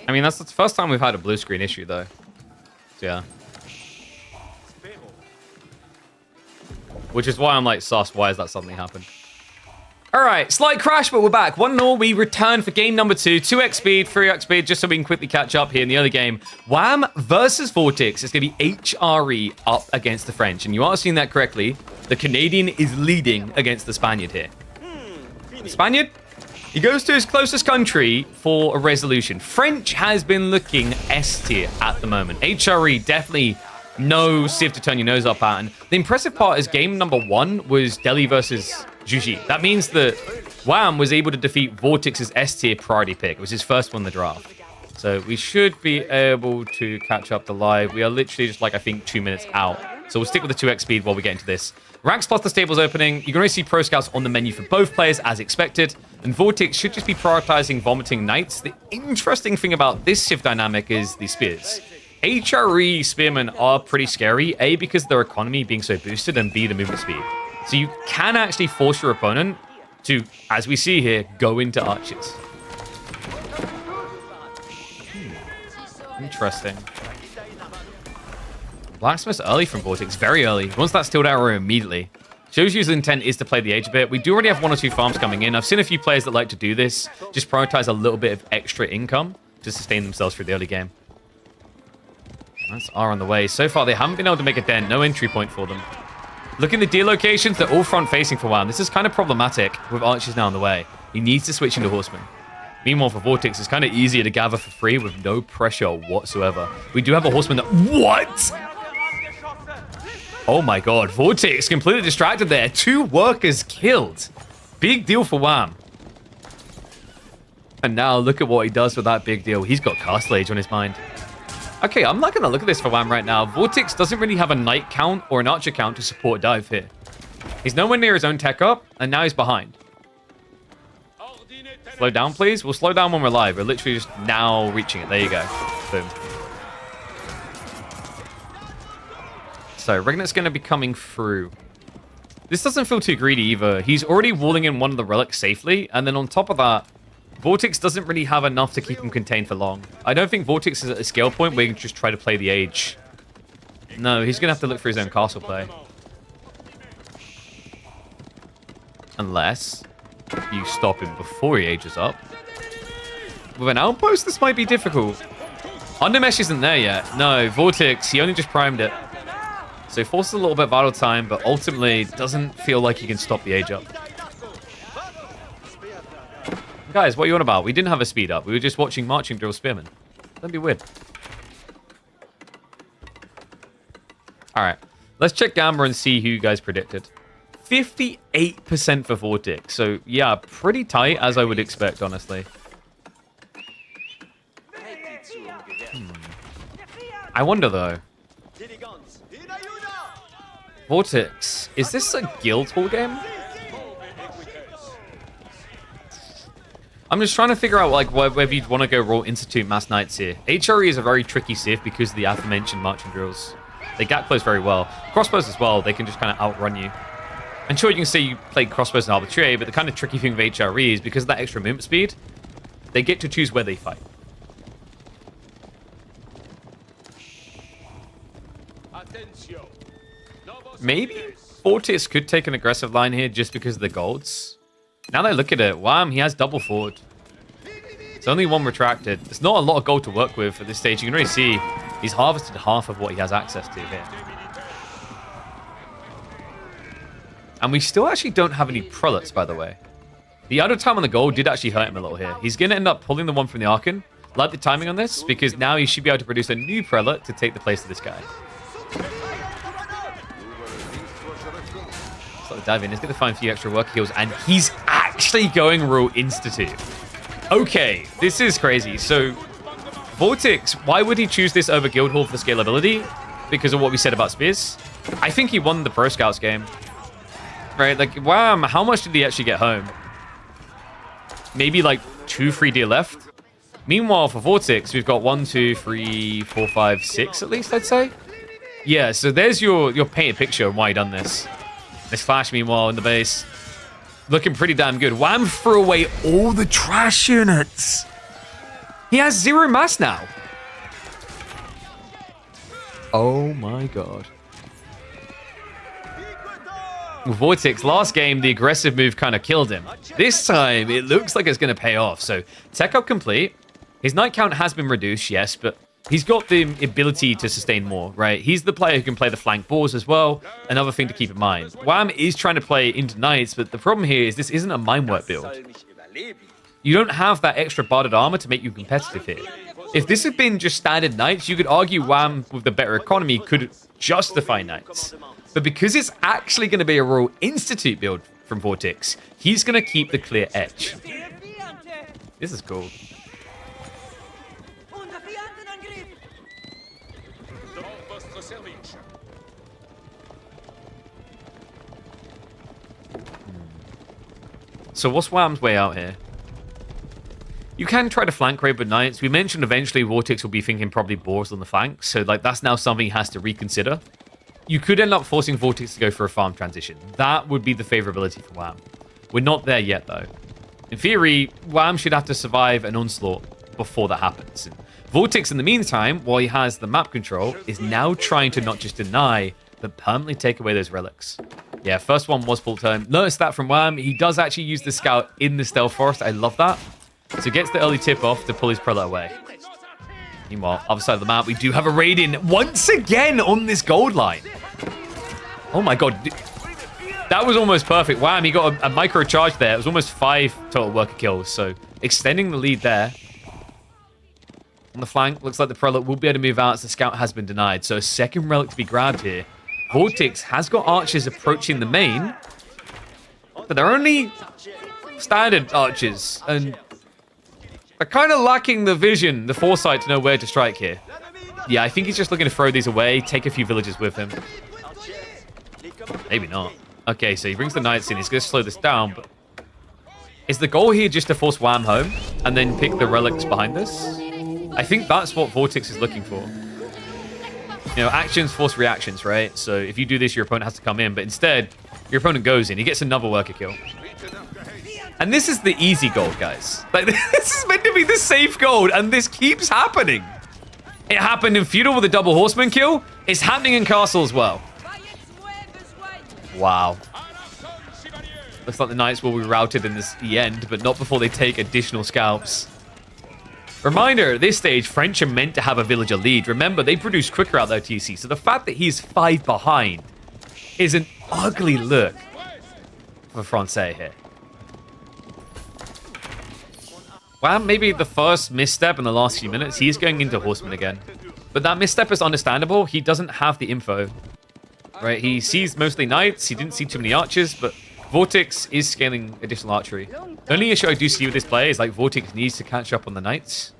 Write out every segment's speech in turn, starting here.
I mean, that's the first time we've had a blue screen issue, though. So, yeah. Which is why I'm like, sus, why has that suddenly happened? All right, slight crash, but we're back. 1-0, we return for game number 2. 2x speed, 3x speed, just so we can quickly catch up here in the other game. Wham versus Vortex. It's going to be HRE up against the French. And you are seeing that correctly. The Canadian is leading against the Spaniard here. The Spaniard, he goes to his closest country for a resolution. French has been looking S tier at the moment. HRE definitely no sieve to turn your nose up at. And the impressive part is game number 1 was Delhi versus Juji. That means that Wham was able to defeat Vortex's S tier priority pick. It was his first one in the draft. So we should be able to catch up the live. We are literally just like, I think, 2 minutes out. So we'll stick with the 2x speed while we get into this. Ranks plus the stables opening. You're going to see Pro Scouts on the menu for both players as expected. And Vortex should just be prioritizing vomiting knights. The interesting thing about this Civ dynamic is the spears. HRE spearmen are pretty scary, A, because of their economy being so boosted, and B, the movement speed. So you can actually force your opponent to, as we see here, go into archers. Interesting. Blacksmith's early from Vortex, very early. Once that stilled arrow immediately. Shows you his intent is to play the age a bit. We do already have 1 or 2 farms coming in. I've seen a few players that like to do this, just prioritize a little bit of extra income to sustain themselves through the early game. That's R on the way. So far, they haven't been able to make a dent. No entry point for them. Look at the deal locations. They're all front-facing for Wham. This is kind of problematic with archers now on the way. He needs to switch into horsemen. Meanwhile, for Vortex, it's kind of easier to gather for free with no pressure whatsoever. We do have a horseman that... What? Oh my god. Vortex completely distracted there. 2 workers killed. Big deal for Wham. And now look at what he does with that big deal. He's got Castle Age on his mind. Okay, I'm not going to look at this for Wham right now. Vortex doesn't really have a knight count or an archer count to support dive here. He's nowhere near his own tech up, and now he's behind. Slow down, please. We'll slow down when we're live. We're literally just now reaching it. There you go. Boom. So, Regnet's going to be coming through. This doesn't feel too greedy either. He's already walling in one of the relics safely, and then on top of that, Vortex doesn't really have enough to keep him contained for long. I don't think Vortex is at a scale point where he can just try to play the age. No, he's going to have to look for his own castle play. Unless you stop him before he ages up. With an outpost, this might be difficult. Undermesh isn't there yet. No, Vortex, he only just primed it. So he forces a little bit of idle time, but ultimately doesn't feel like he can stop the age up. Guys, what are you on about? We didn't have a speed up. We were just watching marching drill spearmen. That'd be weird. Alright. Let's check Gamma and see who you guys predicted. 58% for Vortex. So, yeah, pretty tight, as I would expect, honestly. I wonder, though. Vortex, is this a guild hall game? I'm just trying to figure out like whether you'd want to go raw institute mass knights here. HRE is a very tricky civ because of the aforementioned marching drills. They gap close very well. Crossbows as well, they can just kind of outrun you. And sure, you can say you played crossbows in Arbitrary, but the kind of tricky thing with HRE is because of that extra movement speed, they get to choose where they fight. Maybe Fortis could take an aggressive line here just because of the golds. Now that I look at it, Wham, he has double forward. It's only 1 retracted. There's not a lot of gold to work with at this stage. You can really see he's harvested half of what he has access to here. And we still actually don't have any prelates, by the way. The idle time on the gold did actually hurt him a little here. He's going to end up pulling the one from the Archon. Like the timing on this, because now he should be able to produce a new prelate to take the place of this guy. Let's dive in. He's going to find a few extra work heals, and he's actually going Rule Institute. Okay, this is crazy. So, Vortex, why would he choose this over Guildhall for scalability? Because of what we said about Spears? I think he won the Pro Scouts game. Right? Like, wow, how much did he actually get home? Maybe like 2 free deer left? Meanwhile, for Vortex, we've got 1, 2, 3, 4, 5, 6 at least, I'd say. Yeah, so there's your painted picture of why he done this. This Flash, meanwhile, in the base. Looking pretty damn good. Wham threw away all the trash units. He has 0 mass now. Oh my god. Vortex, last game, the aggressive move kind of killed him. This time, it looks like it's going to pay off. So, tech up complete. His night count has been reduced, yes, but he's got the ability to sustain more, right? He's the player who can play the flank balls as well. Another thing to keep in mind. Wham is trying to play into knights, but the problem here is this isn't a Mindwork build. You don't have that extra barded armor to make you competitive here. If this had been just standard knights, you could argue Wham with the better economy could justify knights. But because it's actually going to be a Royal Institute build from Vortex, he's going to keep the clear edge. This is cool. So what's Wham's way out here? You can try to flank raid with knights. We mentioned eventually Vortex will be thinking probably boars on the flanks, so like that's now something he has to reconsider. You could end up forcing Vortex to go for a farm transition. That would be the favorability for Wham. We're not there yet, though. In theory, Wham should have to survive an onslaught before that happens. And Vortex, in the meantime, while he has the map control, is now trying to not just deny, but permanently take away those relics. Yeah, first one was full turn. Notice that from Wham. He does actually use the scout in the stealth forest. I love that. So gets the early tip off to pull his prelate away. Meanwhile, other side of the map, we do have a raid in once again on this gold line. Oh my god. That was almost perfect. Wham, he got a micro charge there. It was almost 5 total worker kills. So extending the lead there. On the flank, looks like the prelate will be able to move out as the scout has been denied. So a second relic to be grabbed here. Vortex has got archers approaching the main. But they're only standard archers. And they're kind of lacking the vision, the foresight to know where to strike here. Yeah, I think he's just looking to throw these away, take a few villagers with him. Maybe not. Okay, so he brings the knights in. He's going to slow this down, but is the goal here just to force Wham home and then pick the relics behind this? I think that's what Vortex is looking for. You know, actions force reactions, right? So if you do this, your opponent has to come in, but instead, your opponent goes in. He gets another worker kill. And this is the easy gold, guys. Like, this is meant to be the safe gold, and this keeps happening. It happened in Feudal with a double horseman kill. It's happening in Castle as well. Wow. Looks like the knights will be routed in the end, but not before they take additional scalps. Reminder, at this stage, French are meant to have a villager lead. Remember, they produce quicker out there, TC, so the fact that he's 5 behind is an ugly look for Francais here. Well, maybe the first misstep in the last few minutes, he's going into Horseman again. But that misstep is understandable. He doesn't have the info, right? He sees mostly knights. He didn't see too many archers, but Vortex is scaling additional archery. The only issue I do see with this play is like Vortex needs to catch up on the knights,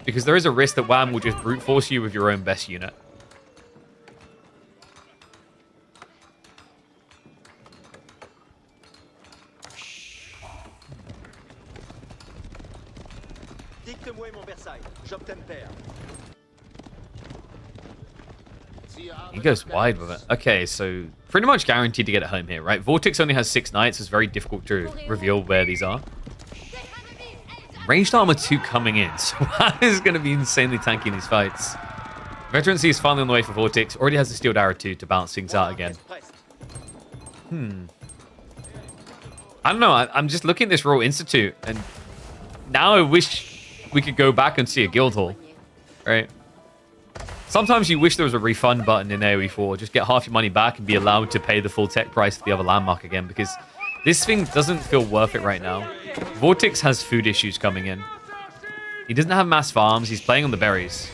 because there is a risk that Wham will just brute force you with your own best unit. He goes wide with it. Okay, so pretty much guaranteed to get it home here, right? Vortex only has 6 knights. It's very difficult to reveal where these are. Ranged armor 2 coming in, so that is going to be insanely tanky in these fights. Veterancy is finally on the way for Vortex. Already has the Steeled Arrow 2 to balance things out again. I don't know. I'm just looking at this Royal Institute, and now I wish we could go back and see a guild hall, right? Sometimes you wish there was a refund button in AoE 4. Just get half your money back and be allowed to pay the full tech price for the other landmark again, because this thing doesn't feel worth it right now. Vortex has food issues coming in. He doesn't have mass farms. He's playing on the berries.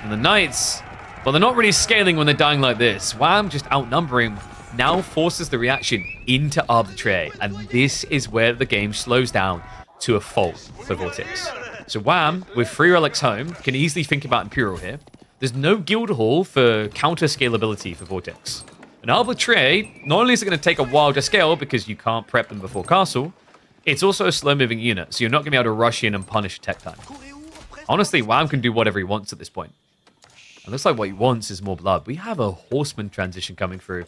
And the knights, well, they're not really scaling when they're dying like this. Wham just outnumbering now forces the reaction into arbitrary. And this is where the game slows down to a fault for Vortex. So Wham, with 3 relics home, can easily think about Imperial here. There's no guild hall for counter scalability for Vortex. And Arbitrary, not only is it going to take a while to scale because you can't prep them before castle, it's also a slow-moving unit, so you're not going to be able to rush in and punish attack time. Honestly, Wham can do whatever he wants at this point. It looks like what he wants is more blood. We have a horseman transition coming through.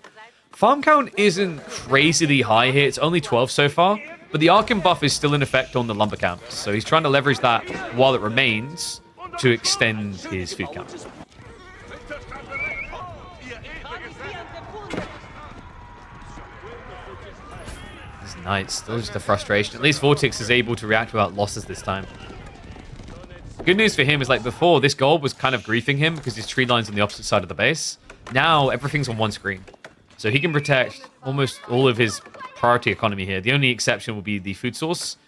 Farm count isn't crazily high here. It's only 12 so far, but but the Arcane buff is still in effect on the lumber camps. So he's trying to leverage that while it remains to extend his food camp. This Knight's still just a frustration. At least Vortex is able to react without losses this time. Good news for him is, like before, this gold was kind of griefing him because his tree line's on the opposite side of the base. Now everything's on one screen. So he can protect almost all of his priority economy here. The only exception will be the food source,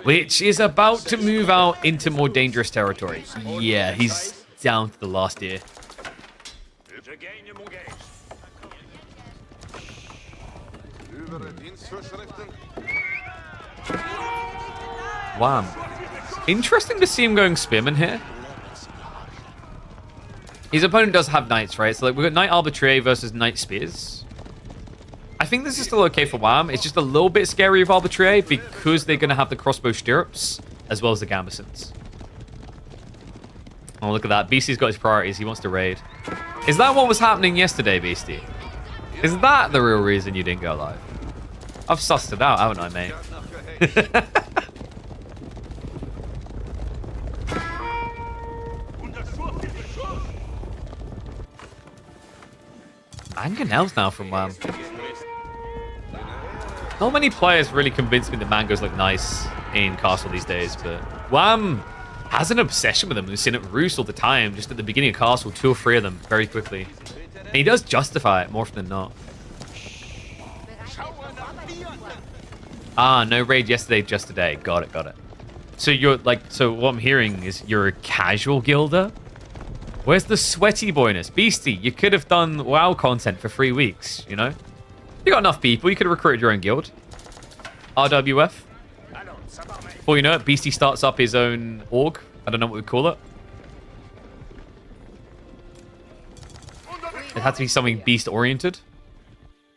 which is about to move out into more dangerous territory. Yeah, he's down to the last year. Wow. Interesting to see him going Spearman here. His opponent does have Knights, right? So like we've got Knight Arbitrary versus Knight Spears. I think this is still okay for Wham. It's just a little bit scary of Arbitrary because they're going to have the crossbow stirrups as well as the gambesons. Oh, look at that. Beastie's got his priorities. He wants to raid. Is that what was happening yesterday, Beastie? Is that the real reason you didn't go live? I've sussed it out, haven't I, mate? Mangonels now from Wham. Not many players really convinced me that mangoes look nice in Castle these days, but Wham has an obsession with them. We've seen it Roost all the time, just at the beginning of Castle, 2 or 3 of them very quickly. And he does justify it more often than not. Ah, no raid yesterday, just today. Got it, got it. So you're like, so what I'm hearing is you're a casual guilder? Where's the sweaty boyness? Beastie, you could have done WoW content for 3 weeks, you know? You got enough people, you could have recruited your own guild. RWF. Before you know it, Beastie starts up his own org. I don't know what we'd call it. It had to be something beast-oriented.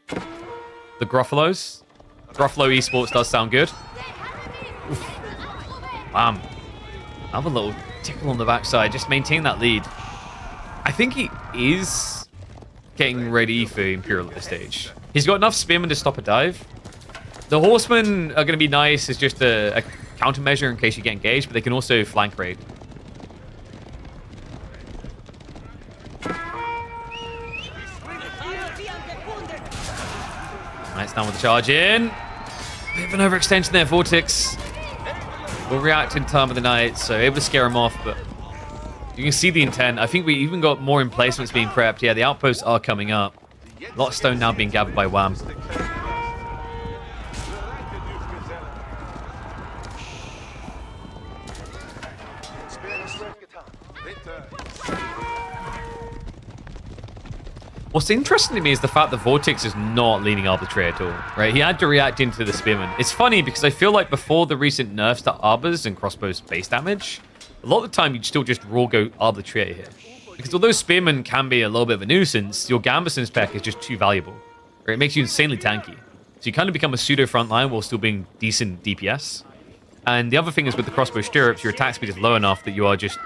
The Gruffalos. Gruffalo Esports does sound good. Oof. Bam. Have a little tickle on the backside. Just maintain that lead. I think he is getting ready for Imperial at this stage. He's got enough Spearmen to stop a dive. The Horsemen are going to be nice as just a countermeasure in case you get engaged, but they can also flank raid. Nice, down with the charge in. Bit of an overextension there, Vortex. Will react in time of the night, so able to scare him off, but you can see the intent. I think we even got more emplacements being prepped. Yeah, the outposts are coming up. A lot of stone now being gathered by Wham. What's interesting to me is the fact that Vortex is not leaning Arbitrary at all, right? He had to react into the Spearman. It's funny because I feel like before the recent nerfs to Arbors and crossbows base damage, a lot of the time you'd still just raw go Arbitrary here. Because although Spearman can be a little bit of a nuisance, your Gambeson's spec is just too valuable. Right? It makes you insanely tanky. So you kind of become a pseudo frontline while still being decent DPS. And the other thing is with the crossbow stirrups, your attack speed is low enough that you are just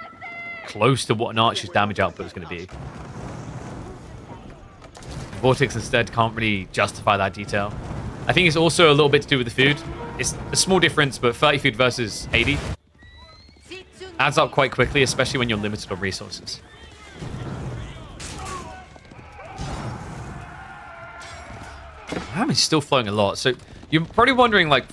close to what an archer's damage output is going to be. Vortex instead can't really justify that detail. I think it's also a little bit to do with the food. It's a small difference, but 30 food versus 80 adds up quite quickly, especially when you're limited on resources. Damn, he's still flowing a lot. So you're probably wondering, like,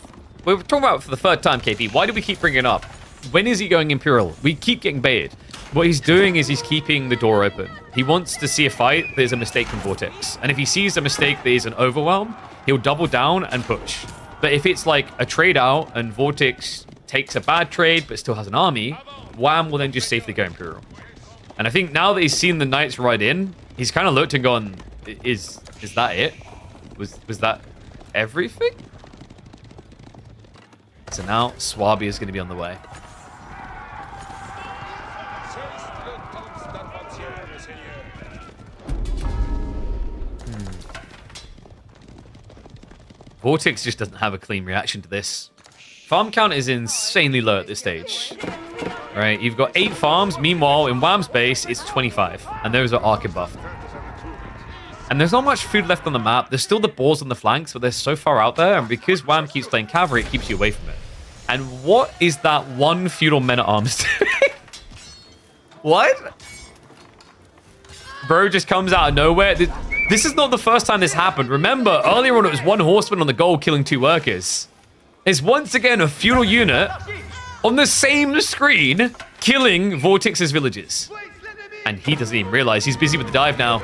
we're talking about it for the 3rd time, KP. Why do we keep bringing it up? When is he going Imperial? We keep getting baited. What he's doing is he's keeping the door open. He wants to see a fight that is a mistake from Vortex. And if he sees a mistake that is an overwhelm, he'll double down and push. But if it's like a trade out and Vortex takes a bad trade but still has an army, Wham will then just safely go Imperial. And I think now that he's seen the Knights ride in, he's kind of looked and gone, is that it? Was that everything? So now Swabi is going to be on the way. Vortex just doesn't have a clean reaction to this. Farm count is insanely low at this stage. All right, you've got 8 farms. Meanwhile, in Wham's base, it's 25. And those are Arcane buffed. And there's not much food left on the map. There's still the balls on the flanks, but they're so far out there. And because Wham keeps playing cavalry, it keeps you away from it. And what is that one feudal men-at-arms doing? What? Bro just comes out of nowhere. This is not the first time this happened. Remember, earlier on it was one horseman on the goal killing 2 workers. It's once again a feudal unit on the same screen killing Vortex's villages. And he doesn't even realize. He's busy with the dive now.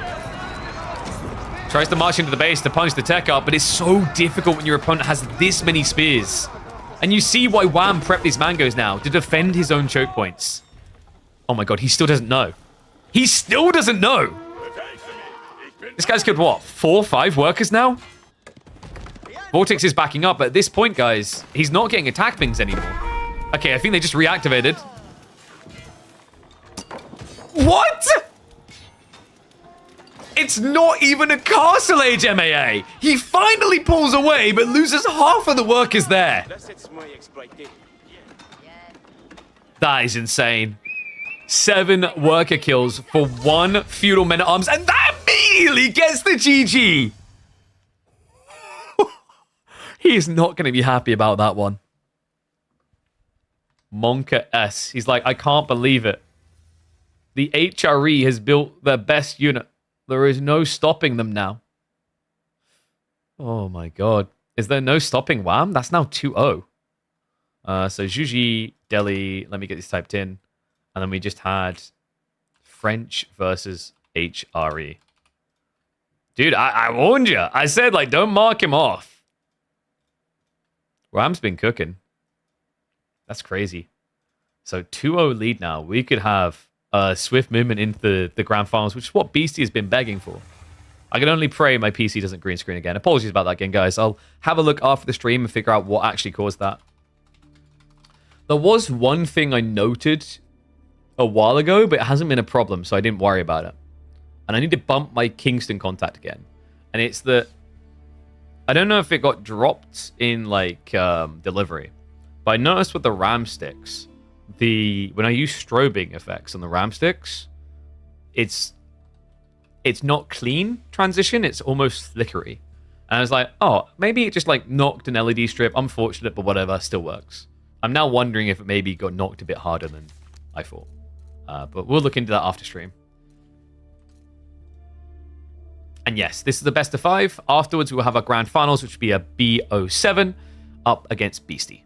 Tries to march into the base to punch the tech up, but it's so difficult when your opponent has this many spears. And you see why Wham prepped these mangoes now, to defend his own choke points. Oh my god, he still doesn't know. He still doesn't know! This guy's killed, what, 4, 5 workers now? Vortex is backing up, but at this point, guys, he's not getting attack pings anymore. Okay, I think they just reactivated. What?! It's not even a Castle Age MAA! He finally pulls away, but loses half of the workers there. That is insane. 7 worker kills for 1 feudal men-at-arms, and that immediately gets the GG! He is not going to be happy about that one. Monka S. He's like, I can't believe it. The HRE has built their best unit. There is no stopping them now. Oh my god. Is there no stopping Wham? That's now 2-0. So Juji, Delhi, let me get this typed in. And then we just had French versus HRE. Dude, I warned you. I said, like, don't mark him off. Wham's been cooking. That's crazy. So 2-0 lead now. We could have a swift movement into the grand finals, which is what Beastie has been begging for. I can only pray my PC doesn't green screen again. Apologies about that again, guys. I'll have a look after the stream and figure out what actually caused that. There was one thing I noted a while ago, but it hasn't been a problem, so I didn't worry about it. And I need to bump my Kingston contact again. And it's that I don't know if it got dropped in like delivery, but I noticed with the RAM sticks, when I use strobing effects on the RAM sticks, it's not clean transition, it's almost flickery. And I was like, oh, maybe it just like knocked an LED strip. Unfortunate, but whatever, still works. I'm now wondering if it maybe got knocked a bit harder than I thought. But we'll look into that after stream. And yes, this is the best of 5. Afterwards, we'll have our grand finals, which will be a BO7 up against Beastie.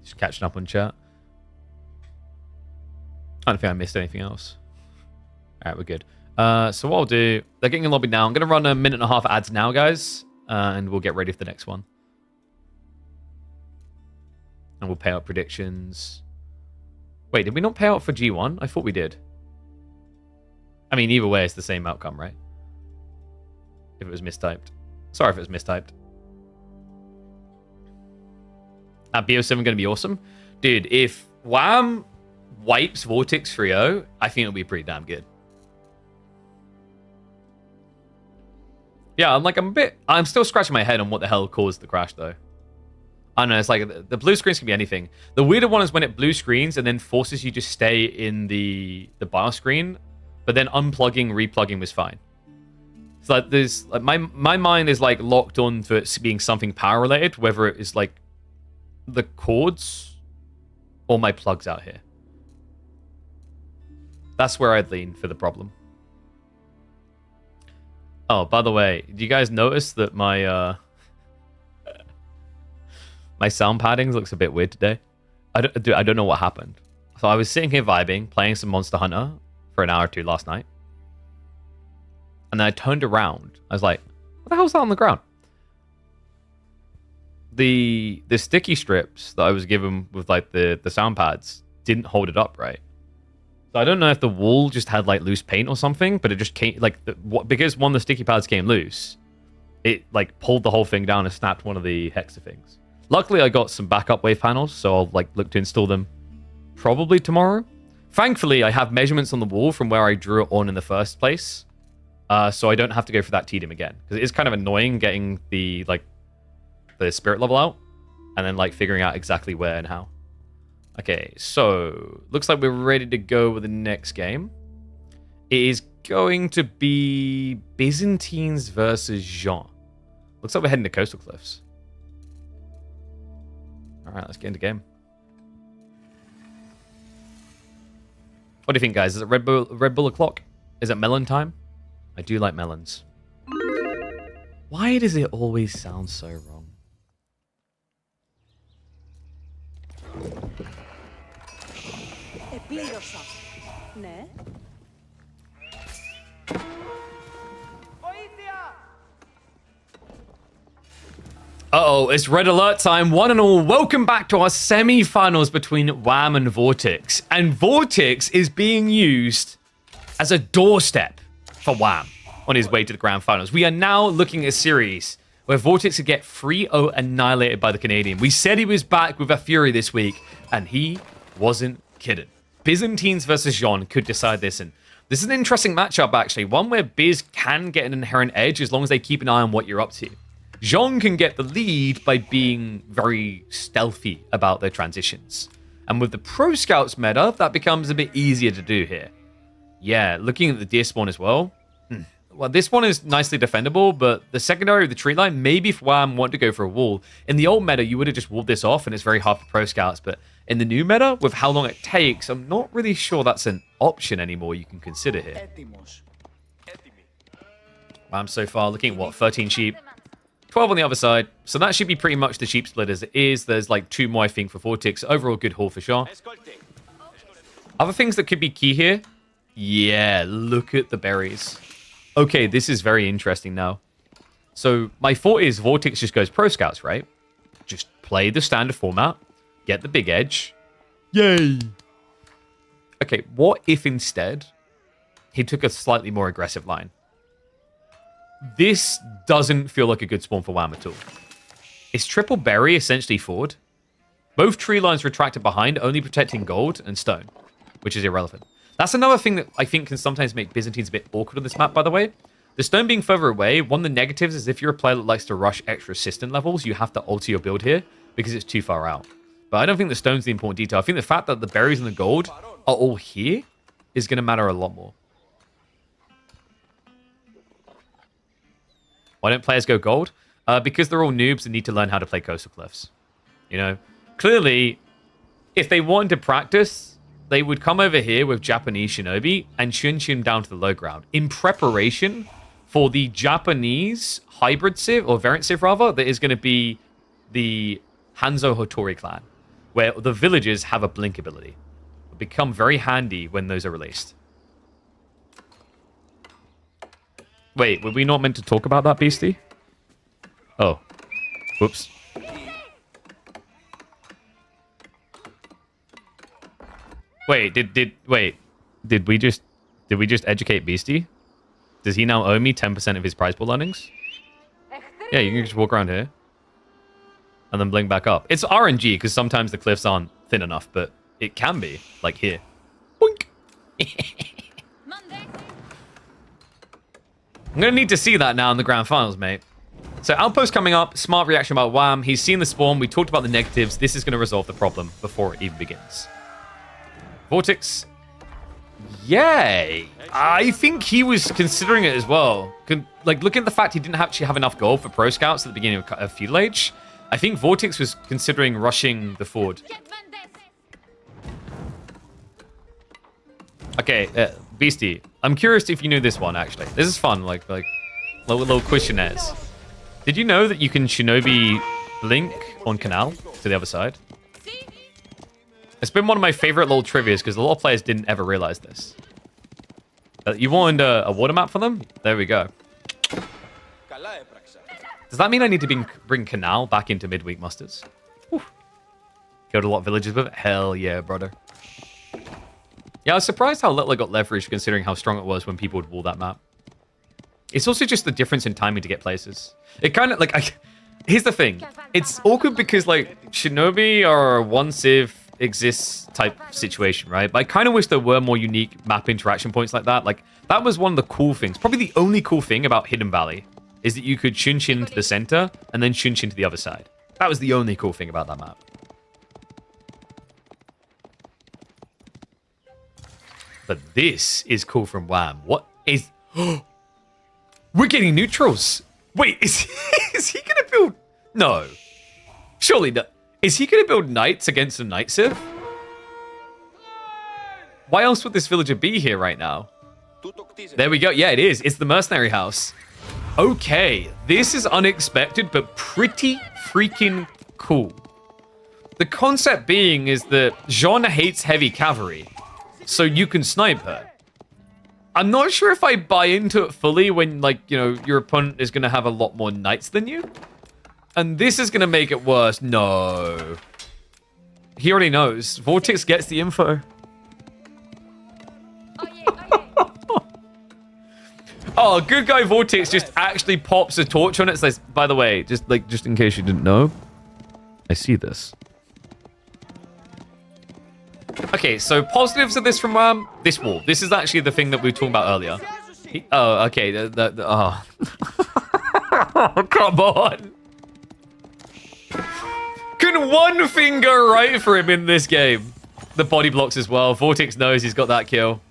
Just catching up on chat. I don't think I missed anything else. All right, we're good. So what I'll do, they're getting a lobby now. I'm going to run a 1.5 ads now, guys, and we'll get ready for the next one. And we'll pay out predictions. Wait, did we not pay out for G1? I thought we did. I mean, either way, it's the same outcome, right? If it was mistyped. Sorry if it was mistyped. BO7 going to be awesome. Dude, if Wham wipes Vortex 3-0, I think it'll be pretty damn good. Yeah, I'm still scratching my head on what the hell caused the crash, though. I don't know, it's like, the blue screens can be anything. The weirder one is when it blue screens and then forces you to stay in the bar screen, but then unplugging, replugging was fine. It's like, there's, like, my mind is, like, locked on to it being something power-related, whether it is, like, the cords or my plugs out here. That's where I'd lean for the problem. Oh, by the way, do you guys notice that my my sound padding looks a bit weird today? I don't know what happened. So I was sitting here vibing, playing some Monster Hunter for an hour or two last night. And then I turned around. I was like, what the hell's that on the ground? The sticky strips that I was given with like the sound pads didn't hold it up right. So I don't know if the wall just had like loose paint or something, but it just came like because one of the sticky pads came loose, it like pulled the whole thing down and snapped one of the hexa things. Luckily, I got some backup wave panels, so I'll like look to install them probably tomorrow. Thankfully, I have measurements on the wall from where I drew it on in the first place. so I don't have to go for that tedium again. Because it is kind of annoying getting the spirit level out, and then figuring out exactly where and how. Okay, so looks like we're ready to go with the next game. It is going to be Byzantines versus Jean. Looks like we're heading to Coastal Cliffs. All right, let's get into game. What do you think, guys? Is it Red Bull o'clock? Is it melon time? I do like melons. Why does it always sound so wrong? Uh-oh, it's red alert time. One and all, welcome back to our semi-finals between Wham and Vortex. And Vortex is being used as a doorstep for Wham on his way to the grand finals. We are now looking at a series where Vortex could get 3-0 annihilated by the Canadian. We said he was back with a Fury this week, and he wasn't kidding. Byzantines versus Jean could decide this, and this is an interesting matchup, actually. One where Biz can get an inherent edge as long as they keep an eye on what you're up to. Jean can get the lead by being very stealthy about their transitions. And with the Pro Scouts meta, that becomes a bit easier to do here. Yeah, looking at the deer spawn as well. Well, this one is nicely defendable, but the secondary of the tree line, maybe if Wham want to go for a wall. In the old meta, you would have just walled this off, and it's very hard for Pro Scouts. But in the new meta, with how long it takes, I'm not really sure that's an option anymore you can consider here. Wham so far looking at, what, 13 sheep? 12 on the other side. So that should be pretty much the sheep split as it is. There's 2 more, I think, for Vortex. Overall, good haul for sure. Other things that could be key here. Yeah, look at the berries. Okay, this is very interesting now. So my thought is Vortex just goes Pro Scouts, right? Just play the standard format. Get the big edge. Yay! Okay, what if instead he took a slightly more aggressive line? This doesn't feel like a good spawn for Wham at all. It's triple berry, essentially forward. Both tree lines retracted behind, only protecting gold and stone, which is irrelevant. That's another thing that I think can sometimes make Byzantines a bit awkward on this map, by the way. The stone being further away, one of the negatives is if you're a player that likes to rush extra assistant levels, you have to alter your build here because it's too far out. But I don't think the stone's the important detail. I think the fact that the berries and the gold are all here is going to matter a lot more. Why don't players go gold? Because they're all noobs and need to learn how to play Coastal Cliffs. You know, clearly, if they wanted to practice, they would come over here with Japanese Shinobi and Shin down to the low ground in preparation for the Japanese hybrid civ, or variant civ rather, that is going to be the Hanzo Hotori clan, where the villagers have a blink ability. It'll become very handy when those are released. Wait, were we not meant to talk about that, Beastie? Oh. Whoops. Wait, did we just educate Beastie? Does he now owe me 10% of his prize pool earnings? Yeah, you can just walk around here. And then blink back up. It's RNG, because sometimes the cliffs aren't thin enough, but it can be, like here. Boink! I'm going to need to see that now in the grand finals, mate. So Outpost coming up, smart reaction by Wham. He's seen the spawn, we talked about the negatives. This is going to resolve the problem before it even begins. Vortex. Yay! I think he was considering it as well. Like, looking at the fact he didn't actually have enough gold for Pro Scouts at the beginning of Feudal Age, I think Vortex was considering rushing the forward. Okay, Beastie, I'm curious if you knew this one, actually. This is fun, like little questionnaires. Did you know that you can Shinobi blink on Canal to the other side? It's been one of my favorite little trivias because a lot of players didn't ever realize this. You wanted a water map for them? There we go. Does that mean I need to bring Canal back into Midweek musters? Whew. Killed a lot of villages with it? Hell yeah, brother. Yeah, I was surprised how little I got leverage considering how strong it was when people would wall that map. It's also just the difference in timing to get places. It kind of, here's the thing. It's awkward because, Shinobi are one civ exists type situation, right? But I kind of wish there were more unique map interaction points like that. Like, that was one of the cool things. Probably the only cool thing about Hidden Valley is that you could Shunshin to the center and then Shunshin to the other side. That was the only cool thing about that map. But this is cool from Wham. What is... We're getting neutrals. Wait, is he going to build... No. Surely not. Is he going to build knights against a Night Civ? Why else would this villager be here right now? There we go. Yeah, it is. It's the mercenary house. Okay, this is unexpected, but pretty freaking cool. The concept being is that Jean hates heavy cavalry, so you can snipe her. I'm not sure if I buy into it fully when, like, you know, your opponent is going to have a lot more knights than you. And this is going to make it worse. No. He already knows. Vortex gets the info. Oh, good guy Vortex just actually pops a torch on it. Says, by the way, just in case you didn't know, I see this. Okay, so positives of this from Wham. This wall. This is actually the thing that we were talking about earlier. Oh, okay. Oh. Oh, come on. Can one thing go right for him in this game? The body blocks as well. Vortex knows he's got that kill.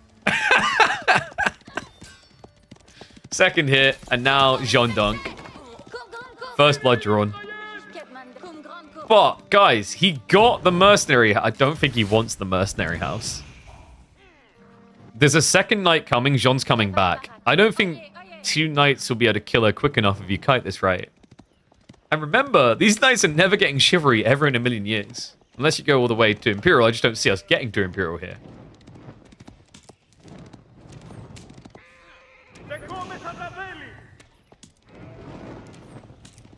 Second hit, and now Jean Dunk. First blood drawn. But, guys, he got the mercenary. I don't think he wants the mercenary house. There's a second knight coming. Jean's coming back. I don't think 2 knights will be able to kill her quick enough if you kite this right. And remember, these knights are never getting chivalry ever in a million years. Unless you go all the way to Imperial. I just don't see us getting to Imperial here.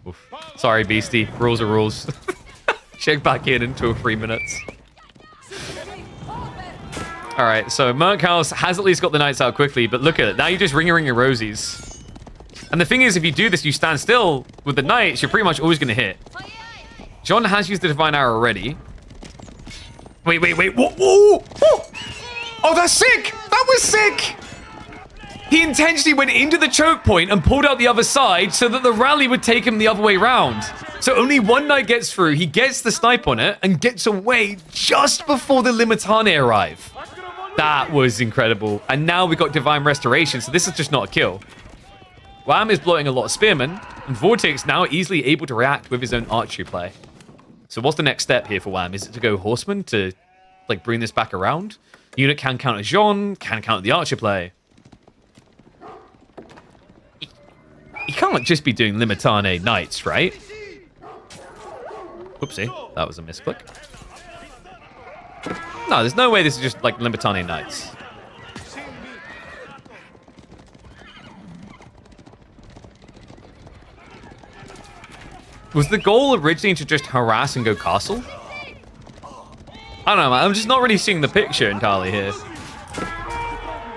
Oof. Sorry, Beastie. Rules are rules. Check back in 2 or 3 minutes. Alright, so Merc House has at least got the knights out quickly, but look at it. Now you're just ring your rosies. And the thing is, if you do this, you stand still with the knights, you're pretty much always going to hit. John has used the Divine Arrow already. Wait. Whoa, whoa, whoa. Oh, that's sick! That was sick! He intentionally went into the choke point and pulled out the other side so that the rally would take him the other way round. So only one knight gets through, he gets the snipe on it, and gets away just before the Limitane arrive. That was incredible. And now we got Divine Restoration, so this is just not a kill. Wham is blowing a lot of spearmen, and Vortex now easily able to react with his own archery play. So what's the next step here for Wham? Is it to go Horseman to, like, bring this back around? The unit can counter Jean, can counter the archer play. He can't just be doing Limitane Knights, right? Oopsie, that was a misclick. No, there's no way this is just like Limitane Knights. Was the goal originally to just harass and go castle? I don't know, man. I'm just not really seeing the picture entirely here.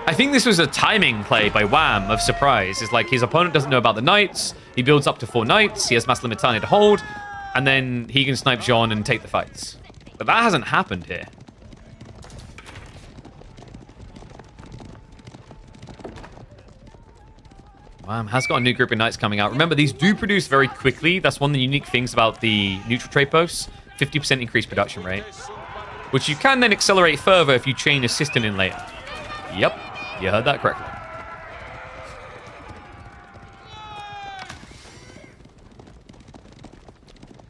I think this was a timing play by Wham of surprise. It's like his opponent doesn't know about the knights. He builds up to 4 knights. He has Mass Limitane to hold. And then he can snipe Jean and take the fights. But that hasn't happened here. Wham has got a new group of knights coming out. Remember, these do produce very quickly. That's one of the unique things about the neutral trade posts. 50% increased production rate. Which you can then accelerate further if you chain assistant in later. Yep, you heard that correctly.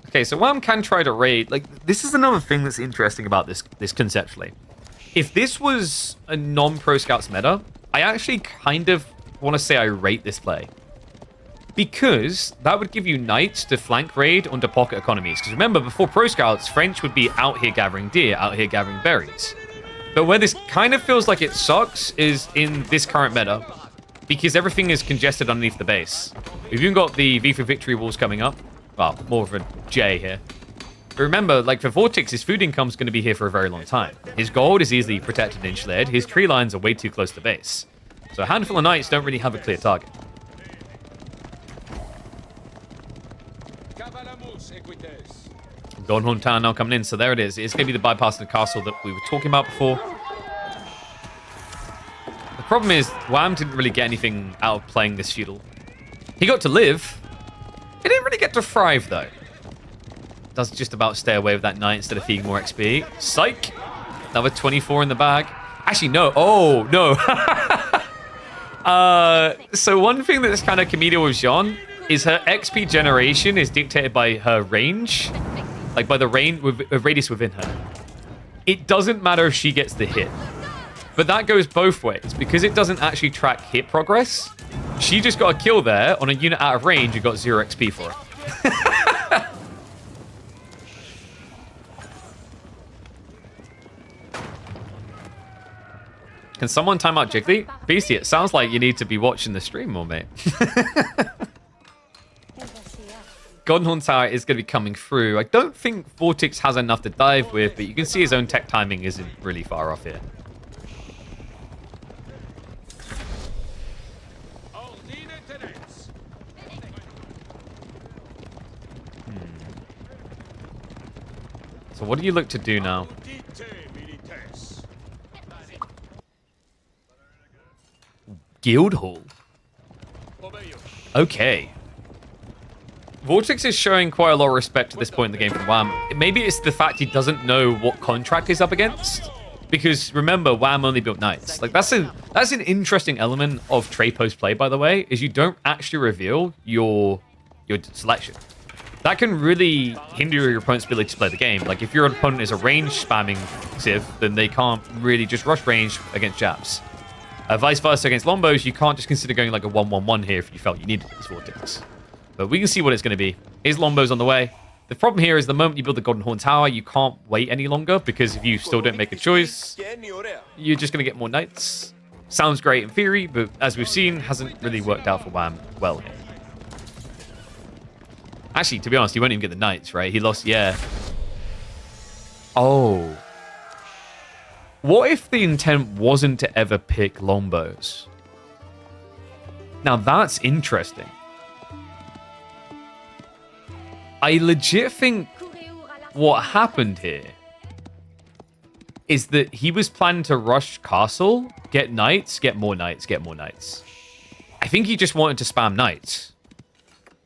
Okay, so Wham can try to raid. Like, this is another thing that's interesting about this conceptually. If this was a non-Pro Scouts meta, I actually kind of want to say I rate this play. Because that would give you knights to flank raid onto pocket economies. Because remember, before Pro Scouts, French would be out here gathering deer, out here gathering berries. But where this kind of feels like it sucks is in this current meta. Because everything is congested underneath the base. We've even got the V for Victory walls coming up. Well, more of a J here. But remember, like for Vortex, his food income is going to be here for a very long time. His gold is easily protected and inch-led. His tree lines are way too close to base. So a handful of knights don't really have a clear target. Golden Horn Tower now coming in. So there it is. It's going to be the bypass of the castle that we were talking about before. The problem is, Wham didn't really get anything out of playing this feudal. He got to live. He didn't really get to thrive, though. Does just about stay away with that knight instead of feeding more XP. Psych! Another 24 in the bag. Actually, no. Oh, no. So one thing that's kind of comedial with Jean is her XP generation is dictated by her range. Like, by the radius within her. It doesn't matter if she gets the hit. But that goes both ways. Because it doesn't actually track hit progress, she just got a kill there on a unit out of range and got 0 XP for it. Can someone time out Jiggly? Beastie, it sounds like you need to be watching the stream more, mate. Golden Horn Tower is going to be coming through. I don't think Vortex has enough to dive with, but you can see his own tech timing isn't really far off here. So what do you look to do now? Guildhall. Okay. Vortex is showing quite a lot of respect at this point in the game from Wham. Maybe it's the fact he doesn't know what contract he's up against. Because remember, Wham only built knights. Like that's an interesting element of trade post play, by the way, is you don't actually reveal your selection. That can really hinder your opponent's ability to play the game. Like if your opponent is a range spamming Civ, then they can't really just rush range against jabs. Vice versa against Lombos, you can't just consider going like a 1-1-1 here if you felt you needed this Vortex. But we can see what it's going to be. Is Lombos on the way? The problem here is the moment you build the Golden Horn Tower, you can't wait any longer because if you still don't make a choice, you're just going to get more knights. Sounds great in theory, but as we've seen, hasn't really worked out for Wham well here. Actually, to be honest, he won't even get the knights, right? He lost, yeah. Oh. What if the intent wasn't to ever pick Lombos? Now that's interesting. I legit think what happened here is that he was planning to rush castle, get knights, get more knights, get more knights. I think he just wanted to spam knights.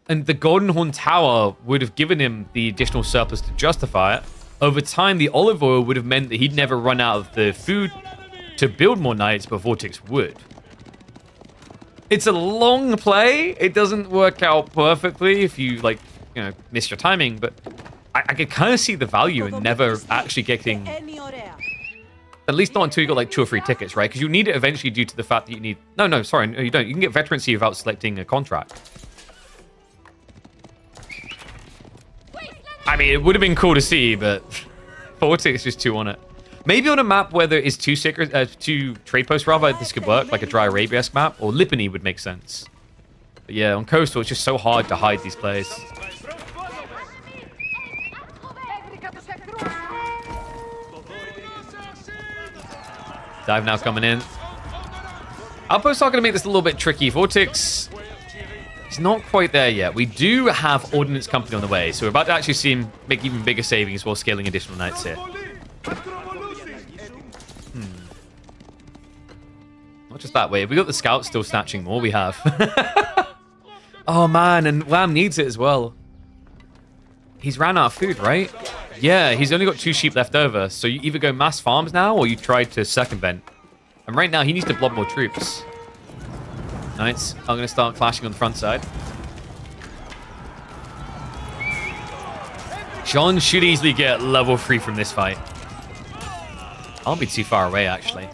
And the Golden Horn Tower would have given him the additional surplus to justify it. Over time, the olive oil would have meant that he'd never run out of the food to build more knights, but Vortex would. It's a long play. It doesn't work out perfectly if you, like, you know, miss your timing, but I could kind of see the value in never actually getting... At least not until you got, like, 2 or 3 tickets, right? Because you need it eventually due to the fact that you need... No, sorry, no, you don't. You can get veterancy without selecting a contract. I mean, it would have been cool to see, but Vortex is just too on it. Maybe on a map where there is 2 trade posts, rather, this could work, like a Dry Arabia-esque map, or Lipany would make sense. But yeah, on Coastal, it's just so hard to hide these plays. Dive now coming in. Outposts are going to make this a little bit tricky. Vortex... It's not quite there yet. We do have Ordnance Company on the way, so we're about to actually see him make even bigger savings while scaling additional knights here. Not just that way. If we got the scouts still snatching more, we have. Oh man, and Wham needs it as well. He's ran out of food, right? Yeah, he's only got 2 sheep left over, so you either go mass farms now or you try to circumvent. And right now, he needs to blob more troops. Knights are going to start clashing on the front side. Jean should easily get level 3 from this fight. I'll be too far away, actually.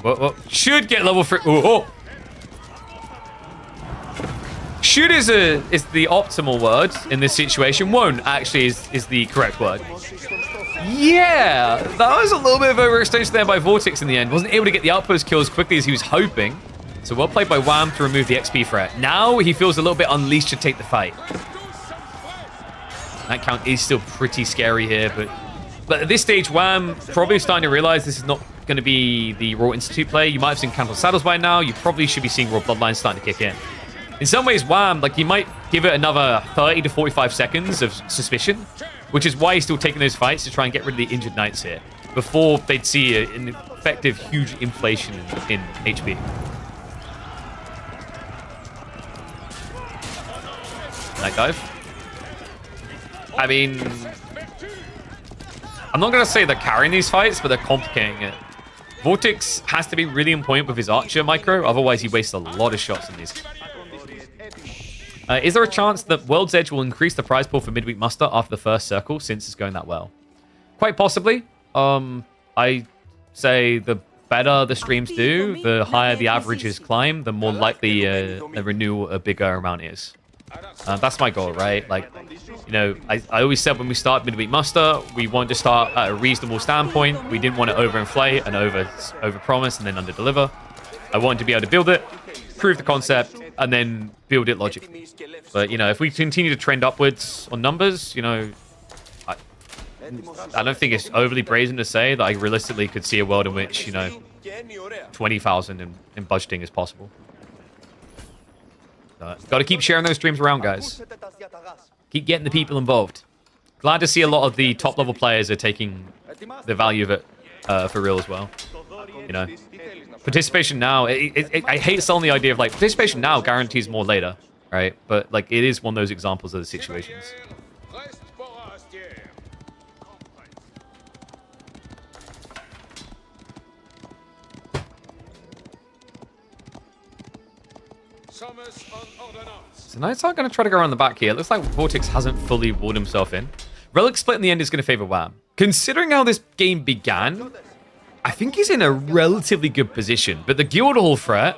Whoa. Should get level 3. Oh. Should is the optimal word in this situation. Won't actually is the correct word. Yeah, that was a little bit of overextension there by Vortex in the end. Wasn't able to get the outpost kill as quickly as he was hoping. So well played by Wham to remove the XP threat. Now he feels a little bit unleashed to take the fight. That count is still pretty scary here, but at this stage, Wham probably starting to realize this is not going to be the Raw Institute play. You might have seen Cancel Saddles by now. You probably should be seeing Raw Bloodlines starting to kick in. In some ways, Wham, like, you might give it another 30 to 45 seconds of suspicion, which is why he's still taking those fights to try and get rid of the injured knights here before they'd see an effective, huge inflation in HP. Night dive. I mean, I'm not going to say they're carrying these fights, but they're complicating it. Vortex has to be really on point with his Archer micro, otherwise he wastes a lot of shots in these. Is there a chance that World's Edge will increase the prize pool for Midweek Muster after the first circle, since it's going that well? Quite possibly. I say the better the streams do, the higher the averages climb, the more likely a renewal a bigger amount is. That's my goal, right? Like, you know, I always said when we start Midweek Muster, we want to start at a reasonable standpoint. We didn't want to overinflate and overpromise and then underdeliver. I wanted to be able to build it, prove the concept, and then build it logically. But, you know, if we continue to trend upwards on numbers, you know, I don't think it's overly brazen to say that I realistically could see a world in which, you know, 20,000 in budgeting is possible. Got to keep sharing those streams around, guys. Keep getting the people involved. Glad to see a lot of the top-level players are taking the value of it for real as well. You know, participation now, I hate selling the idea of, like, participation now guarantees more later, right? But, like, it is one of those examples of the situations. So Knights are going to try to go around the back here. It looks like Vortex hasn't fully walled himself in. Relic split in the end is going to favor Wham. Considering how this game began, I think he's in a relatively good position. But the Guildhall threat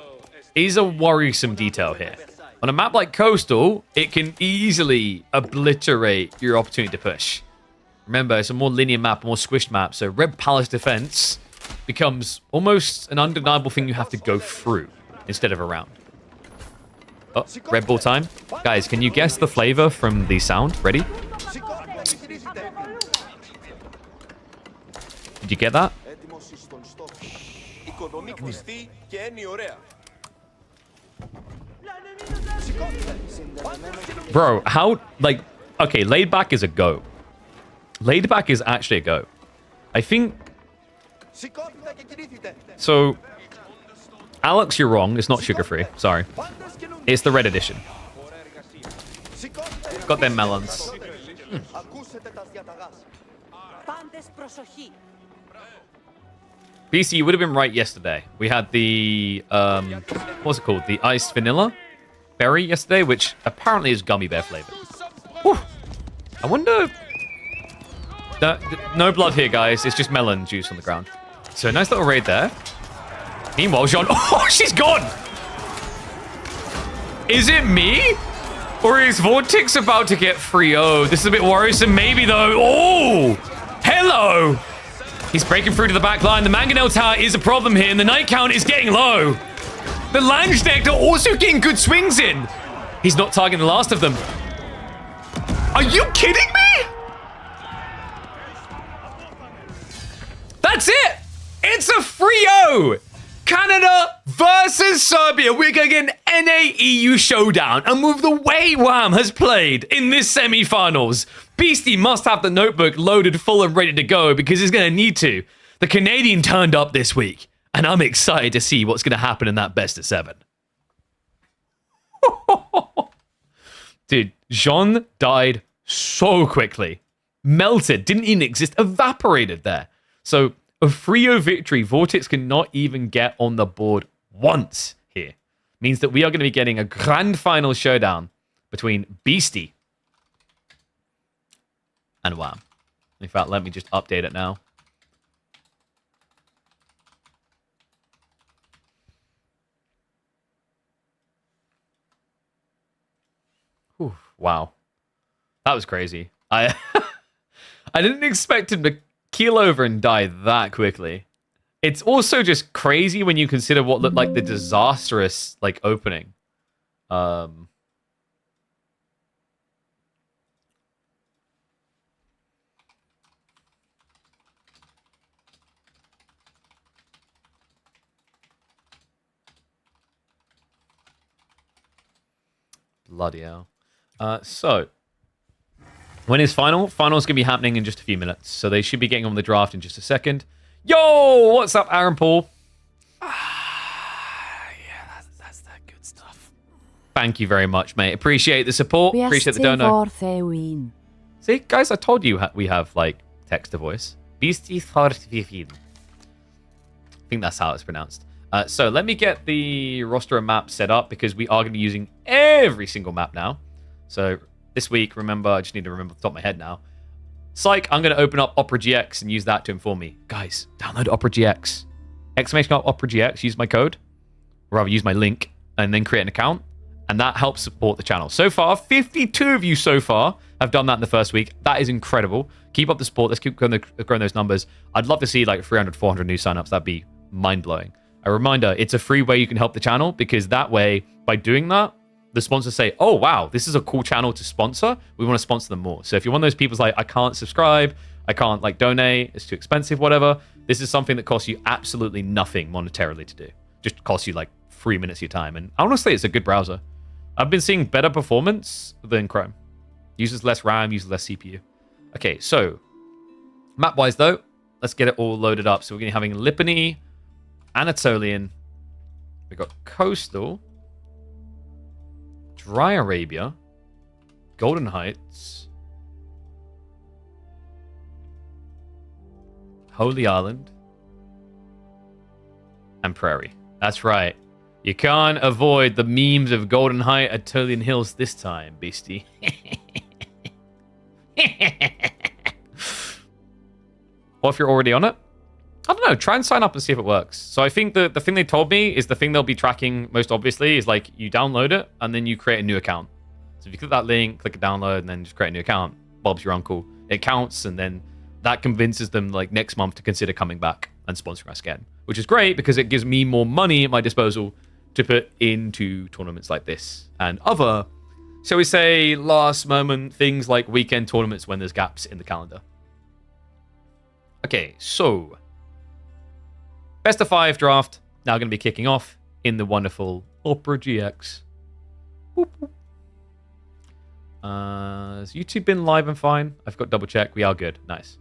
is a worrisome detail here. On a map like Coastal, it can easily obliterate your opportunity to push. Remember, it's a more linear map, a more squished map, so Red Palace defense becomes almost an undeniable thing you have to go through instead of around. Oh, Red Bull time. Guys, can you guess the flavor from the sound? Ready? Did you get that? Bro, how, like, okay, laid back is a go. Laid back is actually a go. I think, so, Alex, you're wrong. It's not sugar-free. Sorry. It's the red edition. Got them melons. BC, you would have been right yesterday. We had the, what's it called? The iced vanilla berry yesterday, which apparently is gummy bear flavored. Whew. I wonder... No blood here, guys. It's just melon juice on the ground. So, nice little raid there. Meanwhile, Jean... Oh, she's gone! Is it me? Or is Vortex about to get 3-0? This is a bit worrisome, maybe, though. Oh! Hello! He's breaking through to the back line. The Mangonel Tower is a problem here, and the Knight count is getting low. The Langenectar also getting good swings in. He's not targeting the last of them. Are you kidding me? That's it! It's a 3-0! Canada versus Serbia. We're going to get an NA-EU showdown. And with the way Wham has played in this semi-finals, Beastie must have the notebook loaded full and ready to go because he's going to need to. The Canadian turned up this week, and I'm excited to see what's going to happen in that best of 7. Dude, Jean died so quickly. Melted, didn't even exist, evaporated there. So... a 3-0 victory, Vortex cannot even get on the board once here. Means that we are going to be getting a grand final showdown between Beastie and Wham. In fact, let me just update it now. Whew, wow. That was crazy. I didn't expect him to keel over and die that quickly. It's also just crazy when you consider what looked like the disastrous like opening. Bloody hell. So, when is final? Final's going to be happening in just a few minutes. So they should be getting on the draft in just a second. Yo, what's up, Aaron Paul? Yeah, that's that good stuff. Thank you very much, mate. Appreciate the support. Appreciate the donor. See, guys, I told you we have, like, text to voice. I think that's how it's pronounced. So let me get the roster and map set up because we are going to be using every single map now. So this week, remember, I just need to remember off the top of my head now. Psych, I'm going to open up Opera GX and use that to inform me. Guys, download Opera GX. Exclamation mark Opera GX, use my code. Or rather, use my link and then create an account. And that helps support the channel. So far, 52 of you so far have done that in the first week. That is incredible. Keep up the support. Let's keep growing those numbers. I'd love to see like 300, 400 new signups. That'd be mind-blowing. A reminder, it's a free way you can help the channel because that way, by doing that, the sponsors say, oh, wow, this is a cool channel to sponsor. We want to sponsor them more. So if you're one of those people who's like, I can't subscribe, I can't like donate, it's too expensive, whatever, this is something that costs you absolutely nothing monetarily to do. Just costs you like 3 minutes of your time. And honestly, it's a good browser. I've been seeing better performance than Chrome. Uses less RAM, uses less CPU. Okay, so map-wise, though, let's get it all loaded up. So we're going to be having Lipany, Anatolian. We've got Coastal, Dry Arabia, Golden Heights, Holy Island, and Prairie. That's right. You can't avoid the memes of Golden Height at Tolian Hills this time, beastie. Or if you're already on it, I don't know, try and sign up and see if it works. So I think the thing they told me is the thing they'll be tracking most obviously is like you download it and then you create a new account. So if you click that link, click a download, and then just create a new account, Bob's your uncle. It counts, and then that convinces them like next month to consider coming back and sponsoring us again, which is great because it gives me more money at my disposal to put into tournaments like this and other, shall we say, last moment things like weekend tournaments when there's gaps in the calendar. Okay, so best of 5 draft now going to be kicking off in the wonderful Opera GX. Boop, boop. Has YouTube been live and fine? I've got double check. We are good. Nice.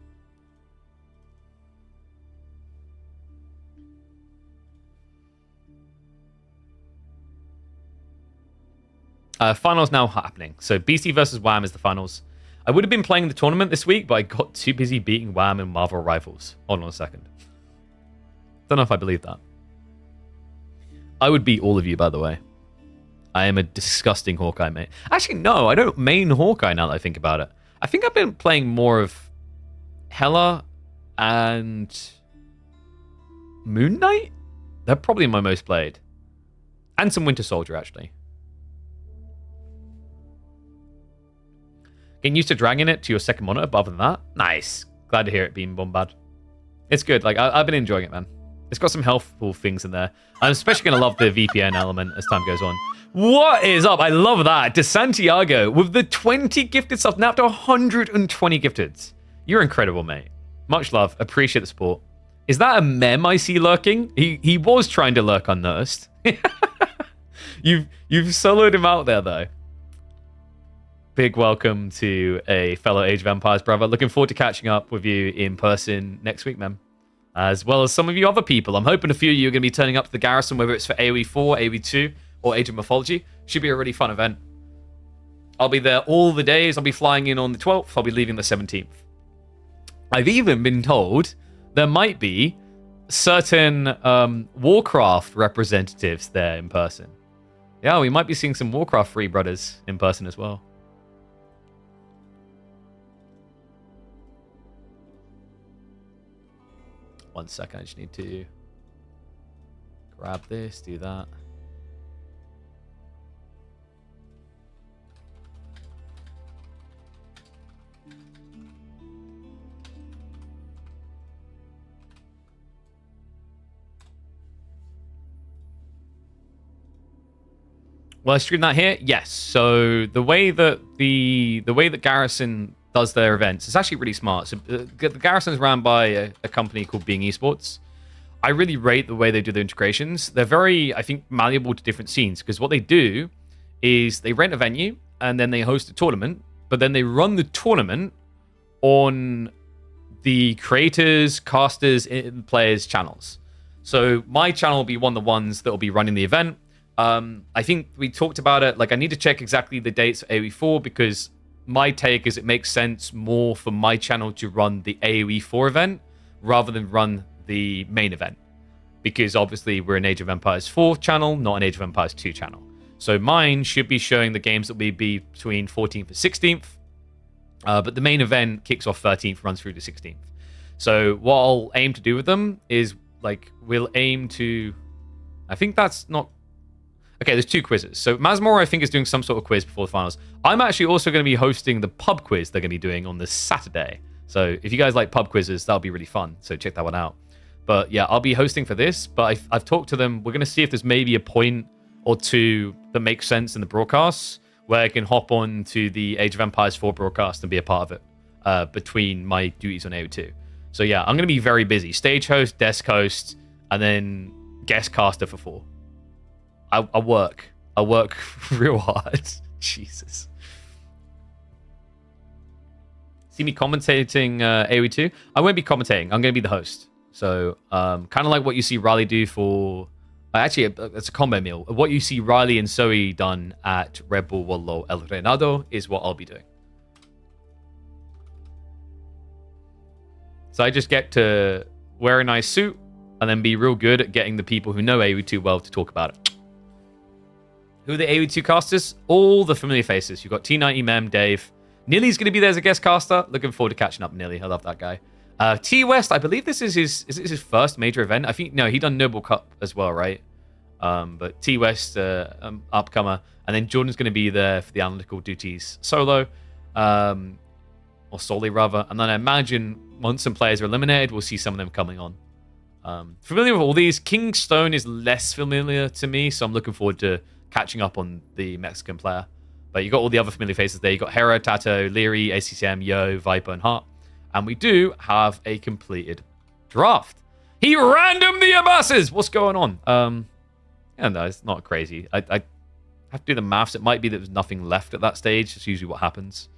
Finals now happening. So BC versus Wham is the finals. I would have been playing the tournament this week, but I got too busy beating Wham and Marvel Rivals. Hold on a second. Don't know if I believe that. I would beat all of you, by the way. I am a disgusting Hawkeye mate. Actually, no, I don't main Hawkeye now that I think about it. I think I've been playing more of Hela and Moon Knight? They're probably my most played. And some Winter Soldier, actually. Getting used to dragging it to your second monitor, but other than that, nice. Glad to hear it being bombarded. It's good. Like, I've been enjoying it, man. It's got some helpful things in there. I'm especially going to love the VPN element as time goes on. What is up? I love that. De Santiago with the 20 gifted subs, now up to 120 gifted. You're incredible, mate. Much love. Appreciate the support. Is that a mem I see lurking? He was trying to lurk unnoticed. You've soloed him out there, though. Big welcome to a fellow Age of Empires brother. Looking forward to catching up with you in person next week, man. As well as some of you other people. I'm hoping a few of you are going to be turning up to the Garrison, whether it's for AoE 4, AoE 2, or Age of Mythology. Should be a really fun event. I'll be there all the days. I'll be flying in on the 12th. I'll be leaving the 17th. I've even been told there might be certain Warcraft representatives there in person. Yeah, we might be seeing some Warcraft free brothers in person as well. One second, I just need to grab this, do that. Will I stream that here? Yes. So the way that the way that Garrison does their events, it's actually really smart. So the Garrison is ran by a company called Being Esports. I really rate the way they do the integrations. They're very, I think, malleable to different scenes because what they do is they rent a venue and then they host a tournament, but then they run the tournament on the creators, casters, and players' channels. So my channel will be one of the ones that will be running the event. I think we talked about it. Like, I need to check exactly the dates for AoE 4 because my take is it makes sense more for my channel to run the AoE 4 event rather than run the main event. Because obviously we're an Age of Empires 4 channel, not an Age of Empires 2 channel. So mine should be showing the games that will be between 14th and 16th. But the main event kicks off 13th, runs through to 16th. So what I'll aim to do with them is, like, we'll aim to... I think that's not... Okay, there's 2 quizzes. So Masmora, I think, is doing some sort of quiz before the finals. I'm actually also going to be hosting the pub quiz they're going to be doing on this Saturday. So if you guys like pub quizzes, that'll be really fun. So check that one out. But yeah, I'll be hosting for this. But I've talked to them. We're going to see if there's maybe a point or two that makes sense in the broadcasts where I can hop on to the Age of Empires 4 broadcast and be a part of it between my duties on AO2. So yeah, I'm going to be very busy. Stage host, desk host, and then guest caster for 4. I work real hard. Jesus. See me commentating AoE2? I won't be commentating. I'm going to be the host. So kind of like what you see Riley do for... Actually, it's a combo meal. What you see Riley and Zoe done at Red Bull Wallo El Renado is what I'll be doing. So I just get to wear a nice suit and then be real good at getting the people who know AoE2 well to talk about it. Who are the AoE2 casters? All the familiar faces. You've got T90 Mem, Dave. Nilly's going to be there as a guest caster. Looking forward to catching up with Nilly. I love that guy. T West, I believe this is his first major event. I think, no, he done Noble Cup as well, right? But T West, upcomer. And then Jordan's going to be there for the analytical duties solo. Or solely, rather. And then I imagine once some players are eliminated, we'll see some of them coming on. Familiar with all these. King Stone is less familiar to me, so I'm looking forward to catching up on the Mexican player. But you got all the other familiar faces there. You got Hera, Tato, Leary, ACCM, Yo, Viper, and Hart. And we do have a completed draft. He randomed the Abasses! What's going on? Yeah, no, it's not crazy. I have to do the maths. It might be that there's nothing left at that stage. That's usually what happens.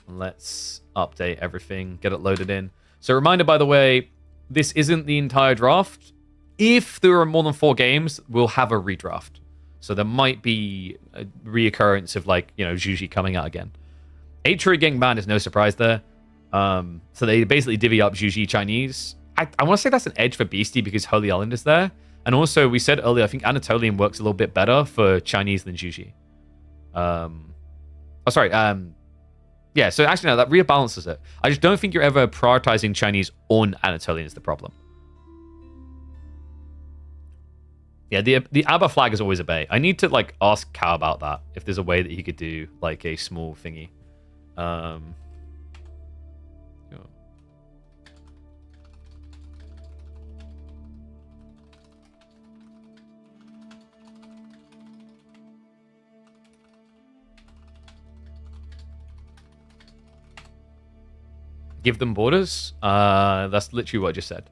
Let's update everything. Get it loaded in. So reminder, by the way, this isn't the entire draft. If there are more than 4 games, we'll have a redraft. So there might be a reoccurrence of, like, you know, Zhuji coming out again. Atri getting banned is no surprise there. So they basically divvy up Zhuji Chinese. I want to say that's an edge for Beastie because Holy Island is there. And also, we said earlier, I think Anatolian works a little bit better for Chinese than Zhuji. Yeah, so actually, no, that rebalances it. I just don't think you're ever prioritizing Chinese on Anatolian is the problem. Yeah, the ABBA flag is always a bait. I need to, like, ask Cow about that. If there's a way that he could do, like, a small thingy. Give them borders? That's literally what I just said.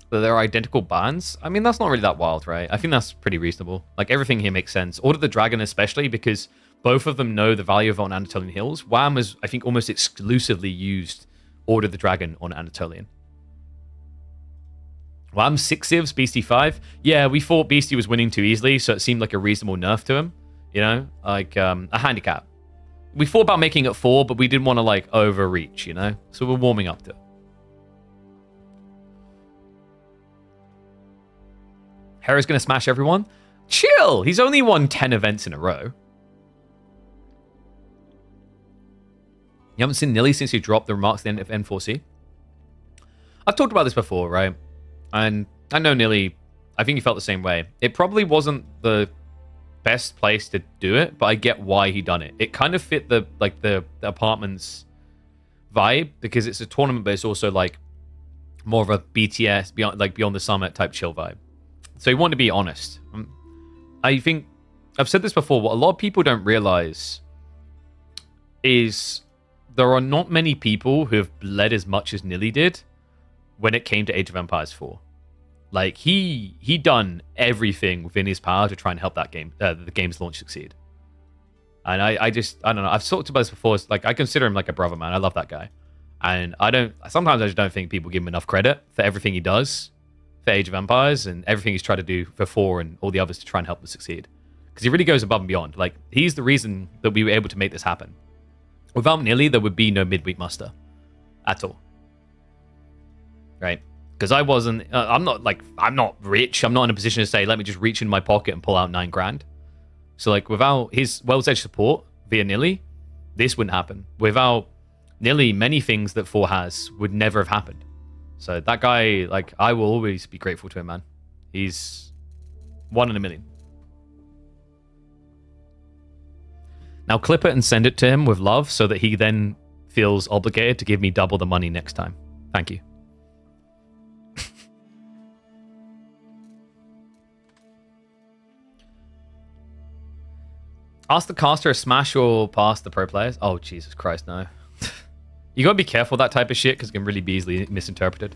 They're identical bans. I mean, that's not really that wild, right? I think that's pretty reasonable. Like, everything here makes sense. Order the Dragon especially, because both of them know the value of it on Anatolian Hills. WAM has, I think, almost exclusively used Order the Dragon on Anatolian. WAM 6 civs, Beastie 5. Yeah, we thought Beastie was winning too easily, so it seemed like a reasonable nerf to him. You know? Like, a handicap. We thought about making it 4, but we didn't want to, like, overreach, you know? So we're warming up to it. Hera's going to smash everyone? Chill! He's only won 10 events in a row. You haven't seen Nilly since you dropped the remarks at the end of N4C? I've talked about this before, right? And I know Nilly, I think he felt the same way. It probably wasn't the best place to do it, but I get why he done it. It kind of fit the apartment's vibe, because it's a tournament, but it's also, like, more of a BTS, beyond the summit type chill vibe. So he wanted to be honest. I think I've said this before. What a lot of people don't realize is there are not many people who have bled as much as Nilly did when it came to Age of Empires 4. Like he done everything within his power to try and help that game, the game's launch succeed. And I don't know. I've talked about this before. It's like I consider him like a brother, man. I love that guy, and sometimes I just don't think people give him enough credit for everything he does for Age of Empires and everything he's tried to do for 4 and all the others to try and help them succeed. Because he really goes above and beyond. Like he's the reason that we were able to make this happen. Without Nilly, there would be no midweek muster at all, right? Because I wasn't, I'm not rich. I'm not in a position to say, let me just reach in my pocket and pull out $9,000. So like without his World's Edge support via Nilly, this wouldn't happen. Without Nilly, many things that 4 has would never have happened. So that guy, like, I will always be grateful to him, man. He's 1 in a million. Now clip it and send it to him with love so that he then feels obligated to give me double the money next time. Thank you. Ask the caster a smash or pass the pro players. Oh, Jesus Christ, no. You gotta be careful with that type of shit because it can really be easily misinterpreted.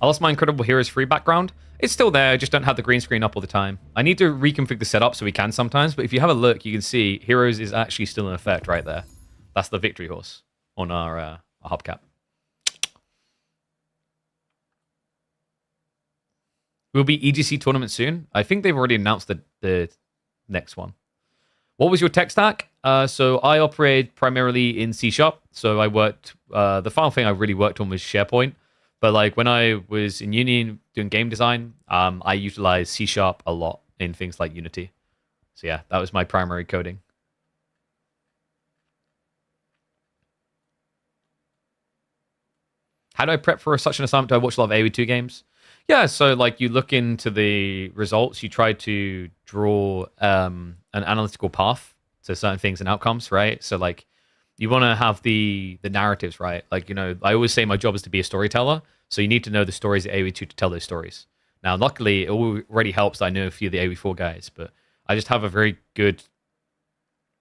I lost my Incredible Heroes free background. It's still there, I just don't have the green screen up all the time. I need to reconfigure the setup so we can sometimes, but if you have a look, you can see Heroes is actually still in effect right there. That's the victory horse on our hubcap. Will be EGC tournament soon. I think they've already announced the next one. What was your tech stack? So I operate primarily in C#. So I worked, the final thing I really worked on was SharePoint. But like when I was in uni doing game design, I utilized C# a lot in things like Unity. So yeah, that was my primary coding. How do I prep for such an assignment? Do I watch a lot of AoE2 games? Yeah, so like you look into the results, you try to draw an analytical path to certain things and outcomes, right? So like you want to have the narratives, right? Like, you know, I always say my job is to be a storyteller, so you need to know the stories of AoE2 to tell those stories. Now, luckily, it already helps that I know a few of the AoE4 guys, but I just have a very good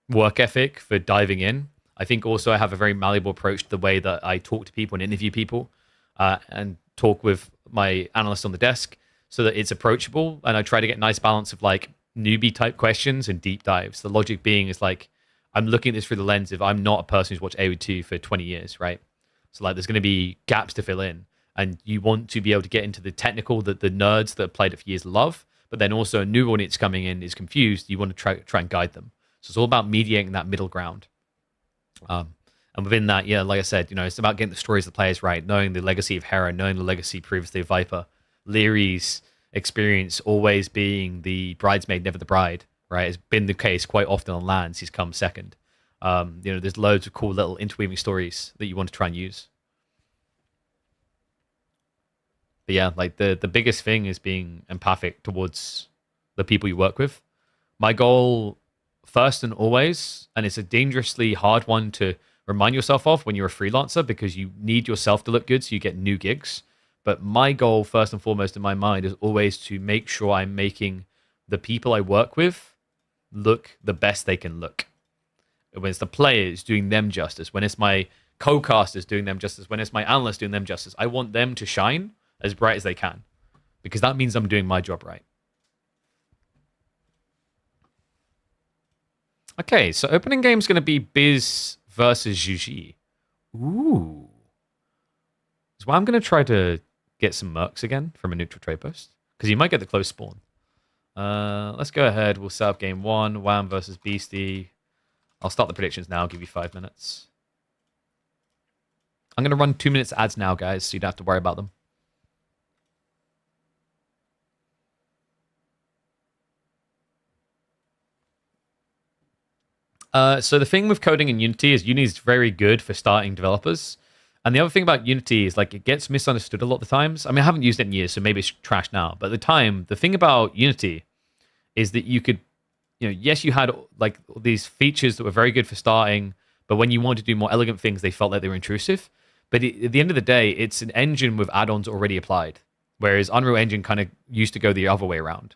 work ethic for diving in. I think also I have a very malleable approach to the way that I talk to people and interview people and talk with my analyst on the desk so that it's approachable. And I try to get a nice balance of like newbie type questions and deep dives. The logic being is like, I'm looking at this through the lens of I'm not a person who's watched AoE2 for 20 years, right? So like there's going to be gaps to fill in. And you want to be able to get into the technical that the nerds that have played it for years love, but then also a new audience coming in is confused. You want to try and guide them. So it's all about mediating that middle ground. And within that, yeah, like I said, you know, it's about getting the stories of the players right, knowing the legacy of Hera, knowing the legacy previously of Viper, Leary's experience always being the bridesmaid, never the bride, right? It's been the case quite often on lands. He's come second. You know, there's loads of cool little interweaving stories that you want to try and use. But yeah, like the biggest thing is being empathic towards the people you work with. My goal, first and always, and it's a dangerously hard one to remind yourself of when you're a freelancer because you need yourself to look good so you get new gigs. But my goal, first and foremost in my mind, is always to make sure I'm making the people I work with look the best they can look. When it's the players doing them justice, when it's my co-casters doing them justice, when it's my analysts doing them justice, I want them to shine as bright as they can because that means I'm doing my job right. Okay, so opening game is going to be Biz versus Juji. Ooh. So I'm going to try to get some mercs again from a neutral trade post because you might get the close spawn. Let's go ahead. We'll set up game 1. Wham versus Beastie. I'll start the predictions now. I'll give you 5 minutes. I'm going to run 2 minutes ads now, guys, so you don't have to worry about them. So the thing with coding in Unity is Unity is very good for starting developers. And the other thing about Unity is like it gets misunderstood a lot of the times. I mean, I haven't used it in years, so maybe it's trash now. But at the time, the thing about Unity is that you could, you know, yes, you had like these features that were very good for starting, but when you wanted to do more elegant things, they felt like they were intrusive. But at the end of the day, it's an engine with add-ons already applied. Whereas Unreal Engine kind of used to go the other way around,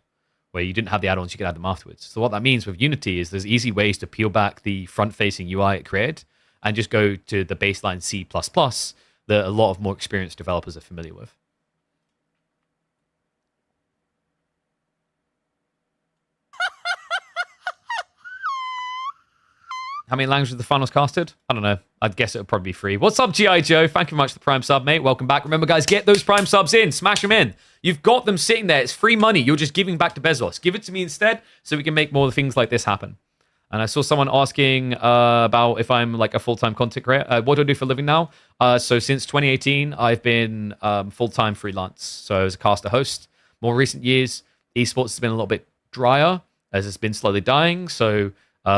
where you didn't have the add-ons, you could add them afterwards. So what that means with Unity is there's easy ways to peel back the front-facing UI it created and just go to the baseline C++ that a lot of more experienced developers are familiar with. How many languages the finals casted? I don't know. I'd guess it would probably be free. What's up, G.I. Joe? Thank you very much for the Prime sub, mate. Welcome back. Remember, guys, get those Prime subs in. Smash them in. You've got them sitting there. It's free money. You're just giving back to Bezos. Give it to me instead so we can make more things like this happen. And I saw someone asking about if I'm like a full-time content creator. What do I do for a living now? So since 2018, I've been full-time freelance. So as a caster host. More recent years, esports has been a little bit drier as it's been slowly dying. So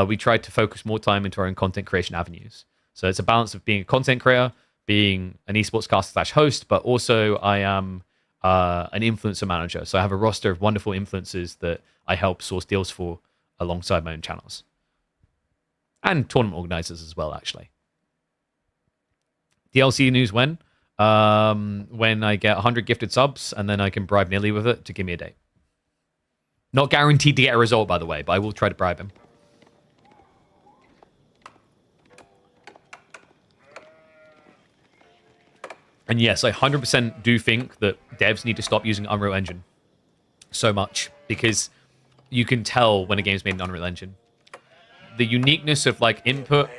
we tried to focus more time into our own content creation avenues. So it's a balance of being a content creator, being an esports caster / host, but also I am an influencer manager. So I have a roster of wonderful influencers that I help source deals for alongside my own channels. And tournament organizers as well, actually. DLC news when? When I get 100 gifted subs, and then I can bribe Nilly with it to give me a date. Not guaranteed to get a result, by the way, but I will try to bribe him. And yes, I 100% do think that devs need to stop using Unreal Engine so much, because you can tell when a game's made in Unreal Engine. The uniqueness of like input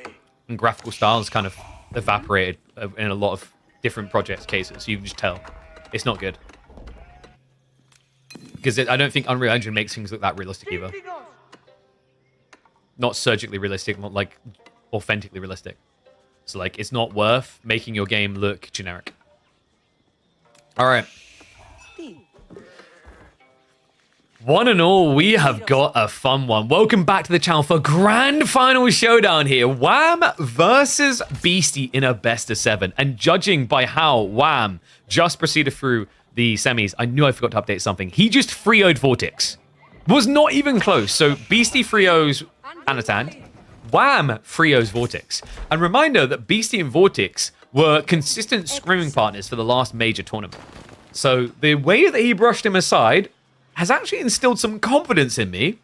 and graphical styles kind of evaporated in a lot of different projects cases. You can just tell it's not good, because I don't think Unreal Engine makes things look that realistic either. Not surgically realistic, not like authentically realistic. So like it's not worth making your game look generic. All right. One and all, we have got a fun one. Welcome back to the channel for grand final showdown here. Wham versus Beastie in a best of 7. And judging by how Wham just proceeded through the semis, I knew I forgot to update something. He just 3-0'd Vortex. Was not even close. So Beastie 3-0's Anatan. Wham 3-0's Vortex. And reminder that Beastie and Vortex were consistent scrimming partners for the last major tournament. So the way that he brushed him aside has actually instilled some confidence in me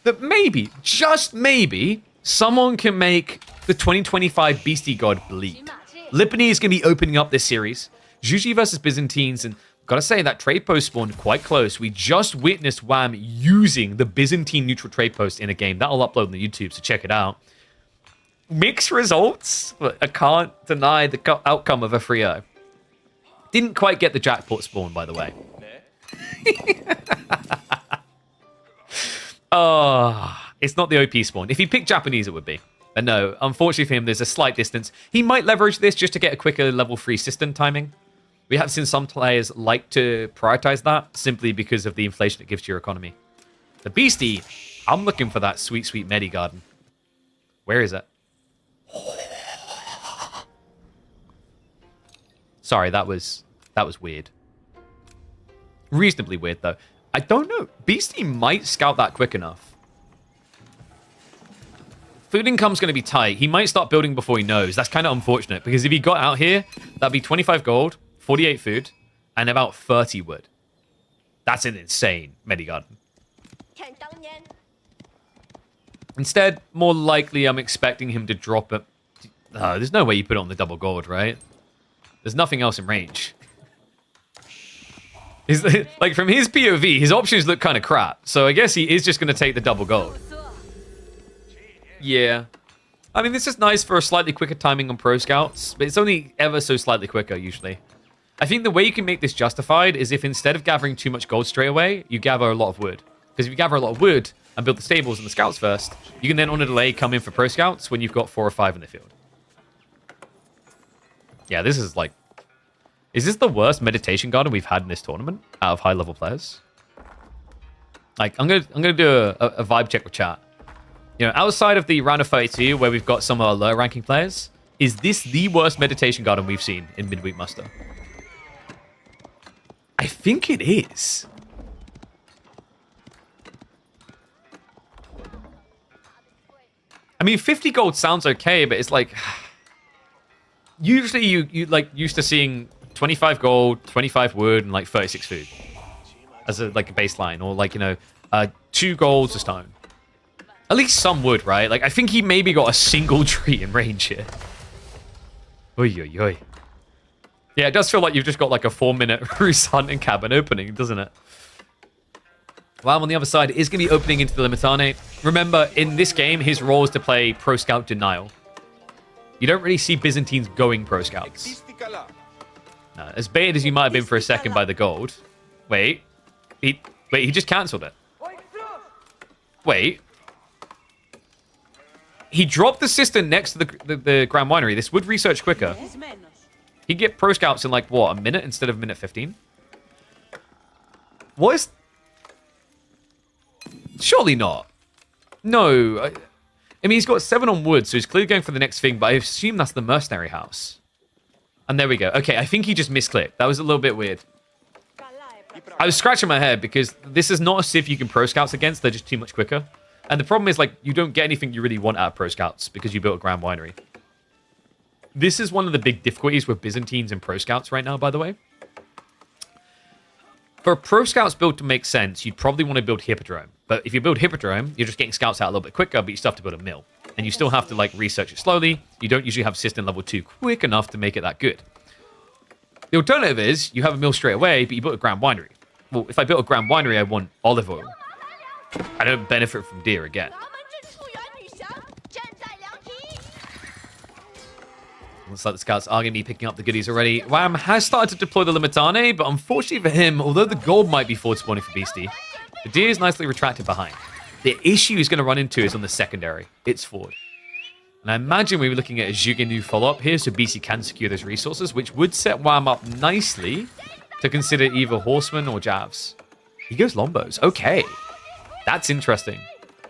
that maybe, just maybe, someone can make the 2025 Beastie God bleed. Lipany is going to be opening up this series. Juji versus Byzantines, and gotta say, that trade post spawned quite close. We just witnessed Wham using the Byzantine neutral trade post in a game. That'll upload on the YouTube, so check it out. Mixed results, but I can't deny the outcome of a 3-0. Didn't quite get the jackpot spawn, by the way. Oh, it's not the OP spawn. If he picked Japanese, it would be. But no, unfortunately for him, there's a slight distance. He might leverage this just to get a quicker level 3 system timing. We have seen some players like to prioritize that simply because of the inflation it gives to your economy. The Beastie, I'm looking for that sweet, sweet Medi Garden. Where is it? Sorry, that was weird. Reasonably weird, though. I don't know. Beastie might scout that quick enough. Food income's going to be tight. He might start building before he knows. That's kind of unfortunate, because if he got out here, that'd be 25 gold, 48 food, and about 30 wood. That's an insane Medigarden. Instead, more likely, I'm expecting him to drop it. There's no way you put it on the double gold, right? There's nothing else in range. Like, from his POV, his options look kind of crap. So I guess he is just going to take the double gold. Yeah. I mean, this is nice for a slightly quicker timing on Pro Scouts, but it's only ever so slightly quicker, usually. I think the way you can make this justified is if instead of gathering too much gold straight away, you gather a lot of wood. Because if you gather a lot of wood and build the stables and the scouts first, you can then on a delay come in for Pro Scouts when you've got 4 or 5 in the field. Yeah, this is like... Is this the worst meditation garden we've had in this tournament out of high-level players? Like, I'm gonna do a vibe check with chat. You know, outside of the round of 32, where we've got some of our lower-ranking players, is this the worst meditation garden we've seen in Midweek Muster? I think it is. I mean, 50 gold sounds okay, but it's like... Usually you like used to seeing 25 gold, 25 wood, and like 36 food as a baseline, or like, you know, 2 golds a stone. At least some wood, right? Like, I think he maybe got a single tree in range here. Oy, oy, oy. Yeah, it does feel like you've just got like a 4-minute Roos hunting cabin opening, doesn't it? Wham on the other side is going to be opening into the Limitane. Remember, in this game, his role is to play Pro Scout Denial. You don't really see Byzantines going Pro Scouts. No, as baited as you might have been for a second by the gold. Wait, he just cancelled it. Wait. He dropped the cistern next to the Grand Winery. This would research quicker. He'd get Pro Scouts in like, what, a minute instead of minute 15? What is... Surely not. No. I mean, he's got 7 on wood, so he's clearly going for the next thing, but I assume that's the mercenary house. And there we go. Okay, I think he just misclicked. That was a little bit weird. I was scratching my head because this is not a civ you can Pro Scouts against. They're just too much quicker. And the problem is, like, you don't get anything you really want out of Pro Scouts because you built a Grand Winery. This is one of the big difficulties with Byzantines and Pro Scouts right now, by the way. For a Pro Scouts build to make sense, you'd probably want to build Hippodrome. But if you build Hippodrome, you're just getting scouts out a little bit quicker, but you still have to build a mill. And you still have to, like, research it slowly. You don't usually have system level 2 quick enough to make it that good. The alternative is, you have a mill straight away, but you built a Grand Winery. Well, if I built a Grand Winery, I want olive oil. I don't benefit from deer again. Looks like the scouts are going to be picking up the goodies already. Wham has started to deploy the Limitane, but unfortunately for him, although the gold might be forward spawning for Beastie, the deer is nicely retracted behind. The issue he's going to run into is on the secondary. It's forward. And I imagine we were looking at a Zhuge follow-up here, so Beastie can secure those resources, which would set Wham up nicely to consider either Horsemen or Javs. He goes Lombos. Okay. That's interesting.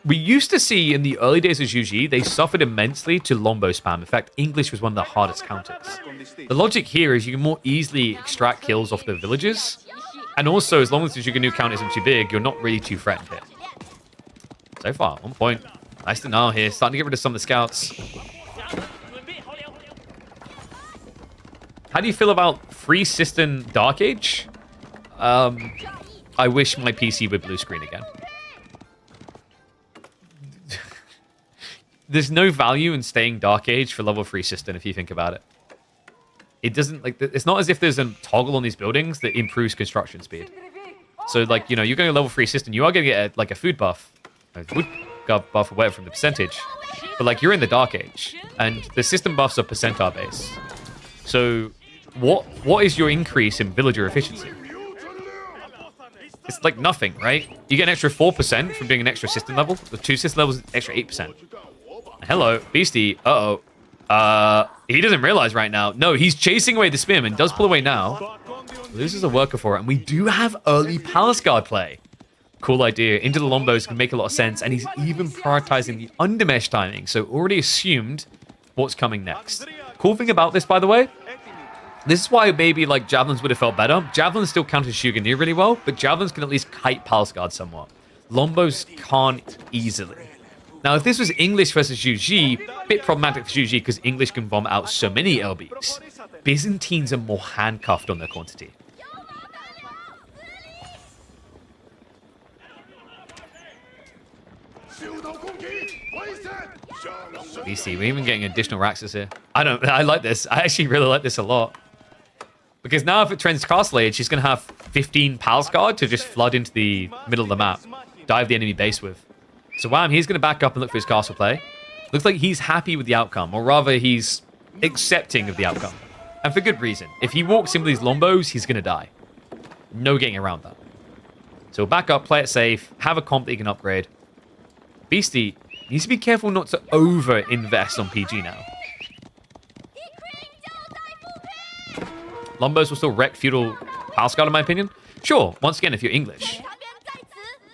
We used to see in the early days of Zhuge, they suffered immensely to Lombo spam. In fact, English was one of the hardest counters. The logic here is you can more easily extract kills off the villages. And also, as long as the Zhuge count isn't too big, you're not really too threatened here. So far, on point. Nice denial here. Starting to get rid of some of the scouts. How do you feel about Free Cistern Dark Age? I wish my PC would blue screen again. There's no value in staying Dark Age for level 3 Cistern if you think about it. It doesn't, like, it's not as if there's a toggle on these buildings that improves construction speed. So, like, you know, you're going to level 3 Cistern, you are going to get, like, a food buff. A wood buff or whatever from the percentage. But, like, you're in the Dark Age. And the system buffs are percentile based. So, what is your increase in villager efficiency? It's like nothing, right? You get an extra 4% from being an extra system level. The 2 system levels, extra 8%. Hello, Beastie. Uh-oh. He doesn't realize right now. No, he's chasing away the spearman. Does pull away now. Loses a worker for it. And we do have early Palace Guard play. Cool idea. Into the Lombos can make a lot of sense. And he's even prioritizing the undermesh timing. So already assumed what's coming next. Cool thing about this, by the way, this is why maybe like Javelins would have felt better. Javelins still counters Shugenir really well, but Javelins can at least kite Palace Guard somewhat. Lombos can't easily. Now, if this was English versus Zhuge, a bit problematic for Zhuge because English can vomit out so many LBs. Byzantines are more handcuffed on their quantity. BC, we're even getting additional Raxus here. I like this. I actually really like this a lot. Because now if it trends Castle Age, she's going to have 15 Palace Guard to just flood into the middle of the map. Dive the enemy base with. So Wham, he's going to back up and look for his castle play. Looks like he's happy with the outcome, or rather he's accepting of the outcome. And for good reason. If he walks into these Lombos, he's going to die. No getting around that. So back up, play it safe, have a comp that you can upgrade. Beastie needs to be careful not to over-invest on PG now. Lombos will still wreck feudal Palace Guard, in my opinion. Sure, once again, if you're English.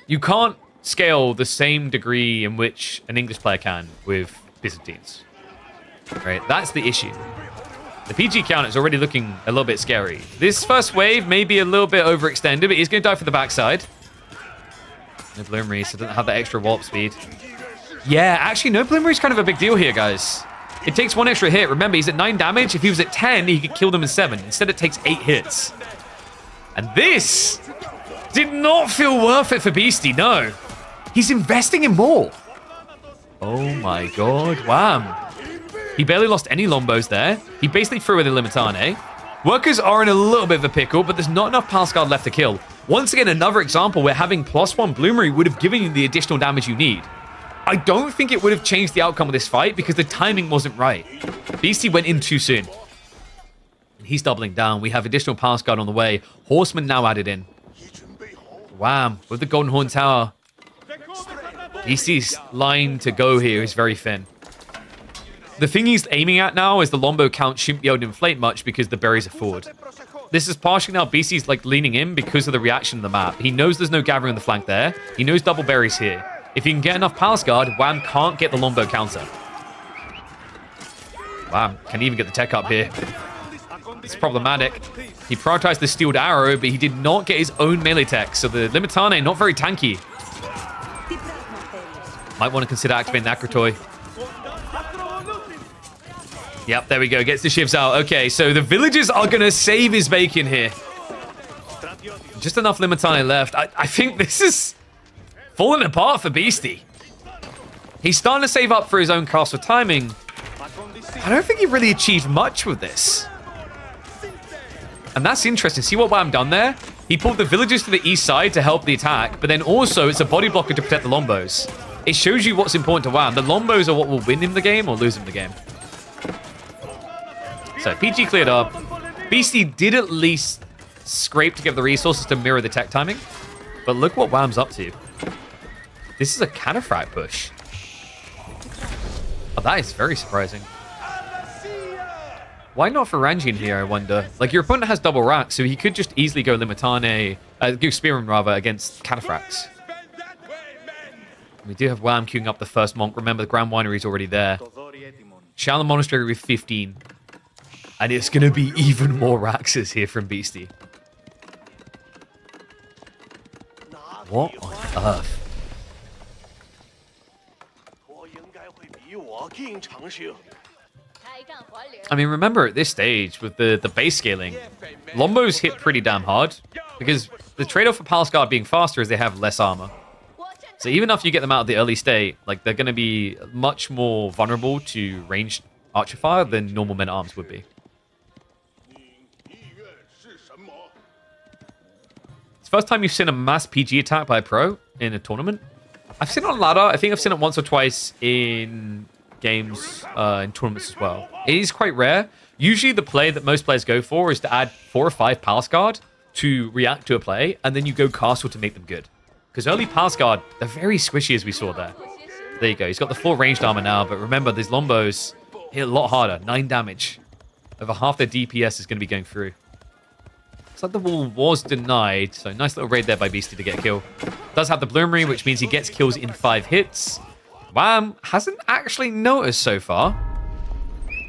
You can't scale the same degree in which an English player can with Byzantines. Right? That's the issue. The PG count is already looking a little bit scary. This first wave may be a little bit overextended, but he's going to die for the backside. No Bloomery, so doesn't have that extra warp speed. Yeah, actually, no Bloomery is kind of a big deal here, guys. It takes 1 extra hit. Remember, he's at 9 damage. If he was at 10, he could kill them in 7. Instead, it takes 8 hits. And this did not feel worth it for Beastie, no. He's investing in more. Oh my god, Wham. He barely lost any Lombos there. He basically threw away the Limitane. Workers are in a little bit of a pickle, but there's not enough Palace Guard left to kill. Once again, another example where having +1 Bloomery would have given you the additional damage you need. I don't think it would have changed the outcome of this fight because the timing wasn't right. Beastie went in too soon. He's doubling down. We have additional Palace Guard on the way. Horseman now added in. Wham! With the Golden Horn Tower. Beastie's line to go here is very thin. The thing he's aiming at now is the Lombo count shouldn't be able to inflate much because the berries are forward. This is partially now Beastie's like leaning in because of the reaction of the map. He knows there's no gathering on the flank there. He knows double berries here. If he can get enough Palace Guard, Wham can't get the Lombo counter. Wham can even get the tech up here. It's problematic. He prioritized the steeled arrow, but he did not get his own melee tech. So the Limitane, not very tanky. Might want to consider activating the Akratoy. Yep, there we go. Gets the shivs out. Okay, so the villagers are going to save his bacon here. Just enough Limitane left. I think this is falling apart for Beastie. He's starting to save up for his own castle timing. I don't think he really achieved much with this. And that's interesting. See what Wham done there? He pulled the villagers to the east side to help the attack, but then also it's a body blocker to protect the Lombos. It shows you what's important to Wham. The Lombos are what will win him the game or lose him the game. So PG cleared up. Beastie did at least scrape to get the resources to mirror the tech timing. But look what Wham's up to. This is a Cataphract push. Oh, that is very surprising. Why not for Rangian here, I wonder? Like, your opponent has double rack, so he could just easily go Limitane, go Spearman rather, against Cataphracts. We do have Wham queuing up the first Monk. Remember, the Grand Winery is already there. Shaolin Monastery with 15. And it's going to be even more Raxes here from Beastie. What on earth? I mean, remember at this stage with the base scaling, Lombos hit pretty damn hard because the trade-off for Palace Guard being faster is they have less armor. So even after you get them out of the early state, like they're going to be much more vulnerable to ranged archer fire than normal men at arms would be. It's the first time you've seen a mass PG attack by a pro in a tournament. I've seen it on ladder. I think I've seen it once or twice in games, in tournaments as well. It is quite rare. Usually the play that most players go for is to add 4 or 5 Palace Guard to react to a play, and then you go Castle to make them good. Because early Palace Guard, they're very squishy as we saw there. There you go. He's got the full ranged armor now, but remember, these Lombos hit a lot harder. 9 damage. Over half their DPS is going to be going through. Looks like the wall was denied, so nice little raid there by Beastie to get a kill. Does have the Bloomery, which means he gets kills in 5 hits. Wham hasn't actually noticed so far.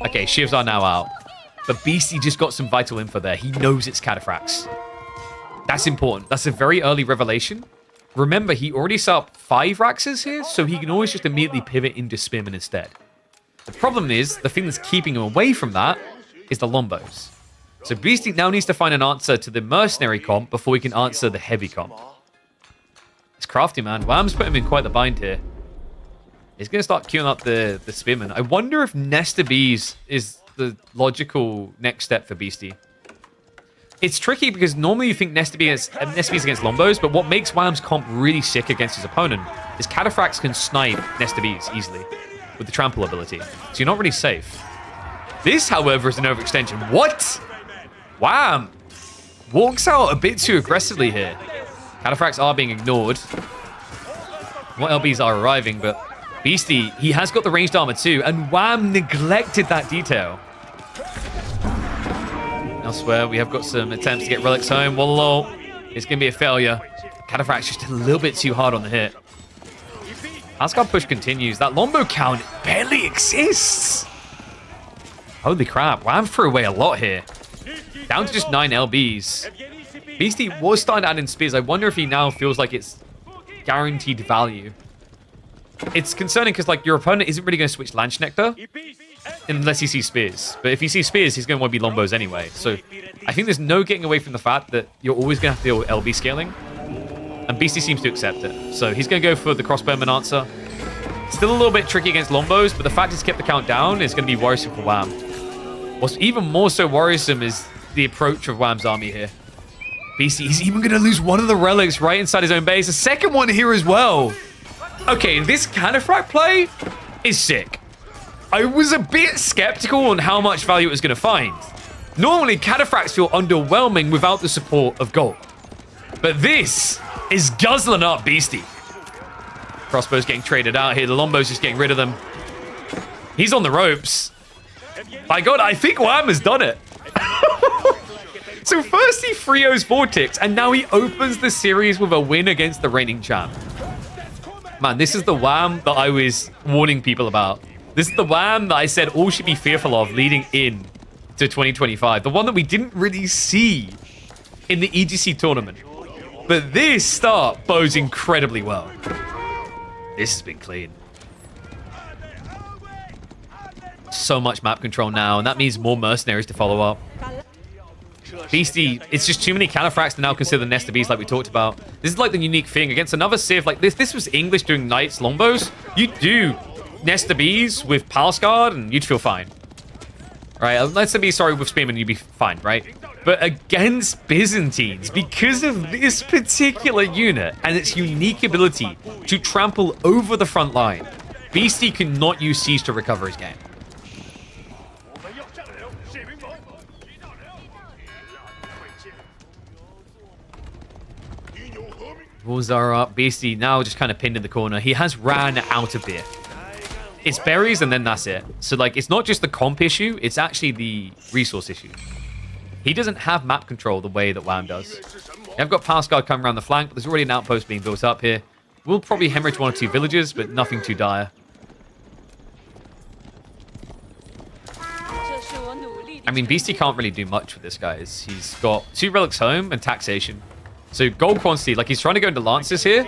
Okay, shivs are now out. But Beastie just got some vital info there. He knows it's Cataphracts. That's important. That's a very early revelation. Remember, he already set up 5 Raxes here, so he can always just immediately pivot into Spearman instead. The problem is, the thing that's keeping him away from that is the Lombos. So Beastie now needs to find an answer to the Mercenary comp before he can answer the Heavy comp. It's crafty, man. Wham's put him in quite the bind here. He's going to start queuing up the Spearman. I wonder if Nesta Bees is the logical next step for Beastie. It's tricky because normally you think Nesta Bees against Lombos, but what makes Wham's comp really sick against his opponent is Cataphracts can snipe Nesta Bees easily with the trample ability. So you're not really safe. This, however, is an overextension. What? Wham! Walks out a bit too aggressively here. Cataphracts are being ignored. What LBs are arriving, but Beastie, he has got the ranged armor too, and Wham neglected that detail. Elsewhere, we have got some attempts to get relics home. Wallow, it's going to be a failure. Cataphract's just a little bit too hard on the hit. Asgard push continues. That Lombo count barely exists. Holy crap, Wham threw away a lot here. Down to just 9 LBs. Beastie was starting to add in spears. I wonder if he now feels like it's guaranteed value. It's concerning because, like, your opponent isn't really going to switch Lanch Nectar unless he sees spears. But if he sees spears, he's going to want to be Lombos anyway. So I think there's no getting away from the fact that you're always going to have to deal with LB scaling. And Beastie seems to accept it. So he's going to go for the crossbowman answer. Still a little bit tricky against Lombos, but the fact he's kept the count down is going to be worrisome for Wham. What's even more so worrisome is the approach of Wham's army here. Beastie, he's even going to lose one of the relics right inside his own base. A second one here as well. Okay, this Cataphracts play is sick. I was a bit skeptical on how much value it was going to find. Normally, Cataphracts feel underwhelming without the support of gold. But this is guzzling up Beastie. Crossbow's getting traded out here. The Lombo's just getting rid of them. He's on the ropes. My God, I think Wham has done it. So first he 3-0's Vortex, and now he opens the series with a win against the reigning champ. Man, this is the Wham that I was warning people about. This is the Wham that I said all should be fearful of leading in to 2025. The one that we didn't really see in the EGC tournament. But this start bodes incredibly well. This has been clean. So much map control now, and that means more mercenaries to follow up. Beastie, it's just too many Cataphracts to now consider Nesta Bees like we talked about. This is like the unique thing against another Civ like this. This was English doing Knights, Lombos. You do Nesta Bees with Palace Guard and you'd feel fine. Right, Nesta Bees, sorry, with Spearman, you'd be fine, right? But against Byzantines, because of this particular unit and its unique ability to trample over the front line, Beastie cannot use Siege to recover his game. Walls are up. Beastie now just kind of pinned in the corner. He has ran out of beer. It's berries and then that's it. So like, it's not just the comp issue, it's actually the resource issue. He doesn't have map control the way that Wham does. I've got Palace Guard coming around the flank, but there's already an outpost being built up here. We'll probably hemorrhage 1 or 2 villages, but nothing too dire. I mean, Beastie can't really do much with this, guys. He's got 2 relics home and taxation. So gold quantity, like he's trying to go into lances here.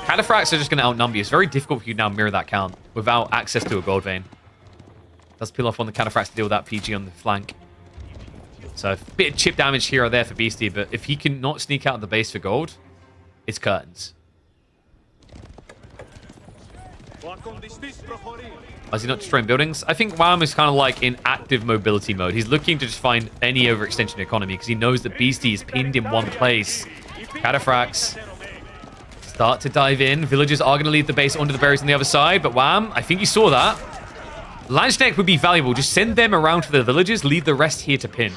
Cataphracts are just going to outnumber you. It's very difficult for you to now mirror that count without access to a gold vein. Does peel off on the Cataphracts to deal with that PG on the flank. So a bit of chip damage here or there for Beastie, but if he can not sneak out of the base for gold, it's curtains. Is he not destroying buildings? I think Wham is kind of like in active mobility mode. He's looking to just find any overextension economy because he knows that Beastie is pinned in one place. Cataphracts start to dive in. Villagers are going to leave the base onto the berries on the other side, but Wham, I think you saw that. Langeneck would be valuable. Just send them around to the villages, leave the rest here to pin.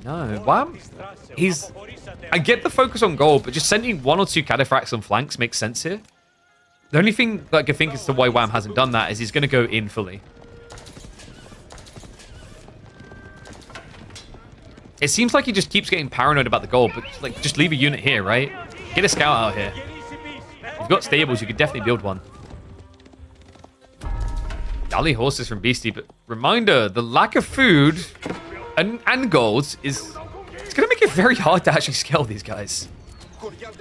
No, Wham, I get the focus on gold, but just sending 1 or 2 Cataphracts on flanks makes sense here. The only thing that I can think as to why Wham hasn't done that is he's going to go in fully. It seems like he just keeps getting paranoid about the gold, but like just leave a unit here, right? Get a scout out here. If you've got stables, you could definitely build one. Dally horses from Beastie, but reminder, the lack of food and gold is... It's going to make it very hard to actually scale these guys.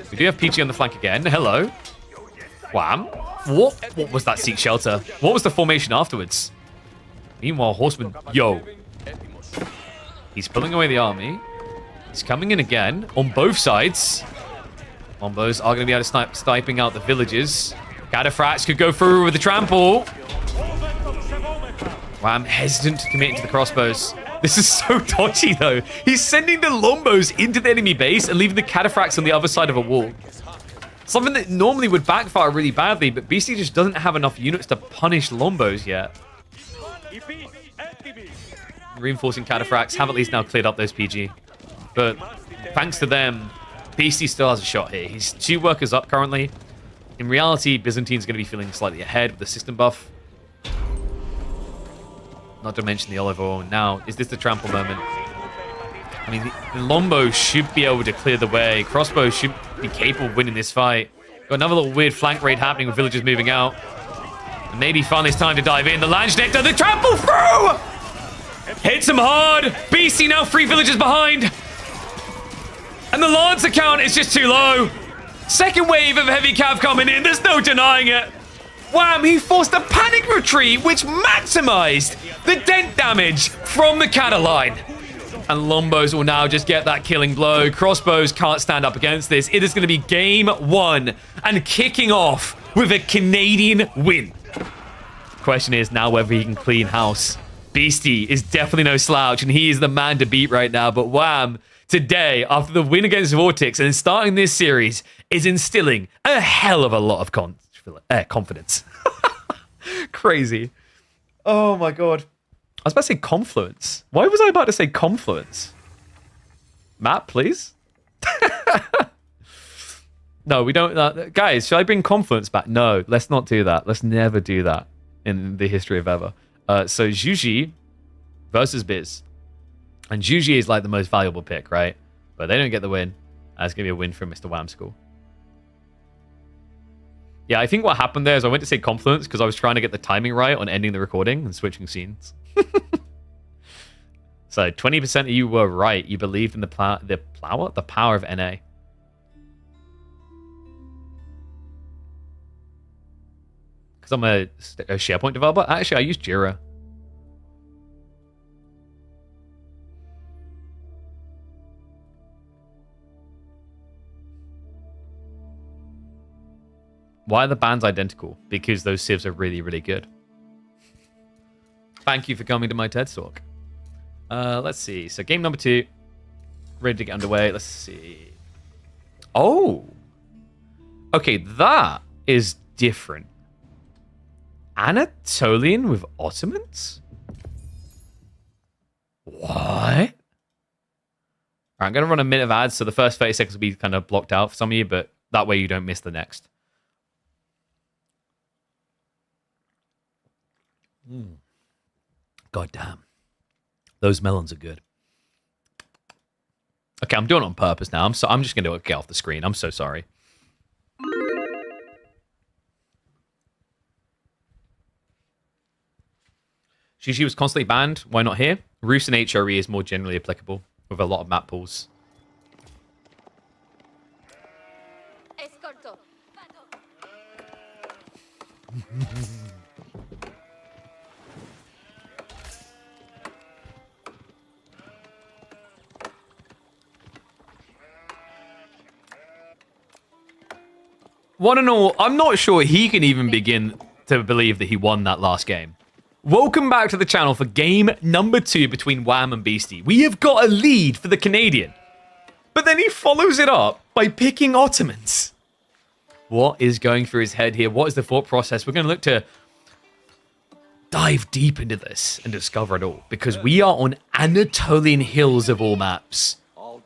We do have PG on the flank again. Hello. Wham. What was that seek shelter? What was the formation afterwards? Meanwhile, Horseman, yo. He's pulling away the army. He's coming in again on both sides. Lombos are going to be able to sniping out the villages. Cataphracts could go through with the trample. Wham, hesitant to commit into the crossbows. This is so dodgy, though. He's sending the Lombos into the enemy base and leaving the Cataphracts on the other side of a wall. Something that normally would backfire really badly, but Beastie just doesn't have enough units to punish Lombos yet. Reinforcing Cataphracts have at least now cleared up those PG. But thanks to them, Beastie still has a shot here. He's 2 workers up currently. In reality, Byzantine's going to be feeling slightly ahead with the system buff. Not to mention the olive oil. Now, is this the trample moment? I mean, the Lombos should be able to clear the way. Crossbows should be capable of winning this fight. Got another little weird flank raid happening with villagers moving out. And maybe finally it's time to dive in. The Langeneck does the trample through! Hits him hard. Beastie now 3 villagers behind. And the Lancer count is just too low. Second wave of heavy cav coming in. There's no denying it. Wham, he forced a panic retreat, which maximized the dent damage from the Cataline. And Lombos will now just get that killing blow. Crossbows can't stand up against this. It is going to be game 1 and kicking off with a Canadian win. Question is now whether he can clean house Beastie is definitely no slouch, and he is the man to beat right now. But Wham, today, after the win against Vortex and starting this series, is instilling a hell of a lot of confidence. Crazy. Oh my god. I was about to say confluence. Why was I about to say confluence? Matt, please? No, we don't. Guys, should I bring confluence back? No, let's not do that. Let's never do that in the history of ever. So Juji versus Biz. And Juji is like the most valuable pick, right? But they don't get the win. That's going to be a win for Mr. Whamskull. Yeah, I think what happened there is I went to say confluence because I was trying to get the timing right on ending the recording and switching scenes. So 20% of you were right. You believed in the power of NA. Because I'm a SharePoint developer. Actually, I use Jira. Why are the bands identical? Because those civs are really, really good. Thank you for coming to my TED Talk. Let's see. So game number 2. Ready to get underway. Let's see. Oh. Okay, that is different. Anatolian with Ottomans? What? Alright, I'm going to run a minute of ads, so the first 30 seconds will be kind of blocked out for some of you, but that way you don't miss the next. God damn. Those melons are good. Okay, I'm doing it on purpose now. I'm just going to get off the screen. I'm so sorry. Shishi was constantly banned. Why not here? Roos and HRE is more generally applicable with a lot of map pools. One and all, I'm not sure he can even begin to believe that he won that last game. Welcome back to the channel for game number 2 between Wham and Beastie. We have got a lead for the Canadian. But then he follows it up by picking Ottomans. What is going through his head here? What is the thought process? We're going to look to dive deep into this and discover it all. Because we are on Anatolian Hills of all maps.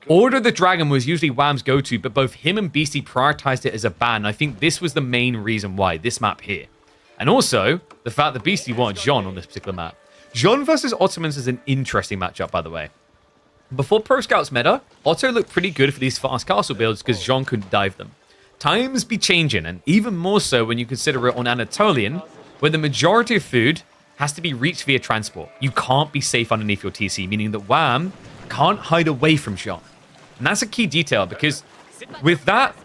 Order of the Dragon was usually Wham's go-to, but both him and Beastie prioritized it as a ban. I think this was the main reason why, this map here. And also, the fact that Beastie wanted Jean on this particular map. Jean versus Ottomans is an interesting matchup, by the way. Before Pro Scouts meta, Otto looked pretty good for these fast castle builds because Jean couldn't dive them. Times be changing, and even more so when you consider it on Anatolian, where the majority of food has to be reached via transport. You can't be safe underneath your TC, meaning that Wham can't hide away from Jean. And that's a key detail because with that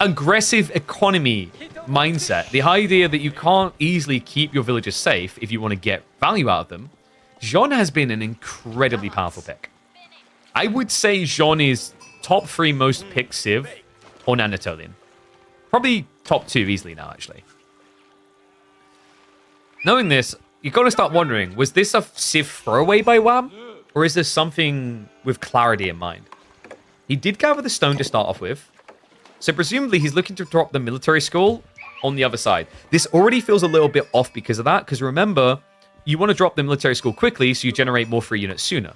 aggressive economy mindset, the idea that you can't easily keep your villagers safe if you want to get value out of them, Jean has been an incredibly powerful pick. I would say Jean is top 3 most picked Civ on Anatolian. Probably top 2 easily now, actually. Knowing this, you've got to start wondering, was this a Civ throwaway by Wham? Or is there something with clarity in mind? He did gather the stone to start off with, so presumably he's looking to drop the military school on the other side. This already feels a little bit off because of that, because remember, you want to drop the military school quickly so you generate more free units sooner.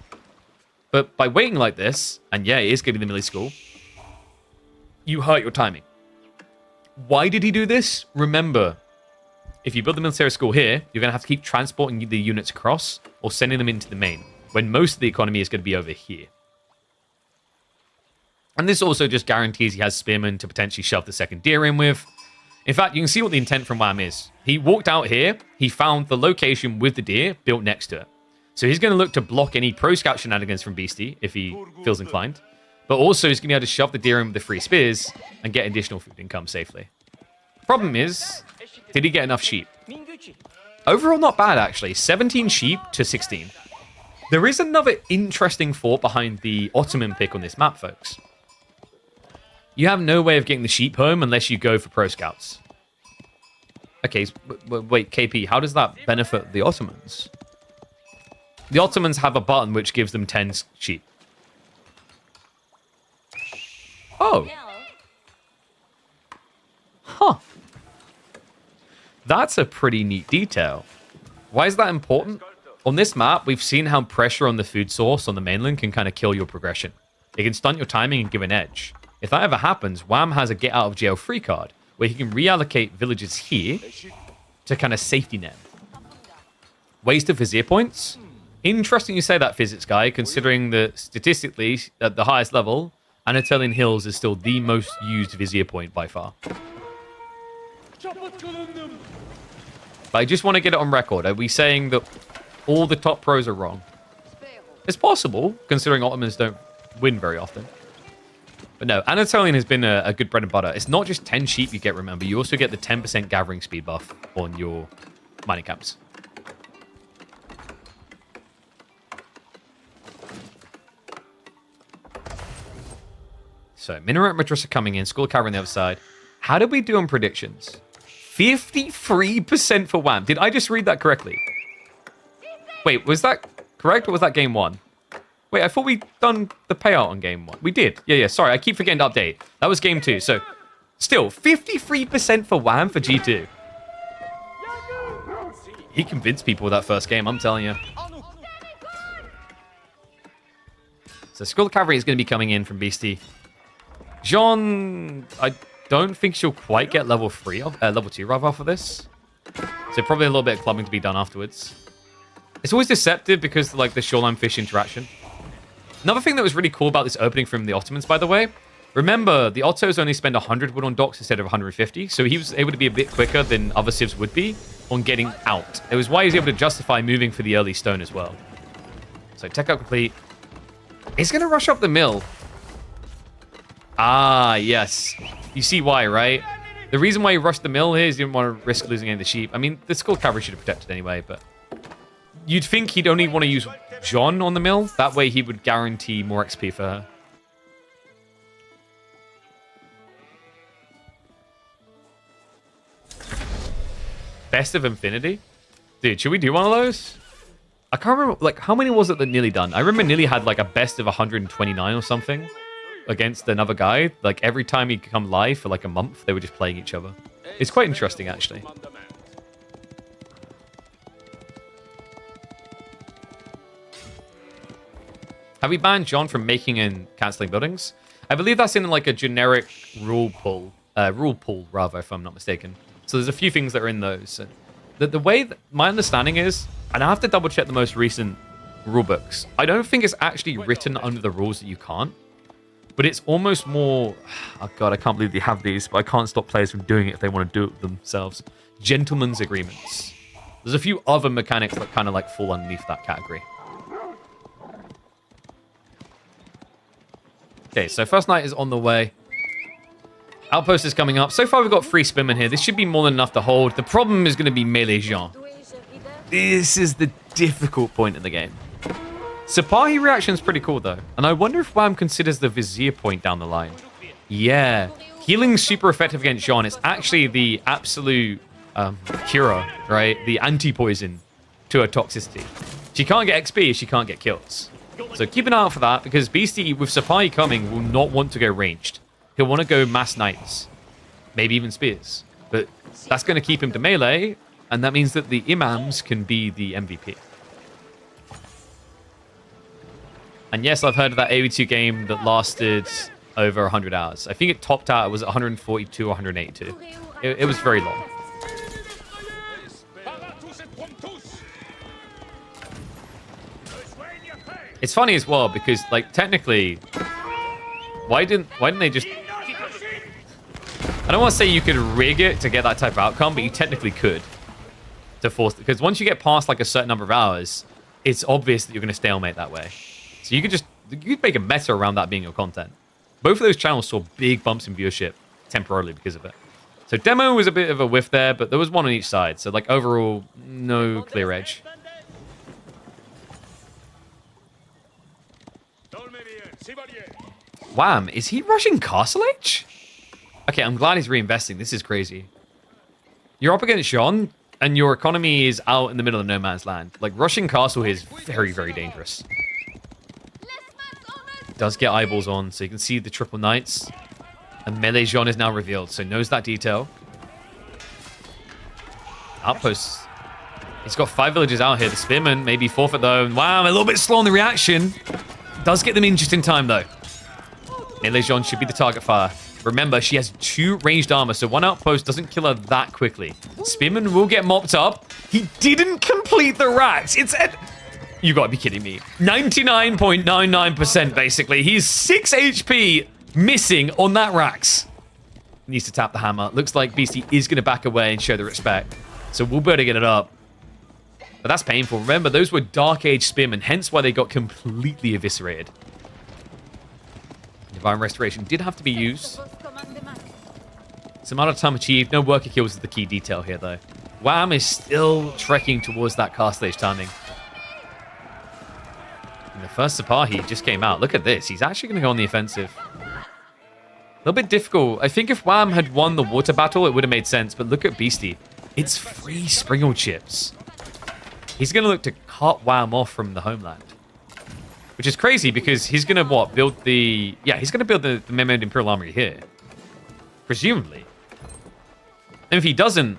But by waiting like this, and yeah, it is going to be the military school, you hurt your timing. Why did he do this? Remember, if you build the military school here, you're going to have to keep transporting the units across or sending them into the main, when most of the economy is going to be over here. And this also just guarantees he has Spearmen to potentially shove the second deer in with. In fact, you can see what the intent from Wham is. He walked out here, he found the location with the deer built next to it. So he's going to look to block any pro scout shenanigans from Beastie if he feels inclined. But also he's going to be able to shove the deer in with the 3 spears and get additional food income safely. Problem is, did he get enough sheep? Overall, not bad actually. 17 sheep to 16. There is another interesting thought behind the Ottoman pick on this map, folks. You have no way of getting the sheep home unless you go for pro scouts. Okay, wait, KP, how does that benefit the Ottomans? The Ottomans have a button which gives them 10 sheep. Oh. Huh. That's a pretty neat detail. Why is that important? On this map, we've seen how pressure on the food source on the mainland can kind of kill your progression. It can stunt your timing and give an edge. If that ever happens, Wham has a get out of jail free card where he can reallocate villages here to kind of safety net. Waste of vizier points? Interesting you say that, physics guy, considering that statistically, at the highest level, Anatolian Hills is still the most used vizier point by far. But I just want to get it on record. Are we saying that all the top pros are wrong? It's possible, considering Ottomans don't win very often. But no, Anatolian has been a good bread and butter. It's not just 10 sheep you get, remember. You also get the 10% gathering speed buff on your mining camps. So, Minaret Madrasa coming in, School of Cavalry on the other side. How did we do on predictions? 53% for Wham. Did I just read that correctly? Wait, was that correct or was that game 1? Wait, I thought we'd done the payout on game 1. We did. Yeah, sorry. I keep forgetting to update. That was game 2. So, still, 53% for Wham for G2. He convinced people with that first game, I'm telling you. So, School of Cavalry is going to be coming in from Beastie. Jean, I don't think she'll quite get level 2 rather off of this. So probably a little bit of clubbing to be done afterwards. It's always deceptive because like the shoreline fish interaction. Another thing that was really cool about this opening from the Ottomans, by the way, remember the Ottos only spend 100 wood on docks instead of 150, so he was able to be a bit quicker than other civs would be on getting out. It was why he was able to justify moving for the early stone as well. So tech up complete. He's going to rush up the mill. Ah, yes. You see why, right? The reason why he rushed the mill here is he didn't want to risk losing any of the sheep. I mean, the Skull Cavalry should have protected anyway, but... You'd think he'd only want to use John on the mill. That way he would guarantee more XP for her. Best of Infinity? Dude, should we do one of those? I can't remember, like, how many was it that Nearly done? I remember Nearly had, like, a best of 129 or something against another guy. Like, every time he'd come live for, like, a month, they were just playing each other. It's quite interesting, actually. Have we banned John from making and cancelling buildings? I believe that's in, like, a generic rule pool, rather, if I'm not mistaken. So there's a few things that are in those. The way that my understanding is, and I have to double check the most recent rule books, I don't think it's actually written under the rules that you can't, but it's almost more, oh god, I can't believe they have these, but I can't stop players from doing it if they want to do it themselves. Gentlemen's agreements. There's a few other mechanics that kind of like fall underneath that category. Okay, so first night is on the way. Outpost is coming up. So far, we've got 3 Spinmen here. This should be more than enough to hold. The problem is going to be melee Jean. This is the difficult point in the game. Sipahi reaction is pretty cool, though. And I wonder if Wham considers the Vizier point down the line. Yeah. Healing's super effective against Jean. It's actually the absolute cure, right? The anti-poison to her toxicity. She can't get XP if she can't get kills. So keep an eye out for that, because Beastie, with Sipahi coming, will not want to go ranged. He'll want to go mass knights, maybe even spears. But that's going to keep him to melee, and that means that the imams can be the MVP. And yes, I've heard of that AV2 game that lasted over 100 hours. I think it topped out, it was 142 or 182. It was very long. It's funny as well, because, like, technically, why didn't they just... I don't want to say you could rig it to get that type of outcome, but you technically could. To force... Because once you get past, like, a certain number of hours, it's obvious that you're going to stalemate that way. So you could just... You could make a meta around that being your content. Both of those channels saw big bumps in viewership temporarily because of it. So demo was a bit of a whiff there, but there was one on each side. So, like, overall, no clear edge. Wham, is he rushing Castle Age? Okay, I'm glad he's reinvesting. This is crazy. You're up against Jean. and your economy is out in the middle of no man's land. Like, rushing castle here is very, very dangerous. Does get eyeballs on, so you can see the triple knights. And melee Jean is now revealed, so knows that detail. Outposts. He's got 5 villages out here. The spearmen maybe forfeit though. Wow, a little bit slow on the reaction. Does get them in just in time though. Melee Jean should be the target fire. Remember, she has 2 ranged armor, so 1 outpost doesn't kill her that quickly. Spearman will get mopped up. He didn't complete the racks. It's at... You gotta be kidding me. 99.99% basically. He's 6 HP missing on that racks. Needs to tap the hammer. Looks like Beastie is gonna back away and show the respect. So we'll be able to get it up. But that's painful. Remember, those were Dark Age spearmen, hence why they got completely eviscerated. Divine Restoration did have to be used. Some amount of time achieved. No worker kills is the key detail here, though. Wham is still trekking towards that cast stage timing. And the first Sipahi just came out. Look at this. He's actually going to go on the offensive. A little bit difficult. I think if Wham had won the water battle, it would have made sense. But look at Beastie. It's free Springle chips. He's going to look to cut Wham off from the homeland. Which is crazy because he's going to, what, build the... Yeah, he's going to build the Memoed Imperial Armory here. Presumably. And if he doesn't...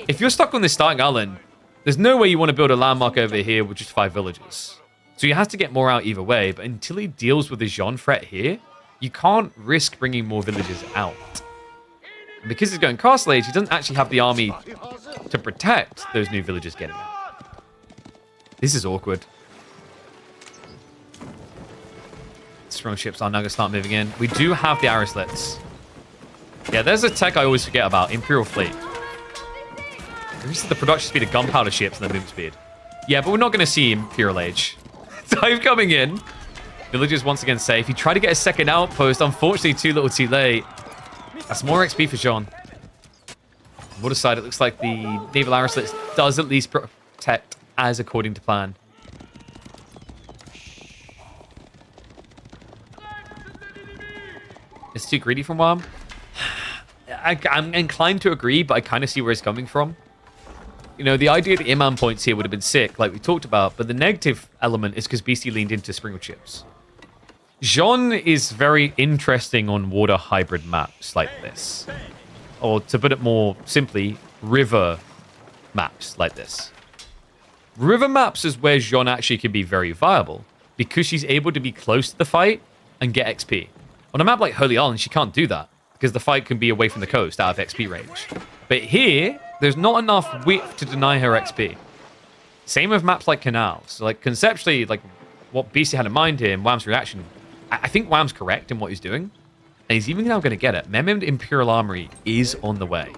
If you're stuck on this starting island, there's no way you want to build a landmark over here with just 5 villages. So he has to get more out either way, but until he deals with the Jean threat here, you can't risk bringing more villages out. And because he's going Castle Age, he doesn't actually have the army to protect those new villages getting out. This is awkward. Strong ships are now going to start moving in. We do have the Arislets. Yeah, there's a tech I always forget about. Imperial Fleet. This is the production speed of gunpowder ships and the movement speed. Yeah, but we're not going to see Imperial Age. Dive coming in. Villagers once again safe. He tried to get a second outpost. Unfortunately, too little too late. That's more XP for Jean. On water side, it looks like the Naval Arislets does at least protect as according to plan. It's too greedy from Wham. I'm inclined to agree, but I kind of see where he's coming from. You know, the idea that Imam points here would have been sick, like we talked about, but the negative element is because BC leaned into Springle chips. Jean is very interesting on water hybrid maps like this. Or to put it more simply, river maps like this. River maps is where Jean actually can be very viable because she's able to be close to the fight and get XP. On a map like Holy Island, she can't do that because the fight can be away from the coast out of XP range. But here, there's not enough width to deny her XP. Same with maps like Canals. So like conceptually, like what BC had in mind here and Wham's reaction, I think Wham's correct in what he's doing. And he's even now going to get it. Memoed Imperial Armory is on the way.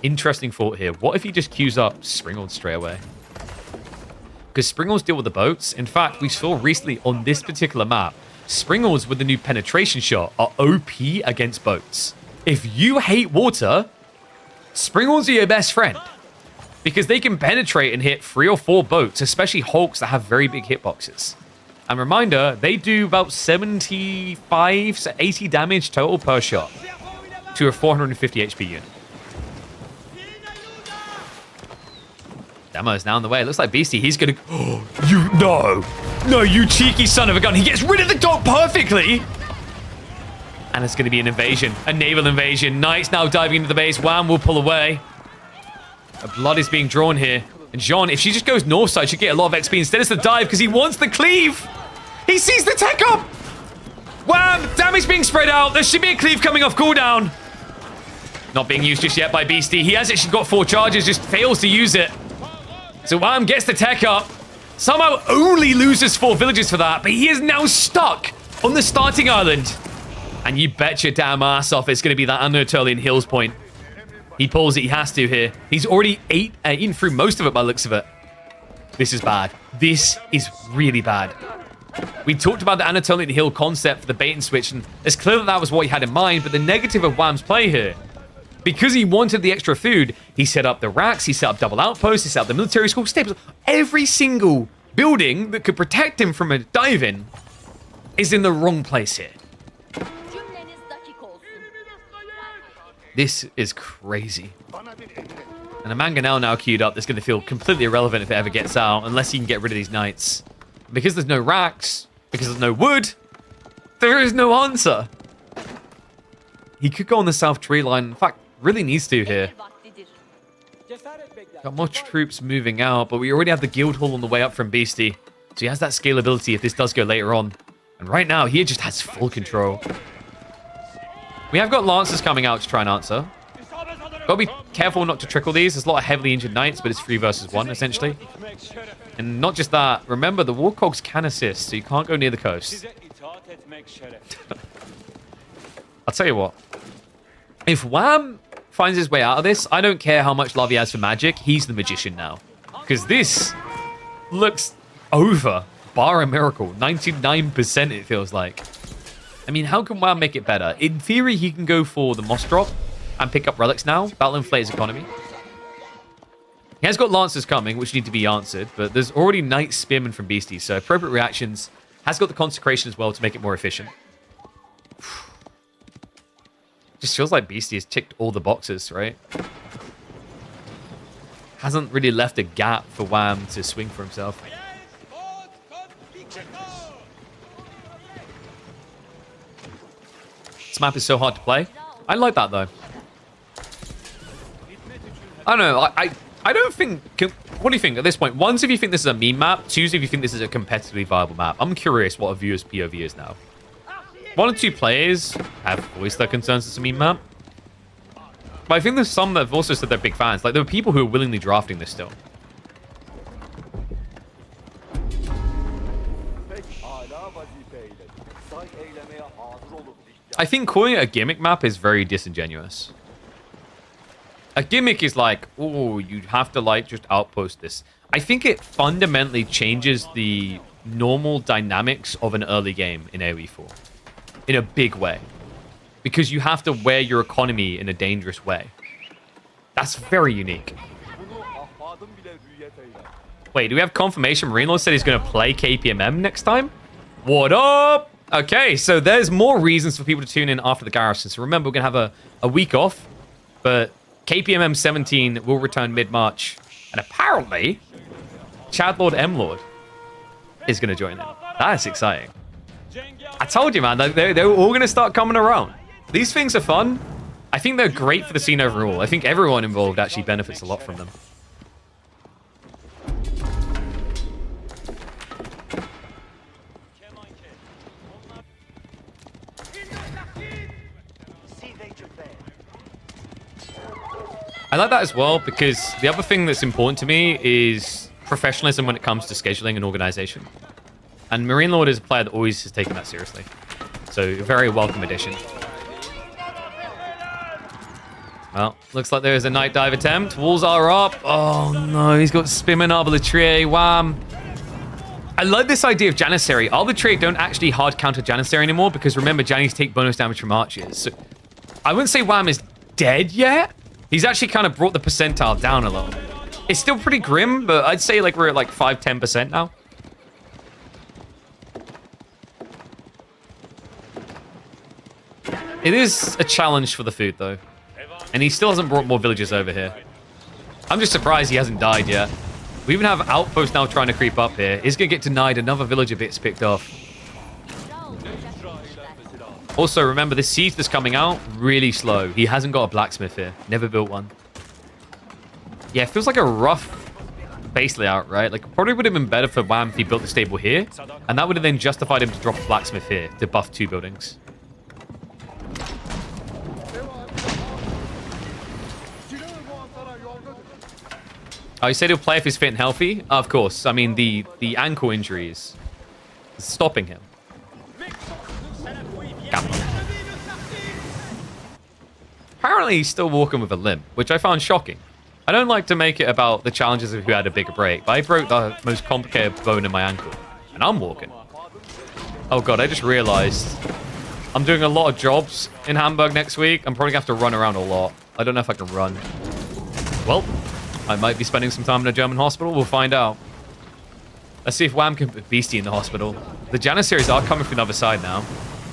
Interesting thought here. What if he just queues up Springles straight away? Because Springles deal with the boats. In fact, we saw recently on this particular map, Springles with the new penetration shot are OP against boats. If you hate water, Springles are your best friend. Because they can penetrate and hit 3 or 4 boats, especially Hulks that have very big hitboxes. And reminder, they do about 75 to 80 damage total per shot to a 450 HP unit. Demo is now on the way. It looks like Beastie. He's going to... Oh, No, you cheeky son of a gun. He gets rid of the dog perfectly. And it's going to be an invasion. A naval invasion. Knights now diving into the base. Wham will pull away. A blood is being drawn here. And Jean, if she just goes north side, she'll get a lot of XP. Instead, it's the dive because he wants the cleave. He sees the tech up. Wham! Damage being spread out. There should be a cleave coming off cooldown. Not being used just yet by Beastie. He has actually got 4 charges, just fails to use it. So Wham gets the tech up. Somehow only loses 4 villages for that, but he is now stuck on the starting island. And you bet your damn ass off it's going to be that Anatolian Hills point. He pulls it, he has to here. He's already eaten through most of it by the looks of it. This is bad. This is really bad. We talked about the Anatolian Hill concept for the bait and switch, and it's clear that that was what he had in mind, but the negative of Wham's play here, because he wanted the extra food, he set up the racks, he set up double outposts, he set up the military school, staples. Every single building that could protect him from a dive-in is in the wrong place here. This is crazy. And a Mangonel now queued up that's going to feel completely irrelevant if it ever gets out, unless he can get rid of these knights. Because there's no racks, because there's no wood, there is no answer. He could go on the south tree line. In fact, really needs to here. Got much troops moving out, but we already have the guild hall on the way up from Beastie. So he has that scalability if this does go later on. And right now, he just has full control. We have got Lancers coming out to try and answer. Gotta be careful not to trickle these. There's a lot of heavily injured knights, but it's 3 versus 1, essentially. And not just that, remember, the Warcogs can assist, so you can't go near the coast. I'll tell you what. If Wham finds his way out of this, I don't care how much love he has for magic. He's the magician now. Because this looks over, bar a miracle. 99% it feels like. I mean, how can Wham make it better? In theory, he can go for the Moss Drop and pick up relics now. Battle inflate his economy. He has got Lancers coming, which need to be answered, but there's already Knight Spearmen from Beastie, so appropriate reactions. Has got the Consecration as well to make it more efficient. Just feels like Beastie has ticked all the boxes, right? Hasn't really left a gap for Wham to swing for himself. This map is so hard to play. I like that, though. I don't know. I don't think... What do you think at this point? One, if you think this is a meme map. Two, if you think this is a competitively viable map. I'm curious what a viewer's POV is now. 1 or 2 players have voiced their concerns it's a meme map. But I think there's some that have also said they're big fans. Like, there are people who are willingly drafting this still. I think calling it a gimmick map is very disingenuous. A gimmick is like, oh, you have to, like, just outpost this. I think it fundamentally changes the normal dynamics of an early game in AoE 4. In a big way. Because you have to wear your economy in a dangerous way. That's very unique. Wait, do we have confirmation? Marine said he's going to play KPMM next time? What up? Okay, so there's more reasons for people to tune in after the Garrison. So remember, we're going to have a week off. But KPMM 17 will return mid-March. And apparently, Chadlord M-Lord is going to join in. That's exciting. I told you, man, they're all going to start coming around. These things are fun. I think they're great for the scene overall. I think everyone involved actually benefits a lot from them. I like that as well, because the other thing that's important to me is professionalism when it comes to scheduling and organization. And Marine Lord is a player that always has taken that seriously. So, a very welcome addition. Well, looks like there's a night dive attempt. Walls are up. Oh no, he's got Spearman Arbitraire. Wham. I like this idea of Janissary. Arbitraire don't actually hard counter Janissary anymore, because remember, Jannies take bonus damage from archers. So, I wouldn't say Wham is dead yet. He's actually kind of brought the percentile down a little. It's still pretty grim, but I'd say like we're at like 5-10% now. It is a challenge for the food, though. And he still hasn't brought more villagers over here. I'm just surprised he hasn't died yet. We even have Outpost now trying to creep up here. He's going to get denied. Another villager bit's picked off. Also, remember, this siege that's coming out, really slow. He hasn't got a blacksmith here. Never built one. Yeah, it feels like a rough base layout, right? Like, probably would have been better for Wham if he built the stable here. And that would have then justified him to drop a blacksmith here to buff 2 buildings. Oh, you said he'll play if he's fit and healthy? Of course. I mean, the ankle injuries is stopping him. Apparently, he's still walking with a limp, which I found shocking. I don't like to make it about the challenges of who had a bigger break, but I broke the most complicated bone in my ankle, and I'm walking. Oh god, I just realized I'm doing a lot of jobs in Hamburg next week. I'm probably going to have to run around a lot. I don't know if I can run. Well, I might be spending some time in a German hospital. We'll find out. Let's see if Wham can put Beastie in the hospital. The Janissaries are coming from the other side now.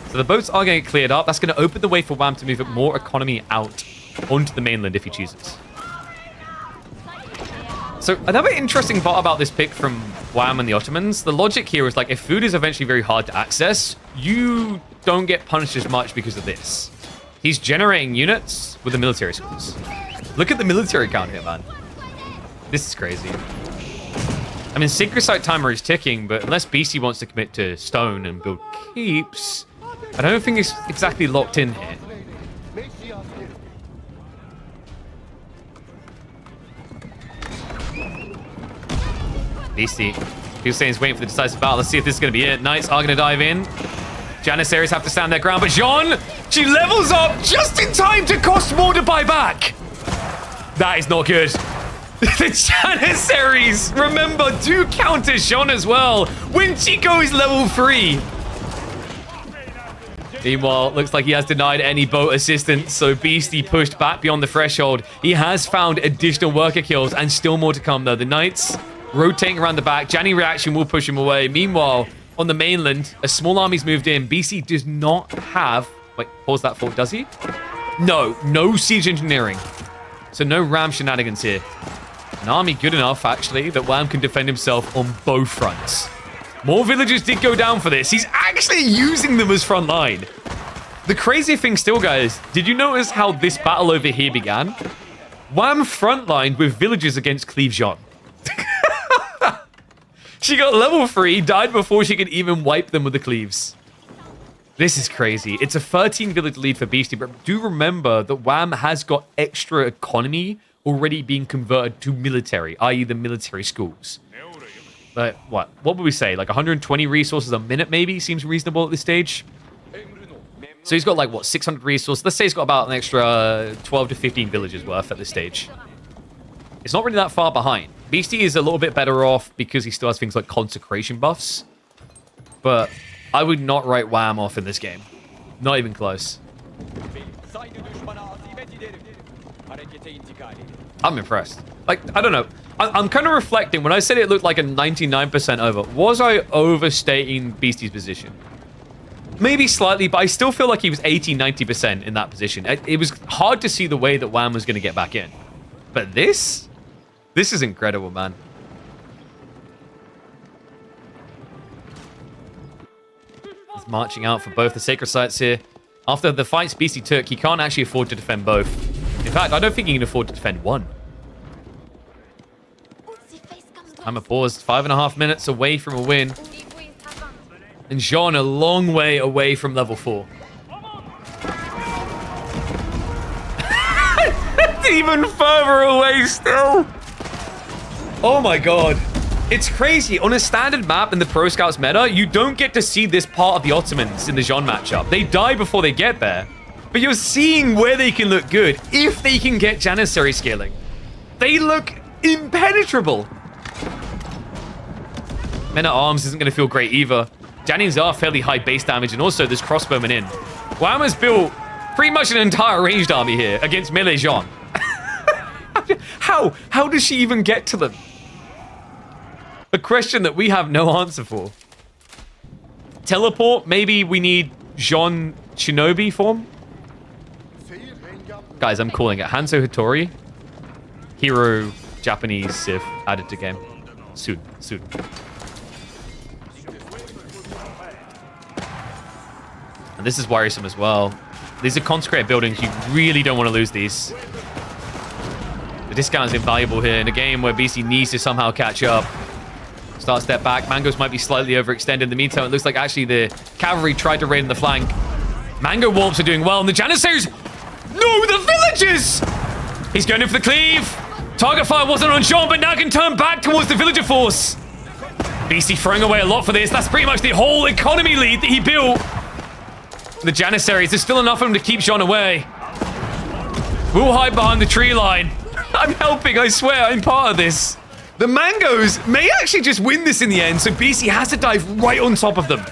So the boats are going to get cleared up. That's going to open the way for Wham to move more economy out onto the mainland if he chooses. So another interesting part about this pick from Wham and the Ottomans, the logic here is like if food is eventually very hard to access, you don't get punished as much because of this. He's generating units with the military schools. Look at the military count here, man. This is crazy. I mean, Sacred Site timer is ticking, but unless BC wants to commit to stone and build keeps, I don't think it's exactly locked in here. BC. People saying he's waiting for the decisive battle. Let's see if this is going to be it. Knights are going to dive in. Janissaries have to stand their ground, but Jean, she levels up just in time to cost more to buy back. That is not good. The Janissaries, remember, do counter Jean as well when she goes level 3. Meanwhile, looks like he has denied any boat assistance, so Beastie pushed back beyond the threshold. He has found additional worker kills, and still more to come, though. The Knights rotating around the back. Janny reaction will push him away. Meanwhile, on the mainland, a small army's moved in. BC does not have... Wait, pause that fort, does he? No siege engineering. So no ram shenanigans here. An army good enough, actually, that Wham can defend himself on both fronts. More villagers did go down for this. He's actually using them as front line. The crazy thing still, guys, did you notice how this battle over here began? Wham frontlined with villagers against Cleve Jean. She got level 3, died before she could even wipe them with the cleaves. This is crazy. It's a 13 village lead for Beastie, but do remember that Wham has got extra economy already being converted to military, i.e. the military schools. Like, what would we say? Like 120 resources a minute maybe seems reasonable at this stage. So he's got like, what, 600 resources? Let's say he's got about an extra 12 to 15 villages worth at this stage. It's not really that far behind. Beastie is a little bit better off because he still has things like consecration buffs. But I would not write Wham off in this game. Not even close. I'm impressed. Like, I don't know. I'm kind of reflecting. When I said it looked like a 99% over, was I overstating Beastie's position? Maybe slightly, but I still feel like he was 80, 90% in that position. It was hard to see the way that Wham was going to get back in. But this is incredible, man. He's marching out for both the sacred sites here. After the fights Beastie took, he can't actually afford to defend both. In fact, I don't think he can afford to defend one. Timer paused. 5.5 minutes away from a win. And Jean a long way away from level 4. Even further away still. Oh my god. It's crazy. On a standard map in the Pro Scouts meta, you don't get to see this part of the Ottomans in the Jean matchup. They die before they get there. But you're seeing where they can look good if they can get Janissary scaling. They look impenetrable. Men-at-Arms isn't going to feel great either. Jannies are fairly high base damage, and also there's crossbowmen in. Wham has built pretty much an entire ranged army here against melee Jean. How does she even get to them? A question that we have no answer for. Teleport? Maybe we need Jean Shinobi form? Guys, I'm calling it. Hanzo Hattori. Hero Japanese Sith added to game. Soon. And this is worrisome as well. These are consecrated buildings. You really don't want to lose these. The discount is invaluable here in a game where BC needs to somehow catch up. Start step back. Mangoes might be slightly overextended. In the meantime, it looks like actually the cavalry tried to raid in the flank. Mango Warps are doing well, and the Janissaries... No, the villagers! He's going in for the cleave. Target fire wasn't on Jean, but now can turn back towards the villager force. BC throwing away a lot for this. That's pretty much the whole economy lead that he built. The Janissaries, there's still enough of them to keep Jean away. We'll hide behind the tree line. I'm helping, I swear, I'm part of this. The Mangoes may actually just win this in the end, so BC has to dive right on top of them.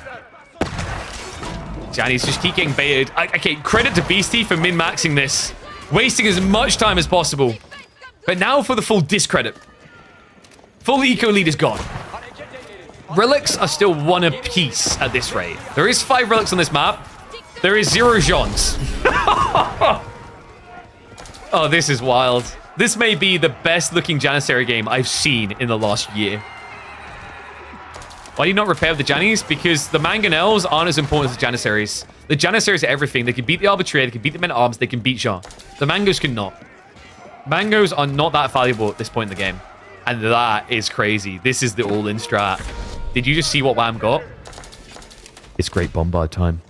Janny's just keep getting baited. Okay, credit to Beastie for min-maxing this. Wasting as much time as possible. But now for the full discredit. Full eco lead is gone. Relics are still 1 apiece at this rate. There is 5 relics on this map. There is 0 Jeans. Oh, this is wild. This may be the best looking Janissary game I've seen in the last year. Why do you not repair the Jannies? Because the Mangonels aren't as important as the Janissaries. The Janissaries are everything. They can beat the Arbitrator, they can beat the Men-at-Arms, they can beat Jean. The Mangos cannot. Mangos are not that valuable at this point in the game. And that is crazy. This is the all-in strat. Did you just see what Wham got? It's great bombard time.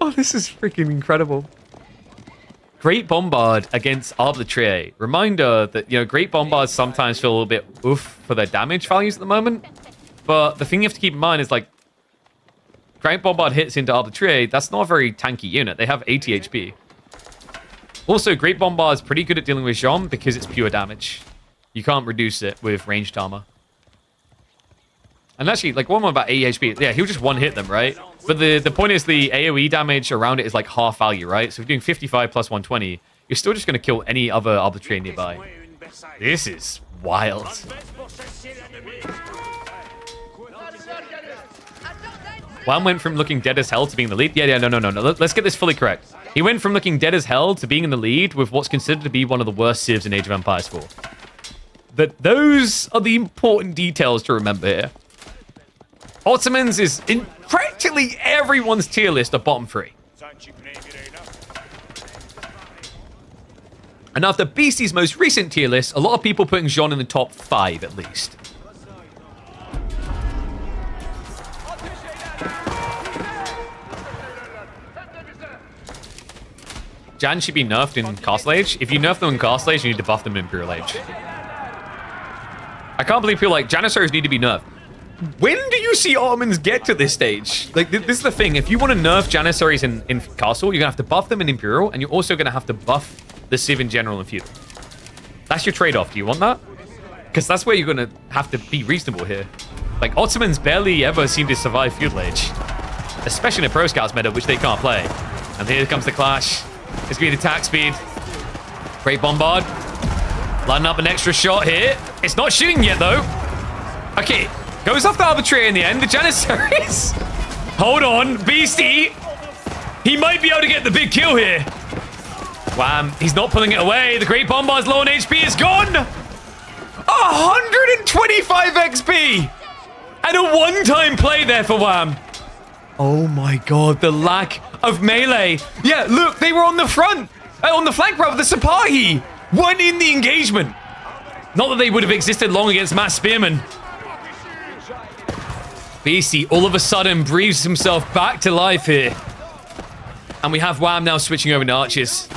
Oh, this is freaking incredible. Great Bombard against Arbitraire. Reminder that, you know, Great Bombards sometimes feel a little bit oof for their damage values at the moment. But the thing you have to keep in mind is, like, Great Bombard hits into Arbitraire. That's not a very tanky unit. They have 80 HP. Also, Great Bombard is pretty good at dealing with Jean because it's pure damage. You can't reduce it with ranged armor. And actually, like, one more about 80 HP. Yeah, he'll just one-hit them, right? But the point is the AoE damage around it is like half value, right? So if you're doing 55 plus 120, you're still just going to kill any other Arbitraire nearby. This is wild. Wham went from looking dead as hell to being the lead. Yeah, no. Let's get this fully correct. He went from looking dead as hell to being in the lead with what's considered to be one of the worst civs in Age of Empires 4. But those are the important details to remember here. Ottomans is in practically everyone's tier list of bottom 3. And after Beastie's most recent tier list, a lot of people putting Jean in the top 5 at least. Jan should be nerfed in Castle Age. If you nerf them in Castle Age, you need to buff them in Imperial Age. I can't believe people like Janissaries need to be nerfed. When do you see Ottomans get to this stage? Like, this is the thing. If you want to nerf Janissaries in Castle, you're going to have to buff them in Imperial, and you're also going to have to buff the Civ in general in Feudal. That's your trade-off. Do you want that? Because that's where you're going to have to be reasonable here. Like, Ottomans barely ever seem to survive Feudal Age. Especially in a Pro Scouts meta, which they can't play. And here comes the clash. It's going to be the attack speed. Great Bombard. Lining up an extra shot here. It's not shooting yet, though. Okay. Goes off the Arbitraire in the end. The Janissaries. Hold on. Beastie. He might be able to get the big kill here. Wham. He's not pulling it away. The Great Bombard's low on HP is gone. 125 XP. And a one-time play there for Wham. Oh my god. The lack of melee. Yeah, look. They were on the front. On the flank, rather. The Sipahi weren't in the engagement. Not that they would have existed long against Matt Spearman. Beastie all of a sudden breathes himself back to life here. And we have Wham now switching over to archers.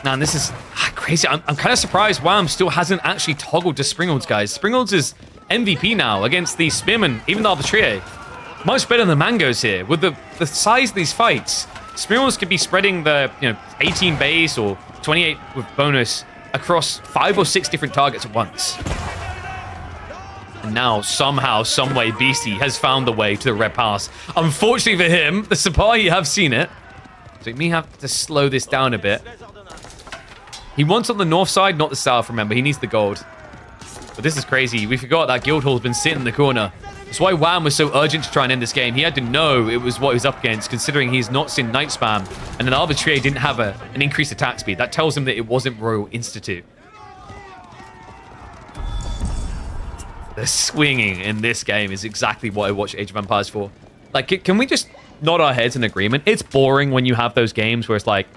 Man, this is crazy. I'm kind of surprised Wham still hasn't actually toggled to Springolds, guys. Springolds is MVP now against the Spearmen, even the Arbitraire. Much better than Mango's here. With the size of these fights, Springolds could be spreading the 18 base or 28 with bonus across 5 or 6 different targets at once. And now, somehow, someway, Beastie has found the way to the Red Pass. Unfortunately for him, the Sipahi have seen it. So he may have to slow this down a bit. He wants on the north side, not the south, remember. He needs the gold. But this is crazy. We forgot that Guildhall's been sitting in the corner. That's why Wham was so urgent to try and end this game. He had to know it was what he was up against, considering he's not seen Night Spam. And an Arbitraire didn't have an increased attack speed. That tells him that it wasn't Royal Institute. The swinging in this game is exactly what I watch Age of Empires for. Like, can we just nod our heads in agreement? It's boring when you have those games where it's like,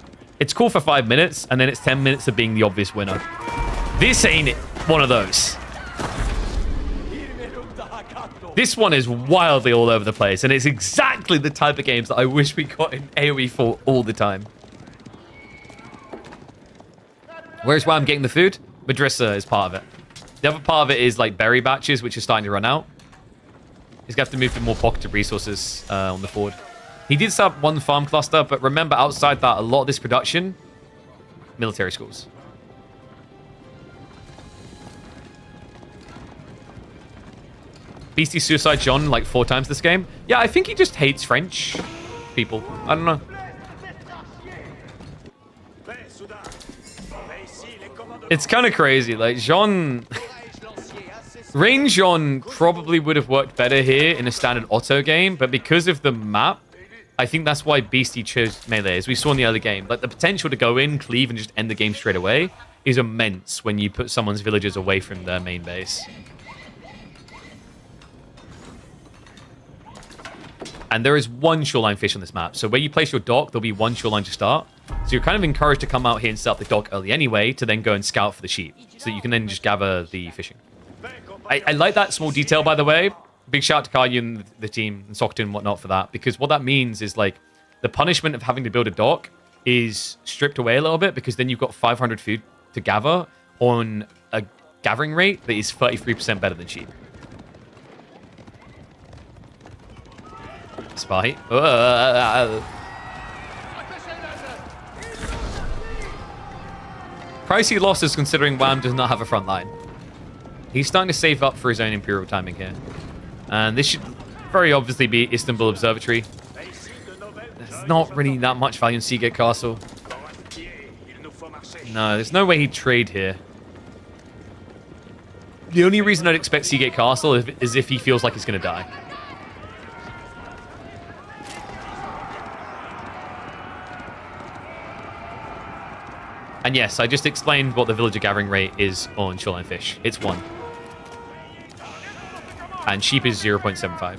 it's cool for 5 minutes, and then it's 10 minutes of being the obvious winner. This ain't one of those. This one is wildly all over the place, and it's exactly the type of games that I wish we got in AoE 4 all the time. Where's Wham getting the food? Madrissa is part of it. The other part of it is like berry batches, which are starting to run out. He's going to have to move to more pocketed resources on the forward. He did set up one farm cluster, but remember, outside that, a lot of this production, military schools. Beastie suicide John like 4 times this game. Yeah, I think he just hates French people. I don't know. It's kind of crazy. Like, Jean... Range Jean probably would have worked better here in a standard auto game, but because of the map, I think that's why Beastie chose melee. As we saw in the early game, like the potential to go in, cleave, and just end the game straight away is immense when you put someone's villagers away from their main base. And there is one shoreline fish on this map. So where you place your dock, there'll be one shoreline to start. So you're kind of encouraged to come out here and set up the dock early anyway, to then go and scout for the sheep. So that you can then just gather the fishing. I like that small detail, by the way. Big shout out to Karyu and the team, and Sockton and whatnot for that. Because what that means is, like, the punishment of having to build a dock is stripped away a little bit, because then you've got 500 food to gather on a gathering rate that is 33% better than sheep. Spy. Pricey losses considering Wham does not have a front line. He's starting to save up for his own Imperial timing here. And this should very obviously be Istanbul Observatory. There's not really that much value in Seagate Castle. No, there's no way he'd trade here. The only reason I'd expect Seagate Castle is if he feels like he's going to die. And yes, I just explained what the villager gathering rate is on shoreline fish. It's 1. And sheep is 0.75.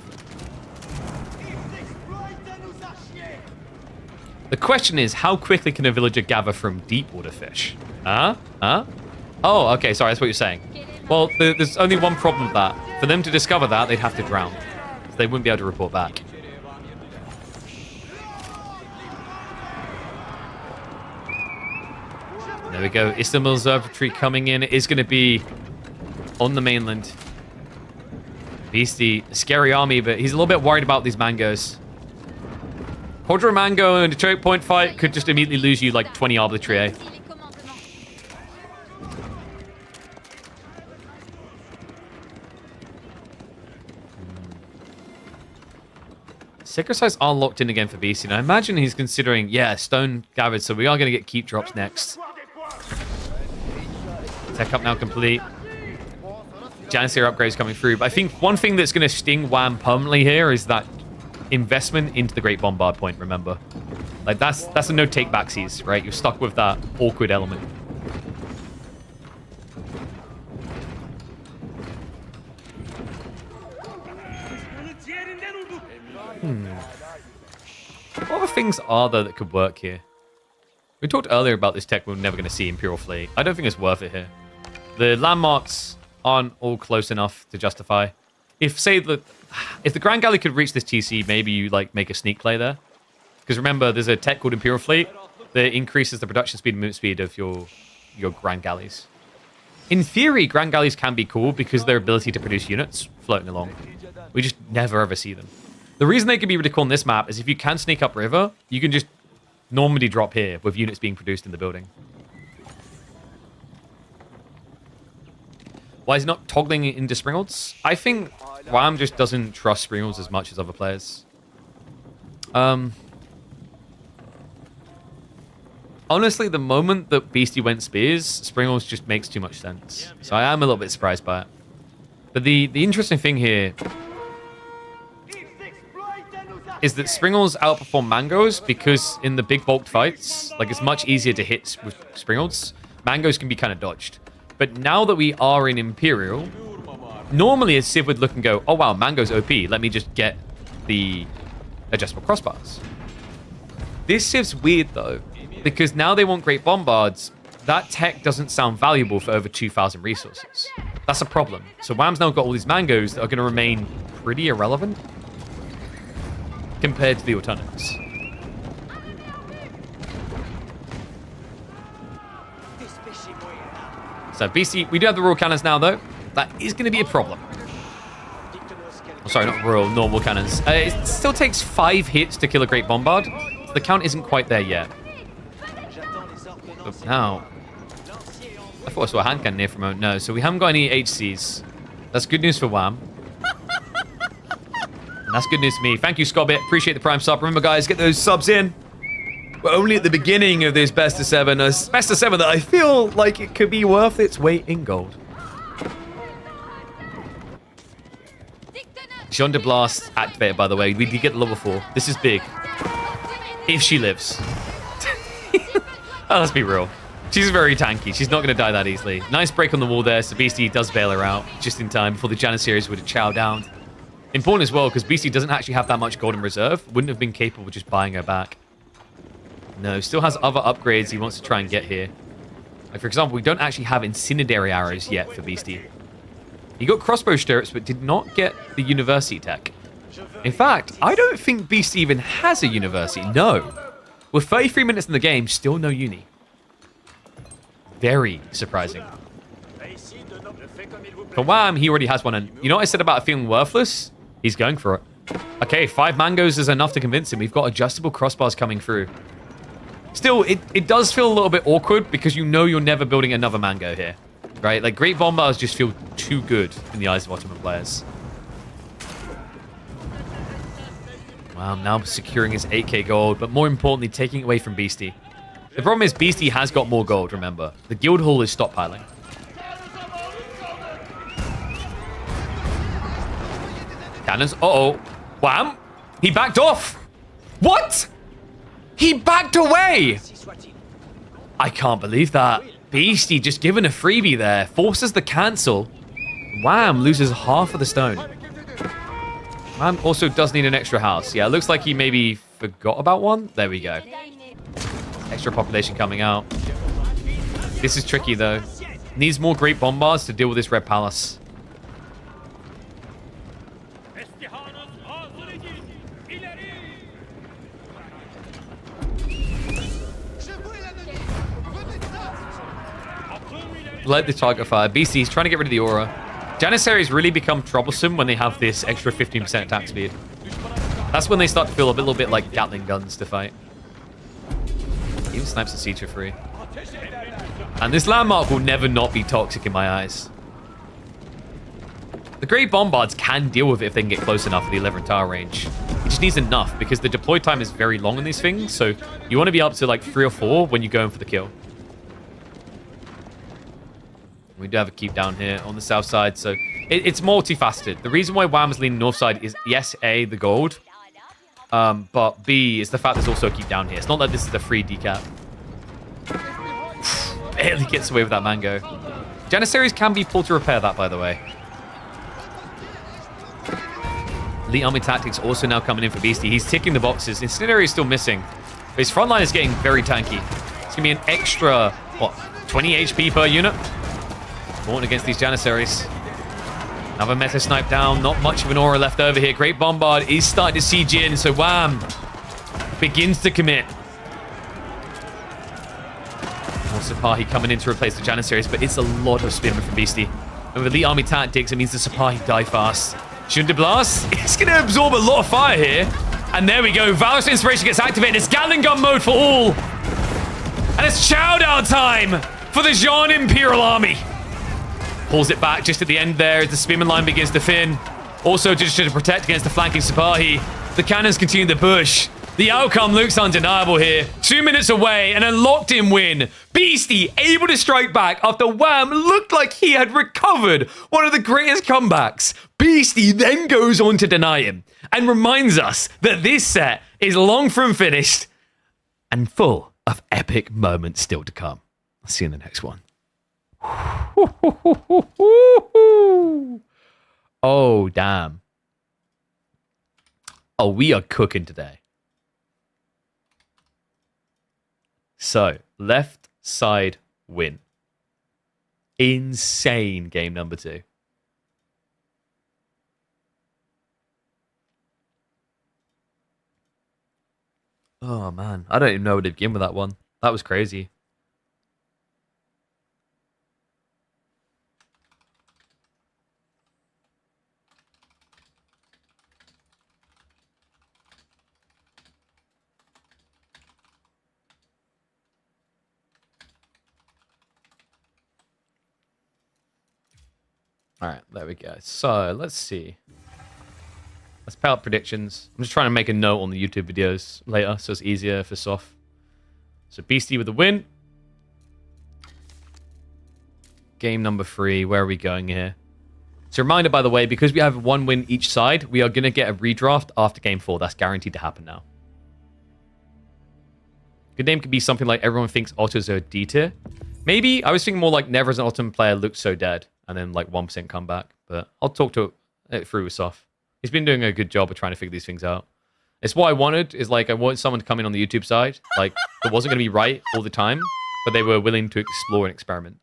The question is, how quickly can a villager gather from deep water fish? Huh? Oh, okay, sorry, that's what you're saying. Well, there's only one problem with that. For them to discover that, they'd have to drown. So they wouldn't be able to report back. There we go. Istanbul Observatory coming in. It is going to be on the mainland. Beastie, a scary army, but he's a little bit worried about these mangoes. Quadro Mango and a choke point fight could just immediately lose you like 20 arbitrary. Sacred sites are locked in again for Beastie. And I imagine he's considering, yeah, stone gathered, so we are going to get keep drops next. Tech up now complete. Janseer upgrades coming through. But I think one thing that's going to sting Wham permanently here is that investment into the Great Bombard point, remember. Like, that's a no take backsies, right? You're stuck with that awkward element. What other things are there that could work here? We talked earlier about this tech we're never going to see in Imperial Fleet. I don't think it's worth it here. The landmarks aren't all close enough to justify. If the Grand Galley could reach this TC, maybe you like make a sneak play there. Because remember, there's a tech called Imperial Fleet that increases the production speed and movement speed of your Grand Galleys. In theory, Grand Galleys can be cool because of their ability to produce units floating along. We just never ever see them. The reason they can be really cool on this map is if you can sneak up river, you can just normally drop here with units being produced in the building. Why is he not toggling into Springolds? I think Wham just doesn't trust Springolds as much as other players. Honestly, the moment that Beastie went Spears, Springolds just makes too much sense. So I am a little bit surprised by it. But the interesting thing here is that Springolds outperform Mangoes because in the big bulk fights, like it's much easier to hit with Springolds. Mangoes can be kind of dodged. But now that we are in Imperial, normally a Civ would look and go, oh wow, Mango's OP, let me just get the adjustable crossbars. This Civ's weird though, because now they want Great Bombards. That tech doesn't sound valuable for over 2,000 resources. That's a problem. So Wham's now got all these Mangoes that are going to remain pretty irrelevant compared to the alternatives. So BC, we do have the Royal Cannons now though. That is going to be a problem. Oh, sorry, not Royal, normal Cannons. It still takes 5 hits to kill a Great Bombard. So the count isn't quite there yet. But now, I thought I saw a hand cannon near for a moment. No, so we haven't got any HCs. That's good news for Wham. And that's good news to me. Thank you, Scobbit. Appreciate the Prime sub. Remember, guys, get those subs in. We're only at the beginning of this best of 7. A best of 7 that I feel like it could be worth its weight in gold. Jean de Blast activated, by the way. We did get level 4. This is big. If she lives. Oh, let's be real. She's very tanky. She's not going to die that easily. Nice break on the wall there, so Beastie does bail her out just in time before the Janissaries would have chowed down. Important as well, because Beastie doesn't actually have that much gold in reserve. Wouldn't have been capable of just buying her back. No, still has other upgrades he wants to try and get here. Like, for example, we don't actually have incendiary arrows yet for Beastie. He got crossbow stirrups, but did not get the university tech. In fact, I don't think Beastie even has a university. No. With 33 minutes in the game, still no uni. Very surprising. For Wham, he already has one. And you know what I said about feeling worthless? He's going for it. Okay, 5 mangoes is enough to convince him. We've got adjustable crossbars coming through. Still, it does feel a little bit awkward because you know you're never building another mango here. Right? Like, great bombards just feel too good in the eyes of Ottoman players. Wow, now securing his 8k gold, but more importantly, taking away from Beastie. The problem is Beastie has got more gold, remember. The guild hall is stockpiling. Cannons. Uh-oh. Wham! He backed off! What? He backed away! I can't believe that. Beastie just given a freebie there. Forces the cancel. Wham! Loses half of the stone. Man also does need an extra house. Yeah, it looks like he maybe forgot about one. There we go. Extra population coming out. This is tricky, though. Needs more great bombards to deal with this red palace. Let the target fire. Beastie's trying to get rid of the aura. Janissaries really become troublesome when they have this extra 15% attack speed. That's when they start to feel a little bit like Gatling guns to fight. Even snipes the siege for free. And this landmark will never not be toxic in my eyes. The Great Bombards can deal with it if they can get close enough for the 11 tower range. It just needs enough because the deploy time is very long on these things, so you want to be up to like 3 or 4 when you go in for the kill. We do have a keep down here on the south side, so it's multifaceted. The reason why Wham is leaning north side is, yes, A, the gold, but B is the fact there's also a keep down here. It's not that this is a free decap. Barely gets away with that mango. Janissaries can be pulled to repair that, by the way. Elite Army Tactics also now coming in for Beastie. He's ticking the boxes. Incendiary is still missing, but his front line is getting very tanky. It's going to be an extra, what, 20 HP per unit? Important against these Janissaries. Another meta snipe down. Not much of an aura left over here. Great Bombard is starting to siege in, so Wham begins to commit. More Sipahi coming in to replace the Janissaries, but it's a lot of spearmen from Beastie. And with Elite Army Tactics, it means the Sipahi die fast. Jean de Blast is going to absorb a lot of fire here. And there we go. Valorous Inspiration gets activated. It's Gatling gun mode for all. And it's chow down time for the Jean Imperial Army. Pulls it back just at the end there as the spearman line begins to thin. Also just to protect against the flanking Sipahi. The cannons continue to push. The outcome looks undeniable here. 2 minutes away and a locked-in win. Beastie able to strike back after Wham looked like he had recovered one of the greatest comebacks. Beastie then goes on to deny him and reminds us that this set is long from finished and full of epic moments still to come. I'll see you in the next one. Oh, damn. Oh, we are cooking today. So, left side win. Insane game number 2. Oh, man. I don't even know where to begin with that one. That was crazy. All right, there we go. So let's see. Let's pay out predictions. I'm just trying to make a note on the YouTube videos later, so it's easier for Soft. So Beastie with the win. Game number 3. Where are we going here? So reminder, by the way, because we have 1 win each side, we are going to get a redraft after game 4. That's guaranteed to happen now. Good name could be something like everyone thinks Otters are D tier. Maybe. I was thinking more like never as an Ottoman player looked so dead. And then like 1% comeback. But I'll talk to it through with Soph. He's been doing a good job of trying to figure these things out. It's what I wanted, is like I wanted someone to come in on the YouTube side. Like, that wasn't going to be right all the time. But they were willing to explore and experiment.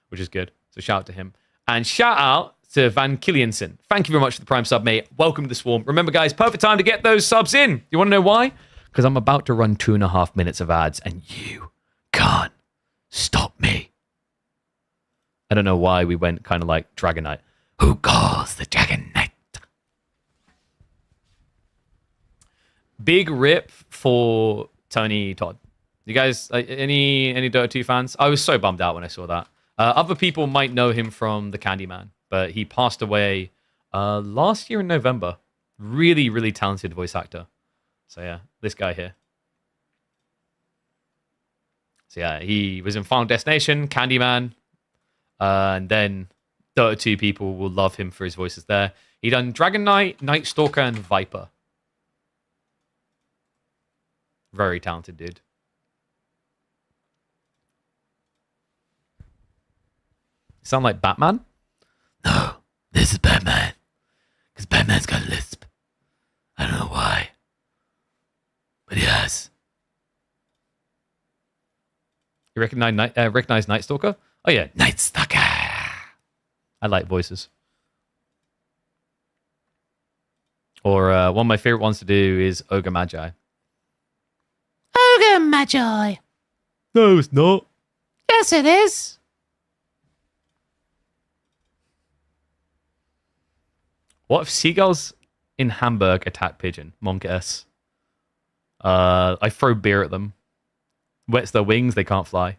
Which is good. So shout out to him. And shout out to Van Killianson. Thank you very much for the Prime sub, mate. Welcome to the Swarm. Remember, guys, perfect time to get those subs in. You want to know why? Because I'm about to run 2.5 minutes of ads, and you can't stop me. I don't know why we went kind of like Dragon Knight. Who calls the Dragon Knight? Big rip for Tony Todd. You guys, any Dota 2 fans? I was so bummed out when I saw that. Other people might know him from the Candyman, but he passed away last year in November. Really, really talented voice actor. So yeah, this guy here. So yeah, he was in Final Destination, Candyman, and then Dota 2 people will love him for his voices there. He done Dragon Knight, Night Stalker, and Viper. Very talented dude. Sound like Batman? No, this is Batman. Because Batman's got a lisp. I don't know why. But he has. You recognize Night Stalker? Oh yeah, Night Stalker. I like voices. Or one of my favorite ones to do is Ogre Magi. Ogre Magi. No, it's not. Yes, it is. What if seagulls in Hamburg attack pigeon? Monk S. I throw beer at them. Wets their wings, they can't fly.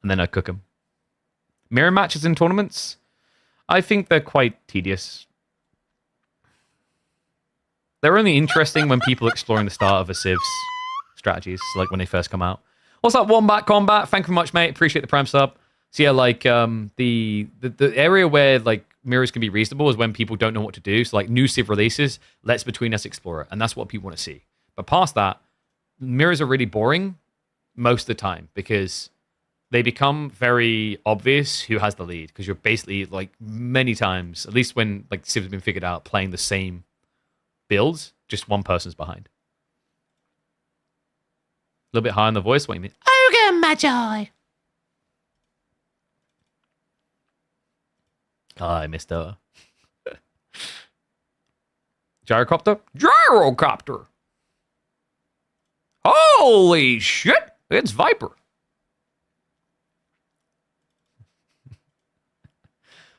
And then I cook them. Mirror matches in tournaments? I think they're quite tedious. They're only interesting when people are exploring the start of a Civ's strategies, like when they first come out. What's up, Wombat Combat? Thank you very much, mate. Appreciate the Prime sub. So yeah, like the area where like mirrors can be reasonable is when people don't know what to do. So like new Civ releases, let's Between Us explore it, and that's what people want to see. But past that, mirrors are really boring most of the time because they become very obvious who has the lead, because you're basically like many times, at least when like Civ's been figured out, playing the same builds, just one person's behind. A little bit high on the voice. What do you mean? Ogre Magi. Hi, Mr. Gyrocopter? Gyrocopter! Holy shit! It's Viper.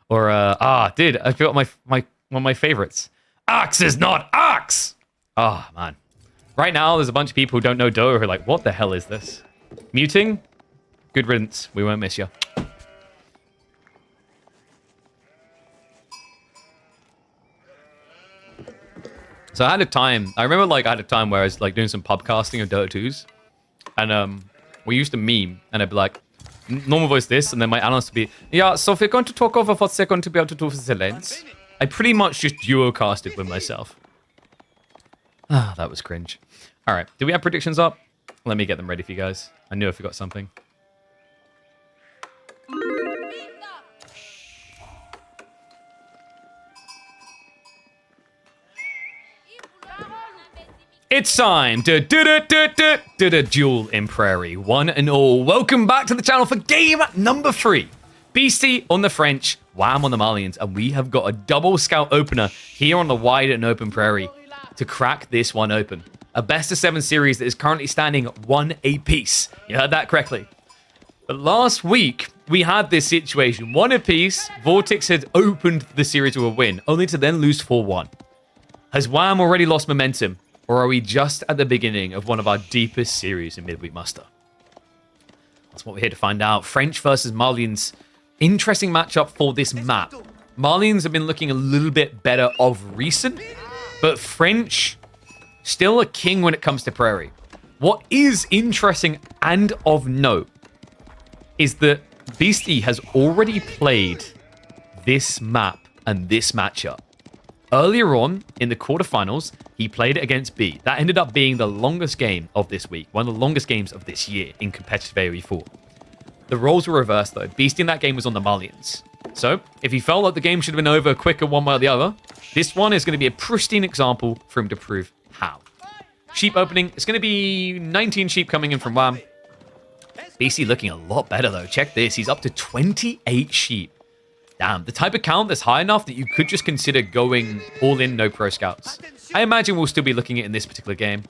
Or, dude, I forgot my one of my favorites. Ox is not Ox! Oh, man. Right now, there's a bunch of people who don't know Dota who are like, what the hell is this? Muting? Good riddance. We won't miss you. So I had a time, I remember like I had a time where I was like doing some pubcasting of Dota 2s. And we used to meme, and I'd be like, normal voice this, and then my analyst would be, yeah, so if you're going to talk over what's they're going to be able to do with the lens, I pretty much just duo casted with myself. Ah, that was cringe. All right, do we have predictions up? Let me get them ready for you guys. I knew I forgot something. It's time to duel in Prairie. One and all, welcome back to the channel for game number 3. Beastie on the French, Wham on the Malians, and we have got a double scout opener here on the wide and open Prairie to crack this one open. A best of 7 series that is currently standing 1 apiece. You heard that correctly. But last week, we had this situation. 1 apiece, Vortex had opened the series with a win, only to then lose 4-1. Has Wham already lost momentum? Or are we just at the beginning of one of our deepest series in Midweek Muster? That's what we're here to find out. French versus Malians. Interesting matchup for this map. Malians have been looking a little bit better of recent, but French, still a king when it comes to Prairie. What is interesting and of note is that Beastie has already played this map and this matchup. Earlier on in the quarterfinals, he played it against B. That ended up being the longest game of this week, one of the longest games of this year in competitive AoE4. The roles were reversed though. Beastie in that game was on the Malians. So, if he felt like the game should have been over quicker one way or the other, this one is going to be a pristine example for him to prove how. Sheep opening, it's going to be 19 sheep coming in from Wham. Beastie looking a lot better though. Check this, he's up to 28 sheep. Damn, the type of count that's high enough that you could just consider going all in, no pro scouts. I imagine we'll still be looking at it in this particular game.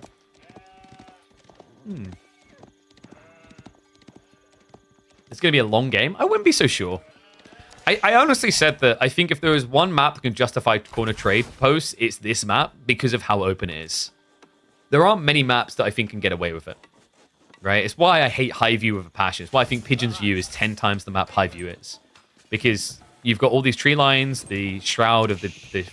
It's going to be a long game. I wouldn't be so sure. I honestly said that I think if there is one map that can justify corner trade posts, it's this map because of how open it is. There aren't many maps that I think can get away with it. Right? It's why I hate high view with a passion. It's why I think Pigeon's view is 10 times the map high view is. Because you've got all these tree lines, the shroud of the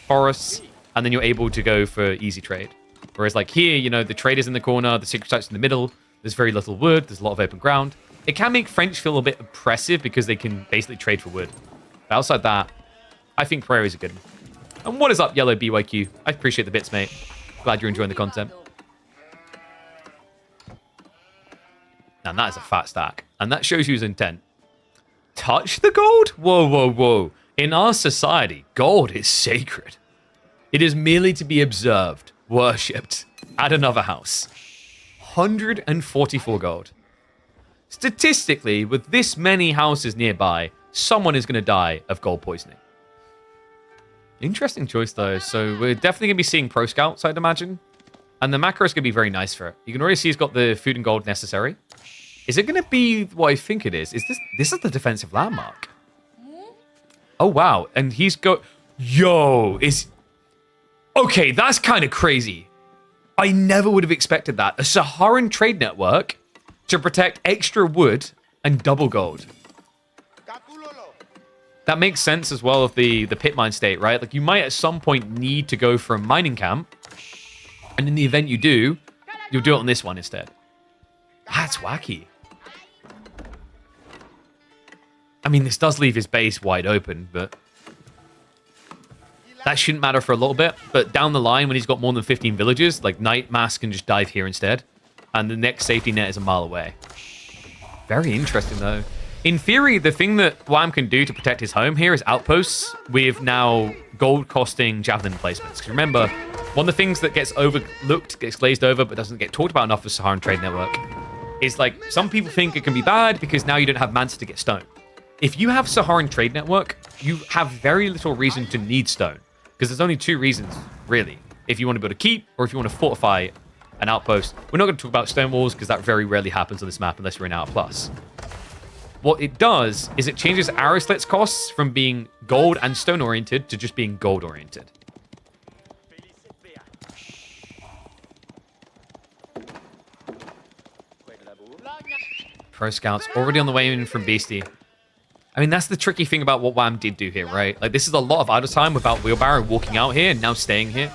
forests, and then you're able to go for easy trade. Whereas like here, you know, the trade is in the corner, the secret site's in the middle, there's very little wood, there's a lot of open ground. It can make French feel a bit oppressive because they can basically trade for wood. But outside that, I think prairies are good. And what is up, Yellow BYQ? I appreciate the bits, mate. Glad you're enjoying the content. Now that is a fat stack. And that shows you his intent. Touch the gold? Whoa, whoa, whoa. In our society, gold is sacred. It is merely to be observed, worshipped, at another house. 144 gold. Statistically, with this many houses nearby, someone is going to die of gold poisoning. Interesting choice, though. So we're definitely going to be seeing pro scouts, I'd imagine. And the macro is going to be very nice for it. You can already see he's got the food and gold necessary. Is it going to be what I think it is? This is the defensive landmark. Oh, wow. And he's okay, that's kind of crazy. I never would have expected that. A Saharan trade network to protect extra wood and double gold. That makes sense as well of the pit mine state, right? Like you might at some point need to go for a mining camp. And in the event you do, you'll do it on this one instead. That's wacky. I mean, this does leave his base wide open, but that shouldn't matter for a little bit. But down the line, when he's got more than 15 villagers, like Night Mask can just dive here instead. And the next safety net is a mile away. Very interesting, though. In theory, the thing that Wham can do to protect his home here is outposts with now gold-costing javelin placements. Because remember, one of the things that gets overlooked, gets glazed over, but doesn't get talked about enough with Saharan Trade Network is like, some people think it can be bad because now you don't have Mansa to get stone. If you have Saharan Trade Network, you have very little reason to need stone. Because there's only two reasons, really. If you want to build a keep, or if you want to fortify an outpost. We're not going to talk about stone walls, because that very rarely happens on this map unless you're in Hour Plus. What it does is it changes arrow slits costs from being gold and stone oriented to just being gold oriented. Pro scouts already on the way in from Beastie. I mean, that's the tricky thing about what Wham did do here, right? Like, this is a lot of idle time without Wheelbarrow walking out here and now staying here.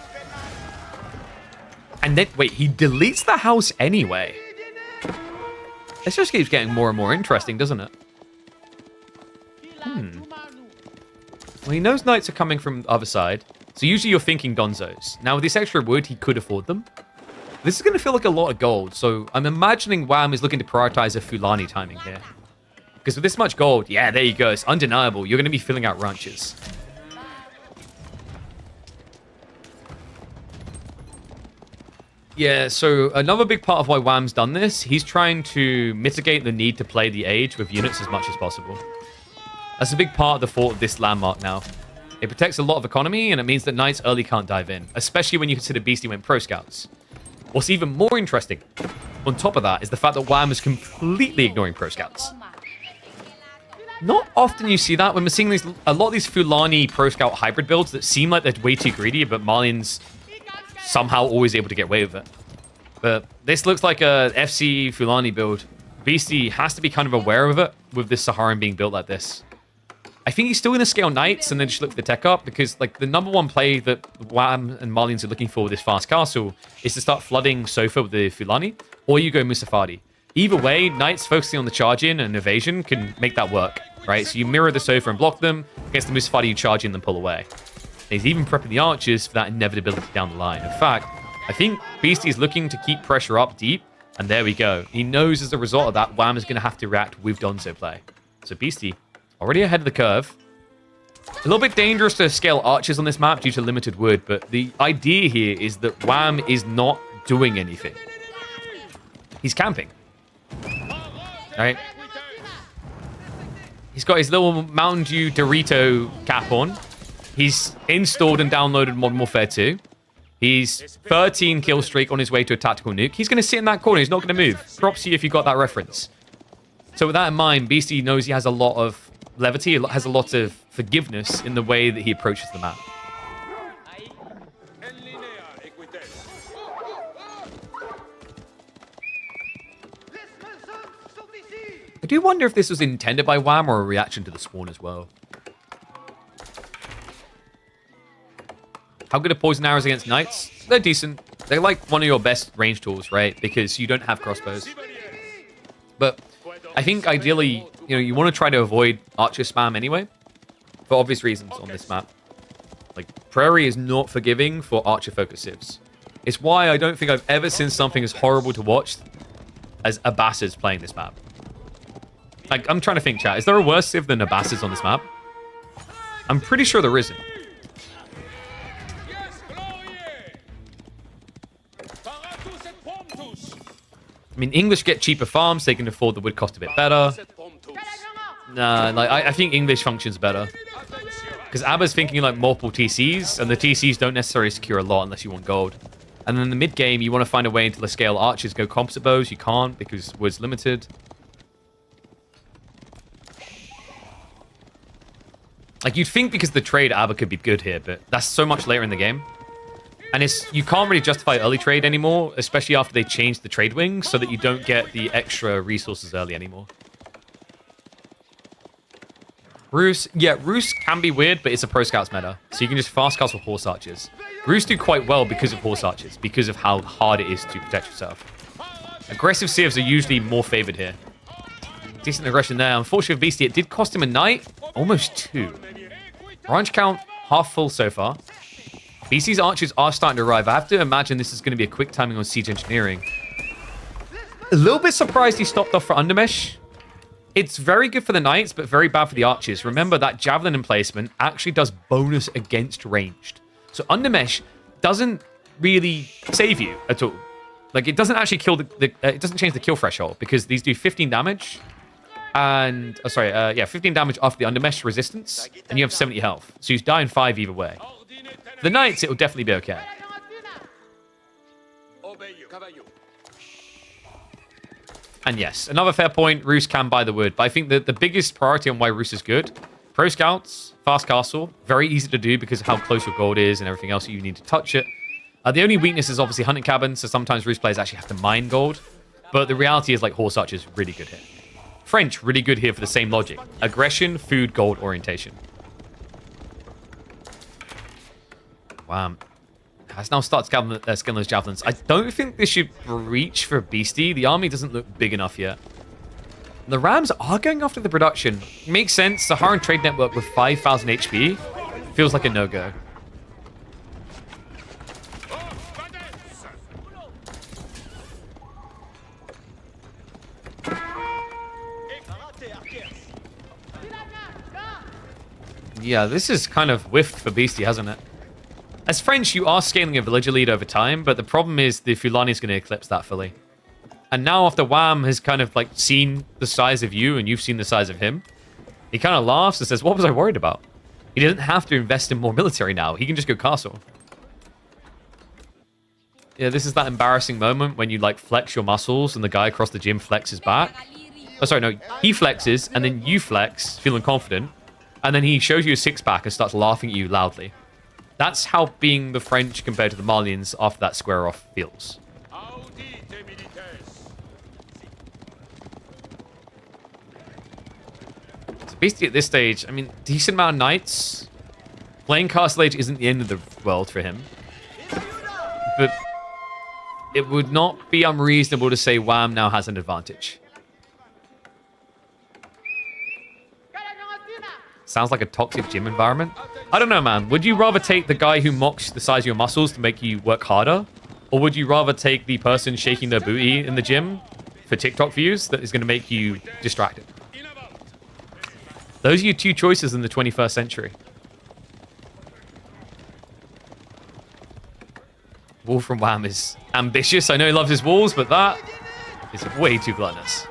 And then, wait, he deletes the house anyway. This just keeps getting more and more interesting, doesn't it? Well, he knows knights are coming from the other side. So usually you're thinking Donzos. Now, with this extra wood, he could afford them. This is going to feel like a lot of gold. So I'm imagining Wham is looking to prioritize a Fulani timing here. Because with this much gold, yeah, there you go. It's undeniable. You're going to be filling out ranches. Yeah, so another big part of why Wham's done this, he's trying to mitigate the need to play the Age with units as much as possible. That's a big part of the thought of this landmark now. It protects a lot of economy, and it means that Knights early can't dive in, especially when you consider Beastie went pro scouts. What's even more interesting, on top of that, is the fact that Wham is completely ignoring pro scouts. Not often you see that when we're seeing a lot of these Fulani pro scout hybrid builds that seem like they're way too greedy, but Malian's somehow always able to get away with it. But this looks like a FC Fulani build. Beastie has to be kind of aware of it with this Saharan being built like this. I think he's still going to scale Knights and then just look for the tech up, because like the number one play that Wham and Malians are looking for with this fast castle is to start flooding Sofa with the Fulani, or you go Musafadi. Either way, Knights focusing on the charge in and evasion can make that work. right? So you mirror this over and block them. Against the Moose Fighter, you charge in and pull away. And he's even prepping the archers for that inevitability down the line. In fact, I think Beastie is looking to keep pressure up deep, and there we go. He knows as a result of that, Wham is going to have to react with Donzo play. So Beastie, already ahead of the curve. A little bit dangerous to scale archers on this map due to limited wood, but the idea here is that Wham is not doing anything. He's camping. Right? He's got his little Mountain Dew Dorito cap on. He's installed and downloaded Modern Warfare 2. He's 13 kill streak on his way to a tactical nuke. He's going to sit in that corner. He's not going to move. Props to you if you got that reference. So with that in mind, Beastie knows he has a lot of levity, has a lot of forgiveness in the way that he approaches the map. I do wonder if this was intended by Wham or a reaction to the spawn as well. How good are poison arrows against knights? They're decent. They're like one of your best range tools, right? Because you don't have crossbows. But I think ideally, you want to try to avoid archer spam anyway, for obvious reasons on this map. Like, Prairie is not forgiving for archer focus civs. It's why I don't think I've ever seen something as horrible to watch as Abbasis playing this map. Like, I'm trying to think, chat. Is there a worse civ than Abbasis on this map? I'm pretty sure there isn't. I mean, English get cheaper farms. They can afford the wood cost a bit better. Nah, like I think English functions better. Because Abba's thinking like multiple TCs, and the TCs don't necessarily secure a lot unless you want gold. And then in the mid game, you want to find a way into the scale archers go composite bows. You can't because wood's limited. Like, you'd think because of the trade, Abba could be good here, but that's so much later in the game. And you can't really justify early trade anymore, especially after they changed the trade wing so that you don't get the extra resources early anymore. Roos, yeah, Roos can be weird, but it's a pro scouts meta. So you can just fast castle horse archers. Roos do quite well because of horse archers, because of how hard it is to protect yourself. Aggressive civs are usually more favored here. Decent aggression there. Unfortunately for Beastie, it did cost him a knight. Almost 2. Range count, half full so far. Beastie's archers are starting to arrive. I have to imagine this is going to be a quick timing on siege engineering. A little bit surprised he stopped off for Undermesh. It's very good for the knights, but very bad for the archers. Remember, that javelin emplacement actually does bonus against ranged. So Undermesh doesn't really save you at all. Like, it doesn't actually kill it doesn't change the kill threshold, because these do 15 damage. And, 15 damage after the Undermesh resistance, and you have 70 health. So you die in 5 either way. For the knights, it will definitely be okay. And yes, another fair point, Roos can buy the wood. But I think that the biggest priority on why Roos is good, pro scouts, fast castle, very easy to do because of how close your gold is and everything else, you need to touch it. The only weakness is obviously hunting cabins, so sometimes Roos players actually have to mine gold. But the reality is, like, horse archer is really good here. French, really good here for the same logic. Aggression, food, gold, orientation. Wow. Has now started scaling those javelins. I don't think this should reach for Beastie. The army doesn't look big enough yet. The Rams are going after the production. Makes sense. Saharan trade network with 5,000 HP feels like a no-go. Yeah, this is kind of whiffed for Beastie, hasn't it? As French, you are scaling a villager lead over time, but the problem is the Fulani is going to eclipse that fully. And now after Wham has kind of like seen the size of you and you've seen the size of him, he kind of laughs and says, what was I worried about? He doesn't have to invest in more military now. He can just go castle. Yeah, this is that embarrassing moment when you like flex your muscles and the guy across the gym flexes back. Oh, sorry, no. He flexes and then you flex, feeling confident. And then he shows you a six-pack and starts laughing at you loudly. That's how being the French compared to the Malians after that square off feels. So basically at this stage, I mean, decent amount of knights. Playing Castle Age isn't the end of the world for him. But it would not be unreasonable to say Wham now has an advantage. Sounds like a toxic gym environment. I don't know, man. Would you rather take the guy who mocks the size of your muscles to make you work harder? Or would you rather take the person shaking their booty in the gym for TikTok views that is going to make you distracted? Those are your two choices in the 21st century. Wall from Wham is ambitious. I know he loves his walls, but that is way too gluttonous.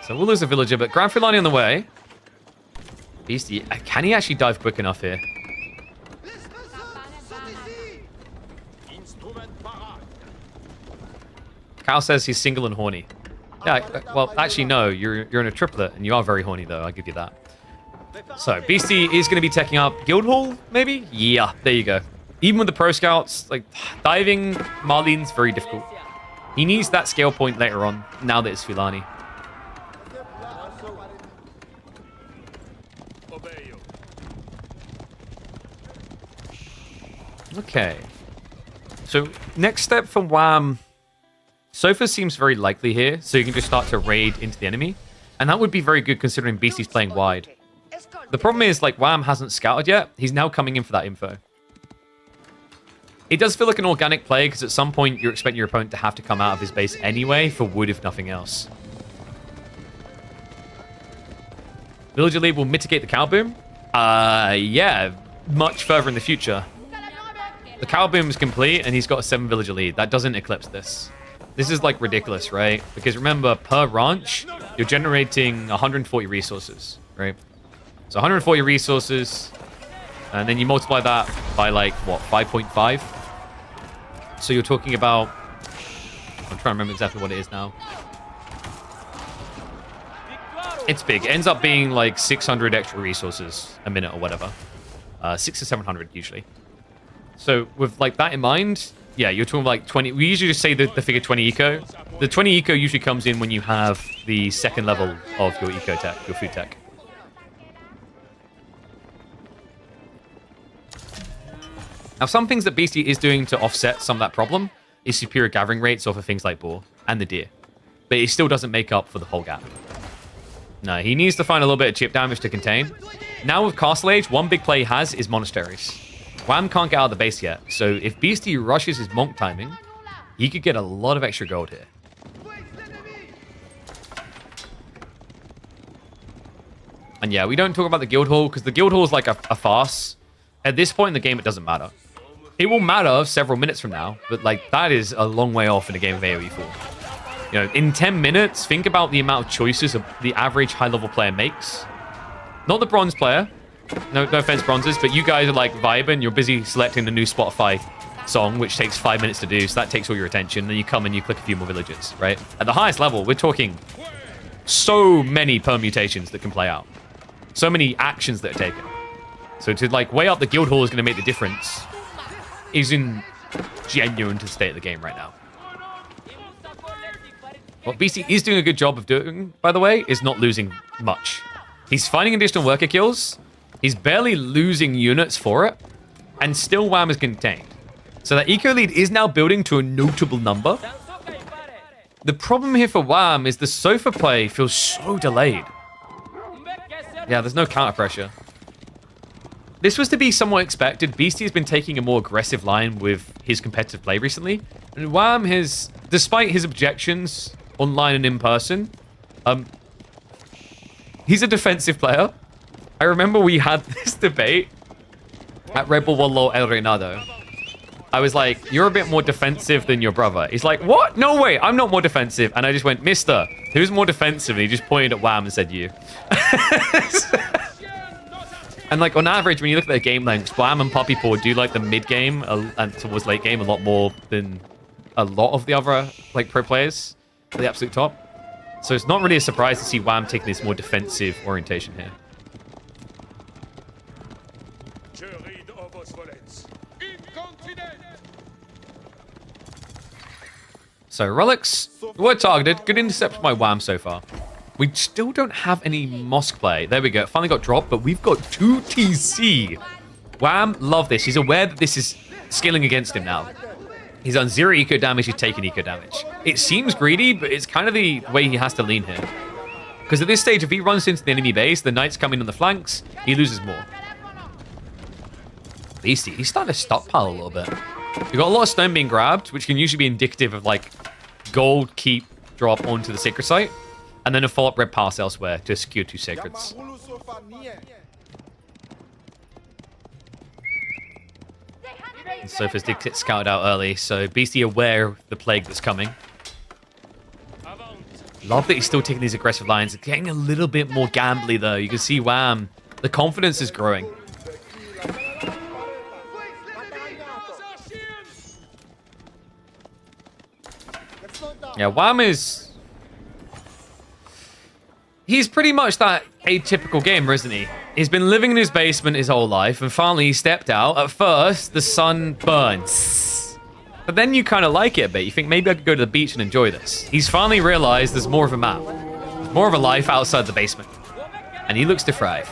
So we'll lose a villager, but Grand Fulani on the way. Beastie, can he actually dive quick enough here? Cal says he's single and horny. Yeah, well, actually, no. You're in a triplet, and you are very horny, though. I'll give you that. So, Beastie is going to be taking up Guildhall, maybe? Yeah, there you go. Even with the pro scouts, like, diving Marlene's very difficult. He needs that scale point later on, now that it's Fulani. Okay. So, next step for Wham. Sofa seems very likely here, so you can just start to raid into the enemy. And that would be very good considering Beastie's playing wide. The problem is, like, Wham hasn't scouted yet. He's now coming in for that info. It does feel like an organic play, because at some point you're expecting your opponent to have to come out of his base anyway for wood, if nothing else. Villager lead will mitigate the cow boom? Yeah, much further in the future. The cow boom is complete, and he's got a 7 villager lead. That doesn't eclipse this. This is, like, ridiculous, right? Because remember, per ranch, you're generating 140 resources, right? So 140 resources, and then you multiply that by, like, what, 5.5? So you're talking about... I'm trying to remember exactly what it is now. It's big. It ends up being, like, 600 extra resources a minute or whatever. 600 to 700, usually. So with, like, that in mind... Yeah, you're talking like 20. We usually just say the figure 20 eco. The 20 eco usually comes in when you have the second level of your eco tech, your food tech. Now, some things that Beastie is doing to offset some of that problem is superior gathering rates off of things like boar and the deer. But it still doesn't make up for the whole gap. No, he needs to find a little bit of chip damage to contain. Now with Castle Age, one big play he has is monasteries. Wham can't get out of the base yet, so if Beastie rushes his monk timing, he could get a lot of extra gold here. And yeah, we don't talk about the Guildhall, because the Guildhall is like a farce. At this point in the game, it doesn't matter. It will matter several minutes from now, but like that is a long way off in a game of AoE 4. You know, in 10 minutes, think about the amount of choices the average high-level player makes. Not the bronze player. No offense, bronzes, but you guys are like vibing. You're busy selecting the new Spotify song, which takes 5 minutes to do, so that takes all your attention. Then you come and you click a few more villages, right? At the highest level, we're talking so many permutations that can play out. So many actions that are taken. So to like weigh up the Guildhall is going to make the difference is in genuine to the state of the game right now. What BC is doing a good job of doing, by the way, is not losing much. He's finding additional worker kills. He's barely losing units for it. And still Wham is contained. So that eco lead is now building to a notable number. The problem here for Wham is the sofa play feels so delayed. Yeah, there's no counter pressure. This was to be somewhat expected. Beastie has been taking a more aggressive line with his competitive play recently. And Wham has, despite his objections online and in person, he's a defensive player. I remember we had this debate at Red Bull Wallo El Reinado. I was like, you're a bit more defensive than your brother. He's like, what? No way, I'm not more defensive. And I just went, mister, who's more defensive? And he just pointed at Wham and said, you. And like on average, when you look at their game lengths, Wham and Puppy Paw do like the mid game and towards late game a lot more than a lot of the other like pro players at the absolute top. So it's not really a surprise to see Wham taking this more defensive orientation here. So relics were targeted. Good intercept by Wham so far. We still don't have any mosque play. There we go. It finally got dropped, but we've got 2 TC. Wham, love this. He's aware that this is scaling against him now. He's on 0 eco damage. He's taking eco damage. It seems greedy, but it's kind of the way he has to lean here. Because at this stage, if he runs into the enemy base, the Knight's coming on the flanks, he loses more. Beastie, he's starting to stockpile a little bit. We've got a lot of stone being grabbed, which can usually be indicative of like gold keep drop onto the sacred site, and then a follow-up red pass elsewhere to secure 2 sacreds. And Sophus did get scouted out early, so Beastie aware of the plague that's coming. Love that he's still taking these aggressive lines. It's getting a little bit more gambly though. You can see Wham, the confidence is growing. Yeah, Wham is... He's pretty much that atypical gamer, isn't he? He's been living in his basement his whole life, and finally he stepped out. At first, the sun burns. But then you kind of like it a bit. You think, maybe I could go to the beach and enjoy this. He's finally realized there's more of a map. More of a life outside the basement. And he looks to thrive.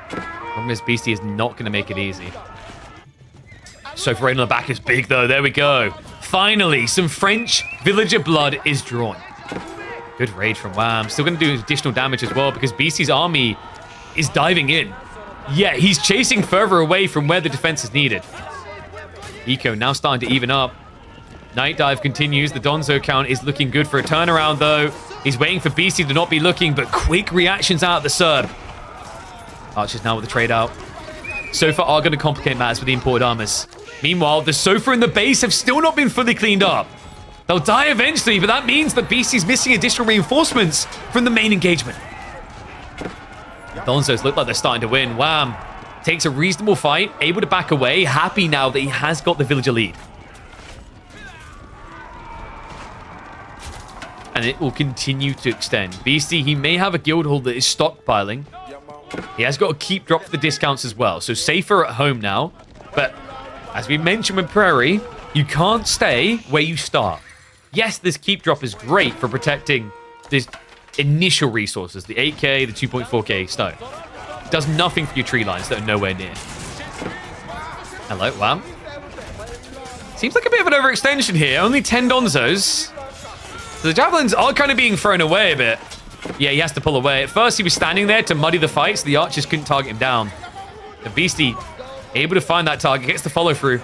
Problem is, Beastie is not going to make it easy. So for raid on the back is big, though. There we go. Finally, some French villager blood is drawn. Good raid from Wham. Still going to do additional damage as well because Beastie's army is diving in. Yeah, he's chasing further away from where the defense is needed. Eco now starting to even up. Night dive continues. The Donzo count is looking good for a turnaround, though. He's waiting for Beastie to not be looking, but quick reactions out of the Serb. Archers now with the trade out. Sofa are going to complicate matters with the imported armors. Meanwhile, the Sofa and the base have still not been fully cleaned up. They'll die eventually, but that means that Beastie's missing additional reinforcements from the main engagement. Donzos look like they're starting to win. Wham! Takes a reasonable fight, able to back away, happy now that he has got the villager lead. And it will continue to extend. Beastie, he may have a guild hall that is stockpiling. He has got to keep drop for the discounts as well. So safer at home now. But as we mentioned with Prairie, you can't stay where you start. Yes, this keep drop is great for protecting these initial resources, the 8k, the 2.4k stone. It does nothing for your tree lines that are nowhere near. Hello, wow. Seems like a bit of an overextension here. Only 10 Donzos. So the javelins are kind of being thrown away a bit. Yeah, he has to pull away. At first, he was standing there to muddy the fight, so the archers couldn't target him down. The Beastie, able to find that target, gets the follow through.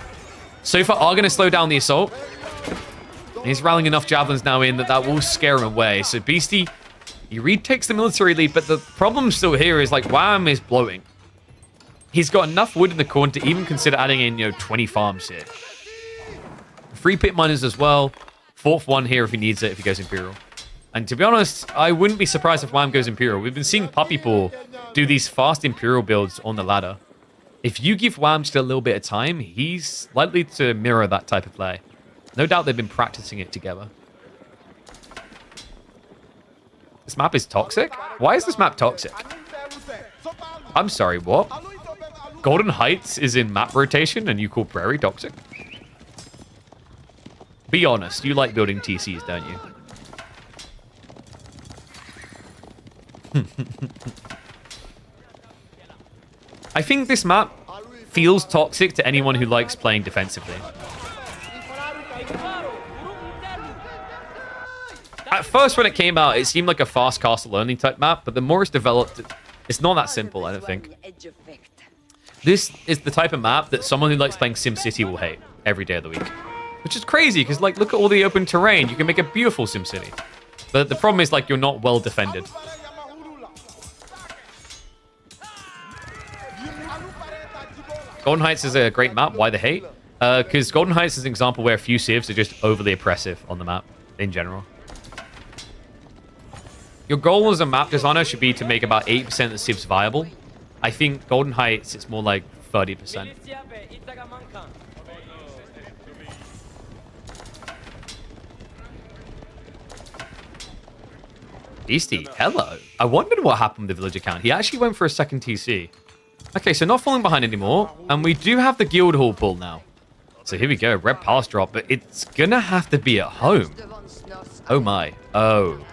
Sofa are going to slow down the assault. And he's rallying enough javelins now in that will scare him away. So Beastie, he retakes the military lead, but the problem still here is like Wham is bloating. He's got enough wood in the corner to even consider adding in, 20 farms here. 3 pit miners as well. 4th one here if he needs it, if he goes Imperial. And to be honest, I wouldn't be surprised if Wham goes Imperial. We've been seeing Puppy Paw do these fast Imperial builds on the ladder. If you give Wham just a little bit of time, he's likely to mirror that type of play. No doubt they've been practicing it together. This map is toxic? Why is this map toxic? I'm sorry, what? Golden Heights is in map rotation and you call Prairie toxic? Be honest, you like building TCs, don't you? I think this map feels toxic to anyone who likes playing defensively. At first, when it came out, it seemed like a fast castle only type map, but the more it's developed, it's not that simple, I don't think. This is the type of map that someone who likes playing SimCity will hate every day of the week. Which is crazy, because like, look at all the open terrain. You can make a beautiful SimCity. But the problem is, like, you're not well defended. Golden Heights is a great map. Why the hate? Because Golden Heights is an example where a few civs are just overly oppressive on the map in general. Your goal as a map designer should be to make about 8% of the civs viable. I think Golden Heights, it's more like 30%. Beastie, hello. I wondered what happened with the village account. He actually went for a second TC. Okay, so not falling behind anymore. And we do have the guild hall pull now. So here we go, red pass drop, but it's gonna have to be at home. Oh my, oh.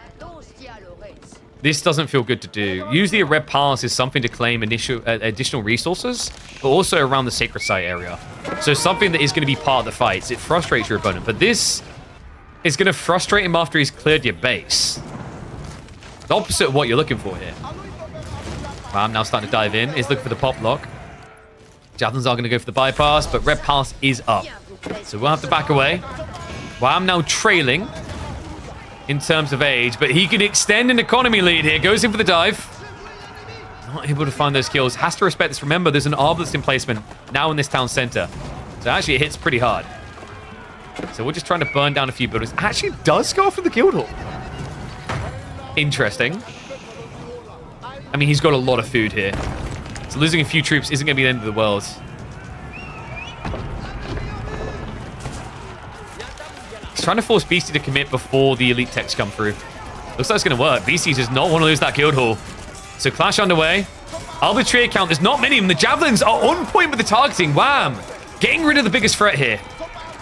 This doesn't feel good to do. Usually a red pass is something to claim additional resources, but also around the sacred site area. So something that is going to be part of the fights. It frustrates your opponent, but this is going to frustrate him after he's cleared your base. The opposite of what you're looking for here. Wham now starting to dive in. He's looking for the pop lock. Javelins are going to go for the bypass, but Red Pulse is up. So we'll have to back away. Wham now trailing in terms of age, but he can extend an economy lead here. Goes in for the dive. Not able to find those kills. Has to respect this. Remember, there's an Arbalest in placement now in this town center. So actually it hits pretty hard. So we're just trying to burn down a few buildings. Actually does go for the guild hall. Interesting. I mean, he's got a lot of food here. So losing a few troops isn't going to be the end of the world. He's trying to force Beastie to commit before the elite techs come through. Looks like it's going to work. Beastie does not want to lose that guild hall. So clash underway. Arbitrary count. There's not many of them. The javelins are on point with the targeting. Wham! Getting rid of the biggest threat here.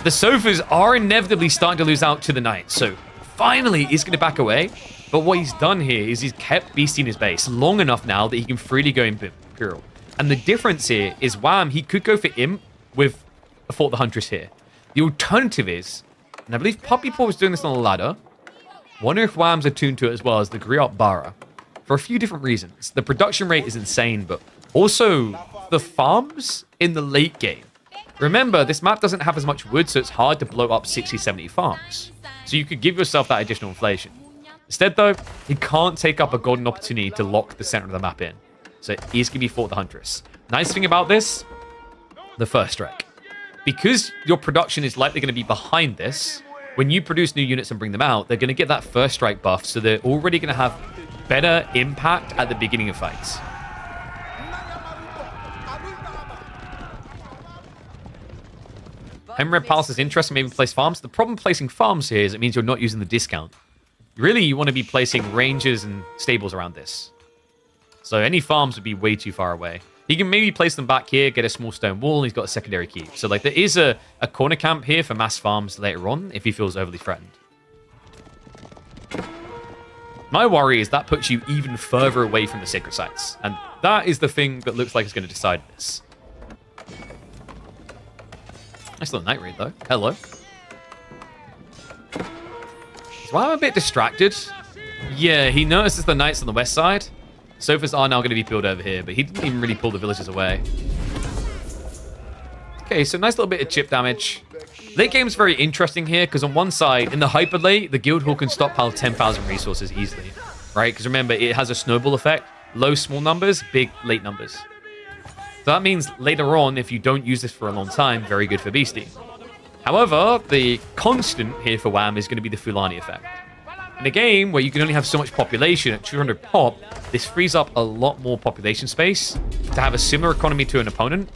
The sofas are inevitably starting to lose out to the knights. So finally, he's going to back away. But what he's done here is he's kept Beastie in his base long enough now that he can freely go Imperial. And the difference here is Wham, he could go for Imp with a Fort the Huntress here. The alternative is, and I believe Puppy Paw was doing this on a ladder. Wonder if Wham's attuned to it as well as the Griot Bara. For a few different reasons. The production rate is insane, but also the farms in the late game. Remember, this map doesn't have as much wood, so it's hard to blow up 60, 70 farms. So you could give yourself that additional inflation. Instead, though, he can't take up a golden opportunity to lock the center of the map in. So he's going to be Fort the Huntress. Nice thing about this, the first strike. Because your production is likely going to be behind this, when you produce new units and bring them out, they're going to get that first strike buff, so they're already going to have better impact at the beginning of fights. Red Pulse is interesting, maybe place farms. The problem placing farms here is it means you're not using the discount. Really, you want to be placing ranges and stables around this. So any farms would be way too far away. He can maybe place them back here, get a small stone wall, and he's got a secondary keep. So like there is a corner camp here for mass farms later on if he feels overly threatened. My worry is that puts you even further away from the sacred sites. And that is the thing that looks like it's going to decide this. Nice little night raid, though. Hello. So I'm a bit distracted. Yeah, he notices the knights on the west side. Sofas are now going to be peeled over here, but he didn't even really pull the villagers away. Okay, so nice little bit of chip damage. Late game's very interesting here, because on one side, in the hyper late, the guild hall can stockpile 10,000 resources easily, right? Because remember, it has a snowball effect. Low small numbers, big late numbers. So that means later on, if you don't use this for a long time, very good for Beastie. However, the constant here for Wham is going to be the Fulani effect. In a game where you can only have so much population at 200 pop, this frees up a lot more population space to have a similar economy to an opponent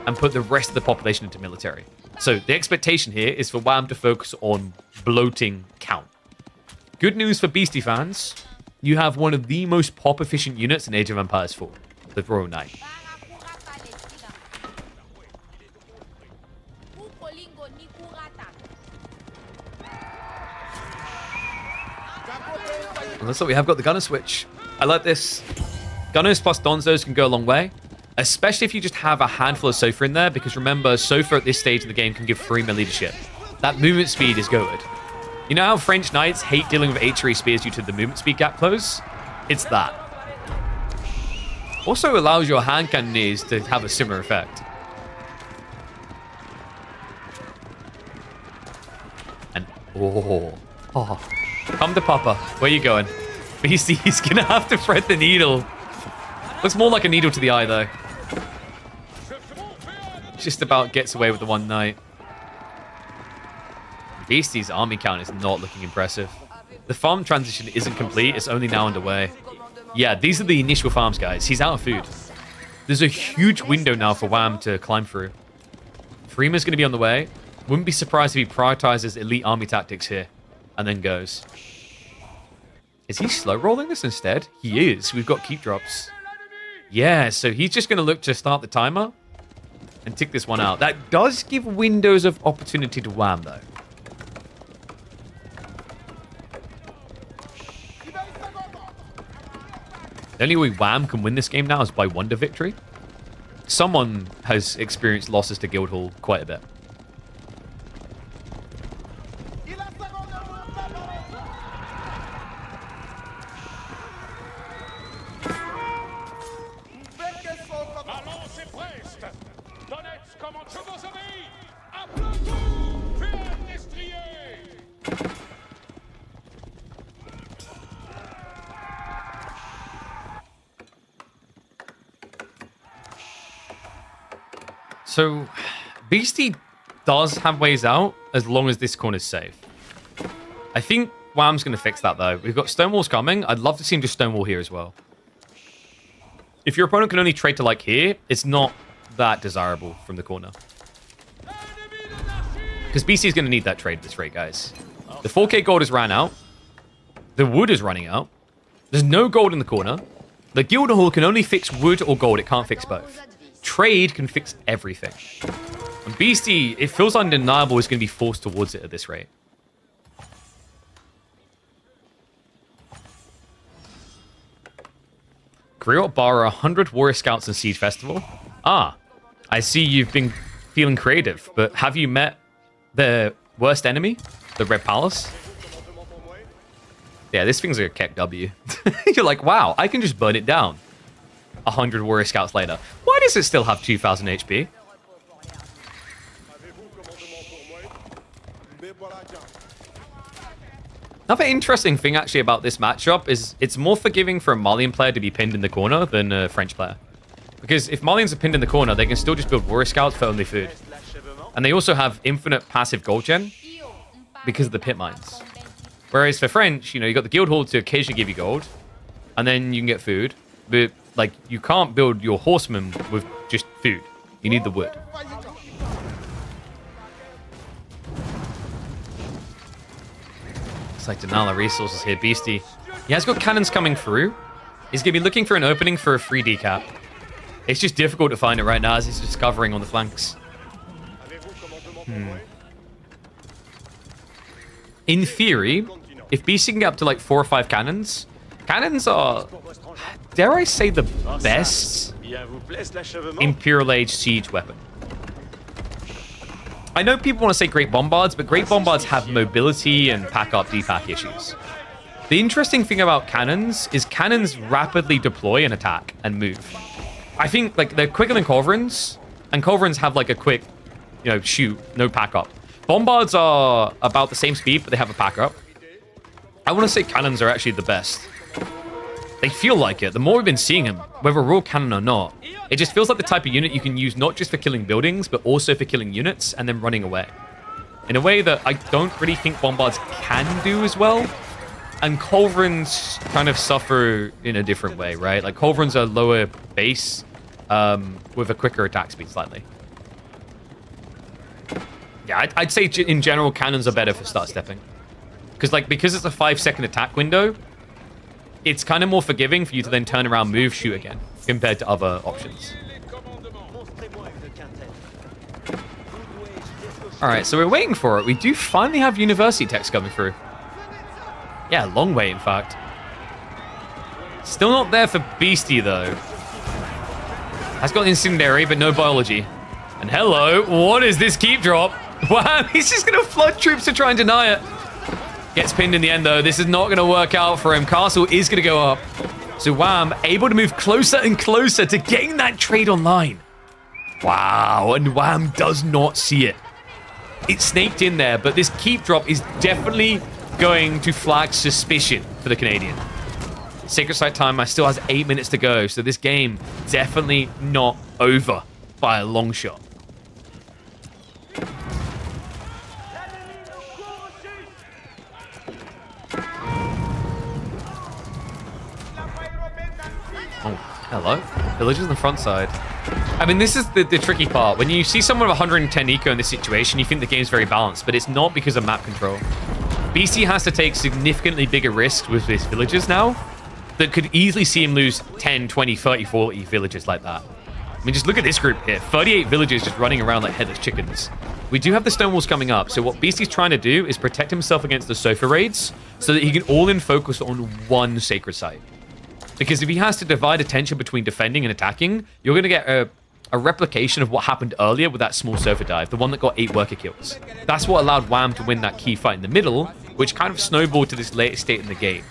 and put the rest of the population into military. So the expectation here is for Wham to focus on bloating count. Good news for Beastie fans, you have one of the most pop-efficient units in Age of Empires 4, the Royal Knight. And looks like we have got the gunner switch. I like this. Gunners plus Donzos can go a long way, especially if you just have a handful of Sofa in there, because remember, Sofa at this stage of the game can give 3-man leadership. That movement speed is good. You know how French Knights hate dealing with HRE spears due to the movement speed gap close? It's that. Also allows your hand cannoneers to have a similar effect. And, oh. Come to Papa. Where you going? Beastie's gonna have to thread the needle. Looks more like a needle to the eye, though. Just about gets away with the one knight. Beastie's army count is not looking impressive. The farm transition isn't complete. It's only now underway. Yeah, these are the initial farms, guys. He's out of food. There's a huge window now for Wham to climb through. Freema's going to be on the way. Wouldn't be surprised if he prioritizes elite army tactics here. And then goes. Is he slow rolling this instead? He is. We've got keep drops. Yeah, so he's just going to look to start the timer and tick this one out. That does give windows of opportunity to Wham, though. The only way Wham can win this game now is by wonder victory. Someone has experienced losses to Guildhall quite a bit. So, Beastie does have ways out as long as this corner's safe. I think Wham's going to fix that, though. We've got Stonewalls coming. I'd love to see him just Stonewall here as well. If your opponent can only trade to, like, here, it's not that desirable from the corner. Because BC is going to need that trade at this rate, guys. The 4k gold has ran out. The wood is running out. There's no gold in the corner. The Guildhall can only fix wood or gold. It can't fix both. Trade can fix everything. And Beastie, it feels undeniable, is going to be forced towards it at this rate. Griot Barra, 100 Warrior Scouts and Siege Festival. Ah, I see you've been feeling creative, but have you met the worst enemy? The Red Palace? Yeah, this thing's a Keck W. You're like, wow, I can just burn it down. 100 Warrior Scouts later. Why does it still have 2,000 HP? Another interesting thing actually about this matchup is it's more forgiving for a Malian player to be pinned in the corner than a French player. Because if Malians are pinned in the corner, they can still just build Warrior Scouts for only food. And they also have infinite passive gold gen because of the pit mines. Whereas for French, you know, you got the Guildhall to occasionally give you gold, and then you can get food. But like, you can't build your horsemen with just food. You need the wood. It's like Denala resources here, Beastie. He has got cannons coming through. He's going to be looking for an opening for a free decap. It's just difficult to find it right now as he's just covering on the flanks. In theory, if BC can get up to like 4 or 5 cannons, cannons are, dare I say, the best Imperial Age siege weapon. I know people want to say Great Bombards, but Great Bombards have mobility and pack-up, depack issues. The interesting thing about cannons is cannons rapidly deploy and attack and move. I think like they're quicker than Culverins, and Culverins have like a quick, you know, shoot, no pack-up. Bombards are about the same speed, but they have a pack-up. I want to say cannons are actually the best. They feel like it. The more we've been seeing them, whether Royal Cannon or not, it just feels like the type of unit you can use not just for killing buildings, but also for killing units and then running away. In a way that I don't really think Bombards can do as well. And Culverins kind of suffer in a different way, right? Like Culverins are lower base with a quicker attack speed slightly. Yeah, I'd say in general, cannons are better for start stepping. Because it's a 5-second attack window, it's kind of more forgiving for you to then turn around, move, shoot again, compared to other options. Alright, so we're waiting for it. We do finally have university text coming through. Yeah, long wait, in fact. Still not there for Beastie, though. Has got Incendiary, but no biology. And hello, what is this keep drop? Wow, he's just going to flood troops to try and deny it. Gets pinned in the end, though. This is not going to work out for him. Castle is going to go up. So Wham, able to move closer and closer to getting that trade online. Wow, and Wham does not see it. It snaked in there, but this keep drop is definitely going to flag suspicion for the Canadian. Sacred Site timer still has 8 minutes to go, so this game definitely not over by a long shot. Oh, hello. Villagers on the front side. I mean, this is the tricky part. When you see someone with 110 eco in this situation, you think the game's very balanced, but it's not because of map control. BC has to take significantly bigger risks with his villagers now that could easily see him lose 10, 20, 30, 40 villagers like that. I mean, just look at this group here. 38 villagers just running around like headless chickens. We do have the Stonewalls coming up, so what BC's trying to do is protect himself against the Sofa raids so that he can all in focus on one Sacred Site. Because if he has to divide attention between defending and attacking, you're going to get a replication of what happened earlier with that small Sofa dive, the one that got 8 worker kills. That's what allowed Wham to win that key fight in the middle, which kind of snowballed to this later state in the game.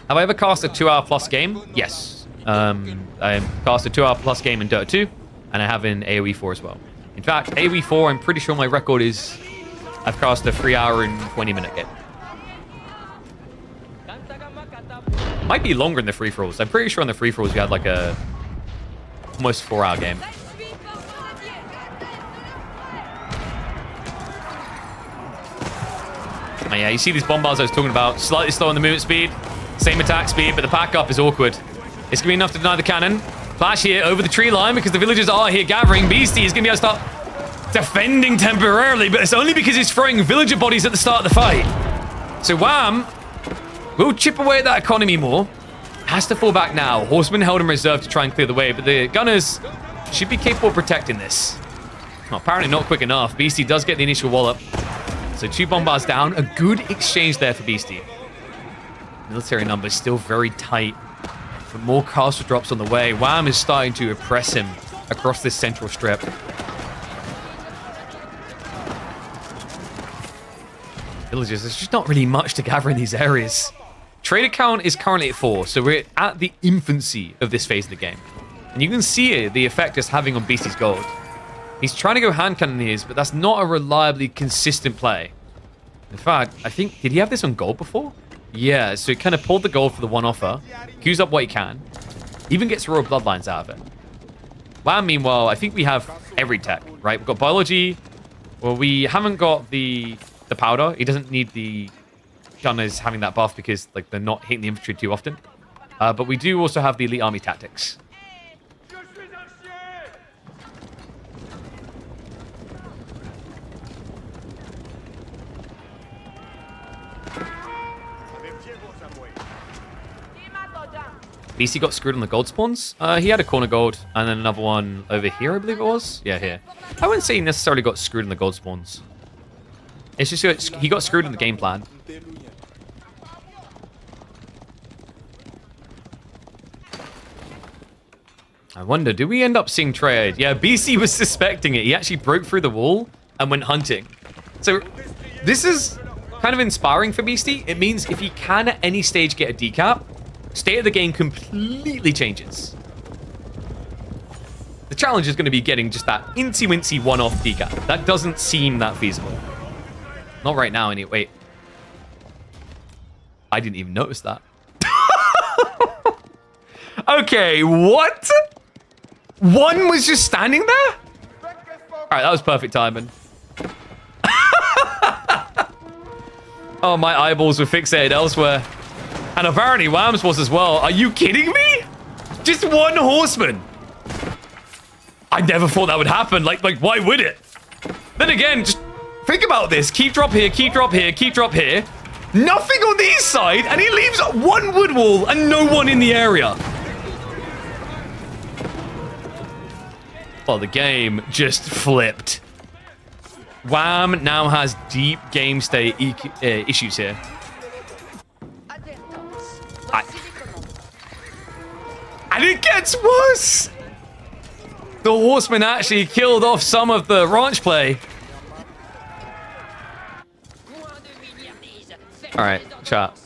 Have I ever cast a 2-hour plus game? Yes. I cast a 2-hour plus game in Dota 2, and I have in AoE 4 as well. In fact, AoE 4, I'm pretty sure my record is I've cast a 3-hour and 20-minute game. Might be longer in the free-for-alls. I'm pretty sure in the free-for-alls you had like a almost 4-hour game. Oh, yeah, you see these bomb bars I was talking about. Slightly slow on the movement speed. Same attack speed, but the pack up is awkward. It's going to be enough to deny the cannon. Flash here over the tree line because the villagers are here gathering. Beastie is going to be able to start defending temporarily, but it's only because he's throwing villager bodies at the start of the fight. So Wham will chip away at that economy more. Has to fall back now. Horseman held in reserve to try and clear the way, but the gunners should be capable of protecting this. Well, apparently not quick enough. Beastie does get the initial wallop. So 2 bombards down. A good exchange there for Beastie. Military numbers still very tight. But more castle drops on the way. Wham is starting to oppress him across this central strip. Villagers, there's just not really much to gather in these areas. Trader count is currently at 4, so we're at the infancy of this phase of the game. And you can see the effect it's having on Beastie's gold. He's trying to go hand cannoneers, but that's not a reliably consistent play. In fact, I think, did he have this on gold before? Yeah, so he kind of pulled the gold for the one offer, queues up what he can, even gets royal bloodlines out of it. Wow, meanwhile, I think we have every tech, right? We've got biology. Well, we haven't got the powder. He doesn't need the gunners having that buff because like they're not hitting the infantry too often. But we do also have the elite army tactics. BC got screwed on the gold spawns. He had a corner gold and then another one over here, I believe it was. Yeah, here. I wouldn't say he necessarily got screwed on the gold spawns. It's just he got screwed in the game plan. I wonder, do we end up seeing trade? Yeah, BC was suspecting it. He actually broke through the wall and went hunting. So this is kind of inspiring for Beastie. It means if he can at any stage get a decap, state of the game completely changes. The challenge is going to be getting just that incy-wincy one-off decap. That doesn't seem that feasible. Not right now, anyway. Wait. I didn't even notice that. Okay, what? One was just standing there? All right, that was perfect timing. Oh, my eyeballs were fixated elsewhere. And apparently Wham's was as well. Are you kidding me? Just one horseman. I never thought that would happen. Like, why would it? Then again, just think about this. Keep drop here, keep drop here, keep drop here. Nothing on the east side, and he leaves one wood wall and no one in the area. Well, the game just flipped. Wham now has deep game state issues here. And it gets worse! The horseman actually killed off some of the ranch play. Alright, chat.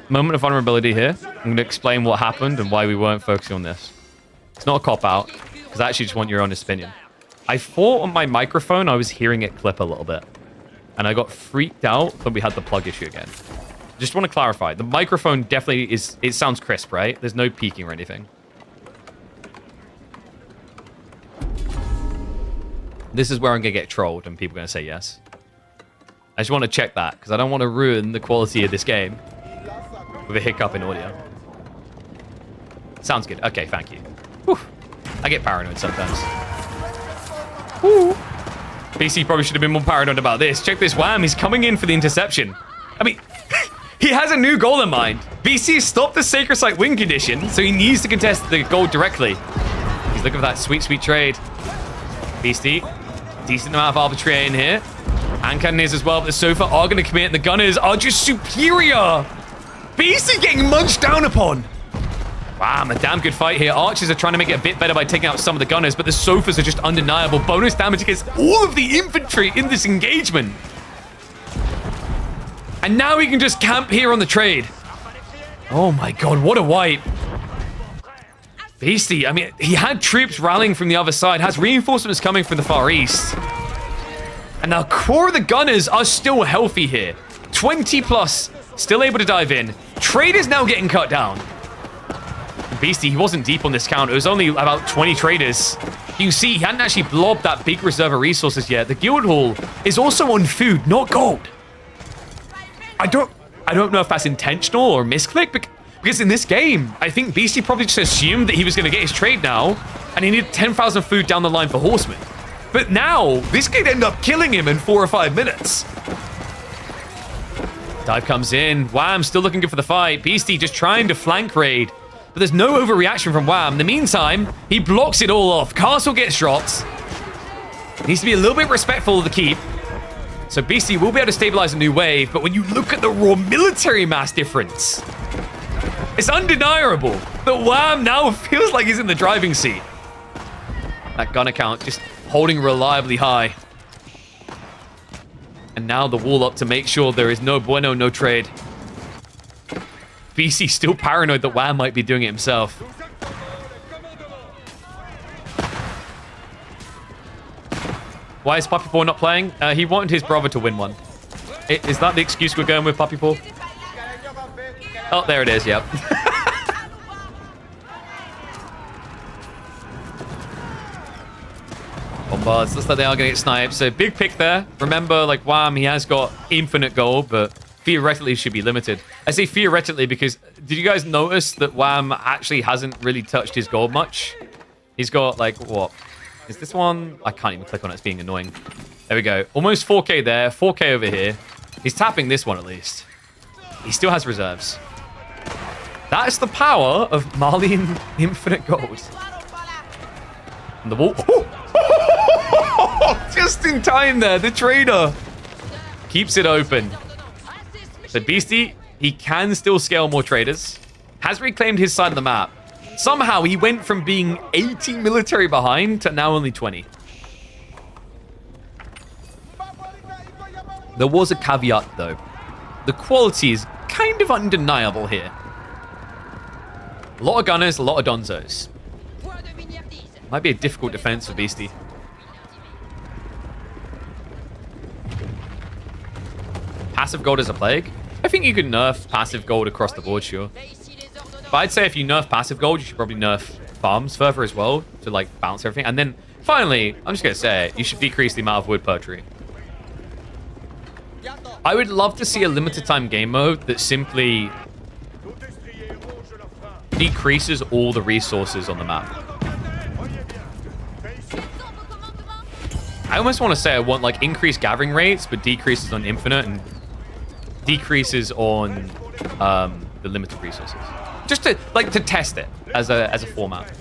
Moment of vulnerability here. I'm going to explain what happened and why we weren't focusing on this. It's not a cop-out, because I actually just want your honest opinion. I thought on my microphone I was hearing it clip a little bit. And I got freaked out when we had the plug issue again. Just want to clarify. The microphone definitely is... It sounds crisp, right? There's no peaking or anything. This is where I'm going to get trolled and people are going to say yes. I just want to check that because I don't want to ruin the quality of this game with a hiccup in audio. Sounds good. Okay, thank you. Whew. I get paranoid sometimes. Woo. BC probably should have been more paranoid about this. Check this Wham. He's coming in for the interception. I mean, he has a new goal in mind. BC stopped the Sacred Site win condition, so he needs to contest the goal directly. He's looking for that sweet, sweet trade. Beastie, decent amount of arbitrary in here. And cannoneers as well, but the Sofa are going to commit, and the gunners are just superior. Beastie getting munched down upon. Wow, a damn good fight here. Archers are trying to make it a bit better by taking out some of the gunners, but the Sofas are just undeniable. Bonus damage against all of the infantry in this engagement. And now we can just camp here on the trade. Oh my god, what a wipe. Beastie, I mean, he had troops rallying from the other side, has reinforcements coming from the far east. And now core of the gunners are still healthy here. 20 plus, still able to dive in. Traders now getting cut down. Beastie, he wasn't deep on this count. It was only about 20 traders. You can see he hadn't actually blobbed that big reserve of resources yet. The guild hall is also on food, not gold. I don't know if that's intentional or misclick, because in this game, I think Beastie probably just assumed that he was going to get his trade now, and he needed 10,000 food down the line for horsemen. But now, this could end up killing him in 4 or 5 minutes. Dive comes in. Wham still looking good for the fight. Beastie just trying to flank raid. But there's no overreaction from Wham. In the meantime, he blocks it all off. Castle gets dropped. Needs to be a little bit respectful of the keep. So Beastie will be able to stabilize a new wave. But when you look at the raw military mass difference, it's undeniable that Wham now feels like he's in the driving seat. That gun account just holding reliably high. And now the wall up to make sure there is no bueno, no trade. Beastie still paranoid that Wham might be doing it himself. Why is Puppy Paw not playing? He wanted his brother to win one. Is that the excuse we're going with, Puppy Paw? Oh, there it is, yep. Bombards, looks like they are going to get sniped. So big pick there. Remember, like Wham, he has got infinite gold, but theoretically should be limited. I say theoretically because did you guys notice that Wham actually hasn't really touched his gold much? He's got like, what? Is this one? I can't even click on it. It's being annoying. There we go. Almost 4K there. 4K over here. He's tapping this one at least. He still has reserves. That is the power of Malian infinite gold. And the wall. Just in time there. The trader keeps it open. So Beastie, he can still scale more traders. Has reclaimed his side of the map. Somehow he went from being 80 military behind to now only 20. There was a caveat though. The quality is kind of undeniable here. A lot of gunners, a lot of donzos. Might be a difficult defense for Beastie. Passive gold is a plague. I think you could nerf passive gold across the board, sure. But I'd say if you nerf passive gold, you should probably nerf farms further as well to like balance everything. And then finally, I'm just going to say it, you should decrease the amount of wood per tree. I would love to see a limited time game mode that simply decreases all the resources on the map. I almost want to say I want like increased gathering rates, but decreases on infinite and decreases on the limited resources. Just to like to test it as a format.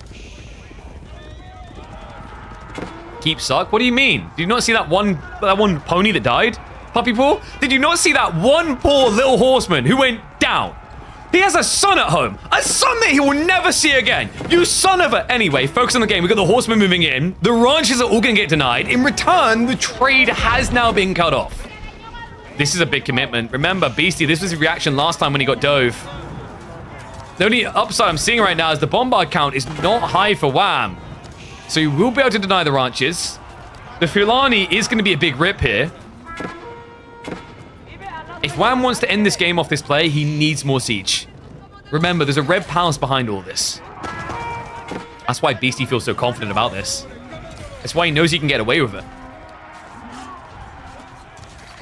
Keep suck? What do you mean? Did you not see that one pony that died? Puppy Paw? Did you not see that one poor little horseman who went down? He has a son at home. A son that he will never see again. You son of a... Anyway, focus on the game. We've got the horsemen moving in. The ranches are all going to get denied. In return, the trade has now been cut off. This is a big commitment. Remember, Beastie, this was his reaction last time when he got dove. The only upside I'm seeing right now is the bombard count is not high for Wham. So you will be able to deny the ranches. The Fulani is going to be a big rip here. If Wham wants to end this game off this play, he needs more siege. Remember, there's a red palace behind all this. That's why Beastie feels so confident about this. That's why he knows he can get away with it.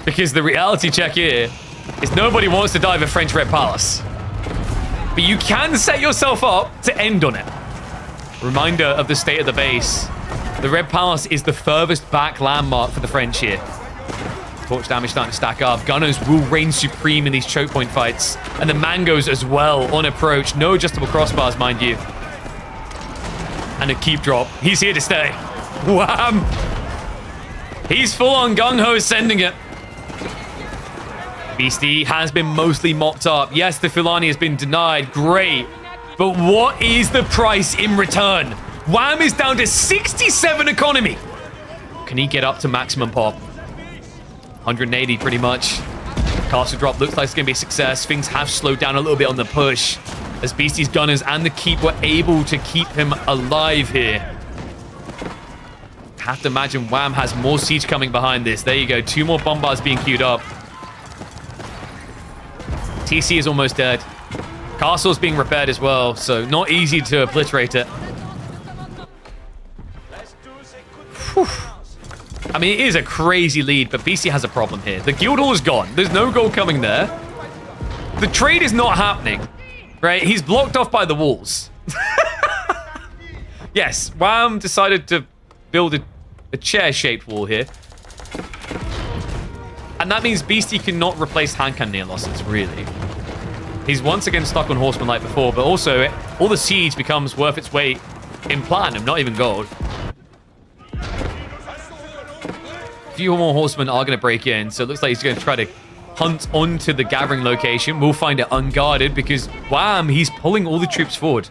Because the reality check here is nobody wants to dive a French red palace. But you can set yourself up to end on it. Reminder of the state of the base. The red palace is the furthest back landmark for the French here. Torch damage starting to stack up. Gunners will reign supreme in these choke point fights. And the Mangoes as well on approach. No adjustable crossbars, mind you. And a keep drop. He's here to stay. Wham! He's full on gung-ho sending it. Beastie has been mostly mopped up. Yes, the Fulani has been denied. Great. But what is the price in return? Wham is down to 67 economy. Can he get up to maximum pop? 180 pretty much. Castle drop looks like it's going to be a success. Things have slowed down a little bit on the push. as Beastie's gunners and the keep were able to keep him alive here. Have to imagine Wham has more siege coming behind this. There you go. 2 more bombards being queued up. TC is almost dead. Castle's being repaired as well, so not easy to obliterate it. Whew. I mean, it is a crazy lead, but BC has a problem here. The guild hall is gone. There's no gold coming there. The trade is not happening, right? He's blocked off by the walls. Yes, Wham decided to build a chair-shaped wall here. And that means Beastie cannot replace hand cannoneer losses, really. He's once again stuck on horsemen like before, but also all the siege becomes worth its weight in platinum, not even gold. A few more horsemen are going to break in, so it looks like he's going to try to hunt onto the gathering location. We'll find it unguarded because, wham, he's pulling all the troops forward.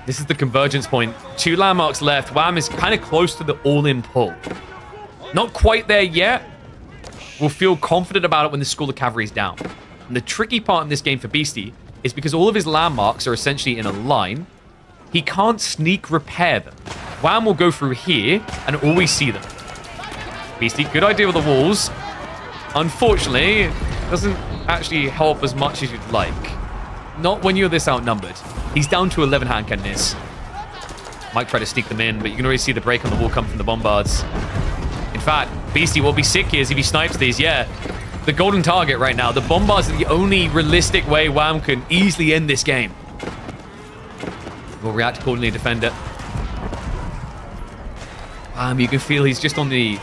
This is the convergence point. 2 landmarks left. Wham is kind of close to the all-in pull. Not quite there yet. We'll feel confident about it when the School of Cavalry is down. And the tricky part in this game for Beastie is because all of his landmarks are essentially in a line, he can't sneak repair them. Wham will go through here and always see them. Beastie, good idea with the walls. Unfortunately, it doesn't actually help as much as you'd like. Not when you're this outnumbered. He's down to 11 hand cannons. Might try to sneak them in, but you can already see the break on the wall come from the bombards. In fact, Beastie, what will be sick here is if he snipes these, yeah. The golden target right now. The bombards are the only realistic way Wham can easily end this game. We'll react accordingly, defend it. You can feel he's just on the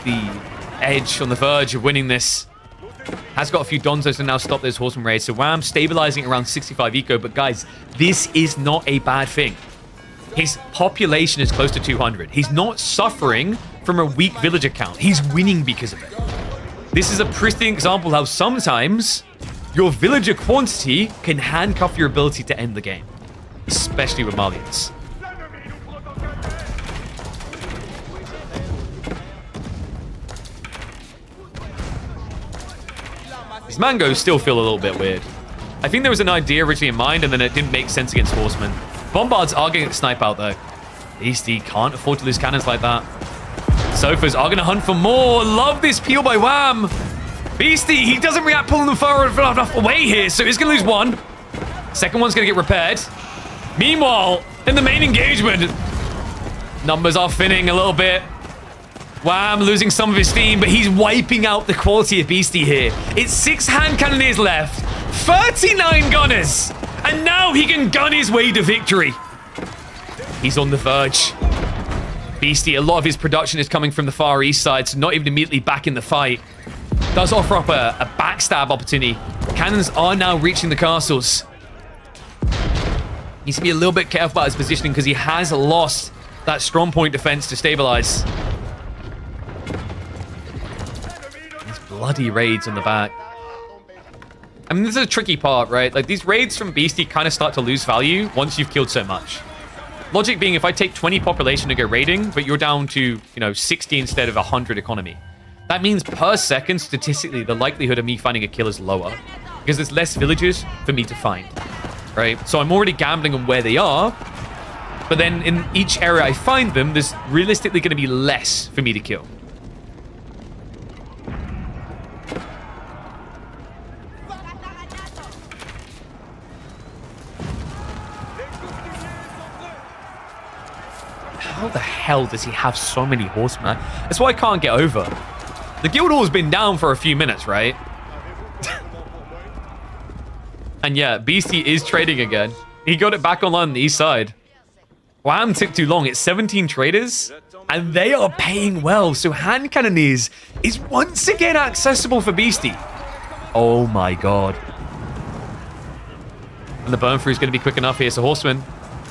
edge, on the verge of winning this. Has got a few Donzos to now stop those horseman raids. So Wham stabilizing around 65 eco. But guys, this is not a bad thing. His population is close to 200. He's not suffering from a weak villager count. He's winning because of it. This is a pristine example how sometimes your villager quantity can handcuff your ability to end the game. Especially with Malians. These mangoes still feel a little bit weird. I think there was an idea originally in mind and then it didn't make sense against horsemen. Bombards are getting the snipe out though. Beastie can't afford to lose cannons like that. Sofas are going to hunt for more. Love this peel by Wham. Beastie, he doesn't react pulling them far enough away here, so he's going to lose one. Second one's going to get repaired. Meanwhile, in the main engagement, numbers are thinning a little bit. Wham losing some of his steam, but he's wiping out the quality of Beastie here. It's 6 hand cannoneers left, 39 gunners, and now he can gun his way to victory. He's on the verge. Beastie, a lot of his production is coming from the far east side, so not even immediately back in the fight. Does offer up a backstab opportunity. Cannons are now reaching the castles. Needs to be a little bit careful about his positioning because he has lost that strong point defense to stabilize. These bloody raids on the back. I mean, this is a tricky part, right? Like, these raids from Beastie kind of start to lose value once you've killed so much. Logic being, if I take 20 population to go raiding, but you're down to, 60 instead of 100 economy. That means per second, statistically, the likelihood of me finding a kill is lower. Because there's less villages for me to find. Right? So I'm already gambling on where they are. But then in each area I find them, there's realistically going to be less for me to kill. How the hell does he have so many horsemen? That's what I can't get over. The guild hall's been down for a few minutes, right? And yeah, Beastie is trading again. He got it back online on the east side. Wham took too long. It's 17 traders, and they are paying well. So hand cannoneers is once again accessible for Beastie. Oh my god. And the burn through is going to be quick enough here. So horsemen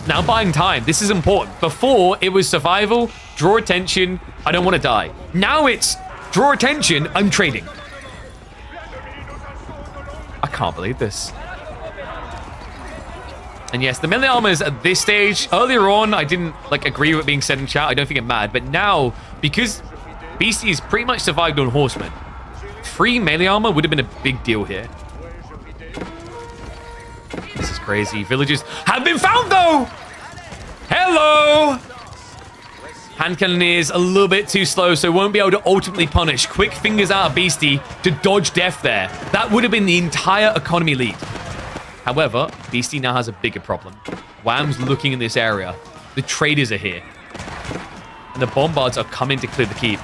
now buying time. This is important. Before, it was survival, draw attention, I don't want to die. Now it's draw attention, I'm trading. I can't believe this. And yes, the melee armors at this stage, earlier on, I didn't agree with it being said in chat. I don't think it mattered. But now, because Beastie's pretty much survived on horsemen, 3 melee armor would have been a big deal here. crazy. Villages have been found, though! Hello! Hand Cannoneers a little bit too slow, so won't be able to ultimately punish. Quick fingers out of Beastie to dodge death there. That would have been the entire economy lead. However, Beastie now has a bigger problem. Wham's looking in this area. The traders are here. And the Bombards are coming to clear the keep.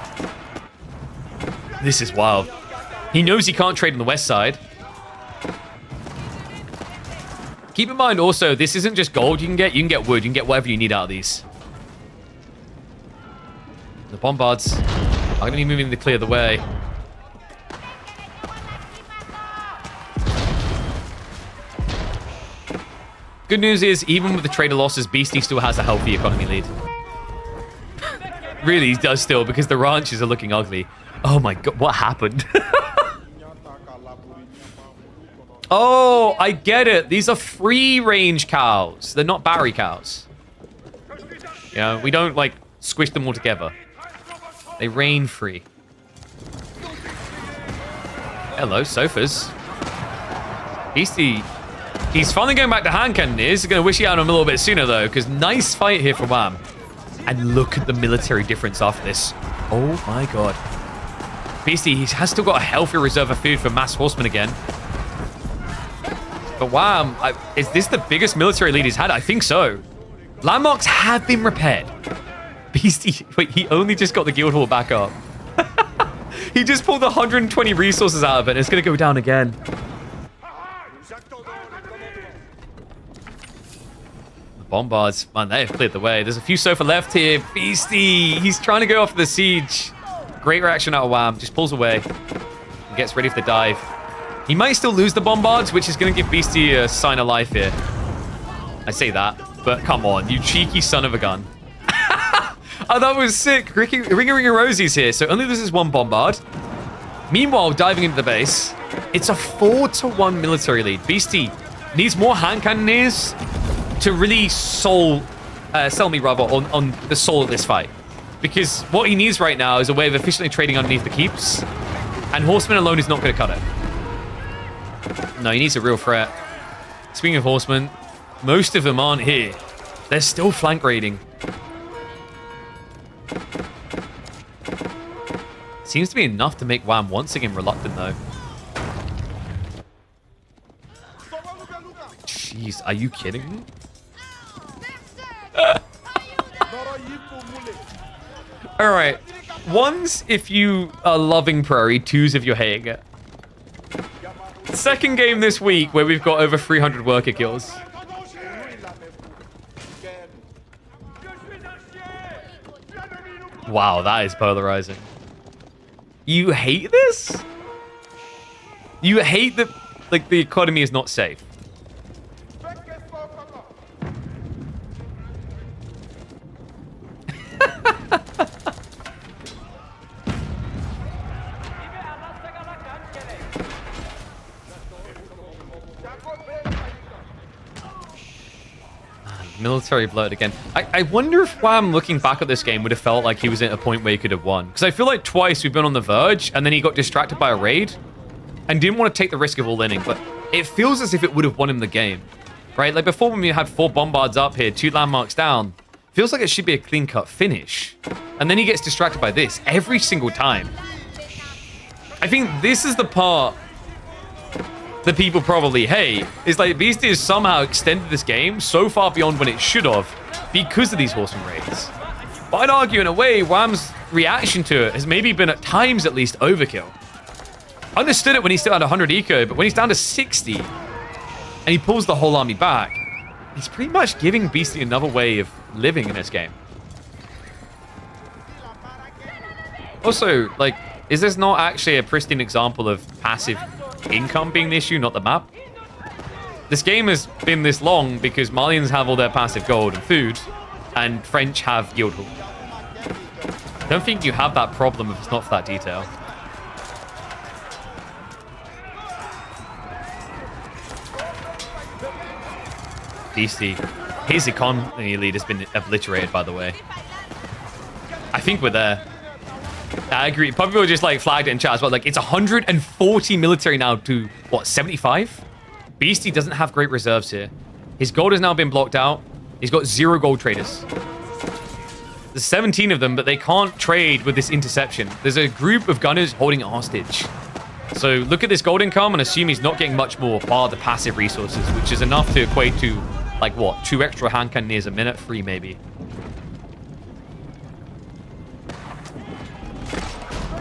This is wild. He knows he can't trade on the west side. Keep in mind also, this isn't just gold you can get wood, you can get whatever you need out of these. The Bombards are going to be moving to clear the way. Good news is, even with the trader losses, Beastie still has a healthy economy lead. Really, he does still, because the ranches are looking ugly. Oh my god, what happened? Oh, I get it. These are free-range cows. They're not Barry cows. You know, we don't, like, squish them all together. They reign free. Hello, sofas. Beastie, he's finally going back to hand cannoneers. He's going to wish he had him a little bit sooner, though, because nice fight here for Wham. And look at the military difference after this. Oh, my God. Beastie, he has still got a healthy reserve of food for mass horsemen again. But Wham, is this the biggest military lead he's had? I think so. Landmarks have been repaired. Beastie, wait, he only just got the guild hall back up. He just pulled 120 resources out of it, and it's going to go down again. The Bombards, man, they have cleared the way. There's a few sofa left here. Beastie, he's trying to go off the siege. Great reaction out of Wham. Just pulls away and gets ready for the dive. He might still lose the Bombards, which is going to give Beastie a sign of life here. I say that, but come on, you cheeky son of a gun. Oh, that was sick. Ringer Rosie's here, so only loses one Bombard. Meanwhile, diving into the base, it's a 4-1 military lead. Beastie needs more hand cannoneers to really sell me rather on the soul of this fight. Because what he needs right now is a way of efficiently trading underneath the keeps, and Horsemen alone is not going to cut it. No, he needs a real threat. Speaking of Horsemen, most of them aren't here. They're still flank raiding. Seems to be enough to make Wham once again reluctant, though. Jeez, are you kidding me? All right. Ones if you are loving Prairie, twos if you're hating it. Second game this week where we've got over 300 worker kills. Wow, that is polarizing. You hate this? You hate that, like, the economy is not safe. Military blood again. I wonder if Wham, looking back at this game, would have felt like he was at a point where he could have won. Because I feel like twice we've been on the verge, and then he got distracted by a raid, and didn't want to take the risk of all-inning, but it feels as if it would have won him the game. Right? Like before when we had 4 Bombards up here, 2 landmarks down, feels like it should be a clean-cut finish. And then he gets distracted by this every single time. I think this is the part that people probably hate, is like Beastie has somehow extended this game so far beyond when it should have because of these Horseman raids. But I'd argue in a way, Wham's reaction to it has maybe been at times at least overkill. Understood it when he still had 100 eco, but when he's down to 60 and he pulls the whole army back, he's pretty much giving Beastie another way of living in this game. Also, like, is this not actually a pristine example of passive income being the issue, not the map? This game has been this long because Malians have all their passive gold and food, and French have guild hall. I don't think you have that problem if it's not for that detail. Beastie, his economy lead has been obliterated, by the way. I think we're there. I agree. People just like flagged it in chat as well. Like, it's 140 military now to, what, 75? Beastie doesn't have great reserves here. His gold has now been blocked out. He's got 0 gold traders. There's 17 of them, but they can't trade with this interception. There's a group of gunners holding it hostage. So look at this gold income and assume he's not getting much more bar the passive resources, which is enough to equate to, like, what, 2 extra hand cannoneers a minute? 3, maybe.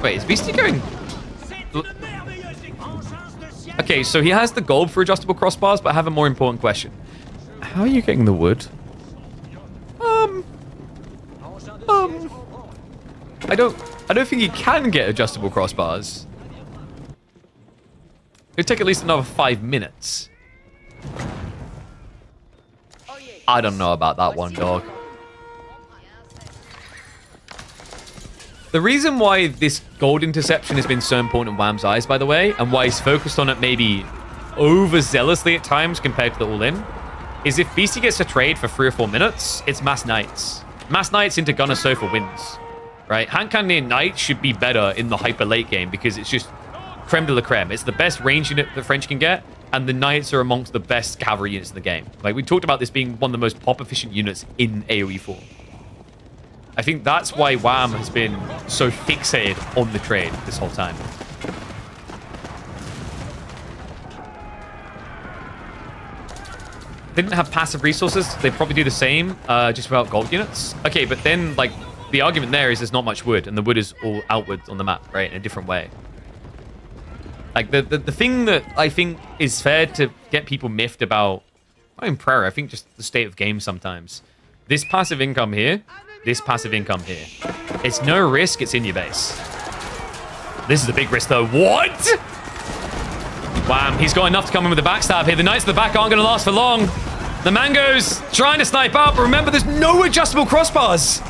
Wait, is Beastie going... Okay, so he has the gold for adjustable crossbars, but I have a more important question. How are you getting the wood? I don't think you can get adjustable crossbars. It'd take at least another 5 minutes. I don't know about that one, dog. The reason why this gold interception has been so important in Wham's eyes, by the way, and why he's focused on it maybe overzealously at times compared to the all-in, is if Beastie gets a trade for 3 or 4 minutes, it's Mass Knights. Mass Knights into Gunner Sofa wins, right? Hand Cannoneer Knight should be better in the hyper late game because it's just creme de la creme. It's the best range unit the French can get, and the Knights are amongst the best cavalry units in the game. Like, we talked about this being one of the most pop-efficient units in AoE 4. I think that's why Wham has been so fixated on the trade this whole time. They didn't have passive resources. They'd probably do the same, just without gold units. Okay, but then, like, the argument there is there's not much wood, and the wood is all outwards on the map, right, in a different way. Like, the thing that I think is fair to get people miffed about, not in prayer, I think just the state of game sometimes. This passive income here, this passive income here. It's no risk, it's in your base. This is a big risk, though. What? Wham, he's got enough to come in with the backstab here. The Knights at the back aren't going to last for long. The Mango's trying to snipe up. Remember, there's no adjustable crossbars.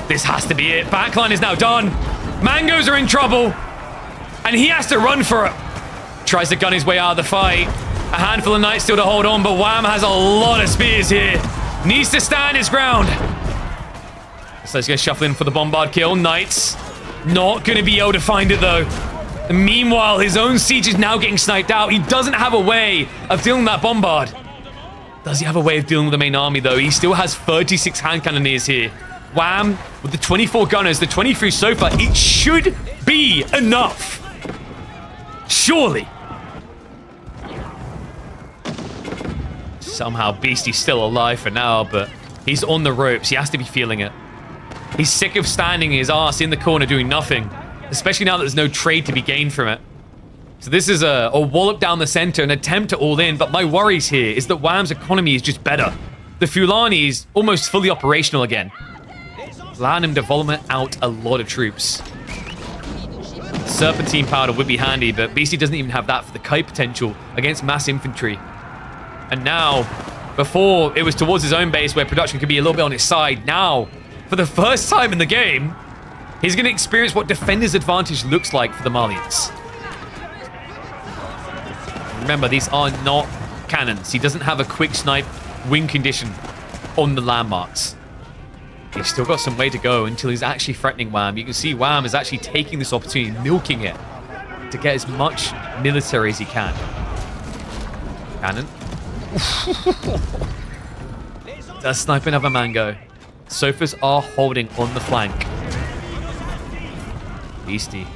This has to be it. Backline is now done. Mango's are in trouble. And he has to run for it. Tries to gun his way out of the fight. A handful of Knights still to hold on, but Wham has a lot of spears here. Needs to stand his ground. So he's going to shuffle in for the bombard kill. Knights not going to be able to find it, though. Meanwhile, his own siege is now getting sniped out. He doesn't have a way of dealing with that bombard. Does he have a way of dealing with the main army, though? He still has 36 hand cannoneers here. Wham, with the 24 gunners, the 23 so far, it should be enough. Surely. Somehow Beastie's still alive for now, but he's on the ropes. He has to be feeling it. He's sick of standing his ass in the corner doing nothing, especially now that there's no trade to be gained from it. So this is a wallop down the center, an attempt to all in, but my worries here is that Wham's economy is just better. The Fulani is almost fully operational again. Allowing him to vomit out a lot of troops. Serpentine powder would be handy, but Beastie doesn't even have that for the kite potential against mass infantry. And now, before it was towards his own base where production could be a little bit on his side, now, for the first time in the game, he's going to experience what defender's advantage looks like for the Malians. Remember, these are not cannons. He doesn't have a quick snipe wing condition on the landmarks. He's still got some way to go until he's actually threatening Wham. You can see Wham is actually taking this opportunity, milking it, to get as much military as he can. Cannon. Does snipe another Mango. Sofas are holding on the flank. Beastie.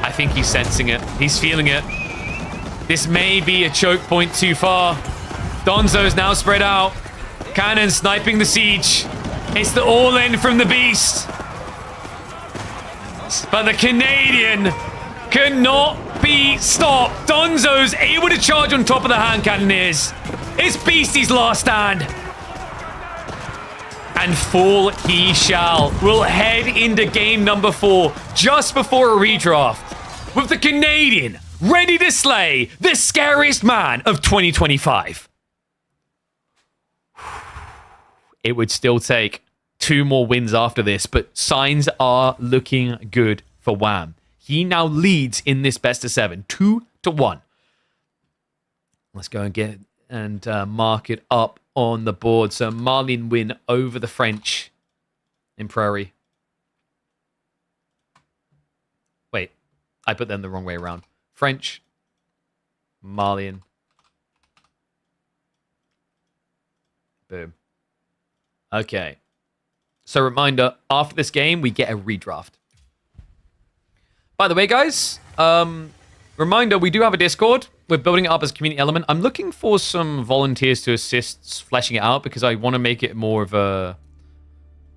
I think he's sensing it. He's feeling it. This may be a choke point too far. Donzo's now spread out. Cannon sniping the siege. It's the all-in from the Beast. But the Canadian cannot be stopped. Donzo's able to charge on top of the hand cannoneers. It's Beastie's last stand. And fall he shall. We'll head into game number 4 just before a redraft with the Canadian ready to slay the scariest man of 2025. It would still take 2 more wins after this, but signs are looking good for Wham. He now leads in this best of 7, 2-1. Let's go and get and mark it up on the board. So Malian win over the French in Prairie. Wait, I put them the wrong way around. French, Malian, Boom. Okay. So reminder, after this game, we get a redraft. By the way, guys, reminder, we do have a Discord. We're building it up as a community element. I'm looking for some volunteers to assist fleshing it out because I want to make it more of a...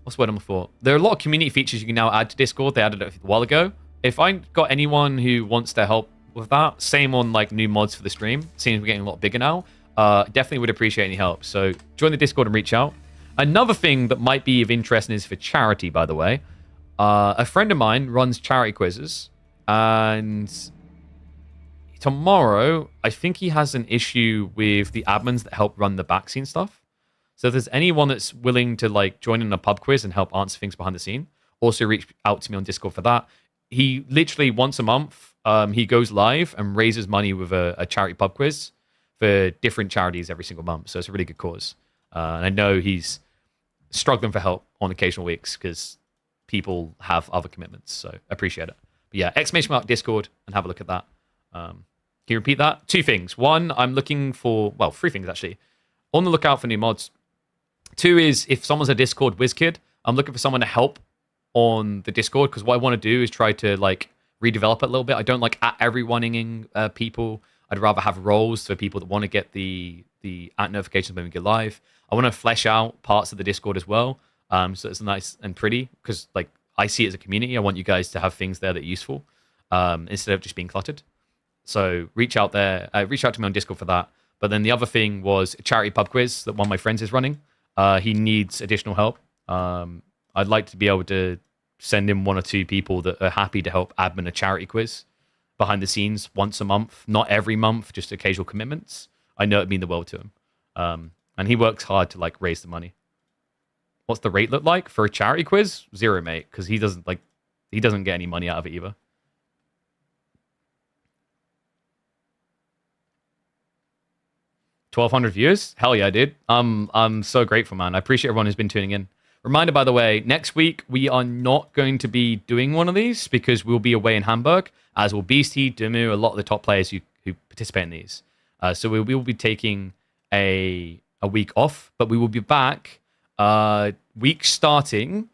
What's the word I'm looking for? There are a lot of community features you can now add to Discord. They added it a while ago. If I got anyone who wants to help with that, same on like new mods for the stream, seeing we're getting a lot bigger now, definitely would appreciate any help. So join the Discord and reach out. Another thing that might be of interest is for charity, by the way. A friend of mine runs charity quizzes, and tomorrow, I think he has an issue with the admins that help run the vaccine stuff. So if there's anyone that's willing to like join in a pub quiz and help answer things behind the scene, also reach out to me on Discord for that. He literally once a month, he goes live and raises money with a charity pub quiz for different charities every single month. So it's a really good cause. And I know he's struggling for help on occasional weeks because people have other commitments. So appreciate it. But yeah, ! Discord and have a look at that. Can you repeat that? 2 things. 1, I'm looking for, well, 3 things actually. On the lookout for new mods. 2 is if someone's a Discord whiz kid, I'm looking for someone to help on the Discord because what I want to do is try to like redevelop it a little bit. I don't like at everyoneing people. I'd rather have roles for people that want to get the at notifications when we go live. I want to flesh out parts of the Discord as well, so it's nice and pretty because like I see it as a community. I want you guys to have things there that are useful instead of just being cluttered. So reach out there, reach out to me on Discord for that. But then the other thing was a charity pub quiz that one of my friends is running. He needs additional help. I'd like to be able to send in 1 or 2 people that are happy to help admin a charity quiz behind the scenes once a month, not every month, just occasional commitments. I know it'd mean the world to him. And he works hard to like raise the money. What's the rate look like for a charity quiz? 0, mate, because he doesn't get any money out of it either. $1,200 views? Hell yeah, dude. I'm so grateful, man. I appreciate everyone who's been tuning in. Reminder, by the way, next week we are not going to be doing one of these because we'll be away in Hamburg, as will Beastie, Dumu, a lot of the top players who participate in these. So we will be taking a week off, but we will be back week starting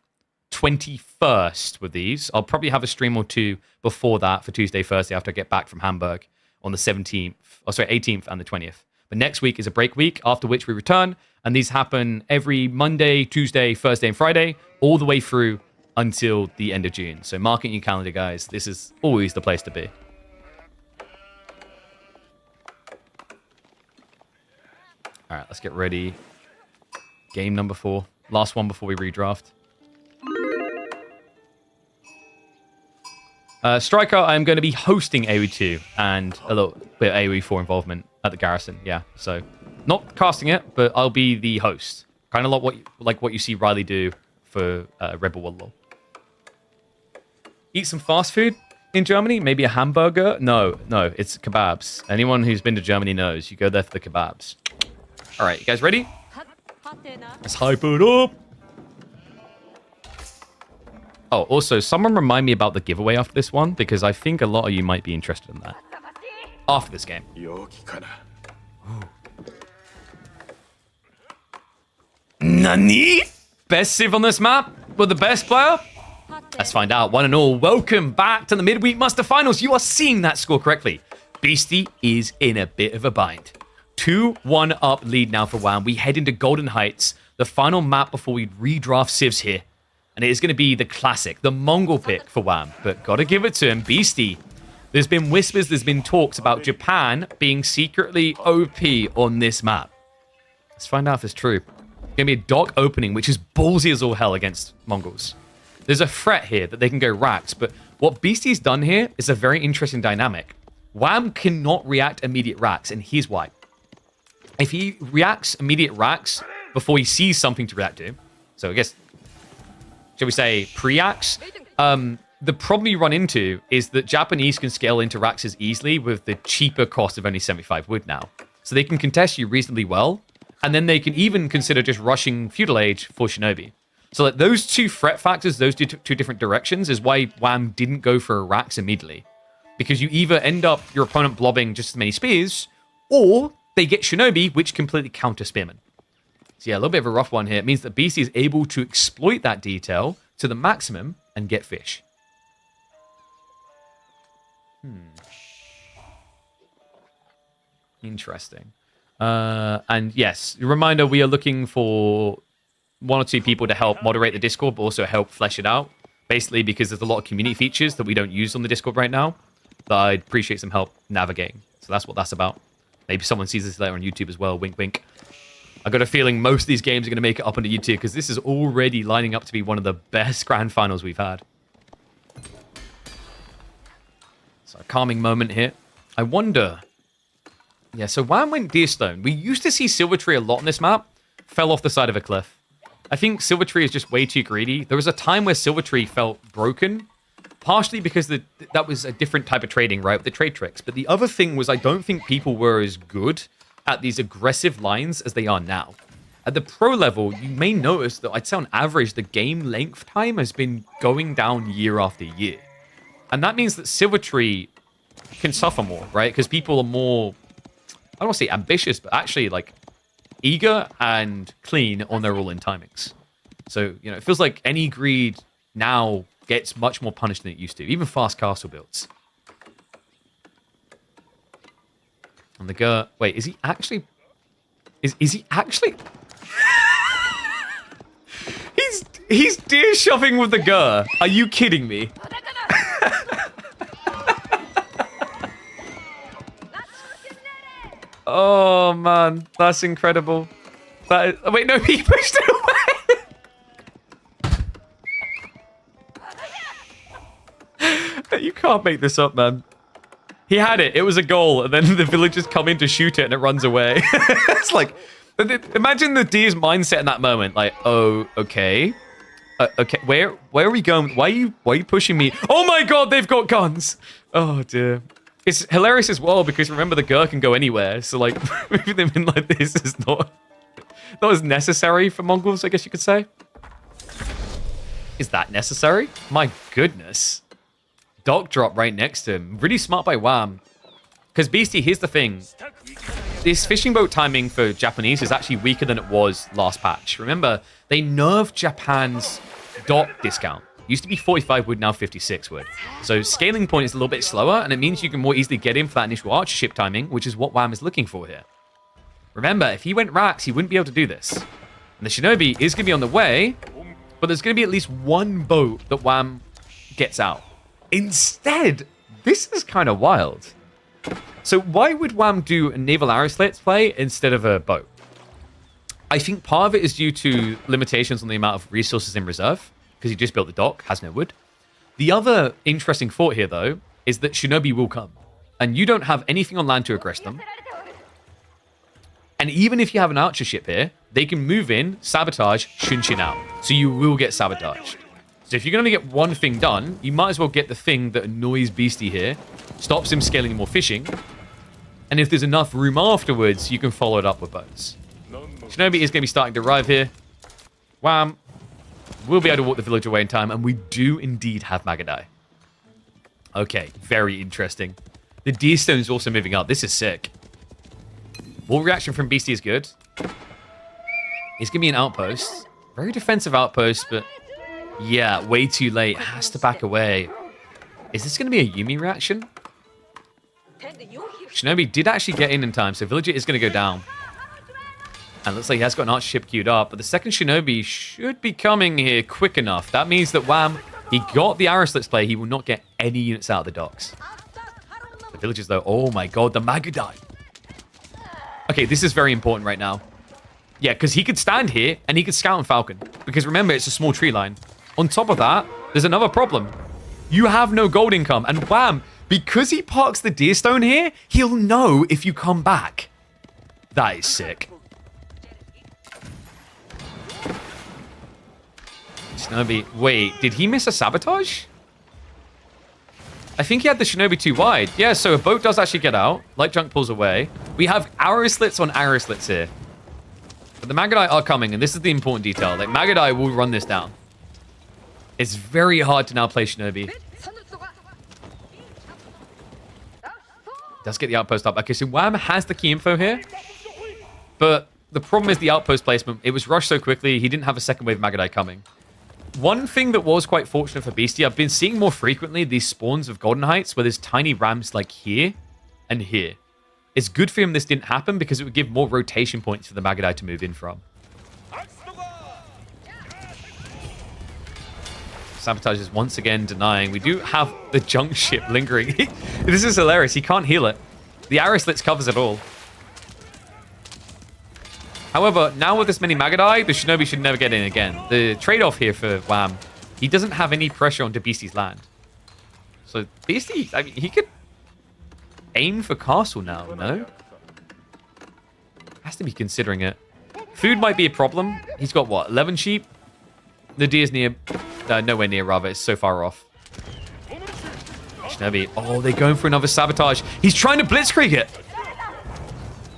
21st with these. I'll probably have a stream or 2 before that for Tuesday, Thursday after I get back from Hamburg on the 18th and the 20th. But next week is a break week, after which we return. And these happen every Monday, Tuesday, Thursday, and Friday, all the way through until the end of June. So mark it in your calendar, guys. This is always the place to be. All right, let's get ready. Game number 4. Last one before we redraft. Striker, I'm going to be hosting AoE2 and a little bit of AoE4 involvement at the garrison. Yeah, so not casting it, but I'll be the host. Kind of like what you see Riley do for Rebel World Lore. Eat some fast food in Germany? Maybe a hamburger? No, it's kebabs. Anyone who's been to Germany knows you go there for the kebabs. All right, you guys ready? Let's hype it up. Oh, also, someone remind me about the giveaway after this one, because I think a lot of you might be interested in that. After this game. Nani? Best Civ on this map? With the best player? Let's find out. One and all, welcome back to the Midweek Muster Finals. You are seeing that score correctly. Beastie is in a bit of a bind. 2-1 up lead now for WAM. We head into Golden Heights, the final map before we redraft Civs here. And it is going to be the classic, the Mongol pick for WAM. But got to give it to him, Beastie. There's been whispers, there's been talks about Japan being secretly OP on this map. Let's find out if it's true. It's going to be a dock opening, which is ballsy as all hell against Mongols. There's a threat here that they can go racks, but what Beastie's done here is a very interesting dynamic. WAM cannot react immediate racks, and here's why. If he reacts immediate racks before he sees something to react to, so I guess, shall we say, pre-acts, the problem you run into is that Japanese can scale into racks as easily with the cheaper cost of only 75 wood now. So they can contest you reasonably well, and then they can even consider just rushing Feudal Age for Shinobi. So like, those two threat factors, those two different directions, is why WAM didn't go for racks immediately. Because you either end up your opponent blobbing just as many spears, or they get Shinobi, which completely counter Spearman. So yeah, a little bit of a rough one here. It means that Beastie is able to exploit that detail to the maximum and get fish. Interesting. And yes, reminder, we are looking for 1 or 2 people to help moderate the Discord, but also help flesh it out. Basically, because there's a lot of community features that we don't use on the Discord right now, that I'd appreciate some help navigating. So that's what that's about. Maybe someone sees this later on YouTube as well. Wink, wink. I got a feeling most of these games are going to make it up onto YouTube because this is already lining up to be one of the best grand finals we've had. So a calming moment here. I wonder... Yeah, so Wham went Deerstone. We used to see Silvertree a lot on this map. Fell off the side of a cliff. I think Silvertree is just way too greedy. There was a time where Silvertree felt broken. Partially because that was a different type of trading, right? With the trade tricks. But the other thing was I don't think people were as good at these aggressive lines as they are now. At the pro level, you may notice that I'd say on average, the game length time has been going down year after year. And that means that Silvertree can suffer more, right? Because people are more... I don't want to say ambitious, but actually like eager and clean on their all-in timings. So, you know, it feels like any greed now gets much more punished than it used to. Even fast castle builds. And the Gur... Wait, is he actually... Is he actually... he's deer shoving with the Gur. Are you kidding me? Oh, man. That's incredible. That is... Wait, no, he pushed it away. You can't make this up, man. He had it. It was a goal. And then the villagers come in to shoot it and it runs away. It's like... Imagine the deer's mindset in that moment. Like, oh, okay. Okay, where are we going? Why are you pushing me? Oh, my God, they've got guns. Oh, dear. It's hilarious as well because remember the Gur can go anywhere, so like moving them in like this is not as necessary for Mongols, I guess you could say. Is that necessary? My goodness. Dock drop right next to him. Really smart by Wham. Because Beastie, here's the thing. This fishing boat timing for Japanese is actually weaker than it was last patch. Remember, they nerfed Japan's dock discount. Used to be 45 wood, now 56 wood. So scaling point is a little bit slower, and it means you can more easily get in for that initial archership timing, which is what Wham is looking for here. Remember, if he went Rax, he wouldn't be able to do this. And the Shinobi is going to be on the way, but there's going to be at least one boat that Wham gets out. Instead, this is kind of wild. So why would Wham do a naval arrow slits play instead of a boat? I think part of it is due to limitations on the amount of resources in reserve, because he just built the dock, has no wood. The other interesting thought here, though, is that Shinobi will come. And you don't have anything on land to aggress them. And even if you have an archer ship here, they can move in, sabotage, Shunshin out. So you will get sabotaged. So if you're going to get one thing done, you might as well get the thing that annoys Beastie here, stops him scaling more fishing, and if there's enough room afterwards, you can follow it up with boats. Shinobi is going to be starting to arrive here. Wham. We'll be able to walk the village away in time, and we do indeed have Magadai. Okay, very interesting. The Deerstone is also moving up. This is sick. Wall reaction from Beastie is good. It's going to be an outpost. Very defensive outpost, but yeah, way too late. Has to back away. Is this going to be a Yumi reaction? Shinobi did actually get in time, so villager is going to go down. And looks like he has got an archer ship queued up, but the second Shinobi should be coming here quick enough. That means that Wham, he got the arrow slits play. He will not get any units out of the docks. The villagers, though, oh my God, the Magadai. Okay, this is very important right now. Yeah, because he could stand here and he could scout on Falcon. Because remember, it's a small tree line. On top of that, there's another problem. You have no gold income. And Wham, because he parks the Deerstone here, he'll know if you come back. That is sick. Shinobi, wait, did he miss a sabotage? I think he had the Shinobi too wide. Yeah, so a boat does actually get out. Light junk pulls away. We have arrow slits on arrow slits here. But the Magadai are coming, and this is the important detail. Like, Magadai will run this down. It's very hard to now play Shinobi. Does get the outpost up. Okay, so Wham has the key info here. But the problem is the outpost placement. It was rushed so quickly, he didn't have a second wave Magadai coming. One thing that was quite fortunate for Beastie, I've been seeing more frequently these spawns of Golden Heights where there's tiny ramps like here and here. It's good for him this didn't happen because it would give more rotation points for the Magadai to move in from. Sabotage is once again denying. We do have the junk ship lingering. This is hilarious. He can't heal it. The Arislitz covers it all. However, now with this many Magadai, the Shinobi should never get in again. The trade-off here for Wham, he doesn't have any pressure onto Beastie's land. So Beastie, I mean, he could aim for castle now, no? Has to be considering it. Food might be a problem. He's got, what, 11 sheep? The deer's near... nowhere near, rather. It's so far off. Shinobi. Oh, they're going for another sabotage. He's trying to blitzkrieg it.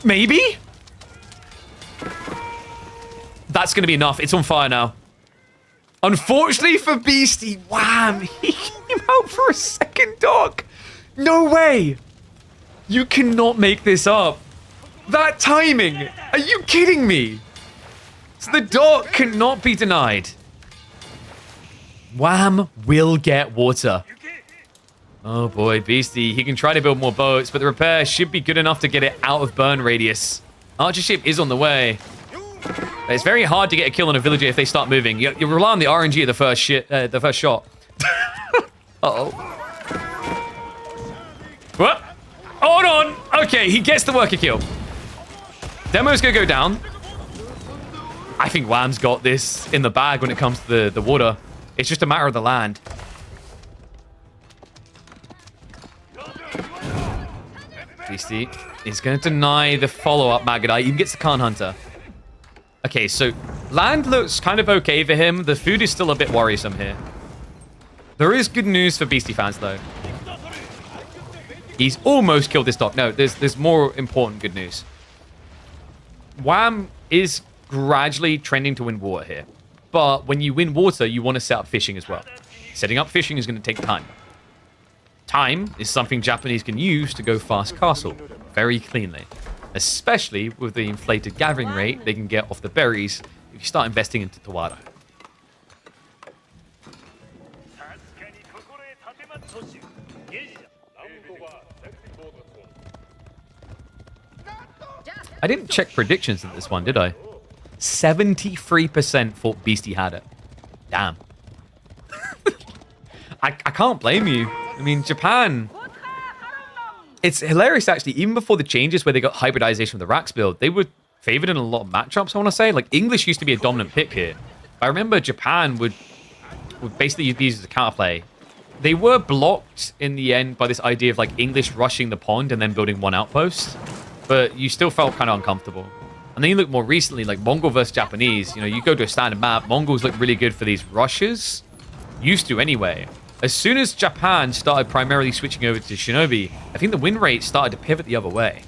Maybe? That's going to be enough. It's on fire now. Unfortunately for Beastie, Wham! He came out for a second dog. No way. You cannot make this up. That timing. Are you kidding me? So the dog cannot be denied. Wham will get water. Oh boy, Beastie. He can try to build more boats, but the repair should be good enough to get it out of burn radius. Archer ship is on the way. It's very hard to get a kill on a villager if they start moving. You rely on the RNG of the first shot. Uh-oh. What? Hold on. Okay, he gets the worker kill. Demo's gonna go down. I think Wham's got this in the bag when it comes to the water. It's just a matter of the land. Beastie is going to deny the follow-up Magadai. Even gets the Khan Hunter. Okay, so land looks kind of okay for him. The food is still a bit worrisome here. There is good news for Beastie fans, though. He's almost killed this dog. No, there's more important good news. Wham is gradually trending to win water here. But when you win water, you want to set up fishing as well. Setting up fishing is going to take time. Time is something Japanese can use to go fast castle very cleanly. Especially with the inflated gathering rate they can get off the berries if you start investing into Tawara. I didn't check predictions in this one, did I? 73% thought Beastie had it. Damn. I can't blame you. I mean, Japan... It's hilarious, actually. Even before the changes where they got hybridization with the Rax build, they were favored in a lot of matchups, I want to say. Like, English used to be a dominant pick here. I remember Japan would basically use these as a counterplay. They were blocked in the end by this idea of, like, English rushing the pond and then building one outpost. But you still felt kind of uncomfortable. And then you look more recently, like Mongol versus Japanese. You know, you go to a standard map, Mongols look really good for these rushes. Used to anyway. As soon as Japan started primarily switching over to Shinobi, I think the win rate started to pivot the other way.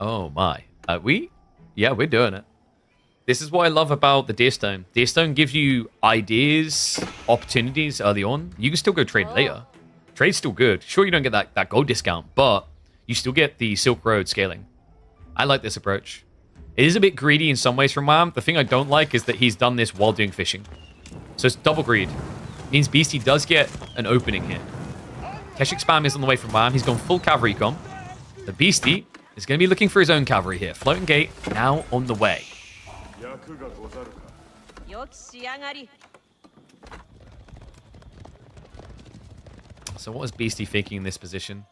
Oh my. Yeah, we're doing it. This is what I love about the Deerstone. Deerstone gives you ideas, opportunities early on. You can still go trade later. Trade's still good. Sure, you don't get that gold discount, but you still get the Silk Road scaling. I like this approach. It is a bit greedy in some ways from Wham. The thing I don't like is that he's done this while doing fishing. So it's double greed. Means Beastie does get an opening here. Keshik spam is on the way from Wham. He's gone full cavalry com. The Beastie is going to be looking for his own cavalry here. Floating gate now on the way. So what is Beastie thinking in this position?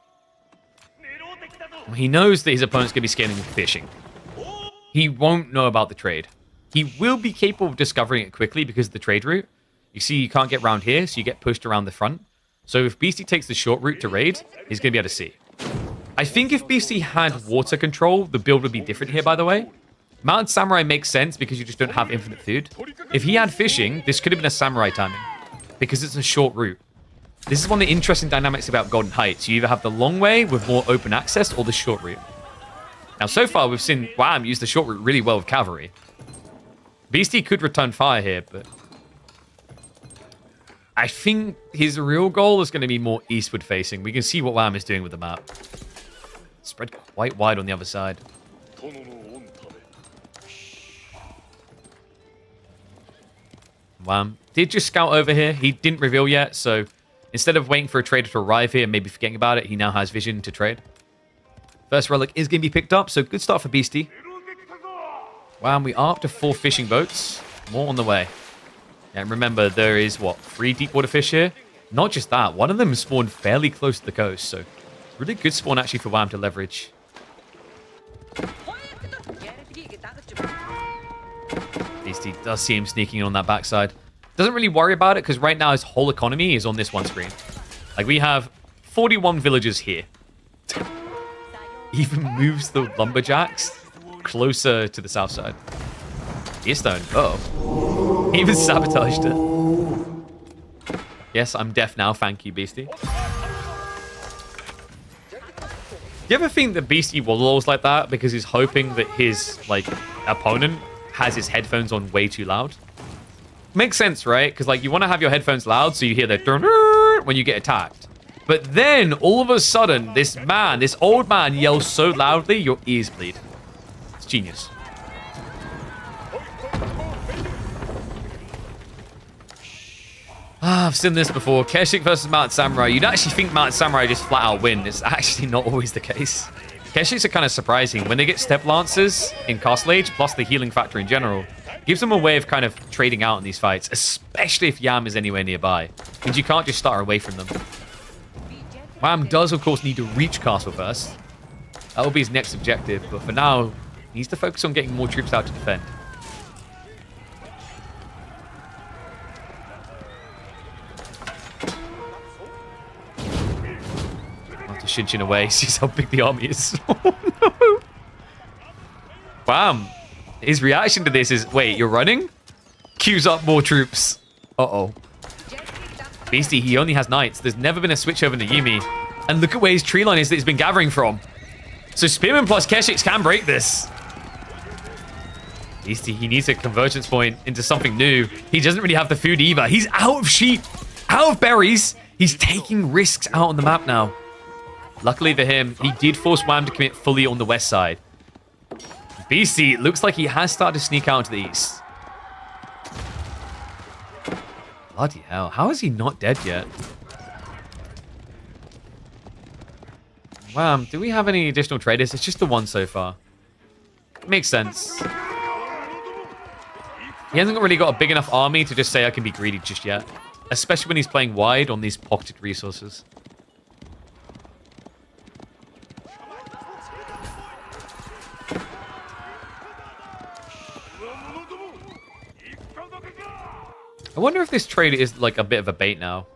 He knows that his opponent's going to be scaling with fishing. He won't know about the trade. He will be capable of discovering it quickly because of the trade route. You see, you can't get around here, so you get pushed around the front. So if Beastie takes the short route to raid, he's going to be able to see. I think if Beastie had water control, the build would be different here, by the way. Mounted Samurai makes sense because you just don't have infinite food. If he had fishing, this could have been a Samurai timing because it's a short route. This is one of the interesting dynamics about Golden Heights. You either have the long way with more open access or the short route. Now, so far, we've seen Wham use the short route really well with cavalry. Beastie could return fire here, but... I think his real goal is going to be more eastward facing. We can see what Wham is doing with the map. Spread quite wide on the other side. Wham did just scout over here. He didn't reveal yet, so instead of waiting for a trader to arrive here and maybe forgetting about it, he now has vision to trade. First relic is going to be picked up, so good start for Beastie. Wham, we are up to 4 fishing boats. More on the way. And remember, there is, what, 3 deep water fish here? Not just that, one of them spawned fairly close to the coast, so really good spawn actually for Wham to leverage. Beastie does see him sneaking on that backside. Doesn't really worry about it because right now his whole economy is on this one screen. Like, we have 41 villagers here. Even moves the lumberjacks closer to the south side. Earstone. Uh-oh. He even sabotaged it. Yes, I'm deaf now. Thank you, Beastie. Do you ever think that Beastie wallows like that because he's hoping that his, like, opponent has his headphones on way too loud? Makes sense, right? Because, like, you want to have your headphones loud so you hear the when you get attacked. But then, all of a sudden, this old man yells so loudly, your ears bleed. It's genius. I've seen this before. Keshik versus Mountain Samurai. You'd actually think Mountain Samurai just flat out win. It's actually not always the case. Keshiks are kind of surprising. When they get Step Lancers in Castle Age, plus the healing factor in general, gives them a way of kind of trading out in these fights, especially if Yam is anywhere nearby. Means you can't just start away from them. Wham does, of course, need to reach Castle first. That will be his next objective, but for now, he needs to focus on getting more troops out to defend. After Shinshin away, sees how big the army is. Oh, no. Wham! His reaction to this is, wait, you're running? Queues up more troops. Uh-oh. Beastie, he only has knights. There's never been a switch over to Yumi. And look at where his tree line is that he's been gathering from. So Spearman plus Keshiks can break this. Beastie, he needs a convergence point into something new. He doesn't really have the food either. He's out of sheep, out of berries. He's taking risks out on the map now. Luckily for him, he did force Wham to commit fully on the west side. Beastie looks like he has started to sneak out to the east. Bloody hell. How is he not dead yet? Wham, do we have any additional traders? It's just the one so far. Makes sense. He hasn't really got a big enough army to just say I can be greedy just yet. Especially when he's playing wide on these pocketed resources. I wonder if this trade is like a bit of a bait now.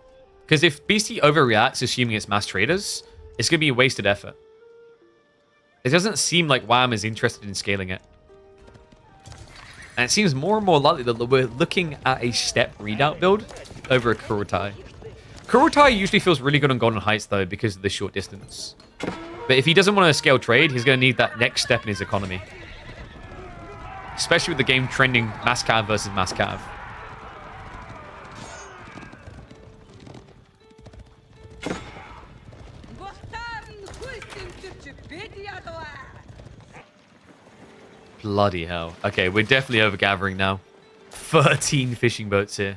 Because if Beastie overreacts, assuming it's mass traders, it's going to be a wasted effort. It doesn't seem like Wham is interested in scaling it. And it seems more and more likely that we're looking at a step readout build over a Kurotai. Kurotai usually feels really good on Golden Heights, though, because of the short distance. But if he doesn't want to scale trade, he's going to need that next step in his economy. Especially with the game trending mass cav versus mass cav. Bloody hell. Okay, we're definitely overgathering now. 13 fishing boats here.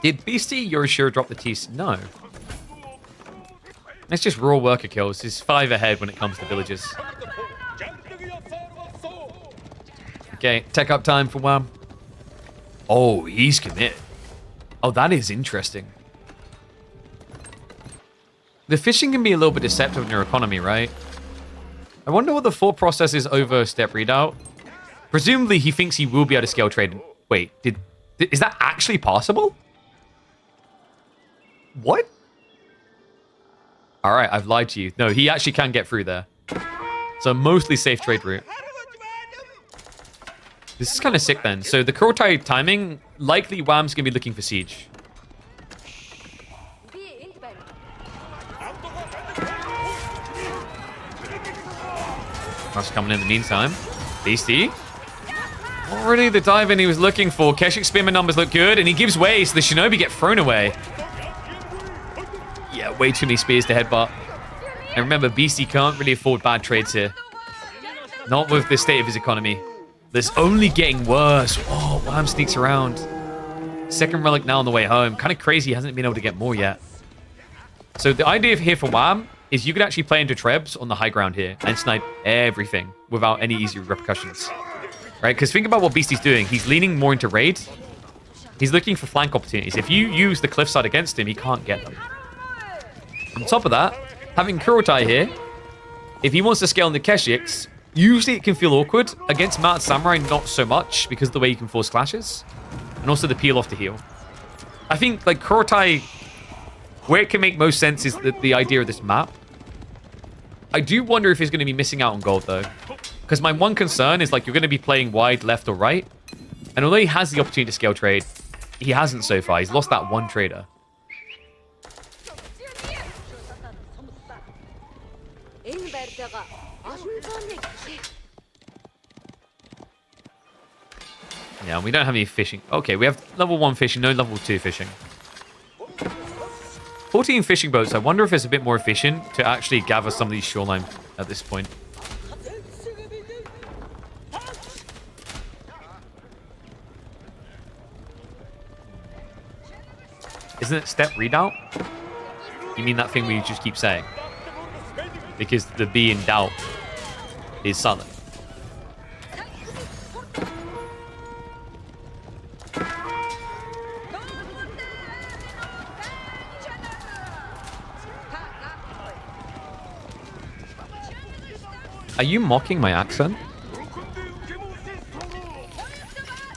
Did Beastie Yorishiro drop the T? No. That's just raw worker kills. He's 5 ahead when it comes to villages. Okay, tech up time for Wham. Oh, he's committed. Oh, that is interesting. The fishing can be a little bit deceptive in your economy, right? I wonder what the thought process is over step readout. Presumably, he thinks he will be able to scale trade. Wait, is that actually possible? What? All right, I've lied to you. No, he actually can get through there. So mostly safe trade route. This is kind of sick then. So the Kurotai timing, likely Wham's going to be looking for siege. Rush coming in the meantime. Beastie. Not really the dive in he was looking for. Keshik's spearman numbers look good, and he gives way, so the shinobi get thrown away. Yeah, way too many spears to headbutt. And remember, Beastie can't really afford bad trades here. Not with the state of his economy. This only getting worse. Oh, Wham sneaks around. Second relic now on the way home. Kind of crazy he hasn't been able to get more yet. So the idea here for Wham is you could actually play into Trebs on the high ground here and snipe everything without any easy repercussions. Right? Because think about what Beastie's doing. He's leaning more into raid. He's looking for flank opportunities. If you use the cliffside against him, he can't get them. On top of that, having Kurotai here, if he wants to scale into Keshiks, usually it can feel awkward. Against Mount Samurai, not so much because of the way you can force clashes. And also the peel off to heal. I think, like, Kurotai, where it can make most sense is the idea of this map. I do wonder if he's going to be missing out on gold, though. Because my one concern is, like, you're going to be playing wide left or right. And although he has the opportunity to scale trade, he hasn't so far. He's lost that one trader. Yeah, we don't have any fishing. Okay, we have level 1 fishing, no level 2 fishing. 14 fishing boats. I wonder if it's a bit more efficient to actually gather some of these shoreline at this point. Isn't it step redoubt? You mean that thing we just keep saying? Because the B in doubt is silent. Are you mocking my accent?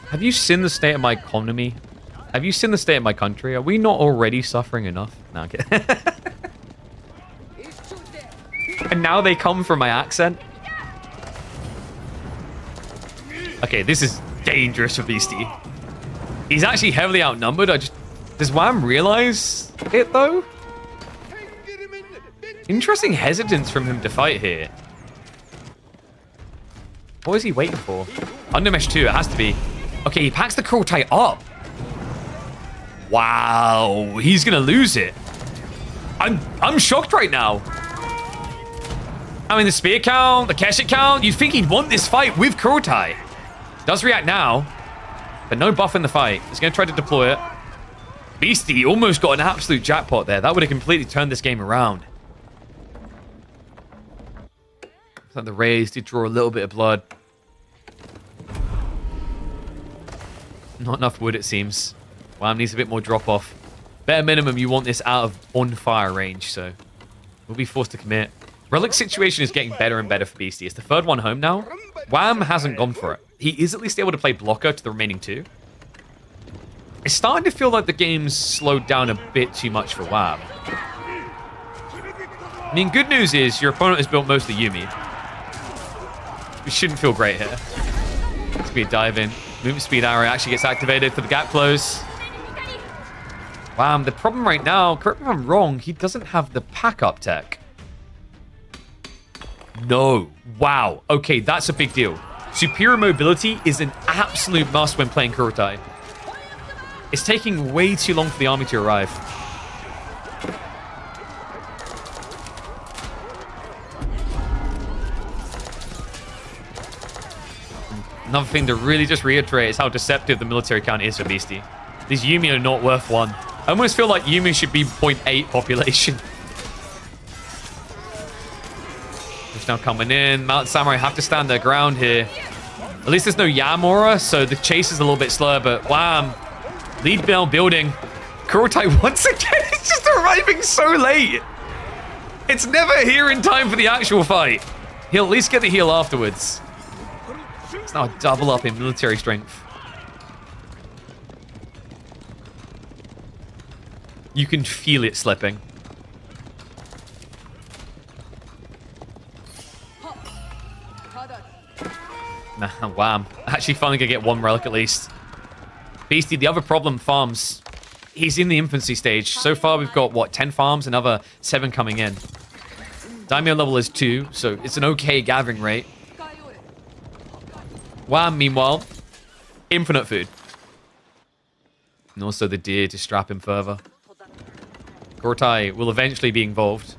Have you seen the state of my economy? Have you seen the state of my country? Are we not already suffering enough? No, okay. And now they come from my accent? Okay, this is dangerous for Beastie. He's actually heavily outnumbered. Does Wham realize it, though? Interesting hesitance from him to fight here. What is he waiting for? Undermesh 2, it has to be. Okay, he packs the Kurotai up. Wow, he's gonna lose it. I'm shocked right now. I mean, the spear count, the Keshik count, you'd think he'd want this fight with Kurotai. Does react now, but no buff in the fight. He's gonna try to deploy it. Beastie almost got an absolute jackpot there. That would have completely turned this game around. Like the raise did draw a little bit of blood. Not enough wood, it seems. Wham needs a bit more drop off. Bare minimum, you want this out of on fire range, so we'll be forced to commit. Relic's situation is getting better and better for Beastie. It's the third one home now. Wham hasn't gone for it. He is at least able to play blocker to the remaining 2. It's starting to feel like the game's slowed down a bit too much for Wham. I mean, good news is your opponent has built mostly Yumi. We shouldn't feel great here. Speed dive in. Movement speed arrow actually gets activated for the gap close. Wow, the problem right now, correct me if I'm wrong, he doesn't have the pack-up tech. No. Wow. Okay, that's a big deal. Superior mobility is an absolute must when playing Kurotai. It's taking way too long for the army to arrive. Another thing to really just reiterate is how deceptive the military count is for Beastie. These Yumi are not worth 1. I almost feel like Yumi should be 0.8 population. Just now coming in. Mount Samurai have to stand their ground here. At least there's no Yamura, so the chase is a little bit slower, but wham. Lead bell building. Kurotai once again is just arriving so late. It's never here in time for the actual fight. He'll at least get the heal afterwards. It's now a double up in military strength. You can feel it slipping. Nah, wham. Actually finally gonna get 1 relic at least. Beastie, the other problem, farms. He's in the infancy stage. So far we've got, what, 10 farms? Another 7 coming in. Daimyo level is 2, so it's an okay gathering rate. Wham, meanwhile, Infinite food. And also the deer to strap him further. Gortai will eventually be involved.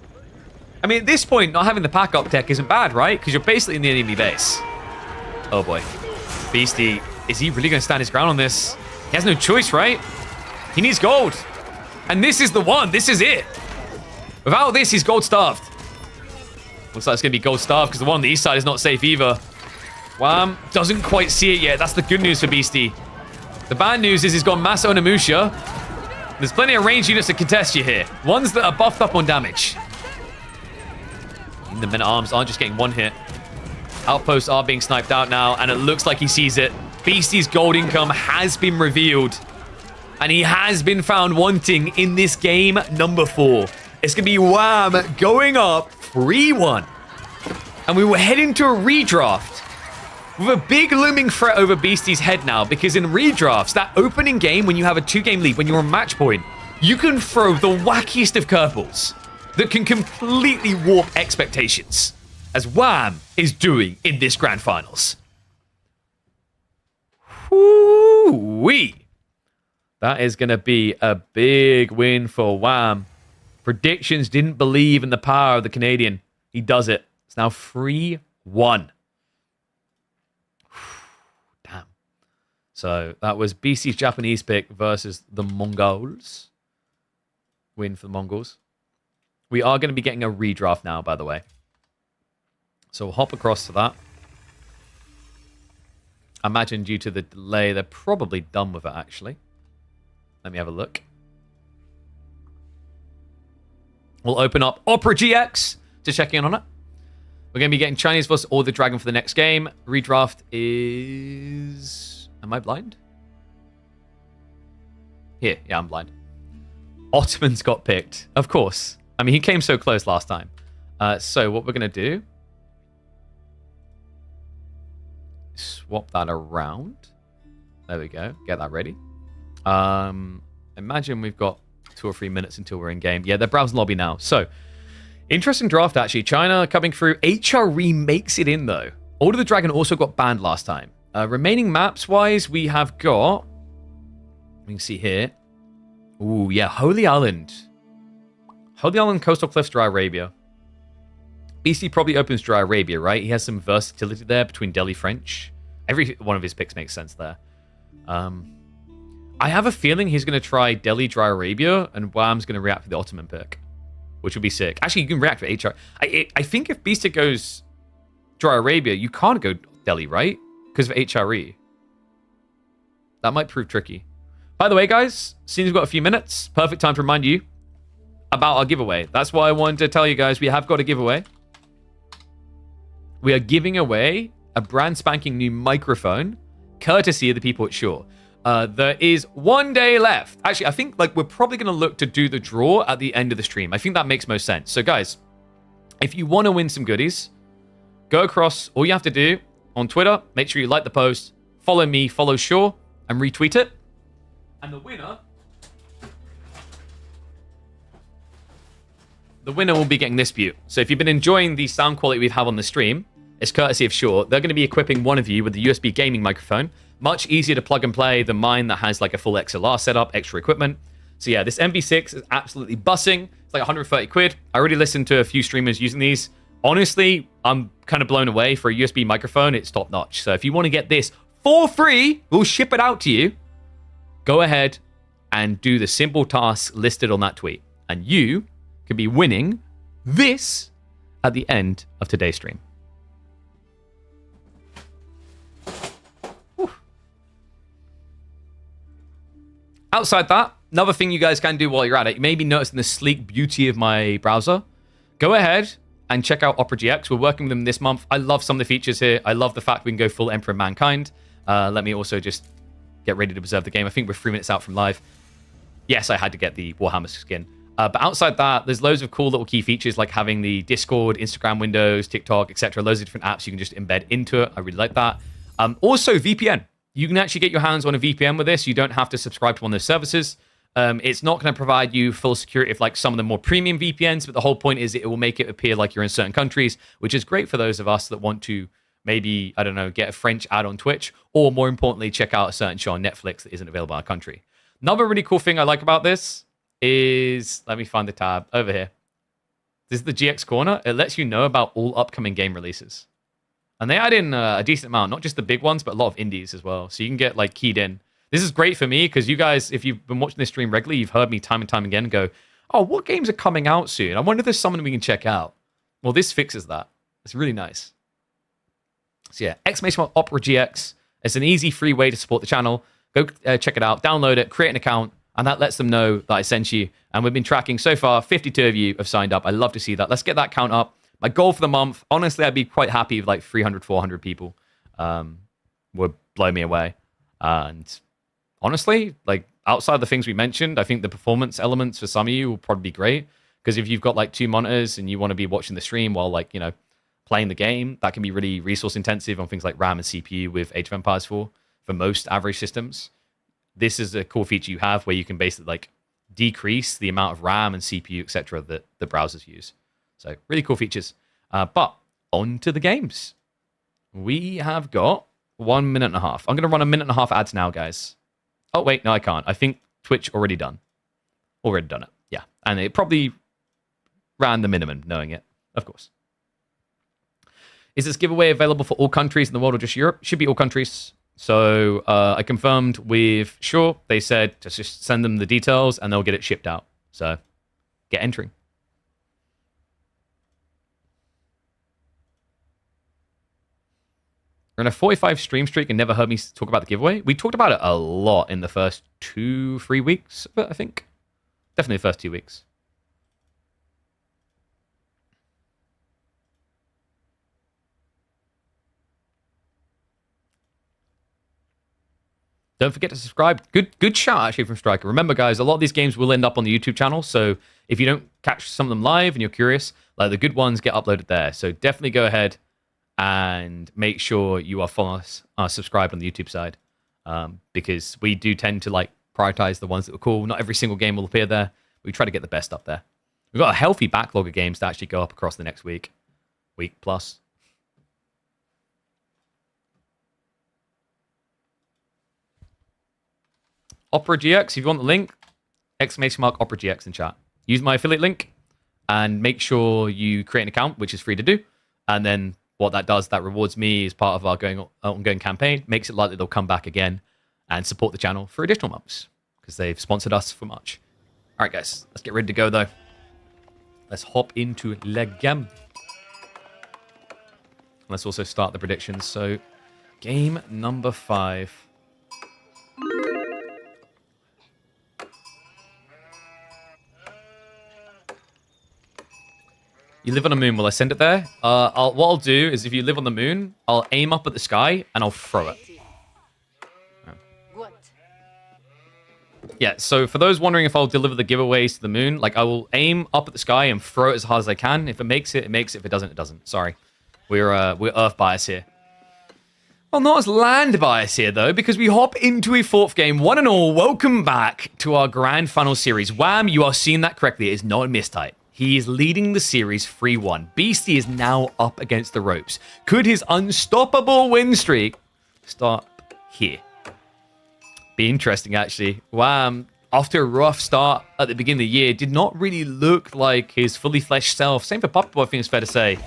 I mean, at this point, not having the pack-up tech isn't bad, right? Because you're basically in the enemy base. Oh, boy. Beastie, is he really going to stand his ground on this? He has no choice, right? He needs gold. And this is the one. This is it. Without this, he's gold-starved. Looks like it's going to be gold-starved because the one on the east side is not safe either. Wham doesn't quite see it yet. That's the good news for Beastie. The bad news is he's got Masa Onimusha. There's plenty of range units to contest you here. Ones that are buffed up on damage. The men-at-arms aren't just getting one hit. Outposts are being sniped out now, and it looks like he sees it. Beastie's gold income has been revealed. And he has been found wanting in this game number 4. It's going to be Wham going up 3-1. And we were heading to a redraft with a big looming threat over Beastie's head now, because in redrafts, that opening game when you have a 2-game lead, when you're on match point, you can throw the wackiest of curveballs that can completely warp expectations, as Wham is doing in this grand finals. Woo-wee. That is going to be a big win for Wham. Predictions didn't believe in the power of the Canadian. He does it. It's now 3-1. Damn. So that was BC's Japanese pick versus the Mongols. Win for the Mongols. We are going to be getting a redraft now, by the way. So we'll hop across to that. I imagine due to the delay, they're probably done with it, actually. Let me have a look. We'll open up Opera GX to check in on it. We're going to be getting Chinese vs. or the Dragon for the next game. Redraft is... Am I blind? Here. Yeah, I'm blind. Ottoman's got picked. Of course. I mean, he came so close last time. So what we're going to do... Swap that around. There we go. Get that ready. Imagine we've got 2 or 3 minutes until we're in game. Yeah, they're browsing lobby now. So, interesting draft, actually. China coming through. HRE makes it in, though. Order of the Dragon also got banned last time. Remaining maps-wise, we have got... We can see here. Ooh, yeah, Holy Island. Holy Island, Coastal Cliffs, Dry Arabia. BC probably opens Dry Arabia, right? He has some versatility there between Delhi French. Every one of his picks makes sense there. I have a feeling he's going to try Delhi Dry Arabia, and Wham's going to react with the Ottoman pick, which would be sick. Actually, you can react with HR. I think if Beast goes Dry Arabia, you can't go Delhi, right? Because of HRE. That might prove tricky. By the way, guys, since we've got a few minutes, perfect time to remind you about our giveaway. That's why I wanted to tell you guys we have got a giveaway. We are giving away a brand spanking new microphone, courtesy of the people at Shure. There is 1 day left. Actually, I think we're probably going to look to do the draw at the end of the stream. I think that makes most sense. So, guys, if you want to win some goodies, go across. All you have to do on Twitter, make sure you like the post, follow me, follow Shure, and retweet it. And the winner will be getting this butte. So if you've been enjoying the sound quality we have on the stream, it's courtesy of Shure. They're going to be equipping one of you with a USB gaming microphone. Much easier to plug and play than mine that has a full XLR setup, extra equipment. So yeah, this MV6 is absolutely bussing. It's 130 quid. I already listened to a few streamers using these. Honestly, I'm kind of blown away. For a USB microphone, it's top notch. So if you want to get this for free, we'll ship it out to you. Go ahead and do the simple tasks listed on that tweet. And you could be winning this at the end of today's stream. Whew. Outside that, another thing you guys can do while you're at it, you may be noticing the sleek beauty of my browser. Go ahead and check out Opera GX. We're working with them this month. I love some of the features here. I love the fact we can go full Emperor of Mankind. Let me also just get ready to observe the game. I think we're 3 minutes out from live. Yes, I had to get the Warhammer skin. But outside that, there's loads of cool little key features like having the Discord, Instagram windows, TikTok, etc. Loads of different apps you can just embed into it. I really like that. Also, VPN. You can actually get your hands on a VPN with this. You don't have to subscribe to one of those services. It's not going to provide you full security of some of the more premium VPNs, but the whole point is it will make it appear like you're in certain countries, which is great for those of us that want to maybe, I don't know, get a French ad on Twitch, or more importantly, check out a certain show on Netflix that isn't available in our country. Another really cool thing I like about this is, let me find the tab over here. This is the GX Corner. It lets you know about all upcoming game releases. And they add in a decent amount, not just the big ones, but a lot of indies as well. So you can get like keyed in. This is great for me because you guys, if you've been watching this stream regularly, you've heard me time and time again go, oh, what games are coming out soon? I wonder if there's someone we can check out. Well, this fixes that. It's really nice. So yeah, !Opera GX. It's an easy, free way to support the channel. Go check it out, download it, create an account, and that lets them know that I sent you. And we've been tracking so far, 52 of you have signed up. I love to see that. Let's get that count up. My goal for the month, honestly, I'd be quite happy if like 300, 400 people would blow me away. And honestly, like outside the things we mentioned, I think the performance elements for some of you will probably be great. Because if you've got like 2 monitors and you want to be watching the stream while like, you know, playing the game, that can be really resource intensive on things like RAM and CPU with Age of Empires 4 for most average systems. This is a cool feature you have where you can basically like decrease the amount of RAM and CPU, etc. that the browsers use. So really cool features. But on to the games. We have got 1 minute and a half. I'm going to run 1.5 minute ads now, guys. Oh, wait, no, I can't. I think Twitch already done it. Yeah. And it probably ran the minimum, knowing it, of course. Is this giveaway available for all countries in the world or just Europe? Should be all countries. So I confirmed with Sure. They said to just send them the details and they'll get it shipped out. So get entering. We're in a 45 stream streak and never heard me talk about the giveaway. We talked about it a lot in the first 2-3 weeks, I think. Definitely the first 2 weeks. Don't forget to subscribe. Good shout, actually, from Striker. Remember, guys, a lot of these games will end up on the YouTube channel, so if you don't catch some of them live and you're curious, like the good ones get uploaded there. So definitely go ahead and make sure you are subscribed on the YouTube side, because we do tend to like prioritize the ones that are cool. Not every single game will appear there. We try to get the best up there. We've got a healthy backlog of games to actually go up across the next week plus. Opera GX, if you want the link, !Opera GX in chat. Use my affiliate link and make sure you create an account, which is free to do. And then what that does, that rewards me as part of our ongoing campaign, makes it likely they'll come back again and support the channel for additional months because they've sponsored us for March. All right, guys, let's get ready to go, though. Let's hop into Le Game. Let's also start the predictions. So, game number 5. You live on a moon. Will I send it there? What I'll do is if you live on the moon, I'll aim up at the sky and I'll throw it. Yeah, so for those wondering if I'll deliver the giveaways to the moon, like I will aim up at the sky and throw it as hard as I can. If it makes it, it makes it. If it doesn't, it doesn't. Sorry. We're Earth bias here. Well, not as land bias here, though, because we hop into a 4th game. One and all, welcome back to our grand final series. Wham, you are seeing that correctly. It is not a mistype. He is leading the series 3-1. Beastie is now up against the ropes. Could his unstoppable win streak start here? Be interesting, actually. Wham, after a rough start at the beginning of the year, did not really look like his fully fleshed self. Same for Puppy Boy, I think it's fair to say,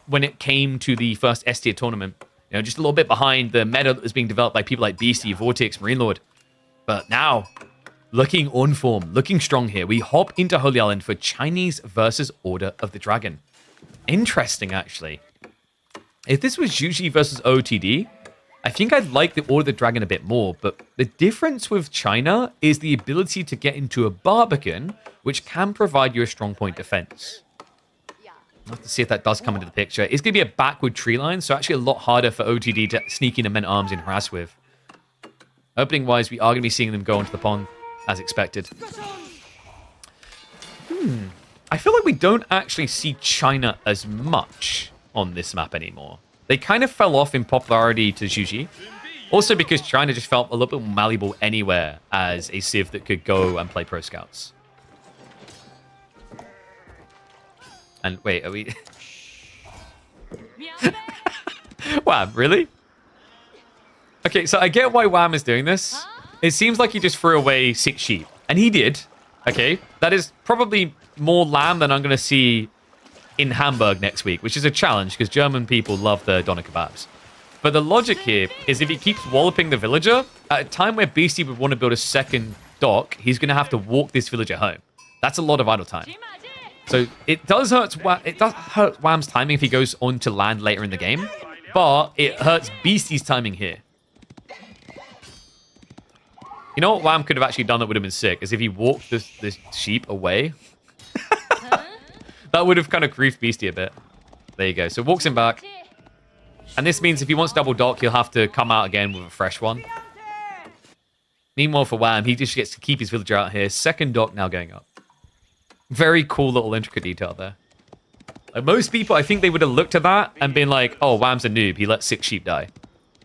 when it came to the first S-tier tournament. You know, just a little bit behind the meta that was being developed by people like Beastie, Vortex, Marine Lord. But now, looking on form, looking strong here. We hop into Holy Island for Chinese versus Order of the Dragon. Interesting, actually. If this was Juji versus OTD, I think I'd like the Order of the Dragon a bit more, but the difference with China is the ability to get into a Barbican, which can provide you a strong point defense. I'll have to see if that does come into the picture. It's going to be a backward tree line, so actually a lot harder for OTD to sneak in and men-at-arms and harass with. Opening-wise, we are going to be seeing them go onto the pond, as expected. I feel like we don't actually see China as much on this map anymore. They kind of fell off in popularity to Juji. Also because China just felt a little bit more malleable anywhere as a civ that could go and play Pro Scouts. And wait, are we... Wham, really? Okay, so I get why Wham is doing this. It seems like he just threw away 6 sheep. And he did. Okay, that is probably more lamb than I'm going to see in Hamburg next week, which is a challenge because German people love the doner kebabs. But the logic here is if he keeps walloping the villager, at a time where Beastie would want to build a second dock, he's going to have to walk this villager home. That's a lot of idle time. So it does hurt Wham's timing if he goes on to land later in the game, but it hurts Beastie's timing here. You know what Wham could have actually done that would have been sick? Is if he walked this sheep away. That would have kind of griefed Beastie a bit. There you go. So walks him back. And this means if he wants double dock, he'll have to come out again with a fresh one. Meanwhile for Wham, he just gets to keep his villager out here. Second dock now going up. Very cool little intricate detail there. Like most people, I think they would have looked at that and been like, oh, Wham's a noob. He let 6 sheep die.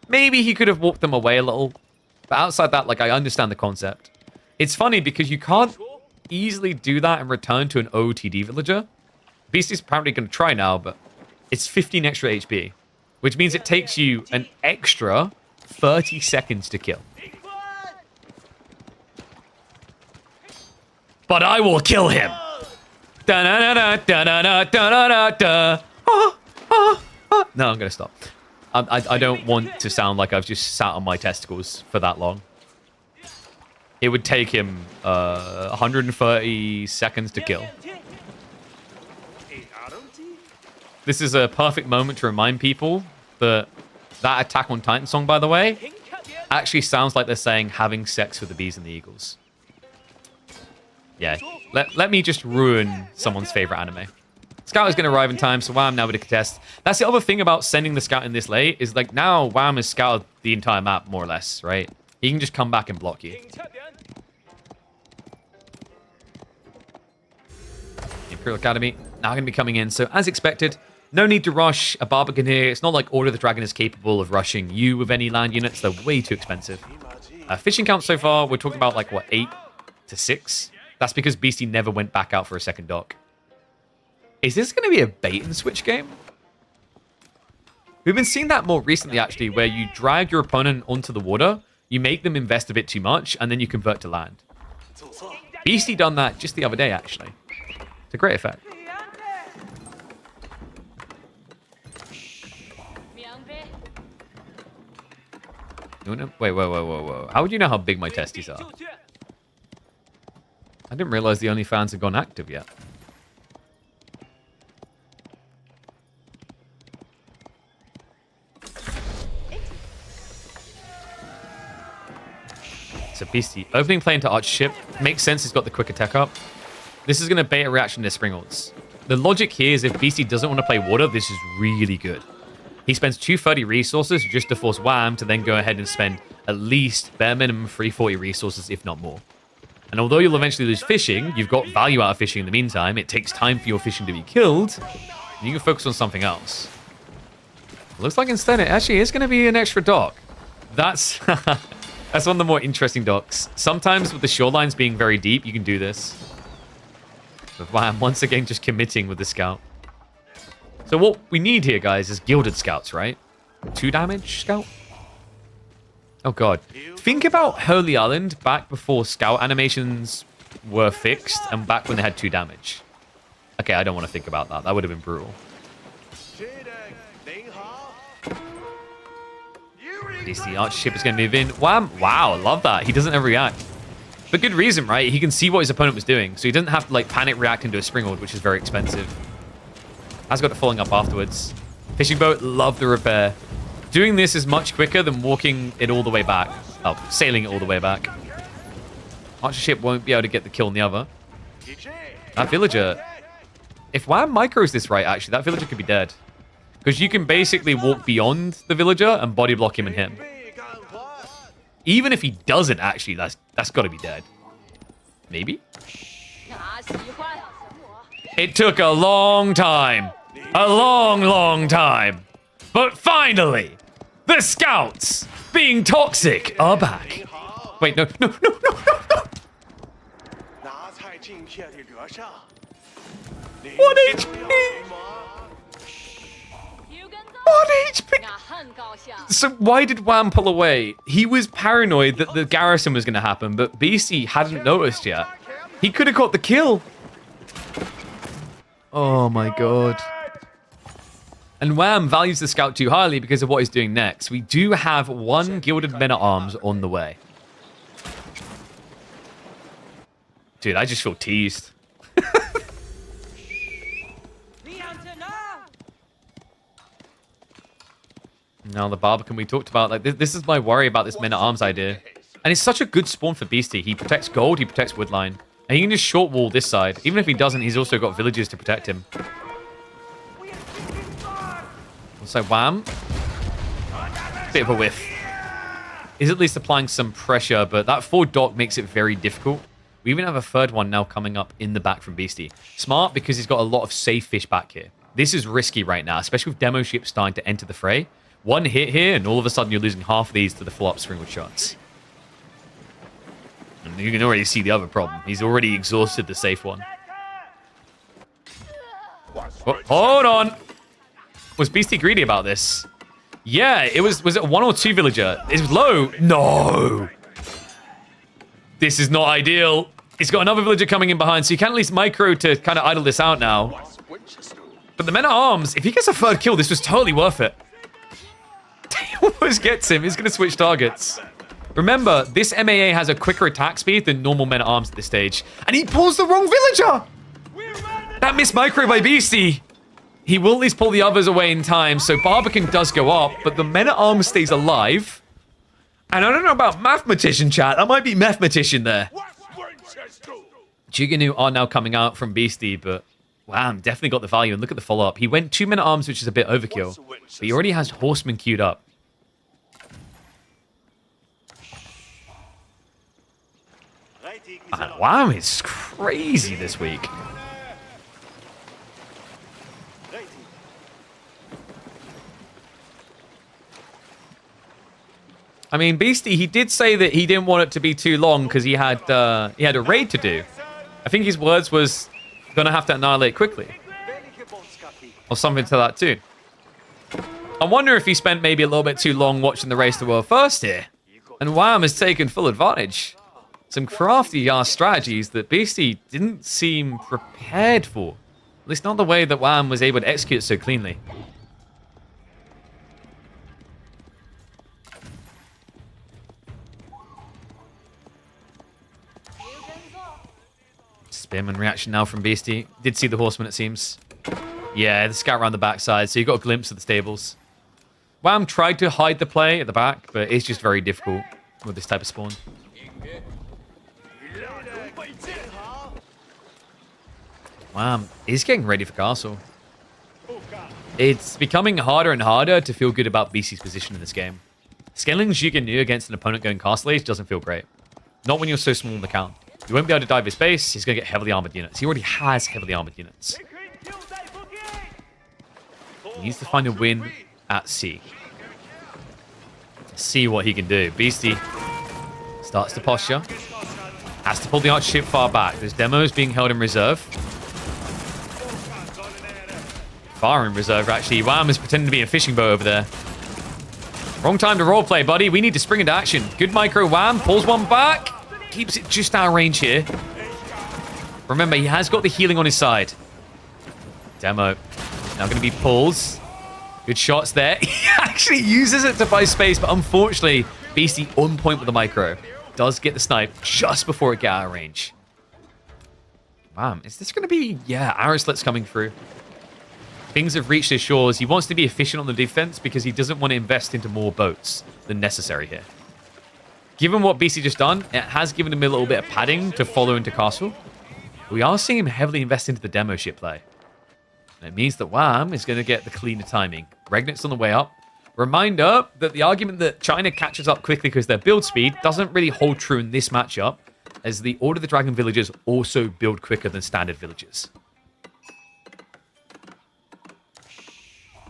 Maybe he could have walked them away a little. But outside that, like, I understand the concept. It's funny because you can't easily do that and return to an OOTD villager. Beastie's apparently going to try now, but it's 15 extra HP, which means it takes you an extra 30 seconds to kill. But I will kill him. Da-da-da-da-da-da-da-da-da. No, I'm going to stop. I don't want to sound like I've just sat on my testicles for that long. It would take him 130 seconds to kill. This is a perfect moment to remind people that that Attack on Titan song, by the way, actually sounds like they're saying having sex with the bees and the eagles. Yeah, let me just ruin someone's favorite anime. Scout is going to arrive in time, so Wham now with a contest. That's the other thing about sending the scout in this late, is like now Wham has scouted the entire map, more or less, right? He can just come back and block you. Imperial Academy now going to be coming in, so as expected, no need to rush a Barbican here. It's not like Order of the Dragon is capable of rushing you with any land units. They're way too expensive. Fishing count so far, we're talking about like, what, 8 to 6? That's because Beastie never went back out for a second dock. Is this going to be a bait and switch game? We've been seeing that more recently, actually, where you drag your opponent onto the water, you make them invest a bit too much, and then you convert to land. Beastie done that just the other day, actually. It's a great effect. Wait, whoa. How would you know how big my testes are? I didn't realize the OnlyFans had gone active yet. So Beastie, opening plane to Archship. Makes sense, he's got the quick attack up. This is going to bait a reaction to Springholds. The logic here is if Beastie doesn't want to play water, this is really good. He spends 230 resources just to force Wham to then go ahead and spend at least bare minimum 340 resources, if not more. And although you'll eventually lose fishing, you've got value out of fishing in the meantime. It takes time for your fishing to be killed, and you can focus on something else. Looks like instead it actually is going to be an extra dock. That's that's one of the more interesting docks. Sometimes with the shorelines being very deep, you can do this. But Wham, once again, just committing with the scout. So what we need here, guys, is gilded scouts, right? 2 damage scout? Oh, God. Think about Holy Island back before scout animations were fixed and back when they had 2 damage. Okay, I don't want to think about that. That would have been brutal. The Archship is going to move in. Wham! Wow, love that. He doesn't ever react. For good reason, right? He can see what his opponent was doing, so he doesn't have to like panic react into a Springhold, which is very expensive. Has got it falling up afterwards. Fishing boat, love the repair. Doing this is much quicker than walking it all the way back. Oh, sailing it all the way back. Archership won't be able to get the kill on the other. That villager... If Wham micros this right, actually, that villager could be dead. Because you can basically walk beyond the villager and body block him and him. Even if he doesn't, actually, that's got to be dead. Maybe? It took a long time. A long, long time. But finally, the scouts, being toxic, are back. Wait, no. 1 HP! 1 HP! So why did Wham pull away? He was paranoid that the garrison was going to happen, but Beastie hadn't noticed yet. He could have got the kill. Oh my god. And Wham values the scout too highly because of what he's doing next. We do have one gilded men-at-arms on the way. Dude, I just feel teased. Now the Barbican we talked about, like this is my worry about this men-at-arms idea. And it's such a good spawn for Beastie. He protects gold, he protects woodline. And he can just short wall this side. Even if he doesn't, he's also got villagers to protect him. So Wham. Bit of a whiff. Is at least applying some pressure, but that forward dock makes it very difficult. We even have a third one now coming up in the back from Beastie. Smart because he's got a lot of safe fish back here. This is risky right now, especially with demo ships starting to enter the fray. One hit here, and all of a sudden you're losing half of these to the full upswing with shots. And you can already see the other problem. He's already exhausted the safe one. Oh, hold on. Was Beastie greedy about this? Yeah, it was it 1 or 2 villager? It was low. No. This is not ideal. He's got another villager coming in behind, so you can at least micro to kind of idle this out now. But the men-at-arms, if he gets a third kill, this was totally worth it. He almost gets him. He's going to switch targets. Remember, this MAA has a quicker attack speed than normal men-at-arms at this stage. And he pulls the wrong villager! That missed micro by Beastie. He will at least pull the others away in time, so Barbican does go up, but the men-at-arms stays alive. And I don't know about mathematician, chat. That might be mathematician there. Jiganu are now coming out from Beastie, but Wham definitely got the value. And look at the follow-up. He went 2 men-at-arms, which is a bit overkill. But he already has horsemen queued up. And Wham is crazy this week. I mean, Beastie, he did say that he didn't want it to be too long because he had a raid to do. I think his words was gonna have to annihilate quickly, or something to that too. I wonder if he spent maybe a little bit too long watching the race to world first here, and Wham has taken full advantage. Some crafty strategies that Beastie didn't seem prepared for. At least not the way that Wham was able to execute so cleanly. Spearman reaction now from Beastie. Did see the horseman, it seems. Yeah, the scout around the backside, so you got a glimpse of the stables. Wham tried to hide the play at the back, but it's just very difficult with this type of spawn. Wham is getting ready for castle. It's becoming harder and harder to feel good about Beastie's position in this game. Scaling Jiganu against an opponent going castle age doesn't feel great. Not when you're so small in the count. You won't be able to dive his base. He's going to get heavily armored units. He already has heavily armored units. He needs to find a win at sea. See what he can do. Beastie starts to posture. Has to pull the archer ship far back. There's demos being held in reserve. Far in reserve, actually. Wham is pretending to be a fishing boat over there. Wrong time to roleplay, buddy. We need to spring into action. Good micro Wham. Pulls one back. Keeps it just out of range here. Remember, he has got the healing on his side. Demo. Now going to be pulls. Good shots there. He actually uses it to buy space, but unfortunately, Beastie on point with the micro. Does get the snipe just before it gets out of range. Wow, is this going to be... Yeah, arrow slits coming through. Things have reached his shores. He wants to be efficient on the defense because he doesn't want to invest into more boats than necessary here. Given what Beastie just done, it has given him a little bit of padding to follow into castle. We are seeing him heavily invest into the demo ship play. And it means that Wham is going to get the cleaner timing. Regnit's on the way up. Reminder that the argument that China catches up quickly because their build speed doesn't really hold true in this matchup, as the Order of the Dragon villagers also build quicker than standard villagers.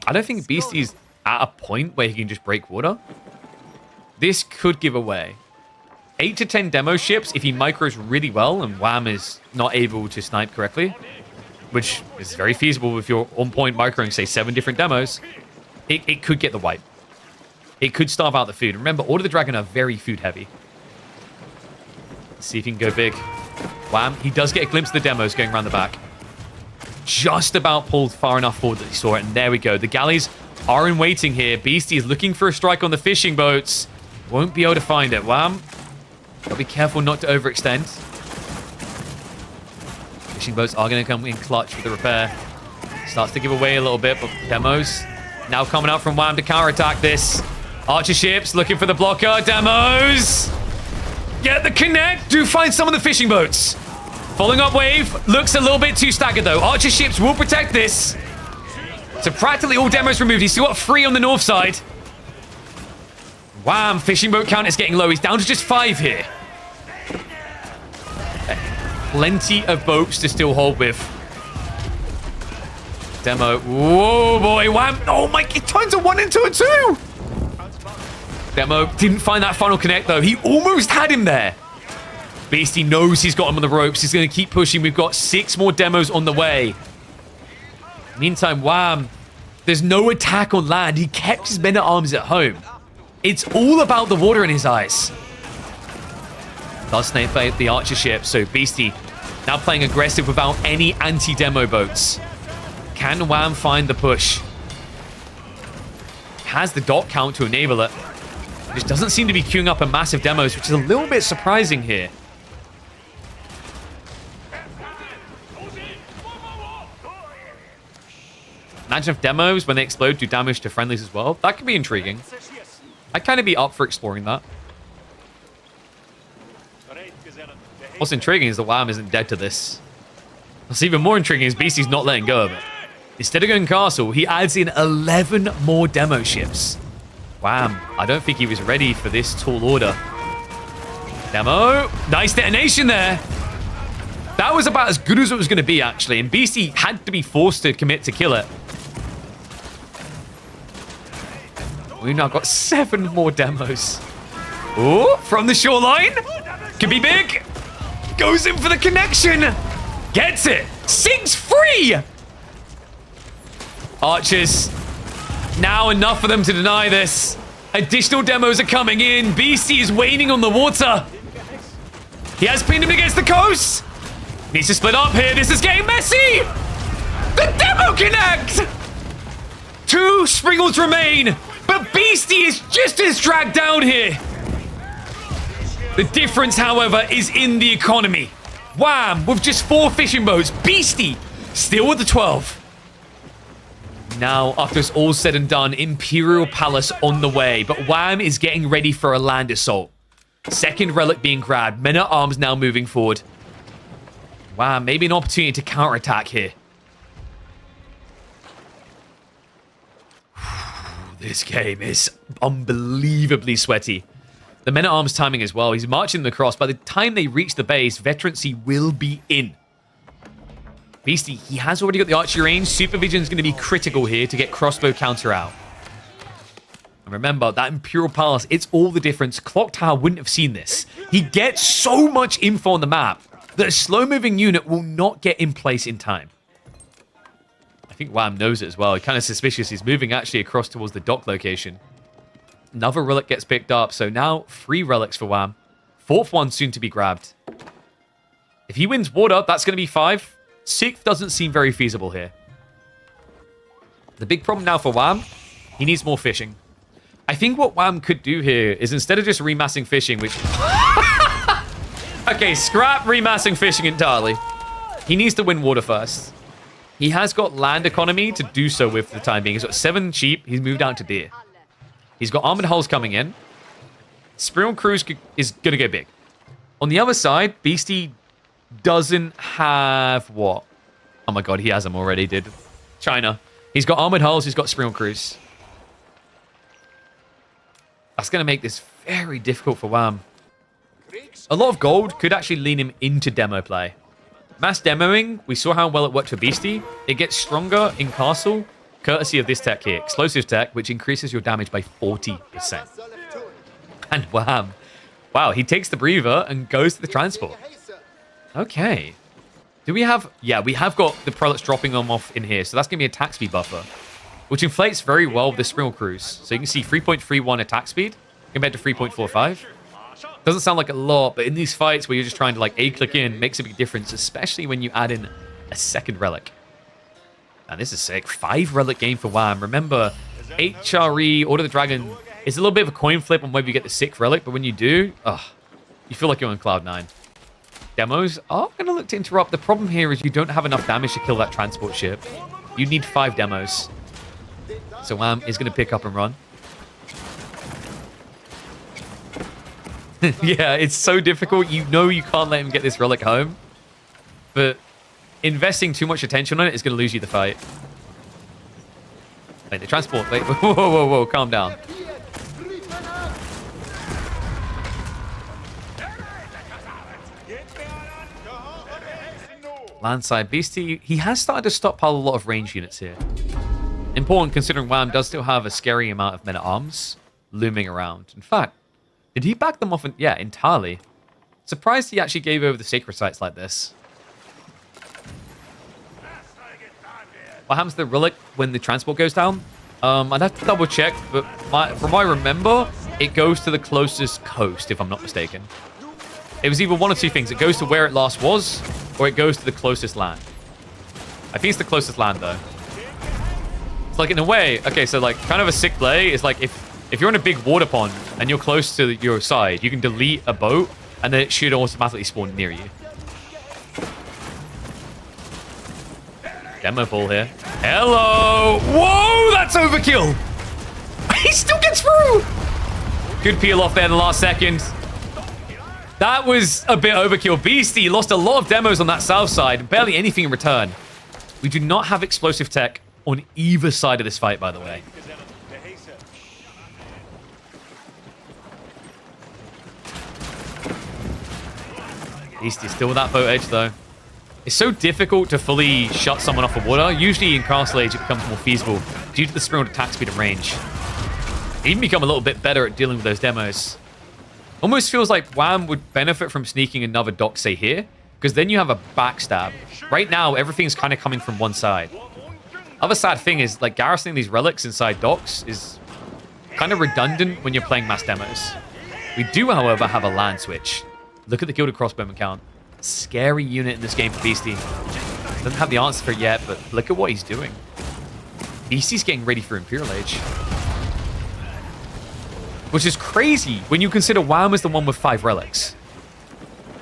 I don't think Beastie's at a point where he can just break water. This could give away. 8 to 10 demo ships if he micros really well and Wham is not able to snipe correctly, which is very feasible if you're on point microing, say, 7 different demos. it could get the wipe. It could starve out the food. Remember, Order of the Dragon are very food heavy. Let's see if he can go big. Wham. He does get a glimpse of the demos going around the back. Just about pulled far enough forward that he saw it. And there we go. The galleys are in waiting here. Beastie is looking for a strike on the fishing boats. Won't be able to find it. Wham. Gotta be careful not to overextend. Fishing boats are going to come in clutch with the repair. Starts to give away a little bit, but demos now coming out from Wham to counterattack this. Archer ships looking for the blocker. Demos! Get the connect! Do find some of the fishing boats. Following up wave. Looks a little bit too staggered, though. Archer ships will protect this. So practically all demos removed. He's still got 3 on the north side. Wham! Fishing boat count is getting low. He's down to just 5 here. Plenty of boats to still hold with. Demo. Whoa, boy. Wham! Oh, my. It turns a 1 into a 2. Demo didn't find that final connect, though. He almost had him there. Beastie knows he's got him on the ropes. He's going to keep pushing. We've got 6 more demos on the way. Meantime, Wham, there's no attack on land. He kept his men-at-arms at home. It's all about the water in his eyes. Does snake bait the archer ship, so Beastie now playing aggressive without any anti-demo boats. Can Wham find the push? Has the dot count to enable it. Just doesn't seem to be queuing up a massive demos, which is a little bit surprising here. Imagine if demos, when they explode, do damage to friendlies as well. That could be intriguing. I'd kind of be up for exploring that. What's intriguing is the Wham isn't dead to this. What's even more intriguing is Beastie's not letting go of it. Instead of going castle, he adds in 11 more demo ships. Wham. I don't think he was ready for this tall order. Demo. Nice detonation there. That was about as good as it was going to be, actually. And Beastie had to be forced to commit to kill it. We've now got 7 more demos. Oh, from the shoreline. Could be big. Goes in for the connection. Gets it. Sinks free. Archers. Now enough for them to deny this. Additional demos are coming in. Beastie is waning on the water. He has pinned him against the coast. Needs to split up here. This is getting messy. The demo connect. 2 Springles remain. But Beastie is just as dragged down here. The difference, however, is in the economy. Wham! With just 4 fishing boats. Beastie still with the 12. Now, after it's all said and done, Imperial Palace on the way. But Wham is getting ready for a land assault. Second relic being grabbed. Men-at-arms now moving forward. Wham, maybe an opportunity to counterattack here. This game is unbelievably sweaty. The men-at-arms timing as well. He's marching them across. By the time they reach the base, veterancy will be in. Beastie, he has already got the archery range. Supervision is going to be critical here to get crossbow counter out. And remember, that Imperial Palace, it's all the difference. Clock Tower wouldn't have seen this. He gets so much info on the map that a slow-moving unit will not get in place in time. I think Wham knows it as well. He's kind of suspicious. He's moving actually across towards the dock location. Another relic gets picked up, so now 3 relics for Wham. 4th one soon to be grabbed. If he wins water, that's going to be 5. 6th doesn't seem very feasible here. The big problem now for Wham, he needs more fishing. I think what Wham could do here is instead of just remassing fishing, which... Okay, scrap remassing fishing entirely. He needs to win water first. He has got land economy to do so with for the time being. He's got 7 sheep. He's moved out to deer. He's got armored hulls coming in. Springle Cruise is going to go big. On the other side, Beastie doesn't have what? Oh my god, he has them already, dude. China. He's got armored hulls. He's got Springle Cruise. That's going to make this very difficult for Wham. A lot of gold could actually lean him into demo play. Mass demoing, we saw how well it worked for Beastie. It gets stronger in castle, courtesy of this tech here. Explosive tech, which increases your damage by 40%. And Wham. Wow, he takes the breather and goes to the transport. Okay. Do we have... Yeah, we have got the products dropping them off in here, so that's going to be a attack speed buffer. which inflates very well with the Springle Cruise. So you can see 3.31 attack speed compared to 3.45. Doesn't sound like a lot, but in these fights where you're just trying to like A-click in, makes a big difference, especially when you add in a second relic. And this is sick. 5 relic game for Wham. Remember, HRE, Order of the Dragon, is a little bit of a coin flip on whether you get the 6th relic, but when you do, you feel like you're on Cloud 9. Demos are going to look to interrupt. The problem here is you don't have enough damage to kill that transport ship. You need 5 demos. So Wham is going to pick up and run. Yeah, it's so difficult. You know you can't let him get this relic home. But investing too much attention on it is going to lose you the fight. Wait, the transport. Wait, whoa, calm down. Landside Beastie, he has started to stockpile a lot of range units here. Important considering Wham does still have a scary amount of men-at-arms looming around. In fact, did he back them off? Yeah, entirely. Surprised he actually gave over the sacred sites like this. What happens to the relic when the transport goes down? I'd have to double check, but from what I remember, it goes to the closest coast, if I'm not mistaken. It was either one or two things. It goes to where it last was, or it goes to the closest land. I think it's the closest land, though. It's like, in a way, okay, so like, kind of a sick play is like, if you're in a big water pond and you're close to your side, you can delete a boat, and then it should automatically spawn near you. Demo ball here. Hello! Whoa, that's overkill! He still gets through! Good peel off there in the last second. That was a bit overkill. Beastie lost a lot of demos on that south side. Barely anything in return. We do not have explosive tech on either side of this fight, by the way. Beastie still with that boat edge, though. It's so difficult to fully shut someone off the water. Usually in Castle Age, it becomes more feasible due to the Springled attack speed and range. They even become a little bit better at dealing with those demos. Almost feels like Wham would benefit from sneaking another dock, say, here, because then you have a backstab. Right now, everything's kind of coming from one side. Other sad thing is, like, garrisoning these relics inside docks is kind of redundant when you're playing mass demos. We do, however, have a land switch. Look at the Gilded Crossbowman count. Scary unit in this game for Beastie. Doesn't have the answer for it yet, but look at what he's doing. Beastie's getting ready for Imperial Age. Which is crazy when you consider Wham is the one with 5 relics.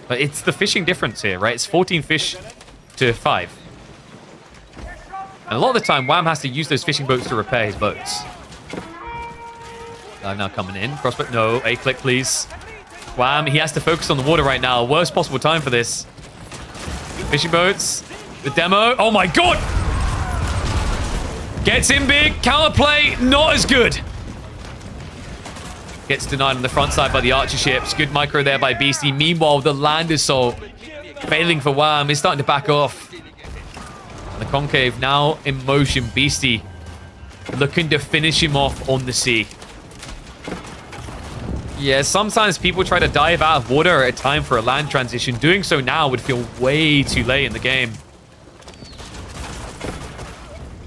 But it's the fishing difference here, right? It's 14 fish to 5. And a lot of the time, Wham has to use those fishing boats to repair his boats. I'm now coming in. Crossbow. No, A-click, please. Wham, he has to focus on the water right now. Worst possible time for this. Fishing boats. The demo. Oh my god! Gets in big. Counterplay. Not as good. Gets denied on the front side by the archer ships. Good micro there by Beastie. Meanwhile, the land assault failing for Wham. He's starting to back off. And the concave now in motion. Beastie looking to finish him off on the sea. Yeah, sometimes people try to dive out of water at a time for a land transition. Doing so now would feel way too late in the game.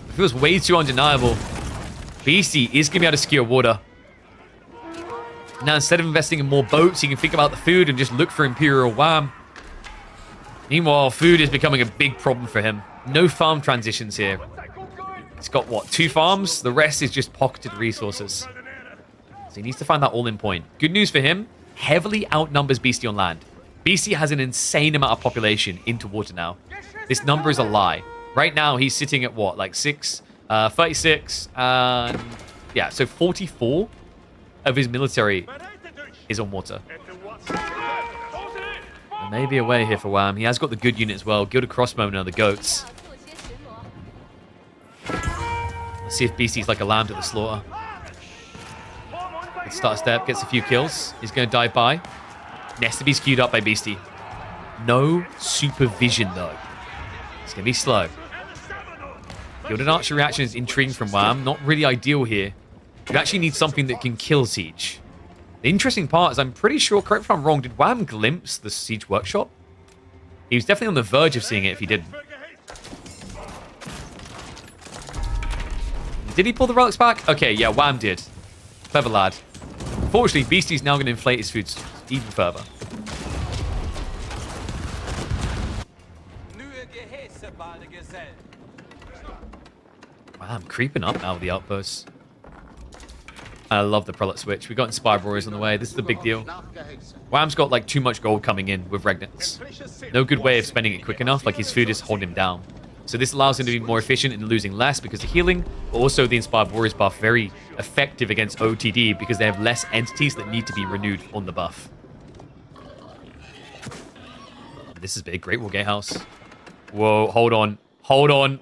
It feels way too undeniable. Beastie is going to be able to secure water. Now, instead of investing in more boats, he can think about the food and just look for Imperial Wham. Meanwhile, food is becoming a big problem for him. No farm transitions here. He's got, what, 2 farms? The rest is just pocketed resources. So he needs to find that all-in point. Good news for him, heavily outnumbers Beastie on land. Beastie has an insane amount of population into water now. This number is a lie. Right now, he's sitting at what, like 36, and yeah, so 44 of his military is on water. There may be a way here for Wham. He has got the good unit as well. Gilded Crossbowman and the goats. Let's see if Beastie's like a lamb to the slaughter. Let's start a step, gets a few kills. He's going to dive by. Nestaby's queued up by Beastie. No supervision, though. It's going to be slow. Gilded Archer reaction is intriguing from Wham. Not really ideal here. You actually need something that can kill Siege. The interesting part is I'm pretty sure, correct me if I'm wrong, did Wham glimpse the Siege workshop? He was definitely on the verge of seeing it if he didn't. Did he pull the relics back? Okay, yeah, Wham did. Clever lad. Unfortunately, Beastie's now going to inflate his food even further. Wow, I'm creeping up now with the outposts. I love the prelate switch. We got Inspired Warriors on the way. This is the big deal. Wham's got like too much gold coming in with Regnants. No good way of spending it quick enough. Like his food is holding him down. So this allows him to be more efficient in losing less because of healing, but also the Inspired Warriors buff very effective against OTD because they have less entities that need to be renewed on the buff. This is big. Great Wall Gatehouse. Whoa, hold on. Hold on.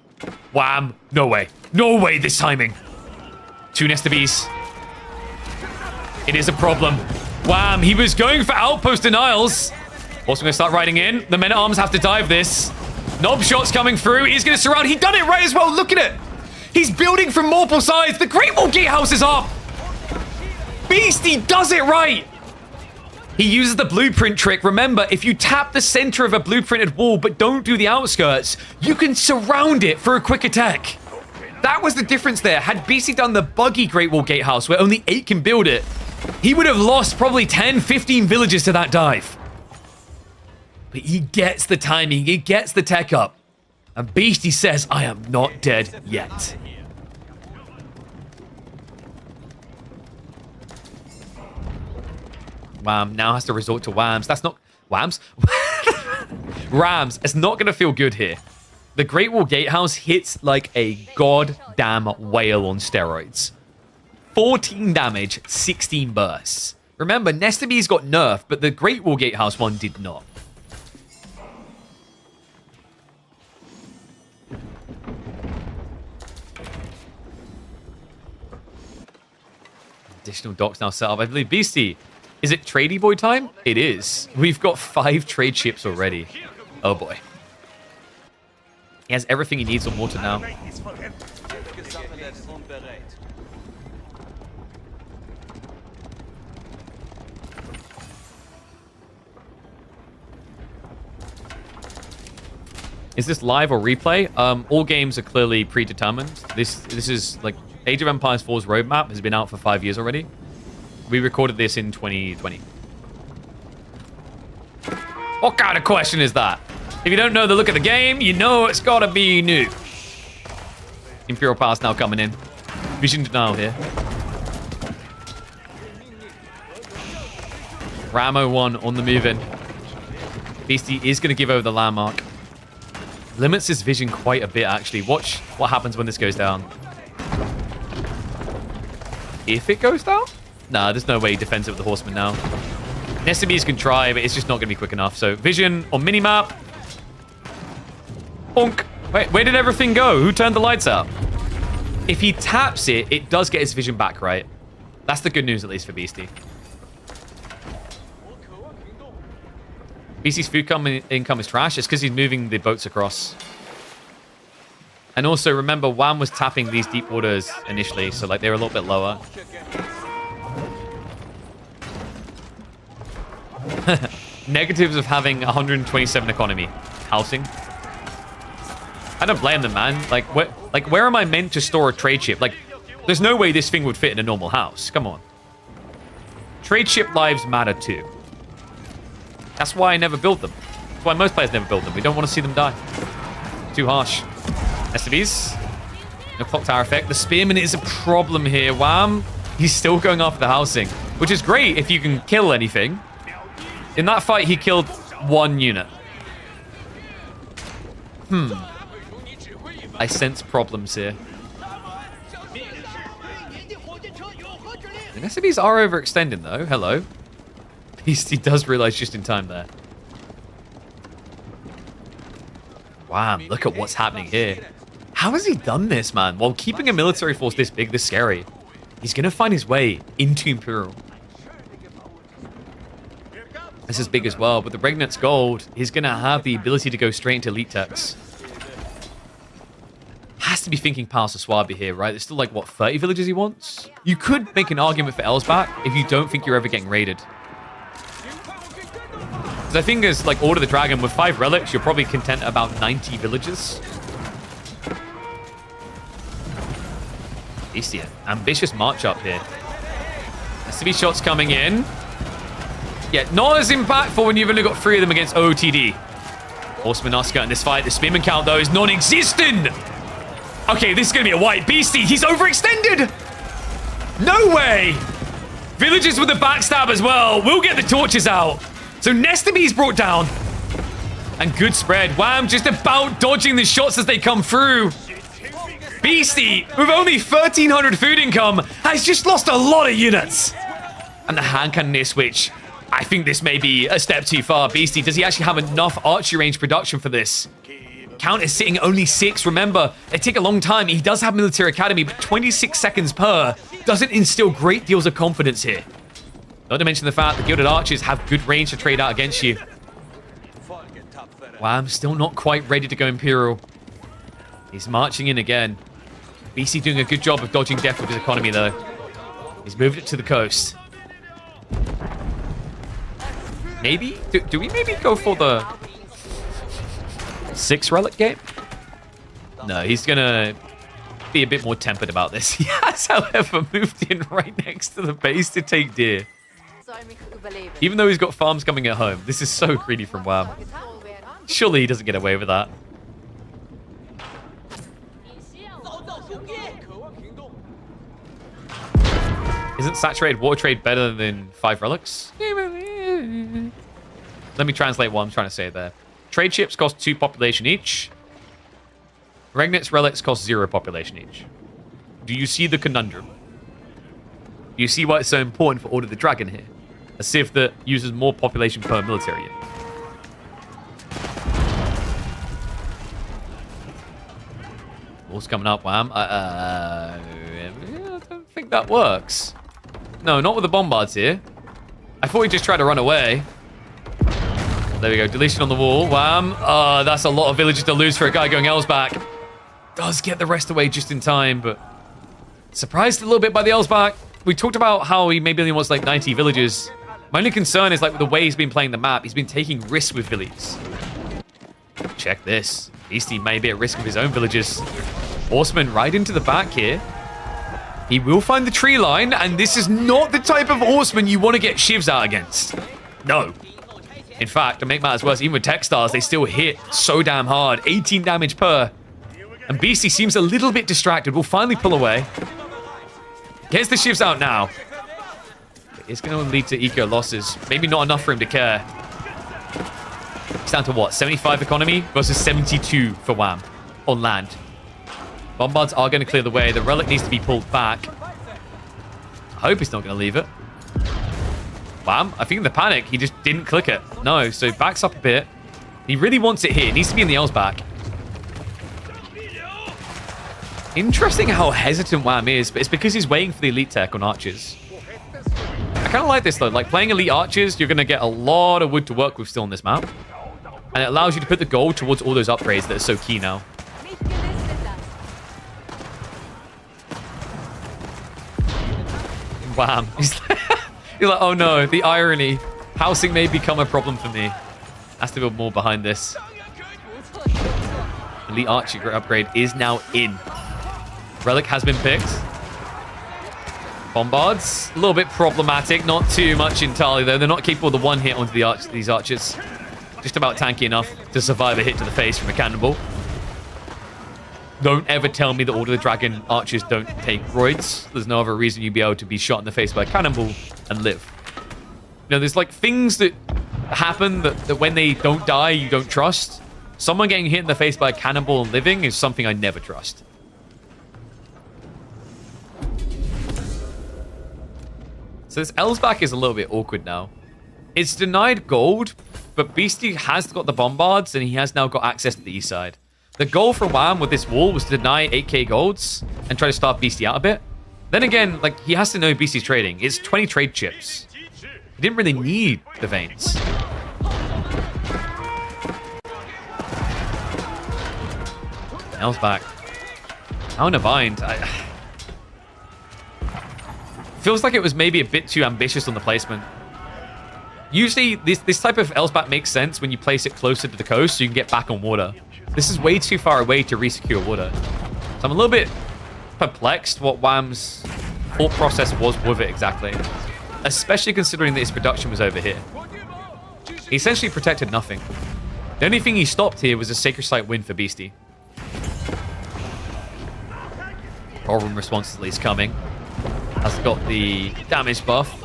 Wham. No way. No way this timing. 2 Nesta Bees. It is a problem. Wham. He was going for outpost denials. Also going to start riding in. The men-at-arms have to dive this. Knob shots coming through. He's going to surround. He done it right as well. Look at it. He's building from multiple sides. The Great Wall Gatehouse is up. Beastie does it right. He uses the blueprint trick. Remember, if you tap the center of a blueprinted wall but don't do the outskirts, you can surround it for a quick attack. That was the difference there. Had Beastie done the buggy Great Wall Gatehouse where only 8 can build it, he would have lost probably 10, 15 villages to that dive. But he gets the timing. He gets the tech up. And Beastie says, I am not dead yet. Wham now has to resort to Whams. That's not... Whams? Rams. It's not going to feel good here. The Great Wall Gatehouse hits like a goddamn whale on steroids. 14 damage, 16 bursts. Remember, Nesta Bees got nerfed, but the Great Wall Gatehouse one did not. Additional docks now set up. I believe Beastie... Is it tradey boy time? It is. We've got 5 trade ships already. Oh boy. He has everything he needs on water now. Is this live or replay? All games are clearly predetermined. This is like Age of Empires 4's roadmap has been out for 5 years already. We recorded this in 2020. What kind of question is that? If you don't know the look of the game, you know it's gotta be new. Imperial Pass now coming in. Vision denial here. Ramo 1 on the move in. Beastie is gonna give over the landmark. Limits his vision quite a bit actually. Watch what happens when this goes down. If it goes down? Nah, there's no way he defends it with the horseman now. Nesta Bees can try, but it's just not going to be quick enough. So, vision on minimap. Bonk. Wait, where did everything go? Who turned the lights out? If he taps it, it does get his vision back, right? That's the good news, at least, for Beastie. Beastie's food income is trash. It's because he's moving the boats across. And also, remember, Wham was tapping these deep waters initially, so like they were a little bit lower. Negatives of having 127 economy. Housing. I don't blame them, man. Like where am I meant to store a trade ship? Like, there's no way this thing would fit in a normal house. Come on. Trade ship lives matter too. That's why I never build them. That's why most players never build them. We don't want to see them die. Too harsh. STVs. No clock tower effect. The spearman is a problem here. Wham. He's still going after the housing, which is great if you can kill anything. In that fight, he killed 1 unit. I sense problems here. The SCBs are overextending, though. Hello. Beastie does realize just in time there. Wow, look at what's happening here. How has he done this, man? While keeping a military force this big, this scary. He's going to find his way into Imperial. This is big as well, but the Regnant's gold, he's going to have the ability to go straight into elite techs. Has to be thinking Palace of Swabi here, right? There's still like, what, 30 villages he wants? You could make an argument for Elsbach if you don't think you're ever getting raided. Because I think as like Order of the Dragon, with 5 relics, you're probably content at about 90 villages. Beastie, ambitious march up here. SCV shots coming in. Yeah, not as impactful when you've only got 3 of them against OOTD. Horseman Oscar in this fight. The spearman count, though, is non-existent. Okay, this is going to be a white. Beastie, he's overextended. No way. Villagers with the backstab as well. We'll get the torches out. So Nestabee's brought down. And good spread. Wham, just about dodging the shots as they come through. Beastie, with only 1,300 food income, has just lost a lot of units. And the hand cannoneer switch. I think this may be a step too far. Beastie, does he actually have enough archery range production for this? Count is sitting only 6. Remember, they take a long time. He does have Military Academy, but 26 seconds per doesn't instill great deals of confidence here. Not to mention the fact that Gilded Archers have good range to trade out against you. Wow, I'm still not quite ready to go Imperial. He's marching in again. Beastie doing a good job of dodging death with his economy, though. He's moved it to the coast. Maybe? Do we maybe go for the 6 relic game? No, he's gonna be a bit more tempered about this. He has, however, moved in right next to the base to take deer. Even though he's got farms coming at home. This is so greedy from Wham. Surely he doesn't get away with that. Isn't saturated water trade better than 5 relics? Let me translate what I'm trying to say there. Trade ships cost 2 population each. Regnit's relics cost 0 population each. Do you see the conundrum? Do you see why it's so important for Order of the Dragon here? A civ that uses more population per military unit. Wall's coming up, Wham. I don't think that works. No, not with the bombards here. I thought he just tried to run away. There we go. Deletion on the wall. Wham. That's a lot of villages to lose for a guy going Elsback. Does get the rest away just in time, but surprised a little bit by the Elsback. We talked about how he maybe only wants like 90 villages. My only concern is like with the way he's been playing the map, he's been taking risks with villages. Check this. Beastie may be at risk of his own villages. Horseman right into the back here. He will find the tree line, and this is not the type of horseman you want to get shivs out against. No. In fact, to make matters worse, even with tech stars, they still hit so damn hard. 18 damage per. And Beastie seems a little bit distracted. We'll finally pull away. Gets the shivs out now. It's going to lead to eco losses. Maybe not enough for him to care. It's down to what? 75 economy versus 72 for Wham on land. Bombards are going to clear the way. The relic needs to be pulled back. I hope he's not going to leave it. Wham, I think in the panic, he just didn't click it. No, so backs up a bit. He really wants it here. It needs to be in the Elsback. Interesting how hesitant Wham is, but it's because he's waiting for the elite tech on archers. I kind of like this, though. Like, playing elite archers, you're going to get a lot of wood to work with still on this map. And it allows you to put the gold towards all those upgrades that are so key now. Wham. He's like, oh no, the irony. Housing may become a problem for me. Has to build more behind this. Elite archer upgrade is now in. Relic has been picked. Bombards, a little bit problematic. Not too much entirely, though. They're not capable of the one hit onto these archers. Just about tanky enough to survive a hit to the face from a cannonball. Don't ever tell me that Order of the Dragon archers don't take roids. There's no other reason you'd be able to be shot in the face by a cannonball and live. You know, there's like things that happen that when they don't die, you don't trust. Someone getting hit in the face by a cannonball and living is something I never trust. So this Elsback is a little bit awkward now. It's denied gold, but Beastie has got the bombards and he has now got access to the east side. The goal for Wham with this wall was to deny 8k golds and try to starve Beastie out a bit. Then again, like, he has to know Beastie's trading. It's 20 trade chips. He didn't really need the veins. Elsback. Now in a bind. Feels like it was maybe a bit too ambitious on the placement. Usually, this type of Elsback makes sense when you place it closer to the coast so you can get back on water. This is way too far away to re-secure water. So I'm a little bit perplexed what Wham's thought process was with it exactly. Especially considering that his production was over here. He essentially protected nothing. The only thing he stopped here was a Sacred Site win for Beastie. Problem response at least coming. Has got the damage buff.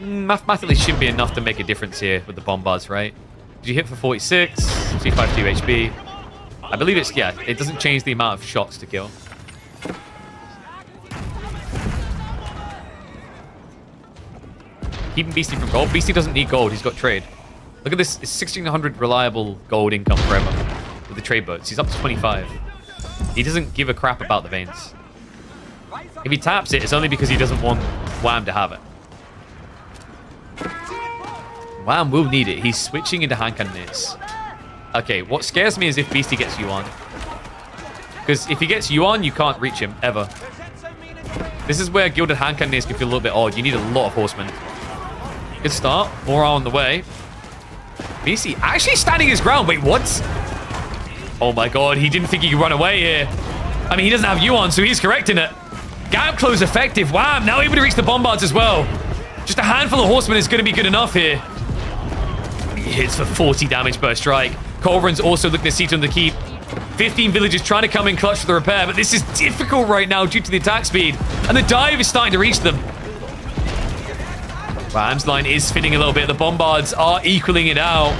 Mathematically shouldn't be enough to make a difference here with the bombards, right? Did you hit for 46? 252 HP. I believe it's, yeah, it doesn't change the amount of shots to kill. Keeping Beastie from gold. Beastie doesn't need gold. He's got trade. Look at this. It's 1,600 reliable gold income forever with the trade boats. He's up to 25. He doesn't give a crap about the veins. If he taps it, it's only because he doesn't want Wham to have it. Wham will need it. He's switching into hand cannoneers. Okay, what scares me is if Beastie gets Yuan. Because if he gets Yuan, you can't reach him, ever. This is where Gilded Hand Cannoneers can feel a little bit odd. You need a lot of horsemen. Good start. More on the way. Beastie actually standing his ground. Wait, what? Oh my god, he didn't think he could run away here. I mean, he doesn't have Yuan, so he's correcting it. Gap close effective. Wham, now able to reach the bombards as well. Just a handful of horsemen is going to be good enough here. He hits for 40 damage per strike. Culverin's also looking to see to the keep. 15 villagers trying to come in clutch for the repair, but this is difficult right now due to the attack speed. And the dive is starting to reach them. Wham's line is spinning a little bit. The bombards are equaling it out.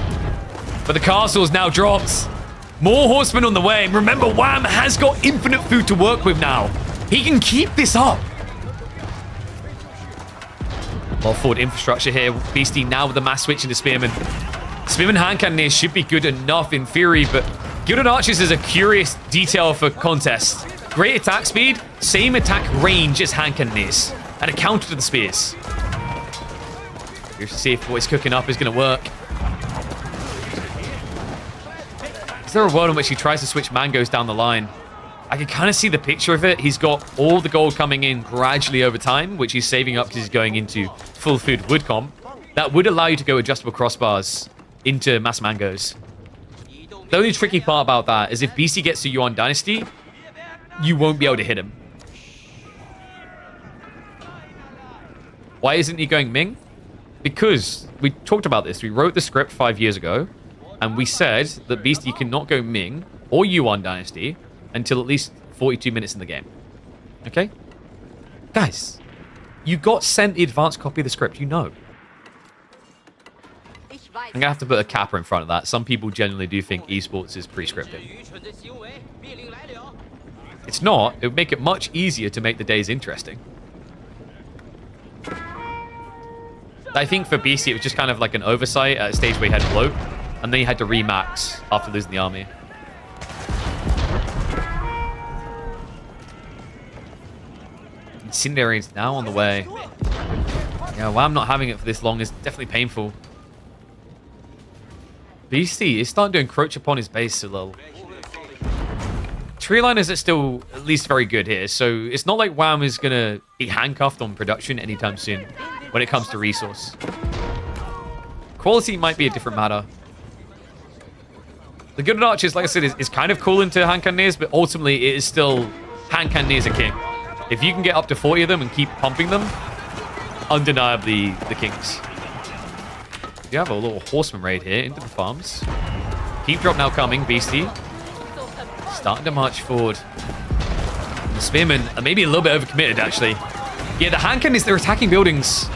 But the castle's now dropped. More horsemen on the way. Remember, Wham has got infinite food to work with now. He can keep this up. Well, forward infrastructure here. Beastie now with the mass switch into Spearman. Spearman hand cannoneers should be good enough in theory, but Gilded Archers is a curious detail for contest. Great attack speed, same attack range as hand cannoneers, and a counter to the spears. Here's to see if what he's cooking up is going to work. Is there a world in which he tries to switch mangoes down the line? I can kind of see the picture of it. He's got all the gold coming in gradually over time, which he's saving up because he's going into full food wood comp. That would allow you to go adjustable crossbars into mass mangoes. The only tricky part about that is if BC gets to Yuan Dynasty, you won't be able to hit him. Why isn't he going Ming? Because we talked about this. We wrote the script 5 years ago, and we said that Beastie cannot go Ming or Yuan Dynasty until at least 42 minutes in the game. Okay? Guys, you got sent the advanced copy of the script. You know. I'm going to have to put a capper in front of that. Some people generally do think esports is pre-scripted. It's not. It would make it much easier to make the days interesting. I think for BC, it was just kind of like an oversight at a stage where he had bloat, and then he had to remax after losing the army. Incendiary's now on the way. Yeah, Wham not having it for this long is definitely painful. BC is starting to encroach upon his base a little. Tree liners are still at least very good here, so it's not like Wham is going to be handcuffed on production anytime soon when it comes to resource. Quality might be a different matter. The Gilded Archers, like I said, is kind of cool into hand cannoneers, but ultimately it is still hand cannoneers are king. If you can get up to 40 of them and keep pumping them, undeniably the kings. You have a little horseman raid here into the farms. Keep drop now coming, Beastie. Starting to march forward. The spearmen are maybe a little bit overcommitted, actually. Yeah, the hand cannons, they're attacking buildings.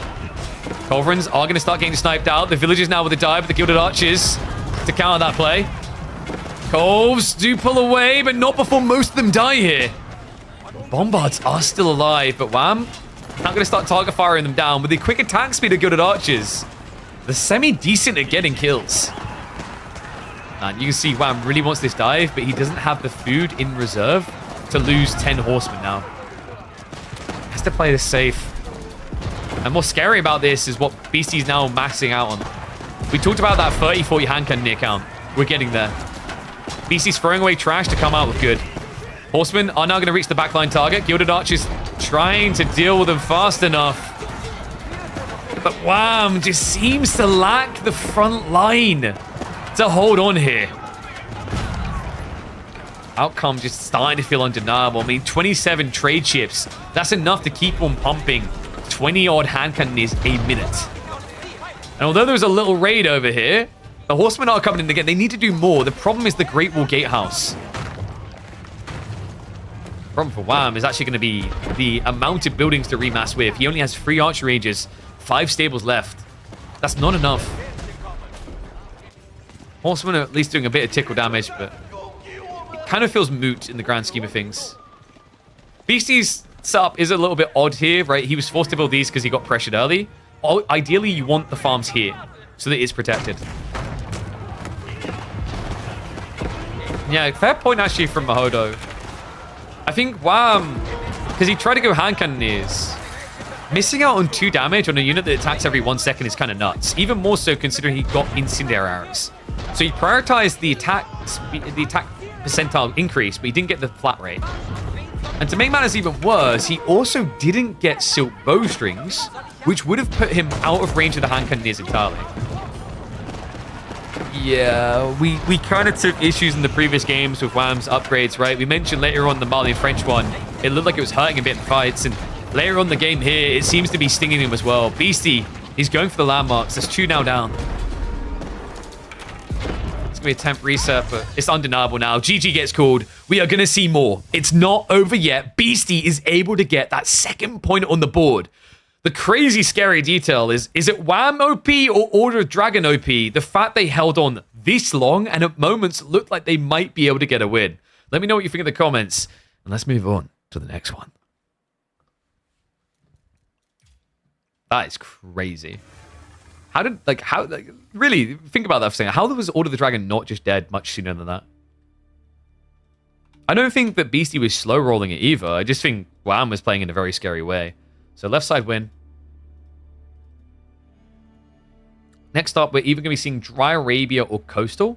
Culverins are going to start getting sniped out. The villagers now with the dive, the Gilded Archers to counter that play. Coves do pull away, but not before most of them die here. Bombards are still alive, but Wham not going to start target firing them down with the quick attack speed of Gilded Archers. They're semi-decent at getting kills. And you can see Wham really wants this dive, but he doesn't have the food in reserve to lose 10 horsemen now. Has to play this safe. And what's scary about this is what Beastie's now maxing out on. We talked about that 30-40 hand cannon count. We're getting there. Beastie's throwing away trash to come out with good. Horsemen are now going to reach the backline target. Gilded Archers trying to deal with them fast enough. But Wham just seems to lack the front line to hold on here. Outcome just starting to feel undeniable. I mean, 27 trade chips. That's enough to keep on pumping 20-odd hand cannons a minute. And although there was a little raid over here, the horsemen are coming in again. They need to do more. The problem is the Great Wall Gatehouse. The problem for Wham is actually going to be the amount of buildings to remass with. He only has 3 archer ranges, 5 stables left. That's not enough. Horsemen are at least doing a bit of tickle damage, but it kind of feels moot in the grand scheme of things. Beastie's setup is a little bit odd here, right? He was forced to build these because he got pressured early. Ideally, you want the farms here so that it's protected. Yeah, fair point actually from Mahodo. I think Wham, because he tried to go hand cannoneers, missing out on 2 damage on a unit that attacks every 1 second is kind of nuts. Even more so considering he got incendiary arrows. So he prioritized the attack percentile increase, but he didn't get the flat rate. And to make matters even worse, he also didn't get silk bowstrings, which would have put him out of range of the hand cannoneers entirely. Yeah, we kind of took issues in the previous games with Wham's upgrades, right? We mentioned later on the Mali and French one, it looked like it was hurting a bit in fights, and later on the game here, it seems to be stinging him as well. Beastie, he's going for the landmarks. There's 2 now down. It's going to be a temp reset, but it's undeniable now. GG gets called. We are going to see more. It's not over yet. Beastie is able to get that 2nd point on the board. The crazy scary detail is it Wham OP or Order of Dragon OP? The fact they held on this long and at moments looked like they might be able to get a win. Let me know what you think in the comments, and let's move on to the next one. That is crazy. Really, think about that for a second. How was Order of the Dragon not just dead much sooner than that? I don't think that Beastie was slow rolling it either. I just think Wham was playing in a very scary way. So left side win. Next up, we're either going to be seeing Dry Arabia or Coastal.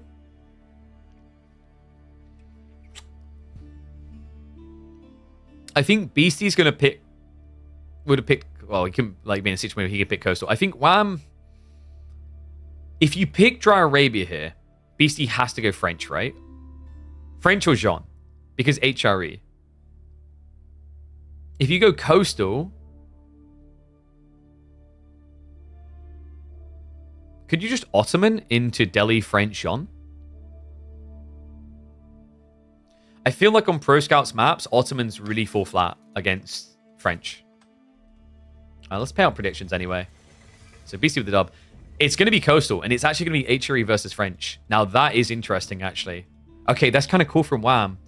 I think Beastie's going to pick... Would have picked... Well, he can be in a situation where he could pick Coastal. I think Wham... If you pick Dry Arabia here, Beastie has to go French, right? French or Jean. Because HRE. If you go Coastal... Could you just Ottoman into Delhi French Jean? I feel like on Pro Scouts maps, Ottomans really fall flat against French. Let's pay out predictions anyway. So Beastie with the dub. It's going to be Coastal, and it's actually going to be HRE versus French. Now that is interesting, actually. Okay, that's kind of cool from Wham,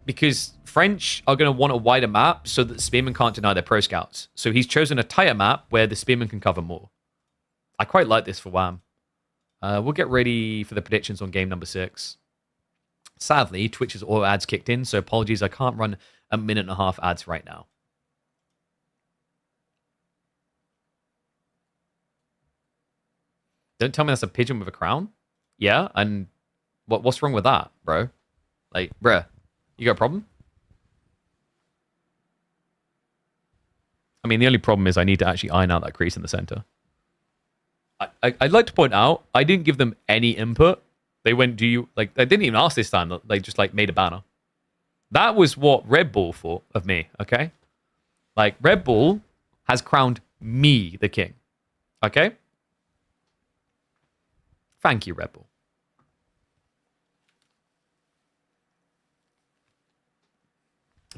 because French are going to want a wider map so that Spearmen can't deny their Pro Scouts. So he's chosen a tighter map where the Spearmen can cover more. I quite like this for Wham. We'll get ready for the predictions on game number 6. Sadly, Twitch's auto ads kicked in, so apologies, I can't run a 1.5 ads right now. Don't tell me that's a pigeon with a crown? Yeah, and what's wrong with that, bro? Like, bruh, you got a problem? I mean, the only problem is I need to actually iron out that crease in the center. I'd like to point out, I didn't give them any input. They went, do you, like, I didn't even ask this time. They just, like, made a banner. That was what Red Bull thought of me, okay? Like, Red Bull has crowned me the king, okay? Thank you, Red Bull.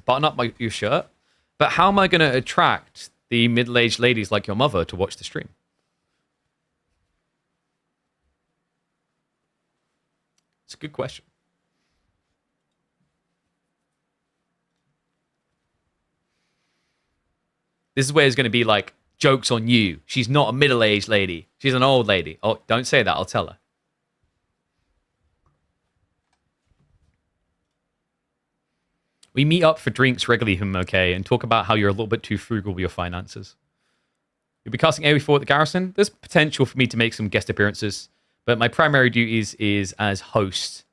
Button up your shirt. But how am I going to attract the middle-aged ladies like your mother to watch the stream? It's a good question. This is where it's going to be like, joke's on you. She's not a middle-aged lady. She's an old lady. Oh, don't say that. I'll tell her. We meet up for drinks regularly, okay, and talk about how you're a little bit too frugal with your finances. You'll be casting AoE4 at the Garrison. There's potential for me to make some guest appearances, but my primary duties is as host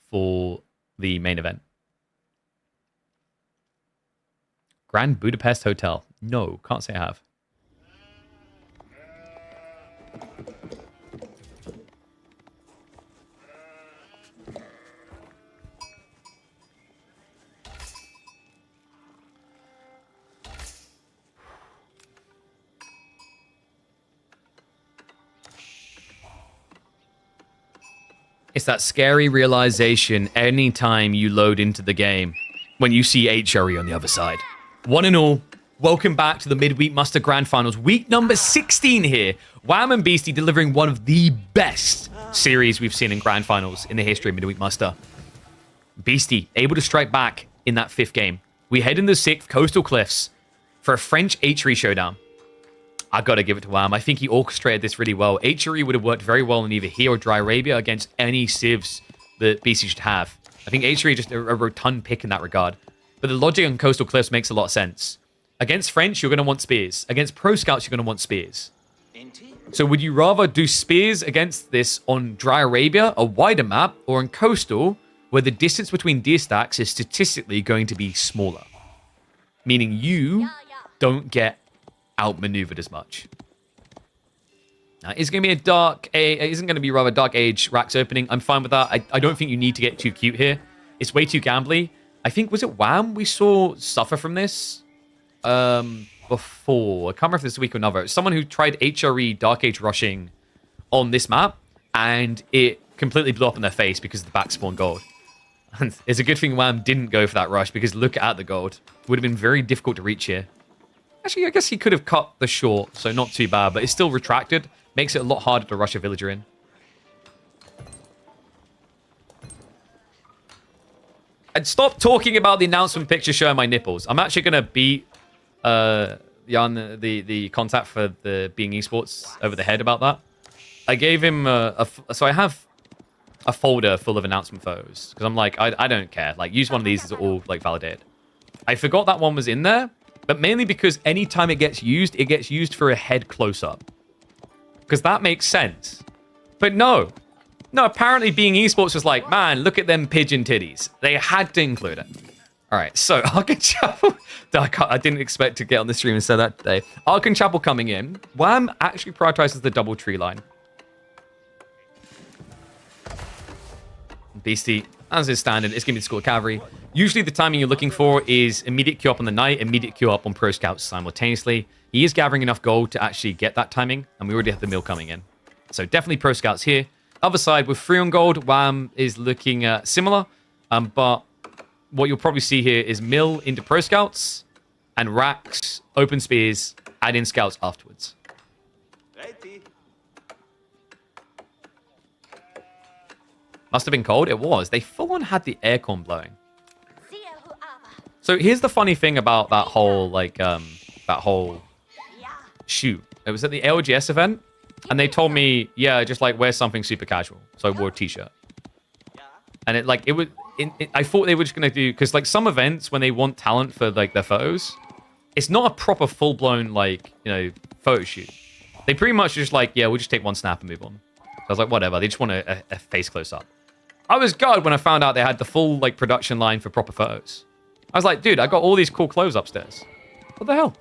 for the main event. Grand Budapest Hotel. No, can't say I have. It's that scary realization anytime you load into the game when you see HRE on the other side. One and all, welcome back to the Midweek Muster Grand Finals. Week number 16 here. Wham and Beastie delivering one of the best series we've seen in Grand Finals in the history of Midweek Muster. Beastie able to strike back in that 5th game. We head into the 6th, Coastal Cliffs, for a French HRE showdown. I gotta give it to Wham. I think he orchestrated this really well. HRE would have worked very well in either here or Dry Arabia against any civs that Beastie should have. I think HRE just a rotund pick in that regard. But the logic on Coastal Cliffs makes a lot of sense. Against French, you're going to want spears. Against Pro Scouts, you're going to want spears. So would you rather do spears against this on Dry Arabia, a wider map, or on Coastal, where the distance between deer stacks is statistically going to be smaller? Meaning you don't get outmaneuvered as much. Now, it's going to be isn't going to be rather Dark Age Racks opening. I'm fine with that. I don't think you need to get too cute here. It's way too gambly. I think, was it Wham we saw suffer from this before? I can't remember if this week or another. Someone who tried HRE Dark Age rushing on this map, and it completely blew up in their face because of the back spawn gold. And it's a good thing Wham didn't go for that rush, because look at the gold. It would have been very difficult to reach here. Actually, I guess he could have cut the short, so not too bad, but it's still retracted. Makes it a lot harder to rush a villager in. And stop talking about the announcement picture showing my nipples. I'm actually going to beat Jan, the contact for the Being Esports, over the head about that. I gave him so I have a folder full of announcement photos, because I'm like, I don't care. Like, use one of these, is all like validated. I forgot that one was in there, but mainly because anytime it gets used for a head close-up. Because that makes sense. But no, apparently Being Esports was like, man, look at them pigeon titties. They had to include it. All right, so Arkan Chapel. I didn't expect to get on the stream and say that today. Arkan Chapel coming in. Wham actually prioritizes the double tree line. Beastie, as is standard, it's going to be the School of Cavalry. Usually the timing you're looking for is immediate queue up on the Knight, immediate queue up on Pro Scouts simultaneously. He is gathering enough gold to actually get that timing, and we already have the mill coming in. So definitely Pro Scouts here. Other side, with 3 on gold, Wham is looking similar, but what you'll probably see here is mill into Pro Scouts, and racks, open spears, add in scouts afterwards. Must have been cold. It was. They full on had the aircon blowing. So here's the funny thing about that whole shoot. It was at the LGS event, and they told me, yeah, just like wear something super casual. So I wore a t-shirt, and I thought they were just gonna do, because like some events when they want talent for like their photos, it's not a proper full blown like photo shoot. They pretty much just like, yeah, we'll just take one snap and move on. So I was like, whatever. They just want a face close up. I was gutted when I found out they had the full like production line for proper photos. I was like, dude, I got all these cool clothes upstairs. What the hell?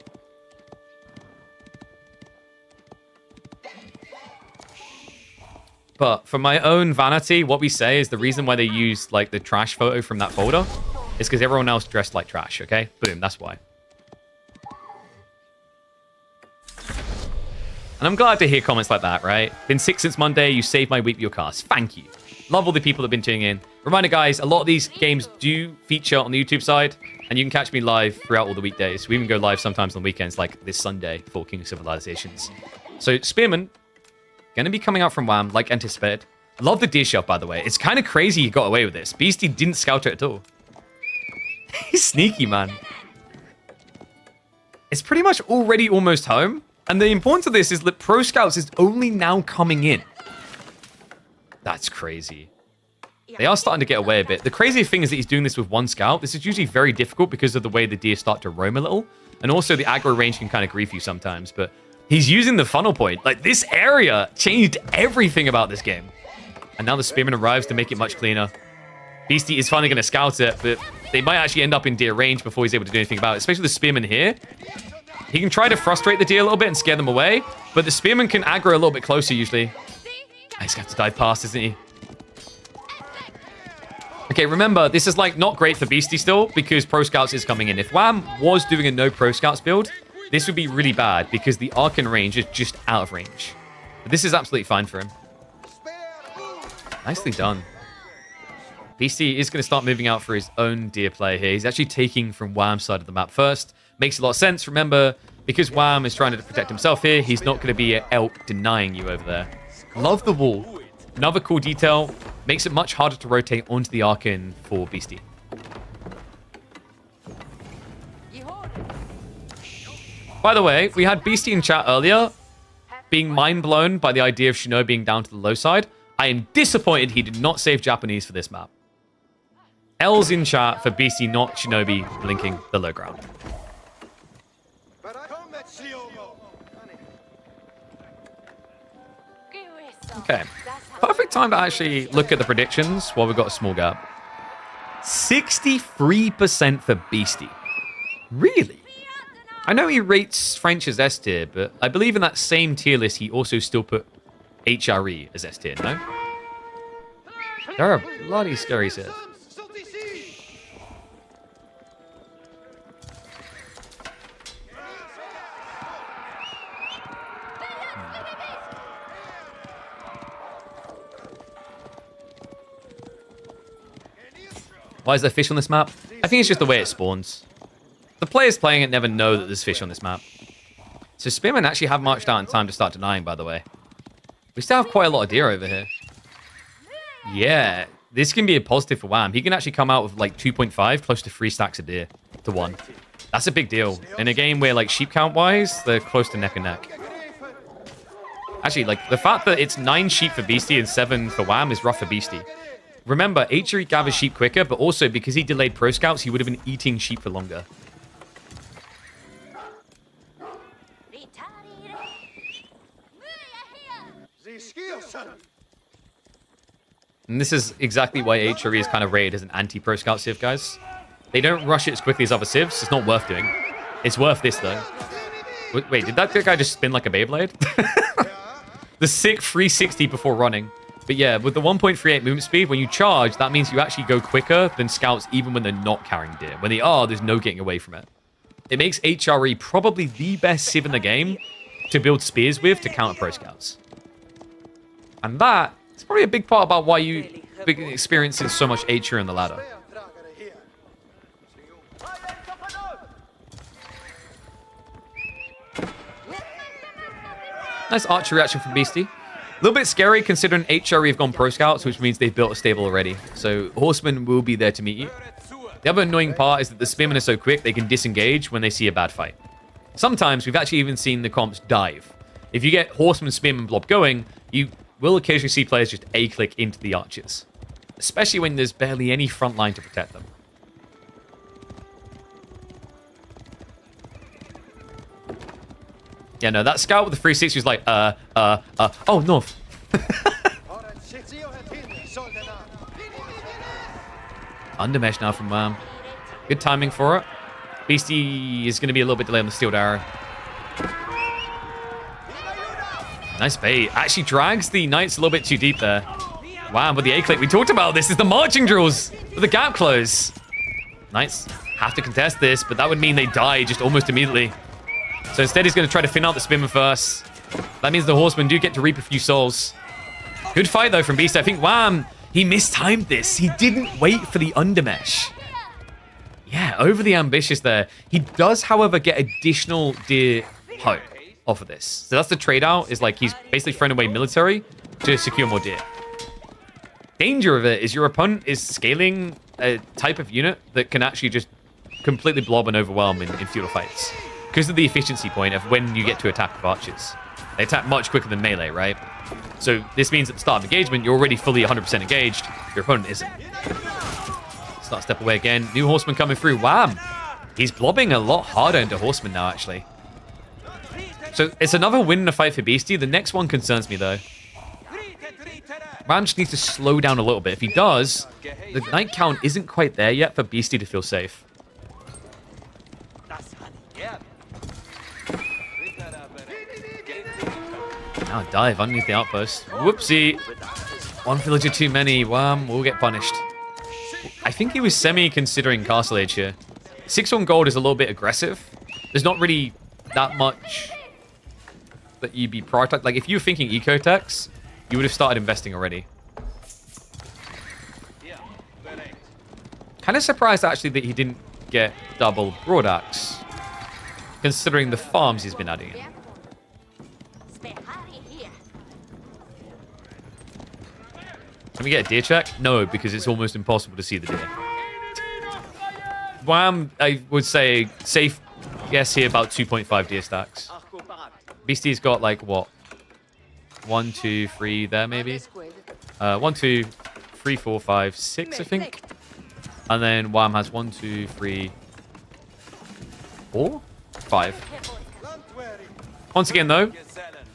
But for my own vanity, what we say is the reason why they used like the trash photo from that folder is because everyone else dressed like trash, okay? Boom, that's why. And I'm glad to hear comments like that, right? Been sick since Monday, you saved my week with your cast. Thank you. Love all the people that have been tuning in. Reminder, guys, a lot of these games do feature on the YouTube side, and you can catch me live throughout all the weekdays. We even go live sometimes on weekends, like this Sunday for King of Civilizations. So, Spearman, going to be coming out from Wham, like anticipated. Love the deer shot, by the way. It's kind of crazy he got away with this. Beastie didn't scout it at all. He's sneaky, man. It's pretty much already almost home. And the importance of this is that Pro Scouts is only now coming in. That's crazy. They are starting to get away a bit. The crazy thing is that he's doing this with one scout. This is usually very difficult because of the way the deer start to roam a little. And also the aggro range can kind of grief you sometimes. But he's using the funnel point. Like, this area changed everything about this game. And now the Spearman arrives to make it much cleaner. Beastie is finally going to scout it, but they might actually end up in deer range before he's able to do anything about it. Especially the Spearman here. He can try to frustrate the deer a little bit and scare them away. But the Spearman can aggro a little bit closer usually. He's going to have to dive past, isn't he? Okay, remember, this is like not great for Beastie still because Pro Scouts is coming in. If Wham was doing a no Pro Scouts build, this would be really bad because the Arkan range is just out of range. But this is absolutely fine for him. Nicely done. Beastie is going to start moving out for his own deer play here. He's actually taking from Wham's side of the map first. Makes a lot of sense. Remember, because Wham is trying to protect himself here, he's not going to be elk denying you over there. Love the wall. Another cool detail. Makes it much harder to rotate onto the Arkin for Beastie. By the way, we had Beastie in chat earlier being mind blown by the idea of Shinobi being down to the low side. I am disappointed he did not save Japanese for this map. L's in chat for Beastie, not Shinobi, blinking the low ground. Okay. Perfect time to actually look at the predictions while we've got a small gap. 63% for Beastie. Really? I know he rates French as S tier, but I believe in that same tier list he also still put HRE as S tier, no? There are bloody scaries here. Why is there fish on this map? I think it's just the way it spawns. The players playing it never know that there's fish on this map. So Spearmen actually have marched out in time to start denying, by the way. We still have quite a lot of deer over here. Yeah, this can be a positive for Wham. He can actually come out with like 2.5, close to 3 stacks of deer to 1. That's a big deal. In a game where like sheep count-wise, they're close to neck and neck. Actually, like the fact that it's 9 sheep for Beastie and 7 for Wham is rough for Beastie. Remember, HRE gathers sheep quicker, but also because he delayed pro scouts, he would have been eating sheep for longer. And this is exactly why HRE is kind of rated as an anti-pro scout civ, guys. They don't rush it as quickly as other civs. It's not worth doing. It's worth this, though. Wait, did that guy just spin like a Beyblade? The sick 360 before running. But yeah, with the 1.38 movement speed, when you charge, that means you actually go quicker than scouts even when they're not carrying deer. When they are, there's no getting away from it. It makes HRE probably the best civ in the game to build spears with to counter pro scouts. And that is probably a big part about why you experiencing so much HRE on the ladder. Nice archery action from Beastie. A little bit scary considering HRE have gone pro scouts, which means they've built a stable already. So horsemen will be there to meet you. The other annoying part is that the spearmen are so quick they can disengage when they see a bad fight. Sometimes we've actually even seen the comps dive. If you get horseman spearman blob going, you will occasionally see players just A-click into the archers. Especially when there's barely any front line to protect them. Yeah, no, that scout with the 360 was like, oh, north. Undermesh now from Wham. Good timing for it. Beastie is going to be a little bit delayed on the steel arrow. Nice bait. Actually drags the knights a little bit too deep there. Wow, with the A-click. We talked about this. Is the marching drills with the gap close. Knights have to contest this, but that would mean they die just almost immediately. So instead, he's going to try to thin out the spearman first. That means the horsemen do get to reap a few souls. Good fight, though, from Beast. I think Wham, he mistimed this. He didn't wait for the undermesh. Yeah, overly ambitious there. He does, however, get additional deer hope off of this. So that's the trade-out, is like he's basically throwing away military to secure more deer. Danger of it is your opponent is scaling a type of unit that can actually just completely blob and overwhelm in feudal fights. Because of the efficiency point of when you get to attack with archers. They attack much quicker than melee, right? So this means at the start of engagement, you're already fully 100% engaged. Your opponent isn't. Start step away again. New horseman coming through. Wham! He's blobbing a lot harder into horseman now, actually. So it's another win in a fight for Beastie. The next one concerns me, though. Wham just needs to slow down a little bit. If he does, the knight count isn't quite there yet for Beastie to feel safe. Now dive underneath the outpost. Whoopsie. One villager too many. Wham, will get punished. I think he was semi-considering Castle Age here. 6-1 gold is a little bit aggressive. There's not really that much that you'd be prioritized. Like, if you were thinking eco-techs, you would have started investing already. Kind of surprised, actually, that he didn't get double broad axe, considering the farms he's been adding in. Can we get a deer check? No, because it's almost impossible to see the deer. Wham, I would say, safe guess here, about 2.5 deer stacks. Beastie's got, like, what? 1, 2, 3 there, maybe? 1, 2, 3, 4, 5, 6, I think. And then Wham has 1, 2, 3, 4, 5. Once again, though,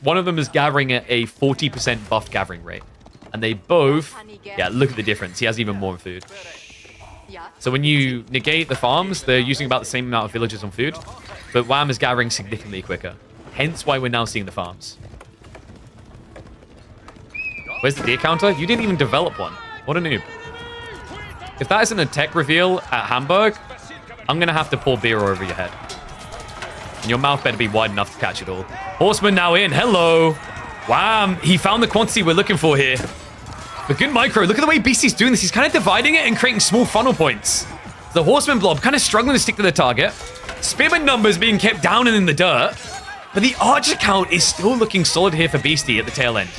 one of them is gathering at a 40% buff gathering rate. And they both... Yeah, look at the difference. He has even more food. So when you negate the farms, they're using about the same amount of villagers on food. But Wham is gathering significantly quicker. Hence why we're now seeing the farms. Where's the deer counter? You didn't even develop one. What a noob. If that isn't a tech reveal at Hamburg, I'm going to have to pour beer over your head. And your mouth better be wide enough to catch it all. Horseman now in. Hello. Wham. He found the quantity we're looking for here. But good micro. Look at the way Beastie's doing this. He's kind of dividing it and creating small funnel points. The Horseman blob kind of struggling to stick to the target. Spearman numbers being kept down and in the dirt. But the archer count is still looking solid here for Beastie at the tail end.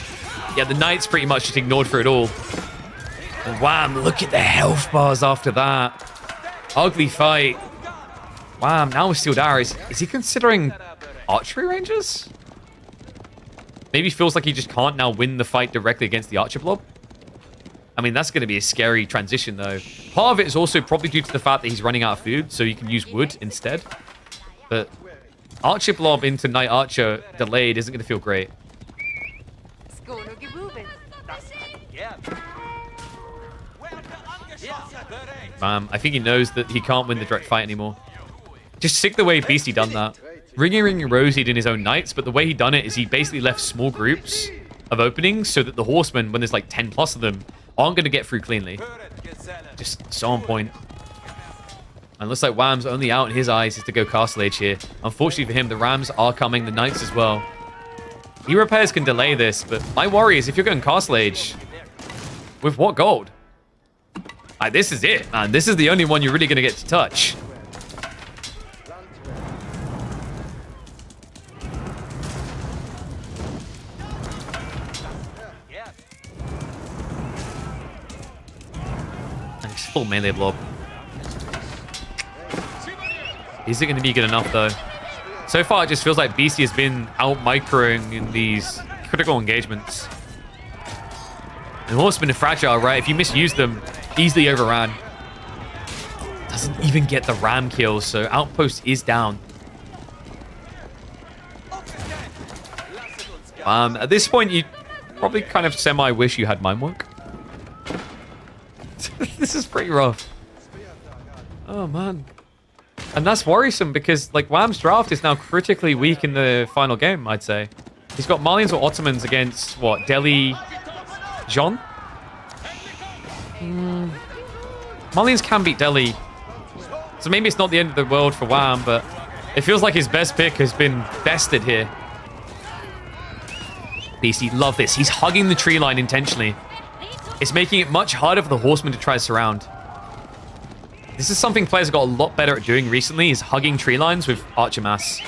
Yeah, the Knight's pretty much just ignored for it all. And Wham, look at the health bars after that. Ugly fight. Wham, now with sealed arrows. Is he considering archery ranges? Maybe feels like he just can't now win the fight directly against the archer blob. I mean, that's going to be a scary transition, though. Part of it is also probably due to the fact that he's running out of food, so you can use wood instead. But archer blob into Knight Archer delayed isn't going to feel great. I think he knows that he can't win the direct fight anymore. Just sick the way Beastie done that. Ringing Rosied in his own knights, but the way he done it is he basically left small groups of openings so that the horsemen, when there's like 10 plus of them, aren't going to get through cleanly. Just so on point. And looks like Wham's only out in his eyes is to go Castle Age here. Unfortunately for him, the Rams are coming, the Knights as well. Hero pairs can delay this, but my worry is if you're going Castle Age, with what gold? This is it, man. This is the only one you're really going to get to touch. And it's full melee blob. Is it going to be good enough, though? So far, it just feels like Beastie has been out-microing in these critical engagements. And Horsemen are fragile, right? If you misuse them, easily overran. Doesn't even get the ram kill, so Outpost is down. At this point, you probably kind of semi-wish you had Mime Work. This is pretty rough. Oh, man. And that's worrisome because, like, Wham's draft is now critically weak in the final game, I'd say. He's got Malians or Ottomans against, what, Delhi John? Malians can beat Delhi. So maybe it's not the end of the world for Wham, but it feels like his best pick has been bested here. Beastie, love this. He's hugging the tree line intentionally. It's making it much harder for the horseman to try to surround. This is something players have got a lot better at doing recently, is hugging tree lines with Archer Mass.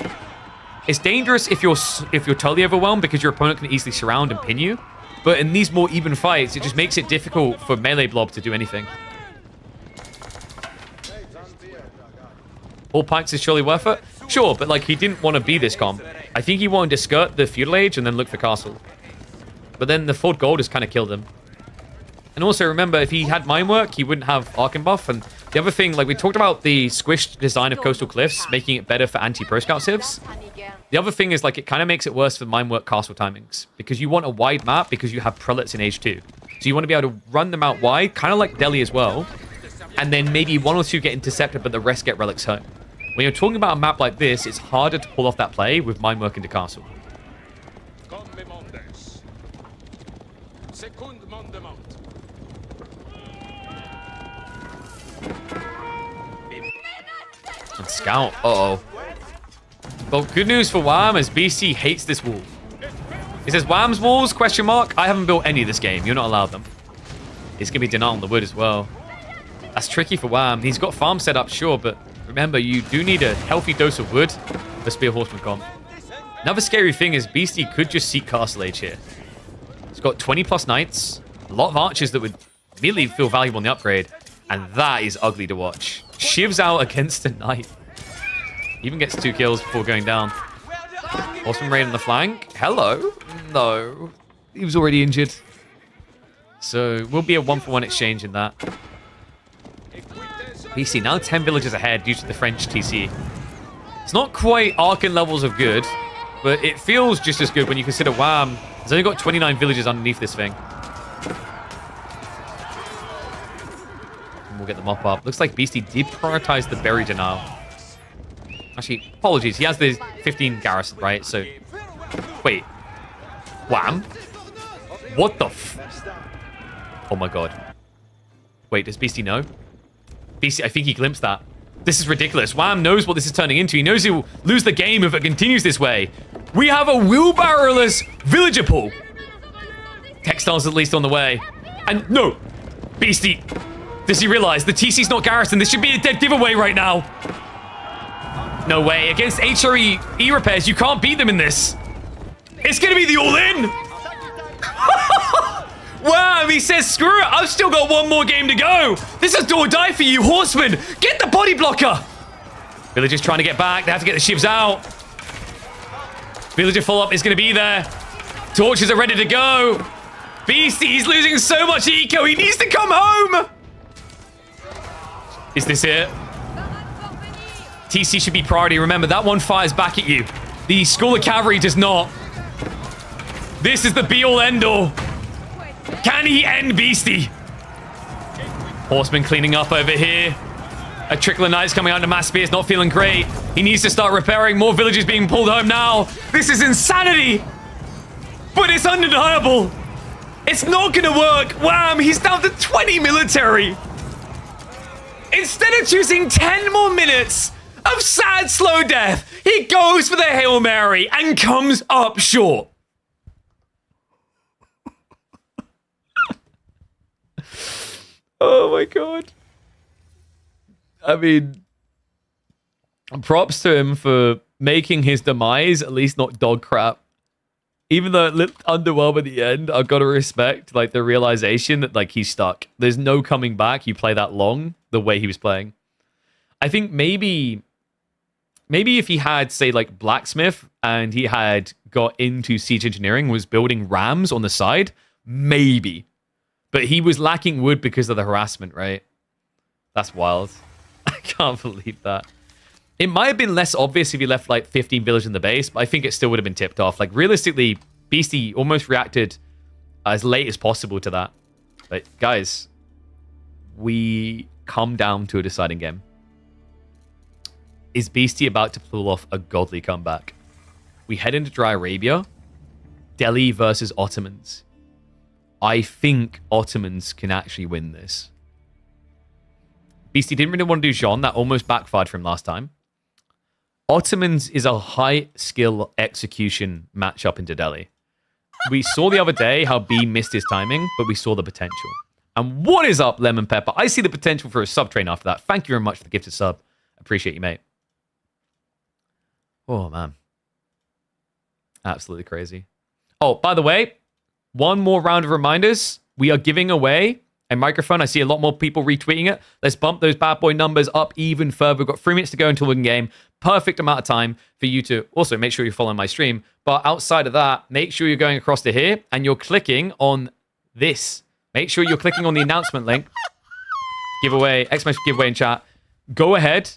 It's dangerous if you're totally overwhelmed because your opponent can easily surround and pin you. But in these more even fights, it just makes it difficult for melee blob to do anything. All pikes is surely worth it? Sure, but like he didn't want to be this comp. I think he wanted to skirt the feudal age and then look for castle. But then the 4th gold has kind of killed him. And also remember, if he had Mine Work, he wouldn't have Arcane buff. And the other thing, like we talked about the squished design of Coastal Cliffs, making it better for anti-Pro Scout civs. The other thing is like it kind of makes it worse for Mine Work castle timings. Because you want a wide map because you have prelates in Age 2. So you want to be able to run them out wide, kind of like Delhi as well. And then maybe 1 or 2 get intercepted, but the rest get relics home. When you're talking about a map like this, it's harder to pull off that play with Mine Work into castle. And Scout, uh-oh. Well, good news for Wham is BC hates this wall. He says, Wham's walls, question mark? I haven't built any this game. You're not allowed them. It's going to be Denat on the wood as well. That's tricky for Wham. He's got farm set up, sure, but remember, you do need a healthy dose of wood for Spear Horseman comp. Another scary thing is Beastie could just seek Castle Age here. He's got 20 plus knights, a lot of archers that would immediately feel valuable in the upgrade, and that is ugly to watch. Shivs out against a knight. Even gets 2 kills before going down. Horseman raid on the flank. Hello? No. He was already injured. So, will be a 1-for-1 exchange in that. BC now 10 villages ahead due to the French TC. It's not quite Arkan levels of good, but it feels just as good when you consider Wham has only got 29 villages underneath this thing. And we'll get the mop up. Looks like Beastie did prioritize the berry denial. Actually, apologies. He has the 15 garrison, right? So, wait. Wham? What the f... Oh my god. Wait, does Beastie know? Beastie, I think he glimpsed that. This is ridiculous. Wham knows what this is turning into. He knows he will lose the game if it continues this way. We have a wheelbarrow-less villager pool. Textiles at least on the way. And no! Beastie, does he realize the TC's not garrison? This should be a dead giveaway right now. No way. Against HRE repairs, you can't beat them in this. It's gonna be the all-in! Wow, he says, screw it, I've still got one more game to go. This is do or die for you, Horseman. Get the body blocker. Villagers trying to get back. They have to get the shivs out. Villager follow-up is going to be there. Torches are ready to go. Beastie, he's losing so much eco. He needs to come home. Is this it? TC should be priority. Remember, that one fires back at you. The School of Cavalry does not. This is the be-all, end-all. Can he end Beastie? Horseman cleaning up over here. A trickle of knights coming out to mass spears, not feeling great. He needs to start repairing. More villagers being pulled home now. This is insanity. But it's undeniable. It's not gonna work. Wham, he's down to 20 military. Instead of choosing 10 more minutes of sad, slow death, he goes for the Hail Mary and comes up short. Oh my god. I mean, props to him for making his demise at least not dog crap. Even though it looked underwhelming at the end, I've got to respect like the realization that like he's stuck. There's no coming back. You play that long the way he was playing. I think maybe if he had, say, like Blacksmith and he had got into siege engineering, was building rams on the side, maybe. But he was lacking wood because of the harassment, right? That's wild. I can't believe that. It might have been less obvious if he left like 15 villagers in the base, but I think it still would have been tipped off. Like realistically, Beastie almost reacted as late as possible to that. But guys, we come down to a deciding game. Is Beastie about to pull off a godly comeback? We head into Dry Arabia. Delhi versus Ottomans. I think Ottomans can actually win this. Beastie didn't really want to do Jean. That almost backfired for him last time. Ottomans is a high skill execution matchup into Delhi. We saw the other day how B missed his timing, but we saw the potential. And what is up, Lemon Pepper? I see the potential for a sub train after that. Thank you very much for the gifted sub. Appreciate you, mate. Oh, man. Absolutely crazy. Oh, by the way, one more round of reminders. We are giving away a microphone. I see a lot more people retweeting it. Let's bump those bad boy numbers up even further. We've got 3 minutes to go until win game. Perfect amount of time for you to also make sure you're following my stream. But outside of that, make sure you're going across to here and you're clicking on this. Make sure you're clicking on the announcement link. Giveaway, exclamation giveaway in chat. Go ahead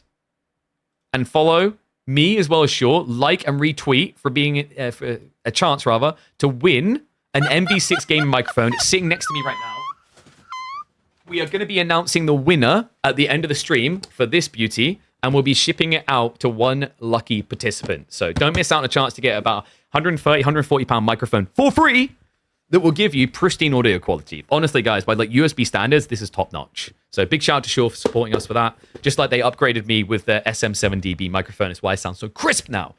and follow me as well as Shaw. Like and retweet for being for a chance rather to win an MV6 gaming microphone. It's sitting next to me right now. We are going to be announcing the winner at the end of the stream for this beauty, and we'll be shipping it out to one lucky participant. So don't miss out on a chance to get about 130, 140 pound microphone for free that will give you pristine audio quality. Honestly, guys, by like USB standards, this is top notch. So big shout out to Shaw for supporting us for that. Just like they upgraded me with the SM7DB microphone. It's why I sound so crisp now.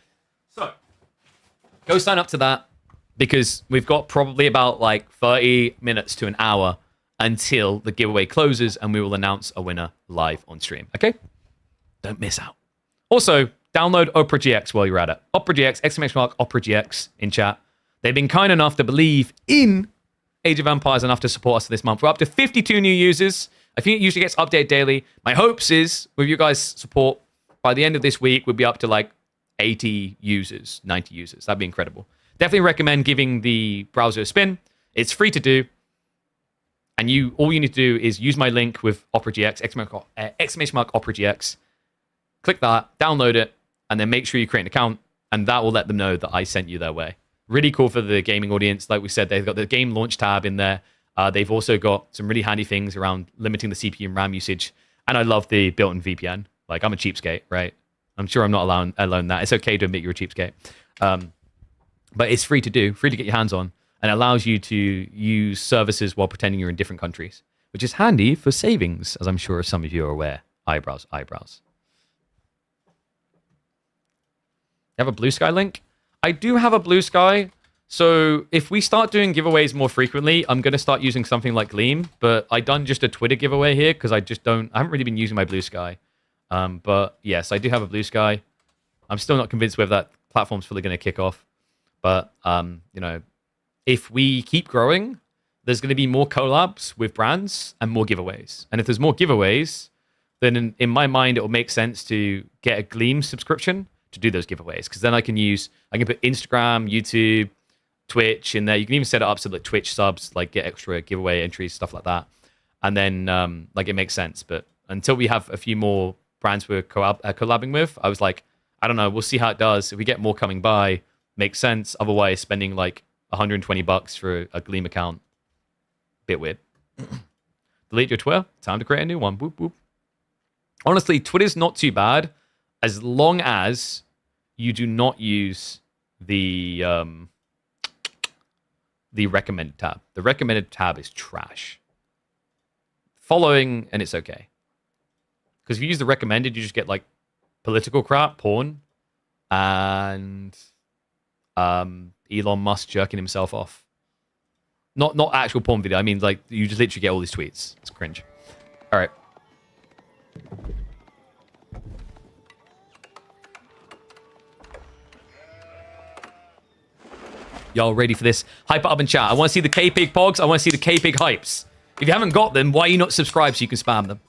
So go sign up to that because we've got probably about like 30 minutes to an hour until the giveaway closes, and we will announce a winner live on stream. Okay? Don't miss out. Also, download Opera GX while you're at it. Opera GX, exclamation mark, Opera GX in chat. They've been kind enough to believe in Age of Empires enough to support us this month. We're up to 52 new users. I think it usually gets updated daily. My hopes is, with you guys' support, by the end of this week, we'll be up to like 80 users, 90 users. That'd be incredible. Definitely recommend giving the browser a spin. It's free to do. And all you need to do is use my link with Opera GX, exclamation mark Opera GX. Click that, download it, and then make sure you create an account, and that will let them know that I sent you their way. Really cool for the gaming audience. Like we said, they've got the game launch tab in there. They've also got some really handy things around limiting the CPU and RAM usage. And I love the built-in VPN. Like, I'm a cheapskate, right? I'm sure I'm not alone that. It's okay to admit you're a cheapskate. But it's free to do, free to get your hands on, and allows you to use services while pretending you're in different countries, which is handy for savings, as I'm sure some of you are aware. Eyebrows. You have a Blue Sky link? I do have a Blue Sky. So if we start doing giveaways more frequently, I'm going to start using something like Gleam. But I done just a Twitter giveaway here because I haven't really been using my Blue Sky. But yes, I do have a Blue Sky. I'm still not convinced whether that platform's fully going to kick off. But, if we keep growing, there's going to be more collabs with brands and more giveaways. And if there's more giveaways, then in my mind, it will make sense to get a Gleam subscription to do those giveaways. Because then I can put Instagram, YouTube, Twitch in there. You can even set it up so that Twitch subs like get extra giveaway entries, stuff like that. And then it makes sense. But until we have a few more brands we're collabing with, I was like, I don't know, we'll see how it does. If we get more coming by, makes sense. Otherwise, spending like $120 for a Gleam account, bit weird. Delete your Twitter. Time to create a new one. Boop boop. Honestly, Twitter's not too bad as long as you do not use the recommended tab. The recommended tab is trash. Following, and it's okay. Because if you use the recommended, you just get like political crap, porn, and Elon Musk jerking himself off. Not actual porn video. I mean, like, you just literally get all these tweets. It's cringe. All right. Y'all ready for this? Hype it up in chat. I want to see the K-Pig pogs. I want to see the K-Pig hypes. If you haven't got them, why are you not subscribed so you can spam them?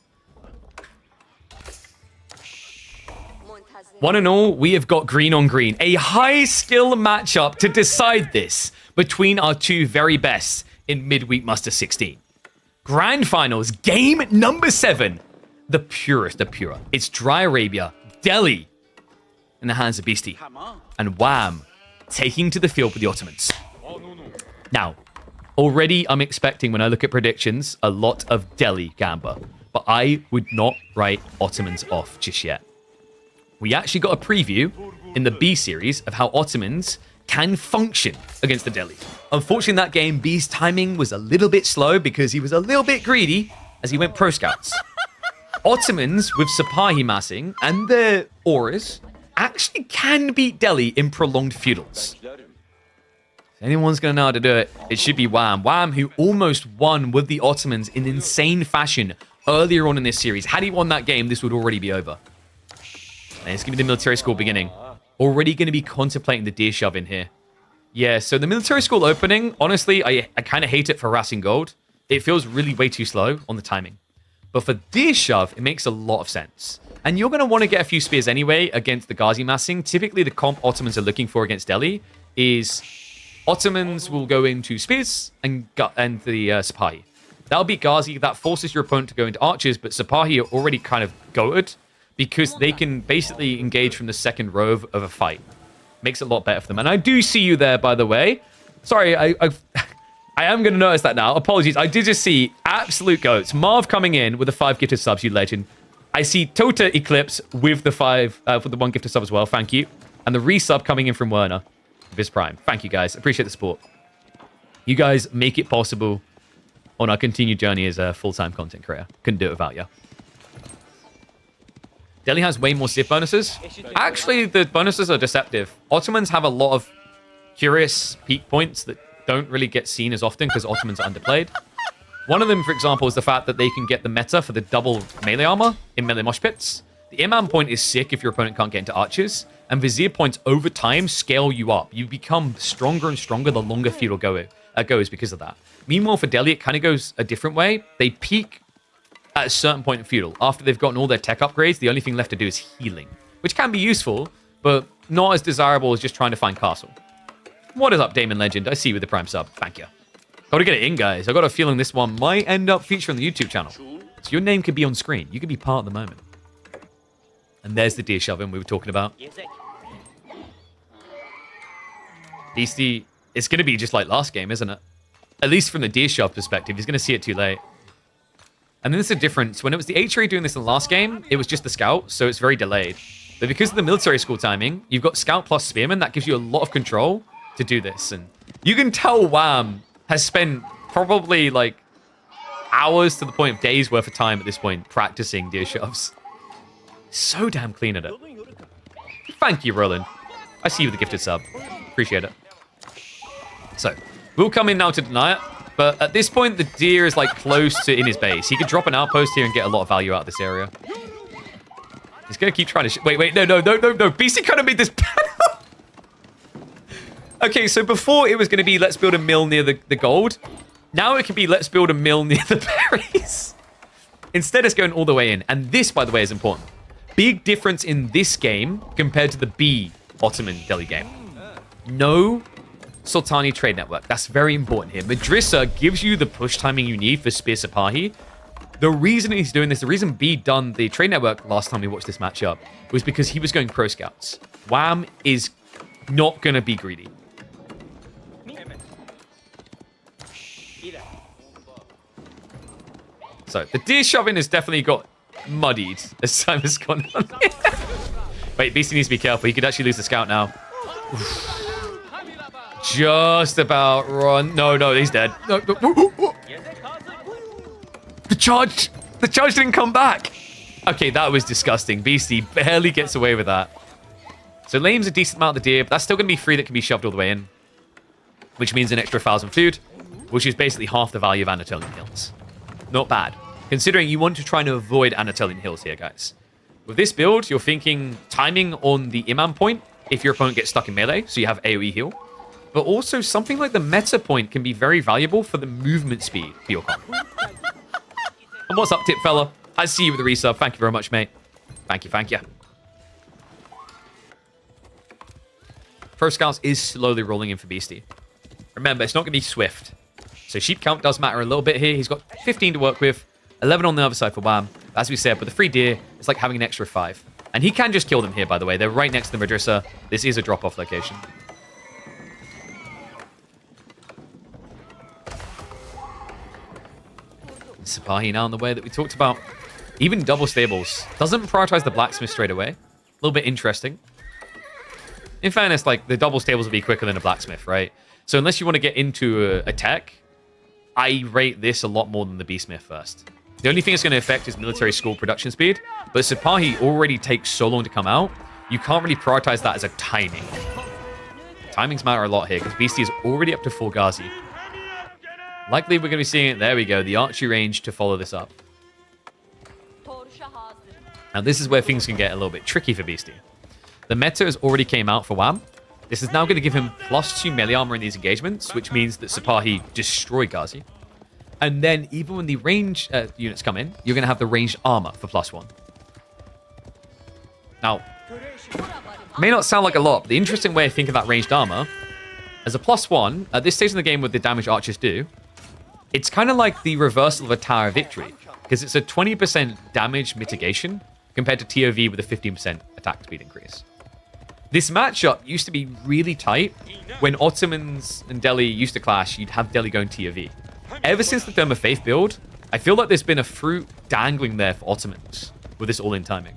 One and all, we have got green on green. A high-skill matchup to decide this between our two very best in Midweek Muster 16. Grand Finals, game number 7. The purest of pure. It's Dry Arabia, Delhi, in the hands of Beastie. And Wham, taking to the field with the Ottomans. Now, already I'm expecting, when I look at predictions, a lot of Delhi Gamba. But I would not write Ottomans off just yet. We actually got a preview in the B series of how Ottomans can function against the Delhi. Unfortunately, in that game, B's timing was a little bit slow because he was a little bit greedy as he went pro scouts. Ottomans with Sipahi massing and their auras actually can beat Delhi in prolonged feudals. If anyone's going to know how to do it, it should be Wham. Wham, who almost won with the Ottomans in insane fashion earlier on in this series. Had he won that game, this would already be over. And it's going to be the military school beginning. Already going to be contemplating the deer shove in here. Yeah, so the military school opening, honestly, I kind of hate it for Racing Gold. It feels really way too slow on the timing. But for deer shove, it makes a lot of sense. And you're going to want to get a few spears anyway against the Ghazi massing. Typically, the comp Ottomans are looking for against Delhi is Ottomans will go into spears and the Sipahi. That'll beat Ghazi. That forces your opponent to go into archers, but Sipahi are already kind of goated because they can basically engage from the second row of a fight. Makes it a lot better for them. And I do see you there, by the way. Sorry, I am going to notice that now. Apologies. I did just see absolute goats. Marv coming in with the 5 gifted subs, you legend. I see Tota Eclipse with the 1 gifted sub as well. Thank you. And the resub coming in from Werner with his prime. Thank you, guys. Appreciate the support. You guys make it possible on our continued journey as a full-time content creator. Couldn't do it without you. Delhi has way more Civ bonuses. Actually, the bonuses are deceptive. Ottomans have a lot of curious peak points that don't really get seen as often because Ottomans are underplayed. One of them, for example, is the fact that they can get the meta for the double melee armor in melee mosh pits. The imam point is sick if your opponent can't get into archers, and vizier points over time scale you up. You become stronger and stronger the longer feudal goes because of that. Meanwhile, for Delhi, it kind of goes a different way. They peak at a certain point in feudal. After they've gotten all their tech upgrades, the only thing left to do is healing, which can be useful, but not as desirable as just trying to find castle. What is up, Damon Legend? I see you with the prime sub. Thank you. Got to get it in, guys. I got a feeling this one might end up featuring on the YouTube channel. So your name could be on screen. You could be part of the moment. And there's the deer shoving we were talking about. Beastie, it's going to be just like last game, isn't it? At least from the deer shove perspective, he's going to see it too late. And then there's a difference. When it was the HRE doing this in the last game, it was just the scout, so it's very delayed. But because of the military school timing, you've got scout plus spearman. That gives you a lot of control to do this. And you can tell Wham has spent probably like hours to the point of days worth of time at this point practicing deer shoves. So damn clean at it. Thank you, Roland. I see you with the gifted sub. Appreciate it. So, we'll come in now to deny it. But at this point, the deer is like close to in his base. He could drop an outpost here and get a lot of value out of this area. He's going to keep trying to... Wait, no. Beastie kind of made this panel. Okay, so before it was going to be let's build a mill near the gold. Now it can be let's build a mill near the berries. Instead, it's going all the way in. And this, by the way, is important. Big difference in this game compared to the B Ottoman Delhi game. No Sultani trade network. That's very important here. Madrissa gives you the push timing you need for Spear Sipahi. The reason he's doing this, the reason B done the trade network last time we watched this matchup was because he was going pro scouts. Wham is not going to be greedy. So the deer shoving has definitely got muddied as time has gone on. Wait, Beastie needs to be careful. He could actually lose the scout now. Just about run. No, he's dead. No. The charge didn't come back. Okay, that was disgusting. Beastie barely gets away with that. So lame's a decent amount of the deer, but that's still going to be free that can be shoved all the way in. Which means an extra 1,000 food, which is basically half the value of Anatolian Hills. Not bad, considering you want to try and avoid Anatolian Hills here, guys. With this build, you're thinking timing on the Imam point if your opponent gets stuck in melee, so you have AoE heal. But also, something like the meta point can be very valuable for the movement speed for your comp. And what's up, Tip Fella? I see you with the resub. Thank you very much, mate. Thank you. Pro Scouts is slowly rolling in for Beastie. Remember, it's not going to be swift. So sheep count does matter a little bit here. He's got 15 to work with, 11 on the other side for Wham. As we said, with the free deer, it's like having an extra 5. And he can just kill them here, by the way. They're right next to the Madrissa. This is a drop-off location. Sipahi now in the way that we talked about. Even double stables. Doesn't prioritize the blacksmith straight away. A little bit interesting. In fairness, like, the double stables will be quicker than a blacksmith, right? So unless you want to get into a tech, I rate this a lot more than the beastsmith first. The only thing it's going to affect is military school production speed, but Sipahi already takes so long to come out, you can't really prioritize that as a timing. Timings matter a lot here, because Beastie is already up to full Ghazi. Likely we're going to be seeing it. There we go. The archery range to follow this up. Now this is where things can get a little bit tricky for Beastie. The meta has already came out for Wham. This is now going to give him +2 melee armor in these engagements, which means that Sipahi destroy Ghazi. And then even when the range units come in, you're going to have the ranged armor for +1. Now, may not sound like a lot, but the interesting way of thinking about ranged armor, as a +1, at this stage in the game with the damage archers do, it's kind of like the reversal of a Tower of Victory, because it's a 20% damage mitigation compared to TOV with a 15% attack speed increase. This matchup used to be really tight. When Ottomans and Delhi used to clash, you'd have Delhi going TOV. Ever since the Dome of Faith build, I feel like there's been a fruit dangling there for Ottomans with this all-in timing.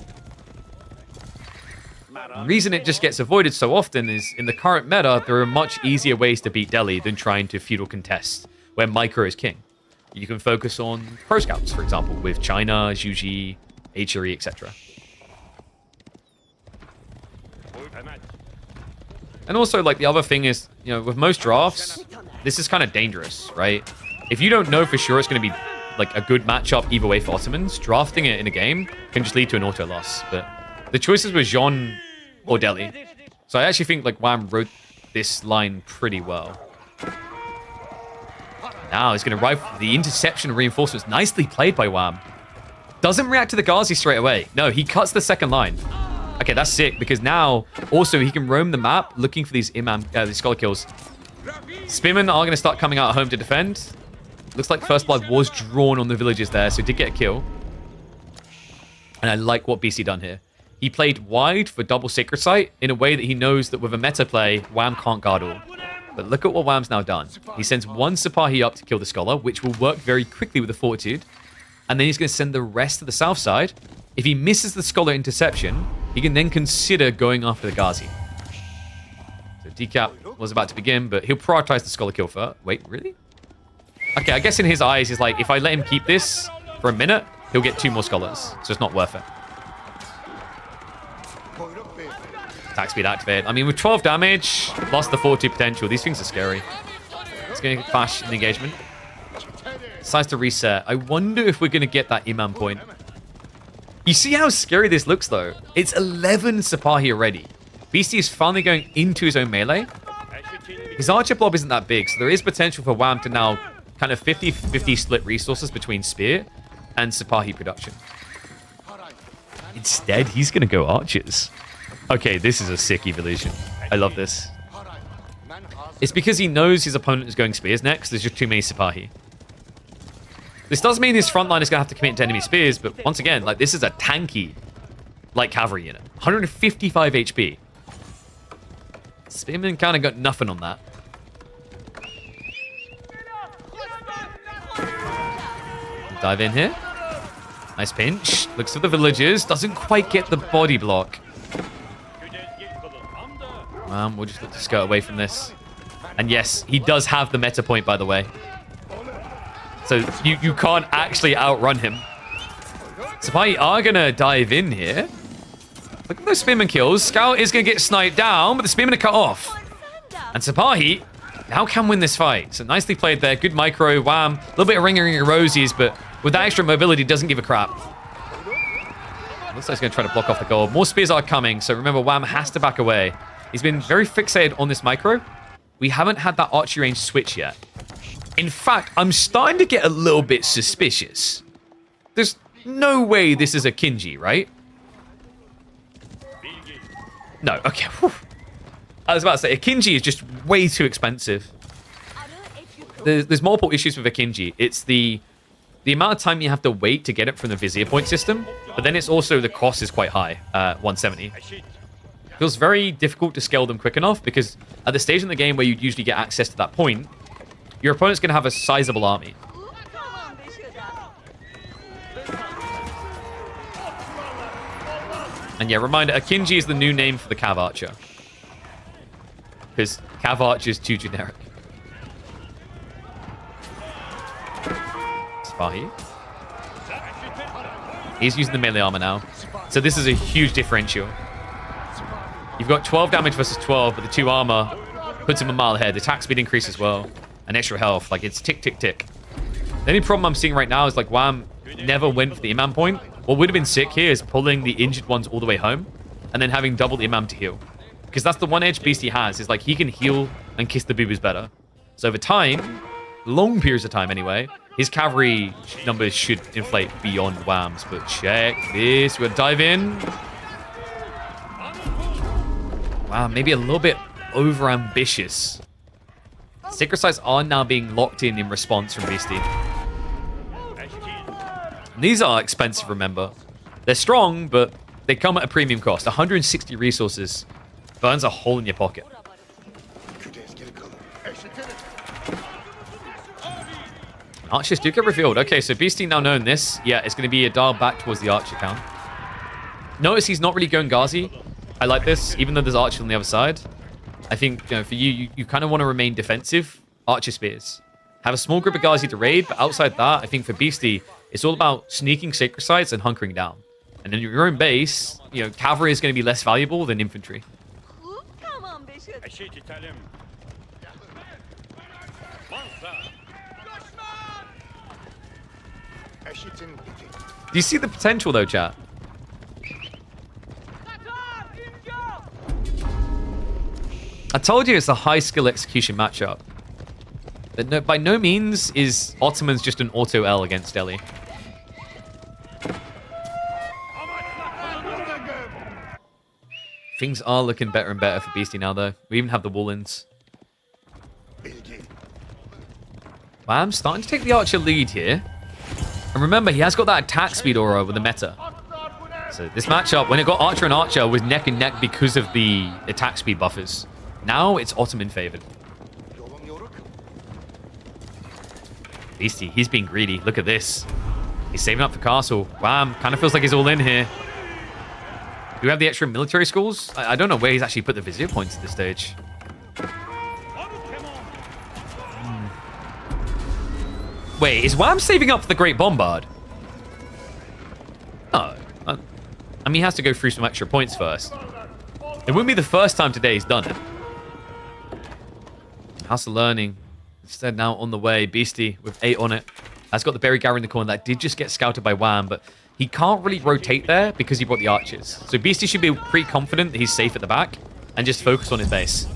The reason it just gets avoided so often is in the current meta, there are much easier ways to beat Delhi than trying to feudal contest, where micro is king. You can focus on pro scouts, for example, with China, Zhuji, HRE, etc. And also, like, the other thing is, you know, with most drafts, this is kind of dangerous, right? If you don't know for sure it's going to be like a good matchup either way for Ottomans, drafting it in a game can just lead to an auto loss. But the choices were Jean or Deli. So I actually think like Wham wrote this line pretty well. Now he's going to arrive for the interception reinforcements. Nicely played by Wham. Doesn't react to the Ghazi straight away. No, he cuts the second line. Okay, that's sick because now also he can roam the map looking for these these scholar kills. Spearmen are going to start coming out home to defend. Looks like First Blood was drawn on the villages there, so he did get a kill. And I like what BC done here. He played wide for double Sacred Sight in a way that he knows that with a meta play, Wham can't guard all. But look at what Wham's now done. He sends one Sipahi up to kill the Scholar, which will work very quickly with the Fortitude. And then he's going to send the rest to the south side. If he misses the Scholar interception, he can then consider going after the Ghazi. So decap was about to begin, but he'll prioritize the Scholar kill first. Wait, really? Okay, I guess in his eyes, he's like, if I let him keep this for a minute, he'll get 2 more Scholars. So it's not worth it. Attack speed activate. I mean, with 12 damage, lost the 40 potential. These things are scary. It's going to flash in the engagement. Decides to reset. I wonder if we're going to get that Imam point. You see how scary this looks, though? It's 11 Sipahi already. Beastie is finally going into his own melee. His archer blob isn't that big, so there is potential for Wham to now kind of 50-50 split resources between Spear and Sipahi production. Instead, he's going to go archers. Okay, this is a sick evolution. I love this. It's because he knows his opponent is going Spears next. There's just too many Sipahi. This does mean his front line is going to have to commit to enemy Spears, but once again, like this is a tanky, like cavalry unit. 155 HP. Spearman kind of got nothing on that. Dive in here. Nice pinch. Looks for the villagers. Doesn't quite get the body block. We'll just look to skirt away from this. And yes, he does have the meta point, by the way. So you can't actually outrun him. Sipahi are going to dive in here. Look at those Spearman kills. Scout is going to get sniped down, but the Spearman are cut off. And Sipahi now can win this fight. So nicely played there. Good micro. Wham. A little bit of ring rosies, but with that extra mobility, doesn't give a crap. Looks like he's going to try to block off the gold. More spears are coming, so remember, Wham has to back away. He's been very fixated on this micro. We haven't had that archery range switch yet. In fact, I'm starting to get a little bit suspicious. There's no way this is a Kinji, right? No, okay. Whew. I was about to say, a Kinji is just way too expensive. There's multiple issues with a Kinji. It's the amount of time you have to wait to get it from the Vizier point system, but then it's also the cost is quite high, 170. Feels very difficult to scale them quick enough because at the stage in the game where you usually get access to that point, your opponent's going to have a sizable army. And yeah, reminder, a Kinji is the new name for the Cav Archer. Because Cav Archer is too generic. Sipahi. He's using the melee armor now. So this is a huge differential. You've got 12 damage versus 12, but the 2 armor puts him a mile ahead. The attack speed increase as well. And extra health. Like, it's tick, tick, tick. The only problem I'm seeing right now is, like, Wham never went for the Imam point. What would have been sick here is pulling the injured ones all the way home and then having double the Imam to heal. Because that's the one edge Beastie has, is, like, he can heal and kiss the boo-boos better. So over time, long periods of time anyway, his cavalry numbers should inflate beyond Wham's. But check this. We'll dive in. Wow, maybe a little bit over-ambitious. Sacred Sites are now being locked in response from Beastie. And these are expensive, remember. They're strong, but they come at a premium cost. 160 resources burns a hole in your pocket. Archers do get revealed. Okay, so Beastie now knowing this. Yeah, it's going to be a dial back towards the Archer count. Notice he's not really going Ghazi. I like this, even though there's Archer on the other side. I think, you know, for you kind of want to remain defensive. Archer spears. Have a small group of Ghazi to raid, but outside that, I think for Beastie, it's all about sneaking Sacred Sites and hunkering down. And in your own base, you know, cavalry is going to be less valuable than infantry. Do you see the potential, though, chat? I told you it's a high-skill execution matchup. But no, by no means is Ottoman's just an auto L against Delhi. Things are looking better and better for Beastie now, though. We even have the Woolens. Wow, I'm starting to take the Archer lead here. And remember, he has got that attack speed aura with the meta. So this matchup, when it got Archer and Archer, was neck and neck because of the attack speed buffers. Now it's Ottoman favored. Beastie, he's being greedy. Look at this. He's saving up for Castle. Wham, kind of feels like he's all in here. Do we have the extra military schools? I don't know where he's actually put the Vizier points at this stage. Wait, is Wham saving up for the Great Bombard? Oh. I mean, he has to go through some extra points first. It wouldn't be the first time today he's done it. House of Learning. Instead, now on the way. Beastie with 8 on it. Has got the Berry Garra in the corner. That did just get scouted by Wham, but he can't really rotate there because he brought the archers. So Beastie should be pretty confident that he's safe at the back and just focus on his base.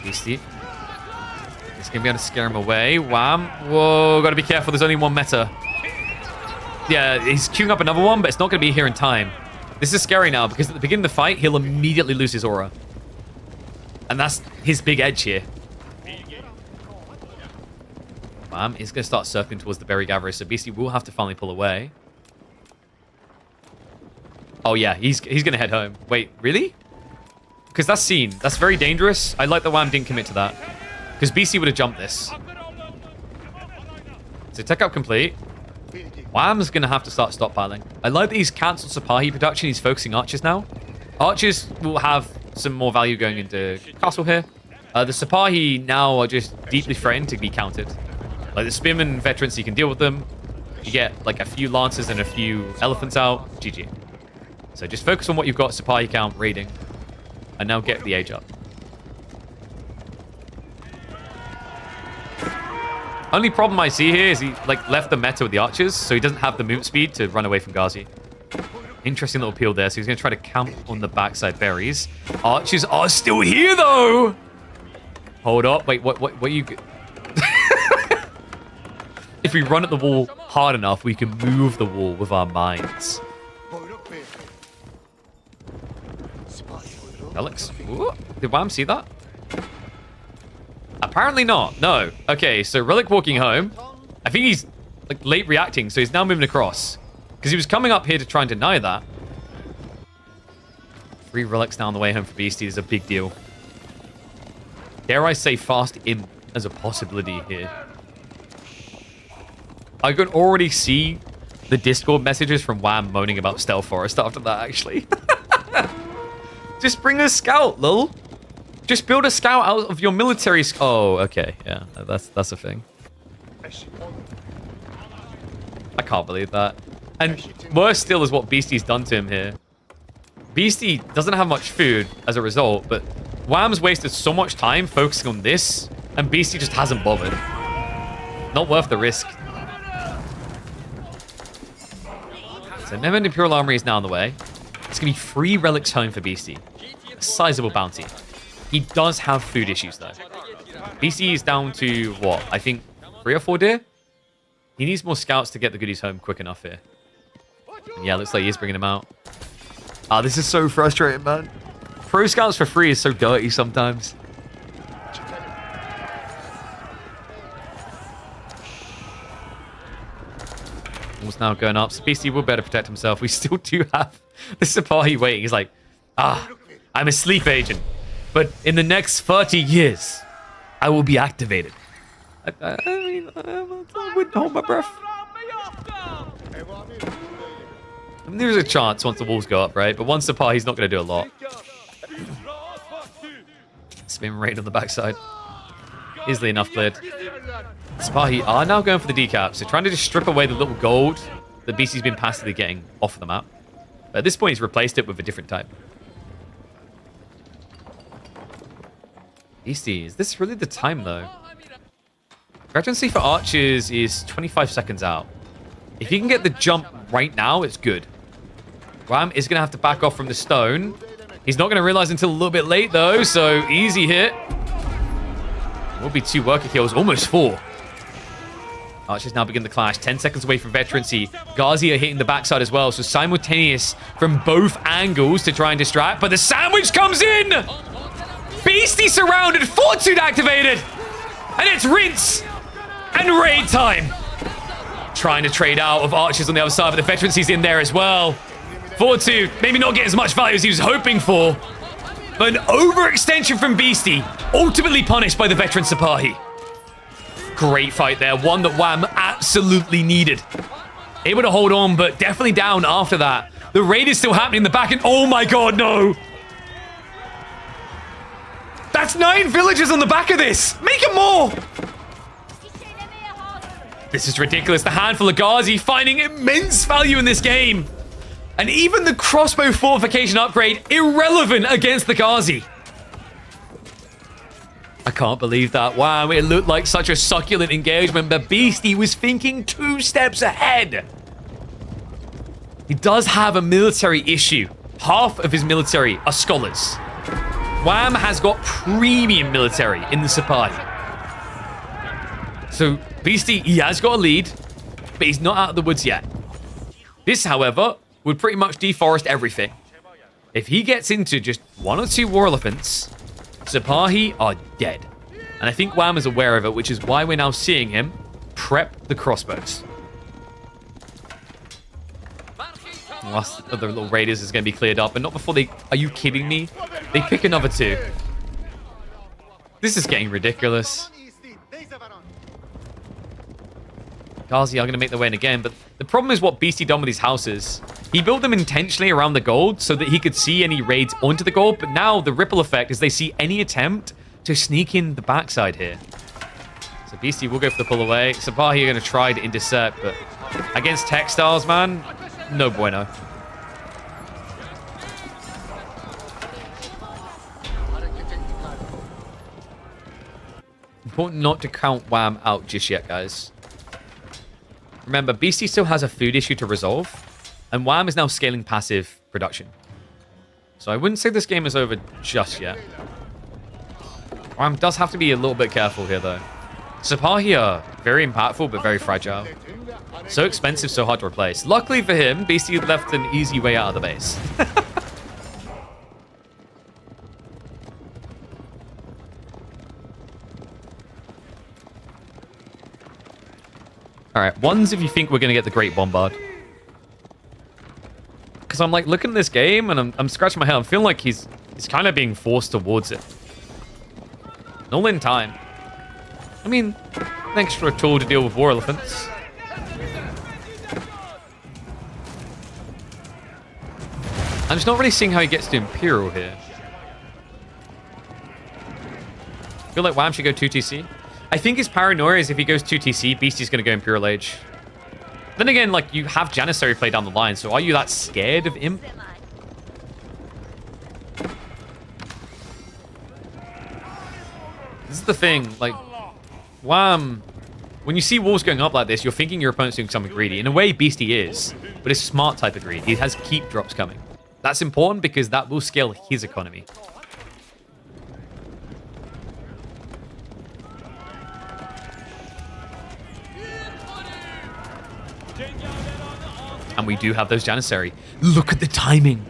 Beastie. He's going to be able to scare him away. Wham. Whoa, got to be careful. There's only one meta. Yeah, he's queuing up another one, but it's not going to be here in time. This is scary now because at the beginning of the fight, he'll immediately lose his aura. And that's his big edge here. Wham, he's going to start circling towards the Berry Gathering, so Beastie will have to finally pull away. Oh, yeah, he's going to head home. Wait, really? Because that's seen. That's very dangerous. I like that Wham didn't commit to that. Because Beastie would have jumped this. So tech up complete. Wham's going to have to start stockpiling. I like that he's cancelled Sipahi production. He's focusing Archers now. Archers will have some more value going into Castle here. The Sipahi now are just deeply threatened to be countered. Like the Spearman veterans, you can deal with them. You get like a few Lancers and a few Elephants out. GG. So just focus on what you've got, Sipahi count, raiding. And now get the age up. Only problem I see here is he like left the meta with the archers, so he doesn't have the movement speed to run away from Ghazi. Interesting little peel there. So he's going to try to camp on the backside berries. Archers are still here though. Hold up. Wait, what you... If we run at the wall hard enough, we can move the wall with our minds. Alex? Ooh, did Wham see that? Apparently not. No. Okay, so Relic walking home. I think he's like late reacting, so he's now moving across. Because he was coming up here to try and deny that. 3 Relics now on the way home for Beastie is a big deal. Dare I say fast imp as a possibility here. I could already see the Discord messages from Wham moaning about Stealth Forest after that, actually. Just bring a scout, lol. Just build a scout out of your military... Oh, okay. Yeah, that's a thing. I can't believe that. And worse still is what Beastie's done to him here. Beastie doesn't have much food as a result, but Wham's wasted so much time focusing on this, and Beastie just hasn't bothered. Not worth the risk. So Neverend Imperial Armory is now on the way. It's going to be 3 relics home for Beastie. A sizable bounty. He does have food issues, though. Beastie is down to, what, I think 3 or 4 deer? He needs more scouts to get the goodies home quick enough here. And yeah, looks like he is bringing them out. Ah, this is so frustrating, man. Pro scouts for free is so dirty sometimes. Wall's now going up. So Beastie will better protect himself. We still do have the Sipahi waiting. He's like, I'm a sleep agent. But in the next 30 years, I will be activated. I wouldn't hold my breath. I mean, there's a chance once the walls go up, right? But once Sipahi's not going to do a lot. Spin raid on the backside. Easily enough cleared. Sipahi are now going for the decap, so trying to just strip away the little gold that Beastie's been passively getting off of the map. But at this point, he's replaced it with a different type. Beastie, is this really the time, though? Veterancy for archers is 25 seconds out. If you can get the jump right now, it's good. Wham is going to have to back off from the stone. He's not going to realize until a little bit late, though, so easy hit. Will be 2 worker kills, almost 4. Archers now begin the clash. 10 seconds away from veterancy. Ghazi are hitting the backside as well, so simultaneous from both angles to try and distract, but the sandwich comes in! Beastie surrounded, Fortitude activated, and it's rinse and raid time. Trying to trade out of archers on the other side, but the veterancy's in there as well. Fortitude maybe not get as much value as he was hoping for, but an overextension from Beastie, ultimately punished by the veteran Sipahi. Great fight there, one that Wham absolutely needed. Able to hold on, but definitely down after that. The raid is still happening in the back, and oh my god, no! That's 9 villagers on the back of this! Make it more! This is ridiculous. The handful of Ghazi finding immense value in this game. And even the crossbow fortification upgrade, irrelevant against the Ghazi. I can't believe that. Wow, it looked like such a succulent engagement, but Beastie was thinking 2 steps ahead. He does have a military issue. Half of his military are scholars. Wham has got premium military in the Sipahi. So Beastie, he has got a lead, but he's not out of the woods yet. This, however, would pretty much deforest everything. If he gets into just 1 or 2 war elephants, Sipahi are dead. And I think Wham is aware of it, which is why we're now seeing him prep the crossbows. The last of the little raiders is going to be cleared up, and not before they... Are you kidding me? They pick another 2. This is getting ridiculous. Ghazi are going to make their way in again, but the problem is what Beastie done with these houses. He built them intentionally around the gold so that he could see any raids onto the gold, but now the ripple effect is they see any attempt to sneak in the backside here. So Beastie will go for the pull away. Sipahi are going to try to intercept, but against textiles, man, no bueno. Important not to count Wham out just yet, guys. Remember, Beastie still has a food issue to resolve, and Wham is now scaling passive production. So I wouldn't say this game is over just yet. Wham does have to be a little bit careful here, though. Sipahi are very impactful, but very fragile. So expensive, so hard to replace. Luckily for him, Beastie left an easy way out of the base. All right, ones if you think we're going to get the Great Bombard. Because I'm like looking at this game and I'm scratching my head. I'm feeling like he's kind of being forced towards it. And all in time. I mean, an extra tool to deal with war elephants. I'm just not really seeing how he gets to Imperial here. I feel like Wham should go 2TC. I think his paranoia is if he goes 2TC, Beastie's going to go Imperial Age. Then again, like, you have Janissary play down the line, so are you that scared of Imp? This is the thing, like, Wham, when you see walls going up like this, you're thinking your opponent's doing something greedy. In a way, Beastie is, but it's smart type of greed. He has keep drops coming. That's important because that will scale his economy. And we do have those Janissary. Look at the timing.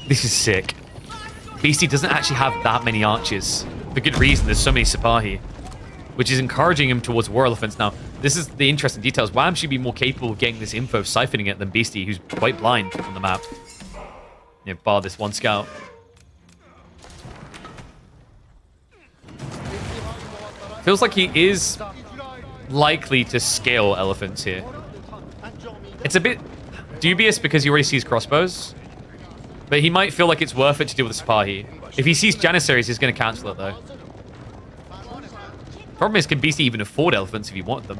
This is sick. Beastie doesn't actually have that many archers. For good reason, there's so many Sipahi. Which is encouraging him towards war elephants. Now, this is the interesting details. Wham should be more capable of getting this info, siphoning it, than Beastie, who's quite blind on the map. You know, bar this one scout. Feels like he is likely to scale elephants here. It's a bit dubious because he already sees crossbows. But he might feel like it's worth it to deal with the Sipahi. If he sees Janissaries, he's going to cancel it, though. Problem is, can Beastie even afford elephants if he wanted them?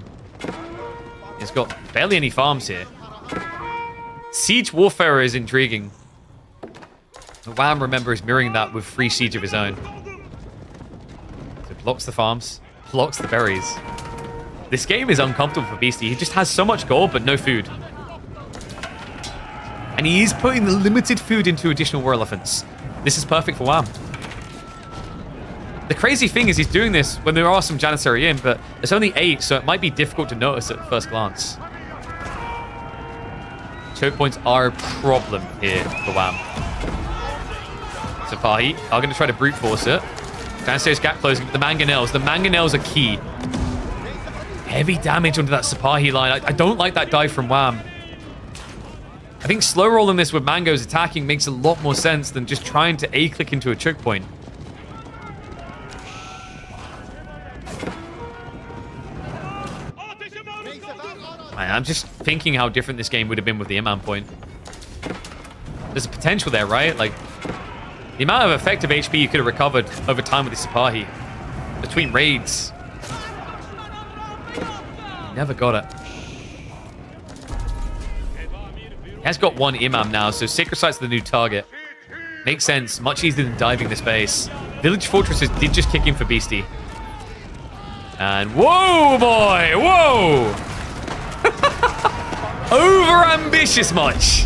He's got barely any farms here. Siege Warfare is intriguing. Wham, remember, is mirroring that with free siege of his own. So blocks the farms, blocks the berries. This game is uncomfortable for Beastie. He just has so much gold, but no food. And he is putting the limited food into additional war elephants. This is perfect for Wham. The crazy thing is he's doing this when there are some Janissary in, but there's only 8, so it might be difficult to notice at first glance. Choke points are a problem here for Wham. Safahi are going to try to brute force it. Janissary's gap closing, but the mangonels. The mangonels are key. Heavy damage onto that Sapahi line. I don't like that dive from Wham. I think slow rolling this with mangoes attacking makes a lot more sense than just trying to A-click into a choke point. Man, I'm just thinking how different this game would have been with the Imam point. There's a potential there, right? Like, the amount of effective HP you could have recovered over time with the Sapahi. Between raids. Never got it. He has got 1 Imam now, so Sacred Site's the new target. Makes sense. Much easier than diving this base. Village Fortresses did just kick in for Beastie. And whoa, boy! Whoa! Over-ambitious much.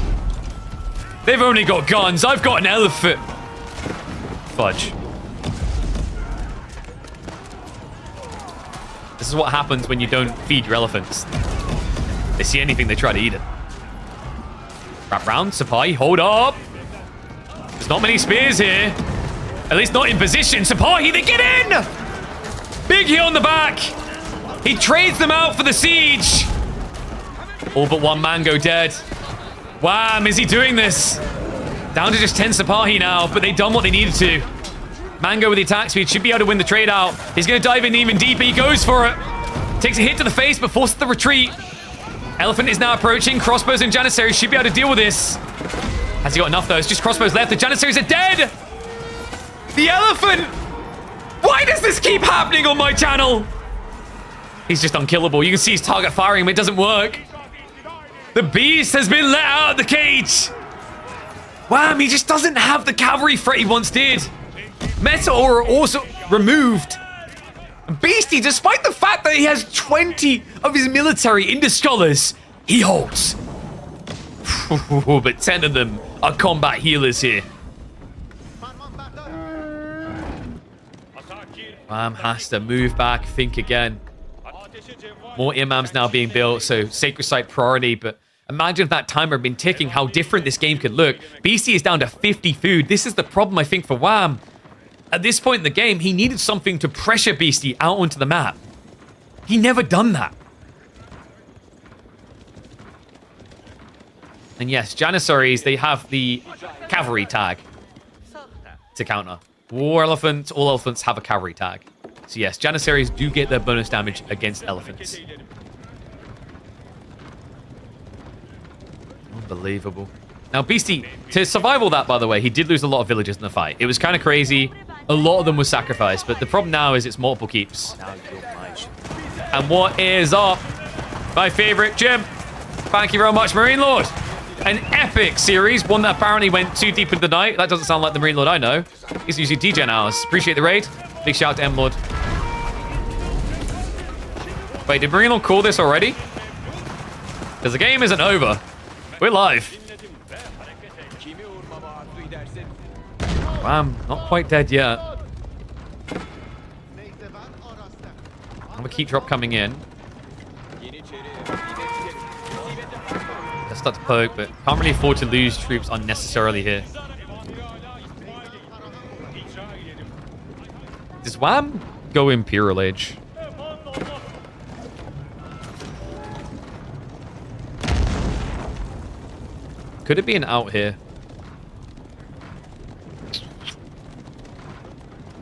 They've only got guns. I've got an elephant. Fudge. This is what happens when you don't feed your elephants. They see anything, they try to eat it. Wrap round, Sapai, hold up. There's not many spears here. At least not in position. Sapai, they get in! Big hit on the back. He trades them out for the siege. All but 1 mango dead. Wham, is he doing this? Down to just 10 Sapahi now, but they've done what they needed to. Mango with the attack speed should be able to win the trade out. He's going to dive in even deeper. He goes for it. Takes a hit to the face, but forces the retreat. Elephant is now approaching. Crossbows and Janissaries should be able to deal with this. Has he got enough, though? It's just crossbows left. The Janissaries are dead. The elephant. Why does this keep happening on my channel? He's just unkillable. You can see his target firing, but it doesn't work. The beast has been let out of the cage. Wham, he just doesn't have the cavalry threat he once did. Meta Aura also removed. Beastie, despite the fact that he has 20 of his military into scholars, he holds. But 10 of them are combat healers here. Wham has to move back, think again. More imams now being built, so Sacred Site priority, but imagine if that timer had been ticking, how different this game could look. Beastie is down to 50 food. This is the problem, I think, for Wham. At this point in the game, he needed something to pressure Beastie out onto the map. He never done that. And yes, Janissaries, they have the cavalry tag to counter. War elephants, all elephants have a cavalry tag. So yes, Janissaries do get their bonus damage against elephants. Unbelievable. Now, Beastie, to survive all that, by the way, he did lose a lot of villagers in the fight. It was kind of crazy. A lot of them were sacrificed, but the problem now is it's multiple keeps. And what is up? My favorite gym. Thank you very much, Marine Lord. An epic series, one that apparently went too deep into the night. That doesn't sound like the Marine Lord I know. He's usually DJ hours. Appreciate the raid. Big shout out to M Lord. Wait, did Marine Lord call this already? Because the game isn't over. We're live. Wham, not quite dead yet. I'm a keep drop coming in. Let's start to poke, but can't really afford to lose troops unnecessarily here. Does Wham go Imperial Age? Could it be an out here?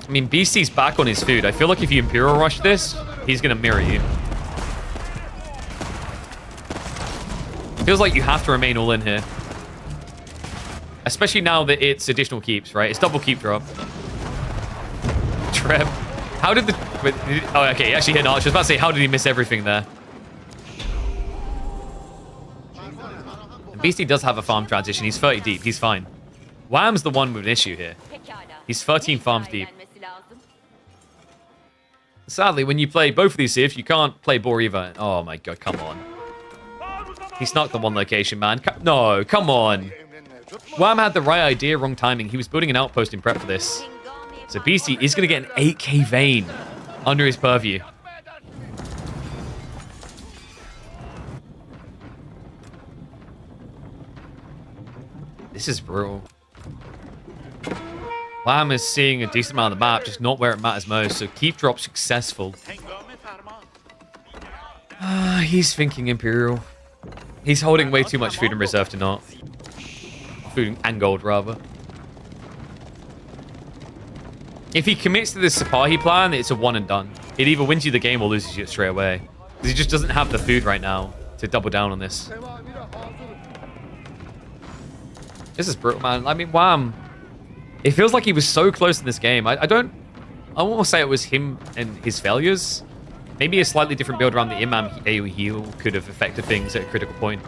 I mean, Beastie's back on his food. I feel like if you Imperial Rush this, he's going to mirror you. Feels like you have to remain all in here. Especially now that it's additional keeps, right? It's double keep drop. Treb. How did the... Wait, oh, okay, he actually hit an archer. I was about to say, how did he miss everything there? And Beastie does have a farm transition. He's 30 deep. He's fine. Wham's the one with an issue here. He's 13 farms deep. Sadly, when you play both of these civs, you can't play Boar either. Oh my god, come on. He snuck the one location, man. No, come on. Wham had the right idea, wrong timing. He was building an outpost in prep for this. So Beastie is going to get an 8k Vayne under his purview. This is brutal. Wham is seeing a decent amount of the map, just not where it matters most. So keep drop successful. He's thinking Imperial. He's holding way too much food in reserve to not. Food and gold, rather. If he commits to this Sipahi plan, it's a one and done. It either wins you the game or loses you straight away. Because he just doesn't have the food right now to double down on this. This is brutal, man. I mean, Wham. It feels like he was so close in this game. I won't say it was him and his failures. Maybe a slightly different build around the Imam AoE heal could have affected things at a critical point.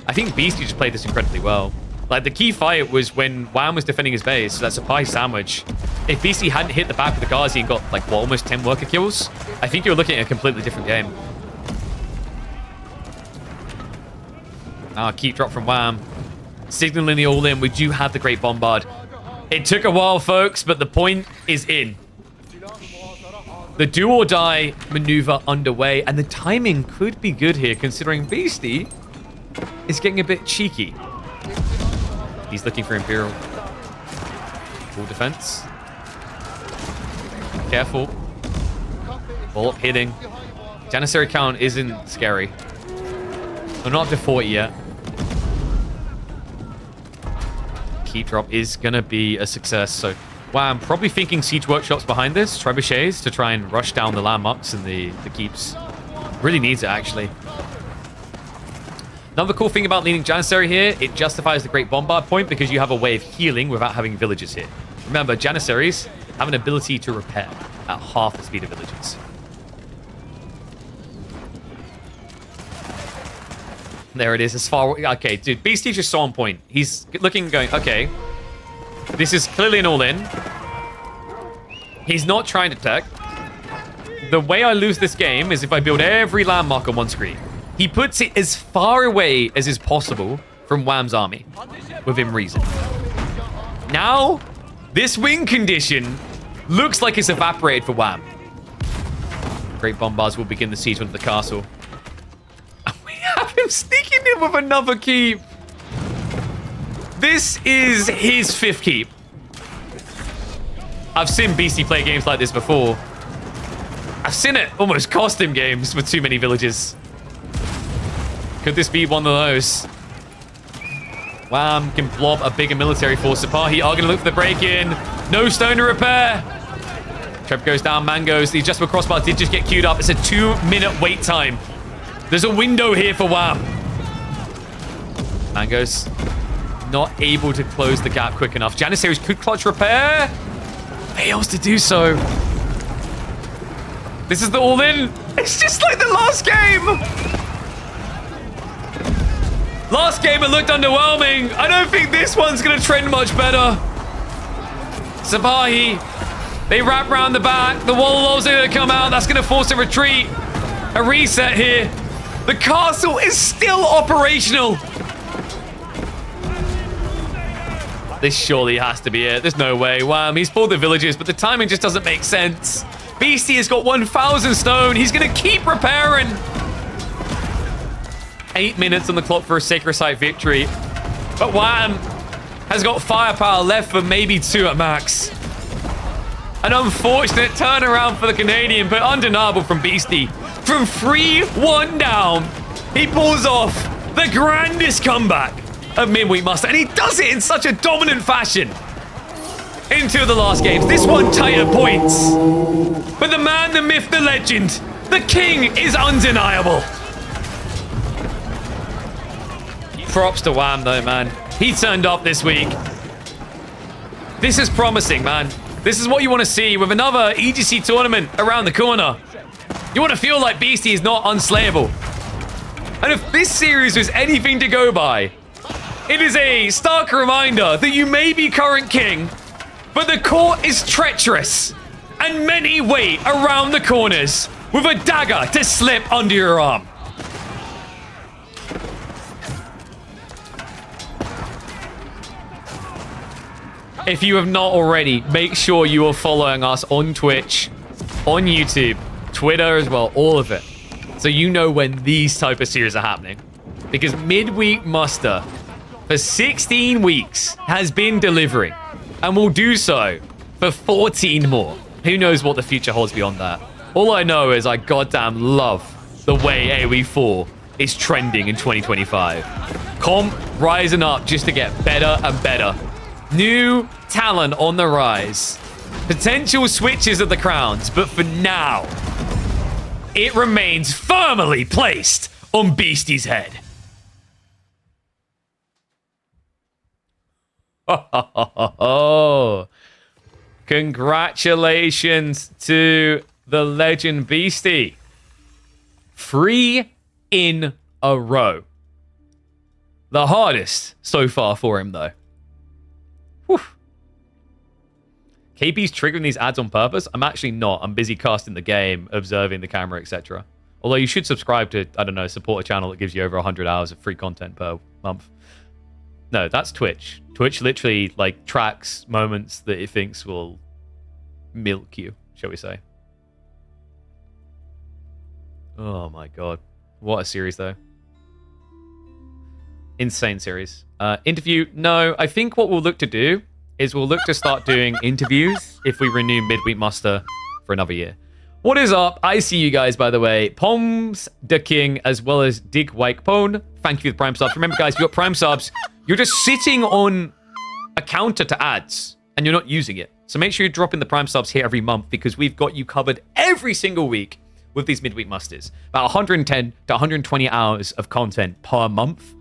I think Beastie just played this incredibly well. Like, the key fight was when Wham was defending his base, so that's a pie sandwich. If Beastie hadn't hit the back of the Ghazi and got, like, what, almost 10 worker kills, I think you're looking at a completely different game. Keep drop from Wham. Signaling the all-in, we do have the Great Bombard. It took a while, folks, but the point is in. The do-or-die maneuver underway, and the timing could be good here, considering Beastie is getting a bit cheeky. He's looking for Imperial. Full defense. Careful. Ball up hitting. Janissary count isn't scary. We're not up to 40 yet. Keep drop is going to be a success. So, wow, I'm probably thinking Siege Workshops behind this. Trebuchets to try and rush down the landmarks and the keeps. Really needs it, actually. Another cool thing about leaning Janissary here, it justifies the Great Bombard point because you have a way of healing without having villagers here. Remember, Janissaries have an ability to repair at half the speed of villagers. There it is, as far... Okay, dude, Beastie just so on point. He's looking and going, okay, this is clearly an all-in. He's not trying to tech. The way I lose this game is if I build every landmark on one screen. He puts it as far away as is possible from Wham's army, within reason. Now, this win condition looks like it's evaporated for Wham. Great Bombards will begin the siege onto the castle. We have him sneaking in with another keep. This is his 5th keep. I've seen Beastie play games like this before. I've seen it almost cost him games with too many villages. Could this be one of those? Wham can blob a bigger military force. Sipahi are going to look for the break-in. No stone to repair. Treb goes down, Mangoes. The adjustable crossbar did just get queued up. It's a 2-minute wait time. There's a window here for Wham. Mangoes not able to close the gap quick enough. Janissaries could clutch repair. Fails to do so. This is the all-in. It's just like the last game. Last game it looked underwhelming. I don't think this one's going to trend much better. Sipahi, they wrap around the back. The Wallows are going to come out. That's going to force a retreat. A reset here. The castle is still operational. This surely has to be it. There's no way. Wham, he's pulled the villages, but the timing just doesn't make sense. Beastie has got 1,000 stone. He's going to keep repairing. 8 minutes on the clock for a Sacred Site victory. But Wham has got firepower left for maybe 2 at max. An unfortunate turnaround for the Canadian, but undeniable from Beastie. From 3-1 down, he pulls off the grandest comeback of Midweek Muster, and he does it in such a dominant fashion. Into the last games. This one tighter points. But the man, the myth, the legend, the king is undeniable. Props to Wham, though, man. He turned up this week. This is promising, man. This is what you want to see with another EGC tournament around the corner. You want to feel like Beastie is not unslayable. And if this series was anything to go by, It is a stark reminder that you may be current king, but the court is treacherous, and many wait around the corners with a dagger to slip under your arm. If you have not already, make sure you are following us on Twitch, on YouTube, Twitter as well, all of it. So you know when these type of series are happening. Because Midweek Muster for 16 weeks has been delivering and will do so for 14 more. Who knows what the future holds beyond that? All I know is I goddamn love the way AoE4 is trending in 2025. Comp rising up just to get better and better. New talent on the rise. Potential switches of the crowns, but for now, it remains firmly placed on Beastie's head. Oh, congratulations to the legend Beastie. 3 in a row. The hardest so far for him, though. Whew. KP's triggering these ads on purpose? I'm actually not. I'm busy casting the game, observing the camera, etc. Although you should subscribe to, I don't know, support a channel that gives you over 100 hours of free content per month. No, that's Twitch. Twitch literally like tracks moments that it thinks will milk you, shall we say. Oh my god. What a series, though. Insane series. Interview, no. I think what we'll look to do is we'll look to start doing interviews if we renew Midweek Muster for another year. What is up? I see you guys, by the way. Poms the King, as well as Dig Wake Pone. Thank you for the Prime subs. Remember, guys, if you've got Prime subs, you're just sitting on a counter to ads, and you're not using it. So make sure you're dropping the Prime subs here every month, because we've got you covered every single week with these Midweek Musters. About 110 to 120 hours of content per month.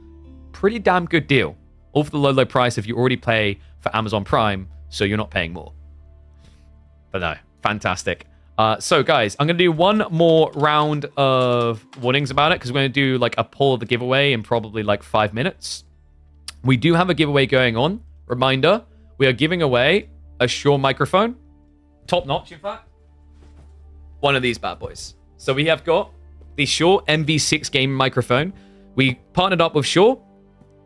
Pretty damn good deal. All for the low, low price if you already pay for Amazon Prime, so you're not paying more. But no, fantastic. So guys, I'm going to do one more round of warnings about it, because we're going to do like a poll of the giveaway in probably like 5 minutes. We do have a giveaway going on. Reminder, we are giving away a Shure microphone. Top notch, in fact. One of these bad boys. So we have got the Shure MV6 game microphone. We partnered up with Shure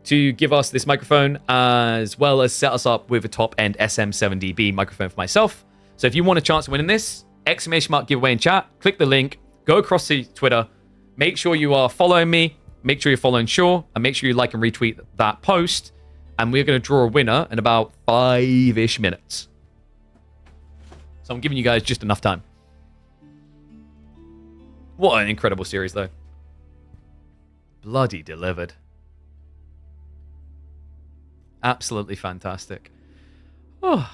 to give us this microphone, as well as set us up with a top-end SM7DB microphone for myself. So if you want a chance of winning this, exclamation mark giveaway in chat, click the link, go across to Twitter, make sure you are following me, make sure you're following Shure, and make sure you like and retweet that post, and we're going to draw a winner in about 5-ish minutes. So I'm giving you guys just enough time. What an incredible series, though. Bloody delivered. Absolutely fantastic. Oh.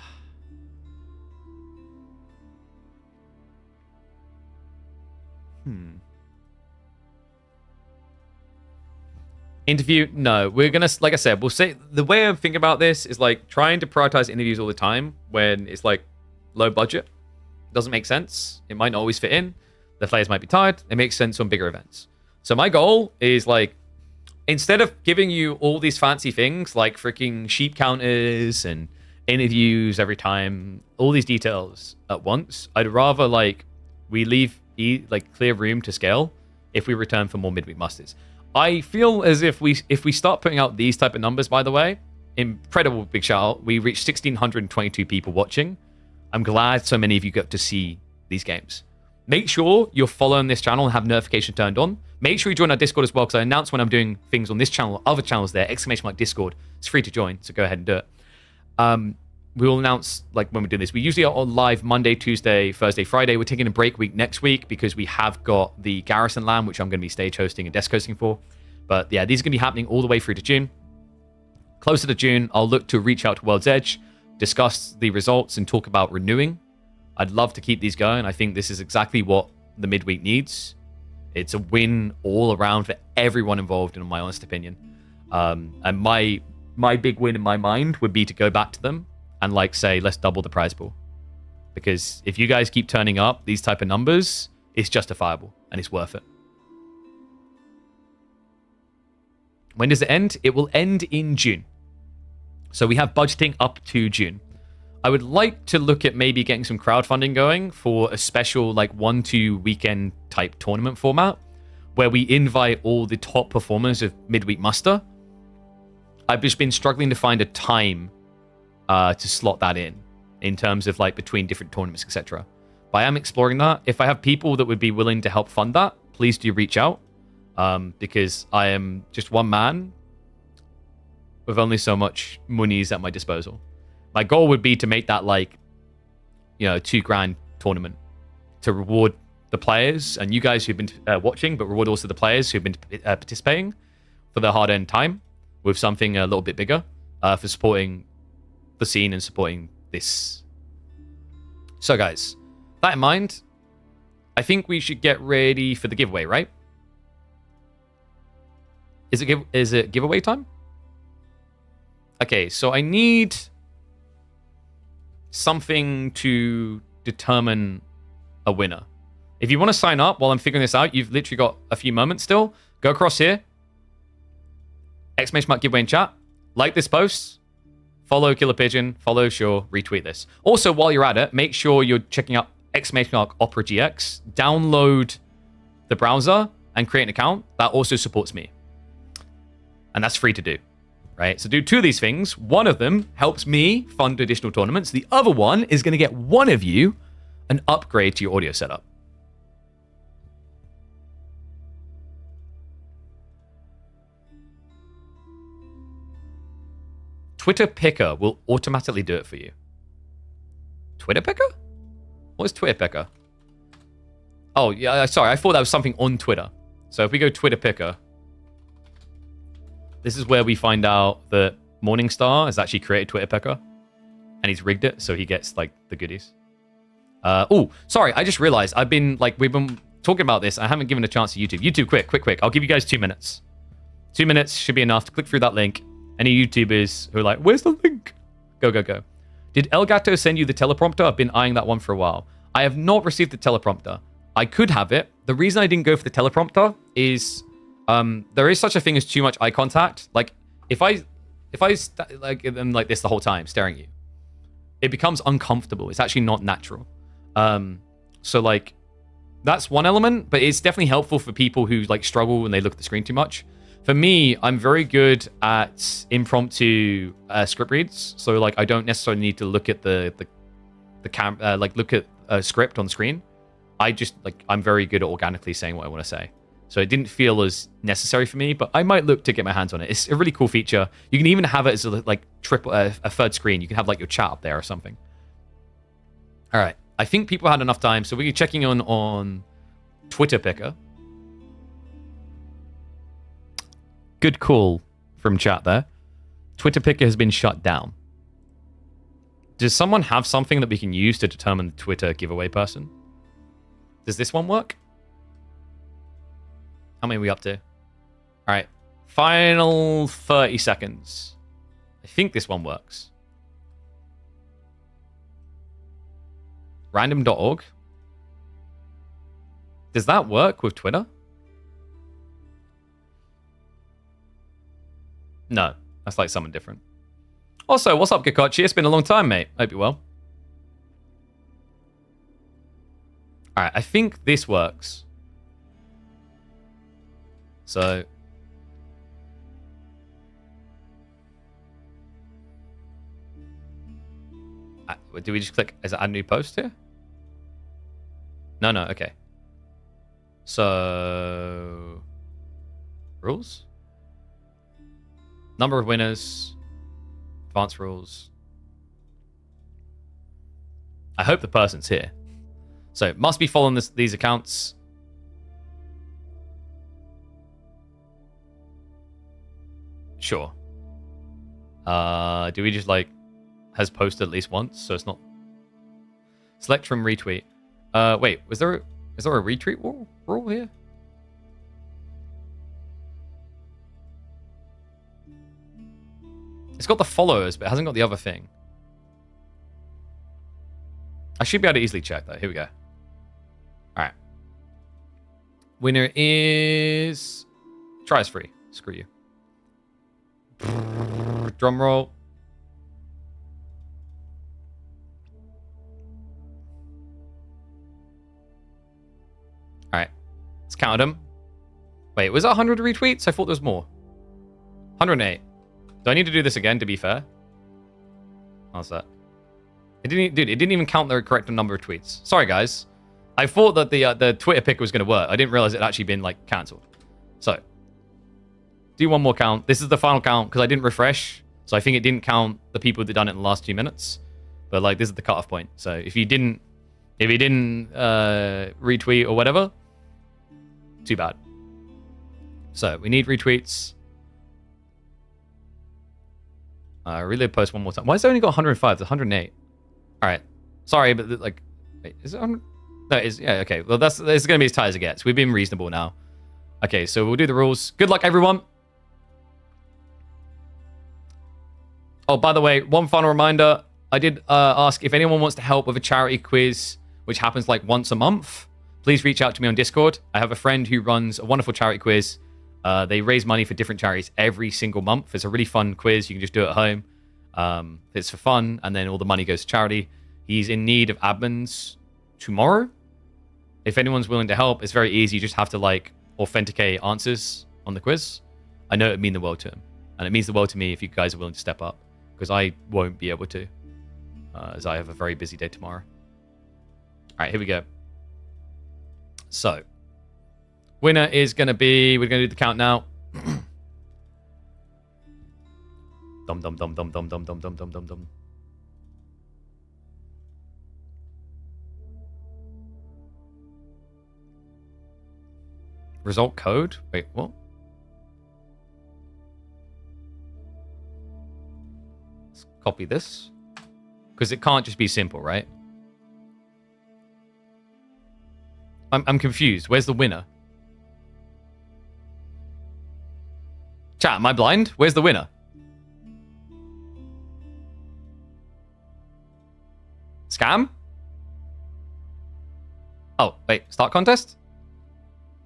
Interview? No. We're going to, like I said, we'll say, the way I'm thinking about this is like trying to prioritize interviews all the time when it's like low budget. Doesn't make sense. It might not always fit in. The players might be tired. It makes sense on bigger events. So my goal is like, instead of giving you all these fancy things like freaking sheep counters and interviews every time, all these details at once, I'd rather like we leave like clear room to scale if we return for more Midweek Musters. I feel as if we start putting out these type of numbers, by the way, incredible big shout out. We reached 1,622 people watching. I'm glad so many of you got to see these games. Make sure you're following this channel and have notifications turned on. Make sure you join our Discord as well, because I announce when I'm doing things on this channel, other channels there, exclamation mark Discord. It's free to join, so go ahead and do it. We will announce like when we're doing this. We usually are on live Monday, Tuesday, Thursday, Friday. We're taking a break week next week because we have got the Garrison LAN, which I'm going to be stage hosting and desk hosting for. But yeah, these are going to be happening all the way through to June. Closer to June, I'll look to reach out to World's Edge, discuss the results, and talk about renewing. I'd love to keep these going. I think this is exactly what the midweek needs. It's a win all around for everyone involved, in my honest opinion. And my big win in my mind would be to go back to them and like say, let's double the prize pool. Because if you guys keep turning up these type of numbers, it's justifiable and it's worth it. When does it end? It will end in June. So we have budgeting up to June. I would like to look at maybe getting some crowdfunding going for a special like 1-2 weekend type tournament format where we invite all the top performers of Midweek Muster. I've just been struggling to find a time to slot that in terms of like between different tournaments, etc. But I am exploring that. If I have people that would be willing to help fund that, please do reach out, because I am just one man with only so much monies at my disposal. My goal would be to make that like, you know, $2,000 tournament to reward the players and you guys who've been watching, but reward also the players who've been participating for their hard-earned time with something a little bit bigger for supporting the scene and supporting this. So guys, that in mind, I think we should get ready for the giveaway, right? Is it giveaway time? Okay, so I need something to determine a winner. If you want to sign up while I'm figuring this out, you've literally got a few moments still. Go across here. Exclamation mark giveaway in chat. Like this post. Follow Killer Pigeon. Follow Sure. Retweet this. Also, while you're at it, make sure you're checking out exclamation mark Opera GX. Download the browser and create an account. That also supports me. And that's free to do. Right? So do 2 of these things. One of them helps me fund additional tournaments. The other one is going to get one of you an upgrade to your audio setup. Twitter Picker will automatically do it for you. Twitter Picker? What is Twitter Picker? Oh, yeah, sorry. I thought that was something on Twitter. So if we go Twitter Picker, this is where we find out that Morningstar has actually created Twitter Picker. And he's rigged it so he gets, like, the goodies. Oh, sorry. I just realized we've been talking about this. I haven't given a chance to YouTube. YouTube, quick. I'll give you guys 2 minutes. 2 minutes should be enough to click through that link. Any YouTubers who are like, where's the link? Go. Did Elgato send you the teleprompter? I've been eyeing that one for a while. I have not received the teleprompter. I could have it. The reason I didn't go for the teleprompter is there is such a thing as too much eye contact. Like, if I am like this the whole time, staring at you, it becomes uncomfortable. It's actually not natural. So, like, that's one element, but it's definitely helpful for people who, like, struggle when they look at the screen too much. For me, I'm very good at impromptu script reads. So, like, I don't necessarily need to look at the look at a script on screen. I'm very good at organically saying what I want to say. So it didn't feel as necessary for me, but I might look to get my hands on it. It's a really cool feature. You can even have it as a third screen. You can have like your chat up there or something. All right. I think people had enough time, so we're checking on Twitter Picker. Good call from chat there. Twitter Picker has been shut down. Does someone have something that we can use to determine the Twitter giveaway person? Does this one work? How many are we up to? All right. Final 30 seconds. I think this one works. Random.org. Does that work with Twitter? No. That's like someone different. Also, what's up, Gakachi? It's been a long time, mate. Hope you're well. All right, I think this works. So, do we just click? Is it add new post here? No. Okay. So, rules, number of winners, advanced rules. I hope the person's here. So, must be following these accounts. Sure. Do we just like has posted at least once, so it's not select from retweet? Wait, is there a retweet rule here? It's got the followers, but it hasn't got the other thing. I should be able to easily check that. Here we go. All right. Winner is try is free. Screw you. Drum roll. All right. Let's count them. Wait, was that 100 retweets? I thought there was more. 108. Do I need to do this again, to be fair? How's that? It didn't even count the correct number of tweets. Sorry, guys. I thought that the Twitter picker was going to work. I didn't realize it had actually been, like, cancelled. So, do one more count. This is the final count, because I didn't refresh. So I think it didn't count the people that done it in the last 2 minutes. But, like, this is the cutoff point. So, if you didn't retweet or whatever, too bad. So, we need retweets. Really post one more time. Why has it only got 105? It's 108. All right. Sorry, but like, wait, is it 100? No, yeah, okay. Well, it's going to be as tight as it gets. We've been reasonable now. Okay, so we'll do the rules. Good luck, everyone. Oh, by the way, one final reminder. I did ask if anyone wants to help with a charity quiz, which happens like once a month. Please reach out to me on Discord. I have a friend who runs a wonderful charity quiz. They raise money for different charities every single month. It's a really fun quiz. You can just do it at home. It's for fun, and then all the money goes to charity. He's in need of admins tomorrow. If anyone's willing to help, it's very easy. You just have to like authenticate answers on the quiz. I know it would mean the world to him, and it means the world to me if you guys are willing to step up, because I won't be able to, as I have a very busy day tomorrow. All right, here we go. So, winner is going to be... We're going to do the count now. Dum dum dum dum dum dum dum dum dum dum dum. Result code? Wait, what? Let's copy this. Because it can't just be simple, right? I'm confused. Where's the winner? Chat, am I blind? Where's the winner? Scam? Oh, wait. Start contest?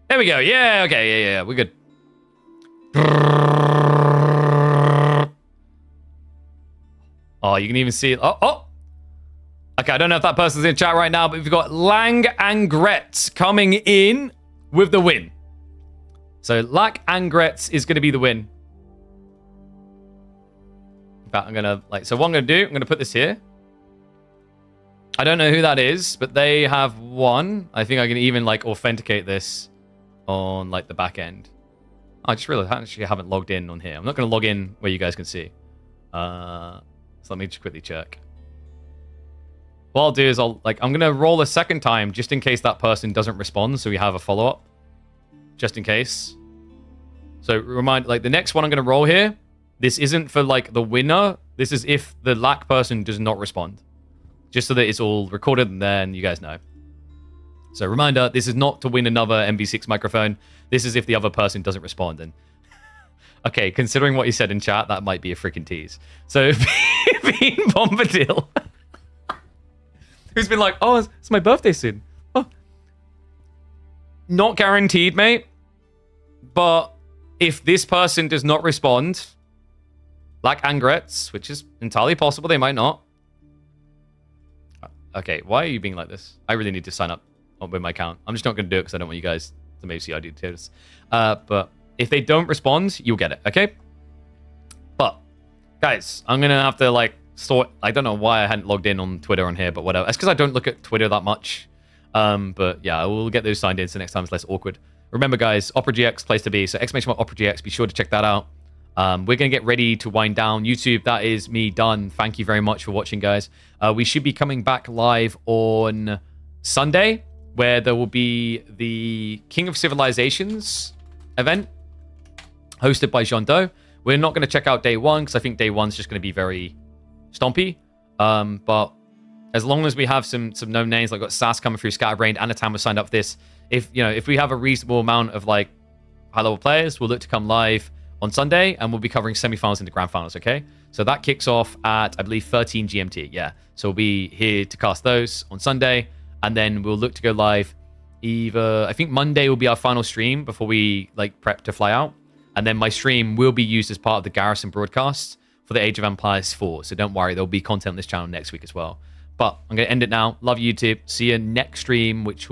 There we go. Yeah, okay. Yeah. We're good. Oh, you can even see it. Oh. Okay, I don't know if that person's in chat right now, but we've got Lang and Gretz coming in with the win. So Lack and Gretz is going to be the win. In fact, I'm going to, so what I'm going to do, I'm going to put this here. I don't know who that is, but they have won. I think I can even, authenticate this on, the back end. I just realized I actually haven't logged in on here. I'm not going to log in where you guys can see. So let me just quickly check. What I'll do is I'm going to roll a second time just in case that person doesn't respond, so we have a follow-up. Just in case. So remind, the next one I'm going to roll here, this isn't for, the winner. This is if the lack person does not respond. Just so that it's all recorded and then you guys know. So reminder, this is not to win another MV6 microphone. This is if the other person doesn't respond. And okay, considering what you said in chat, that might be a freaking tease. So Bean Bombadil, who's been like, oh, it's my birthday soon. Oh. Not guaranteed, mate. But if this person does not respond, like Angretz, which is entirely possible, they might not. Okay, why are you being like this? I really need to sign up with my account. I'm just not going to do it because I don't want you guys to maybe see ID details. But if they don't respond, you'll get it, okay? But, guys, I'm going to have to, sort... I don't know why I hadn't logged in on Twitter on here, but whatever. It's because I don't look at Twitter that much. But, yeah, we'll get those signed in so next time it's less awkward. Remember, guys, Opera GX, place to be. So, exclamation mark Opera GX, be sure to check that out. We're going to get ready to wind down. YouTube, that is me done. Thank you very much for watching, guys. We should be coming back live on Sunday, where there will be the King of Civilizations event hosted by Jean Do. We're not going to check out day one because I think day one's just going to be very stompy. But as long as we have some known names, like got Sass coming through, Scatterbrained, Anatam was signed up for this. If we have a reasonable amount of high-level players, we'll look to come live on Sunday, and we'll be covering semifinals into grand finals, okay? So that kicks off at, I believe, 13 GMT, yeah. So we'll be here to cast those on Sunday, and then we'll look to go live either... I think Monday will be our final stream before we, prep to fly out. And then my stream will be used as part of the Garrison broadcast for the Age of Empires 4. So don't worry, there'll be content on this channel next week as well. But I'm going to end it now. Love you, YouTube. See you next stream, which will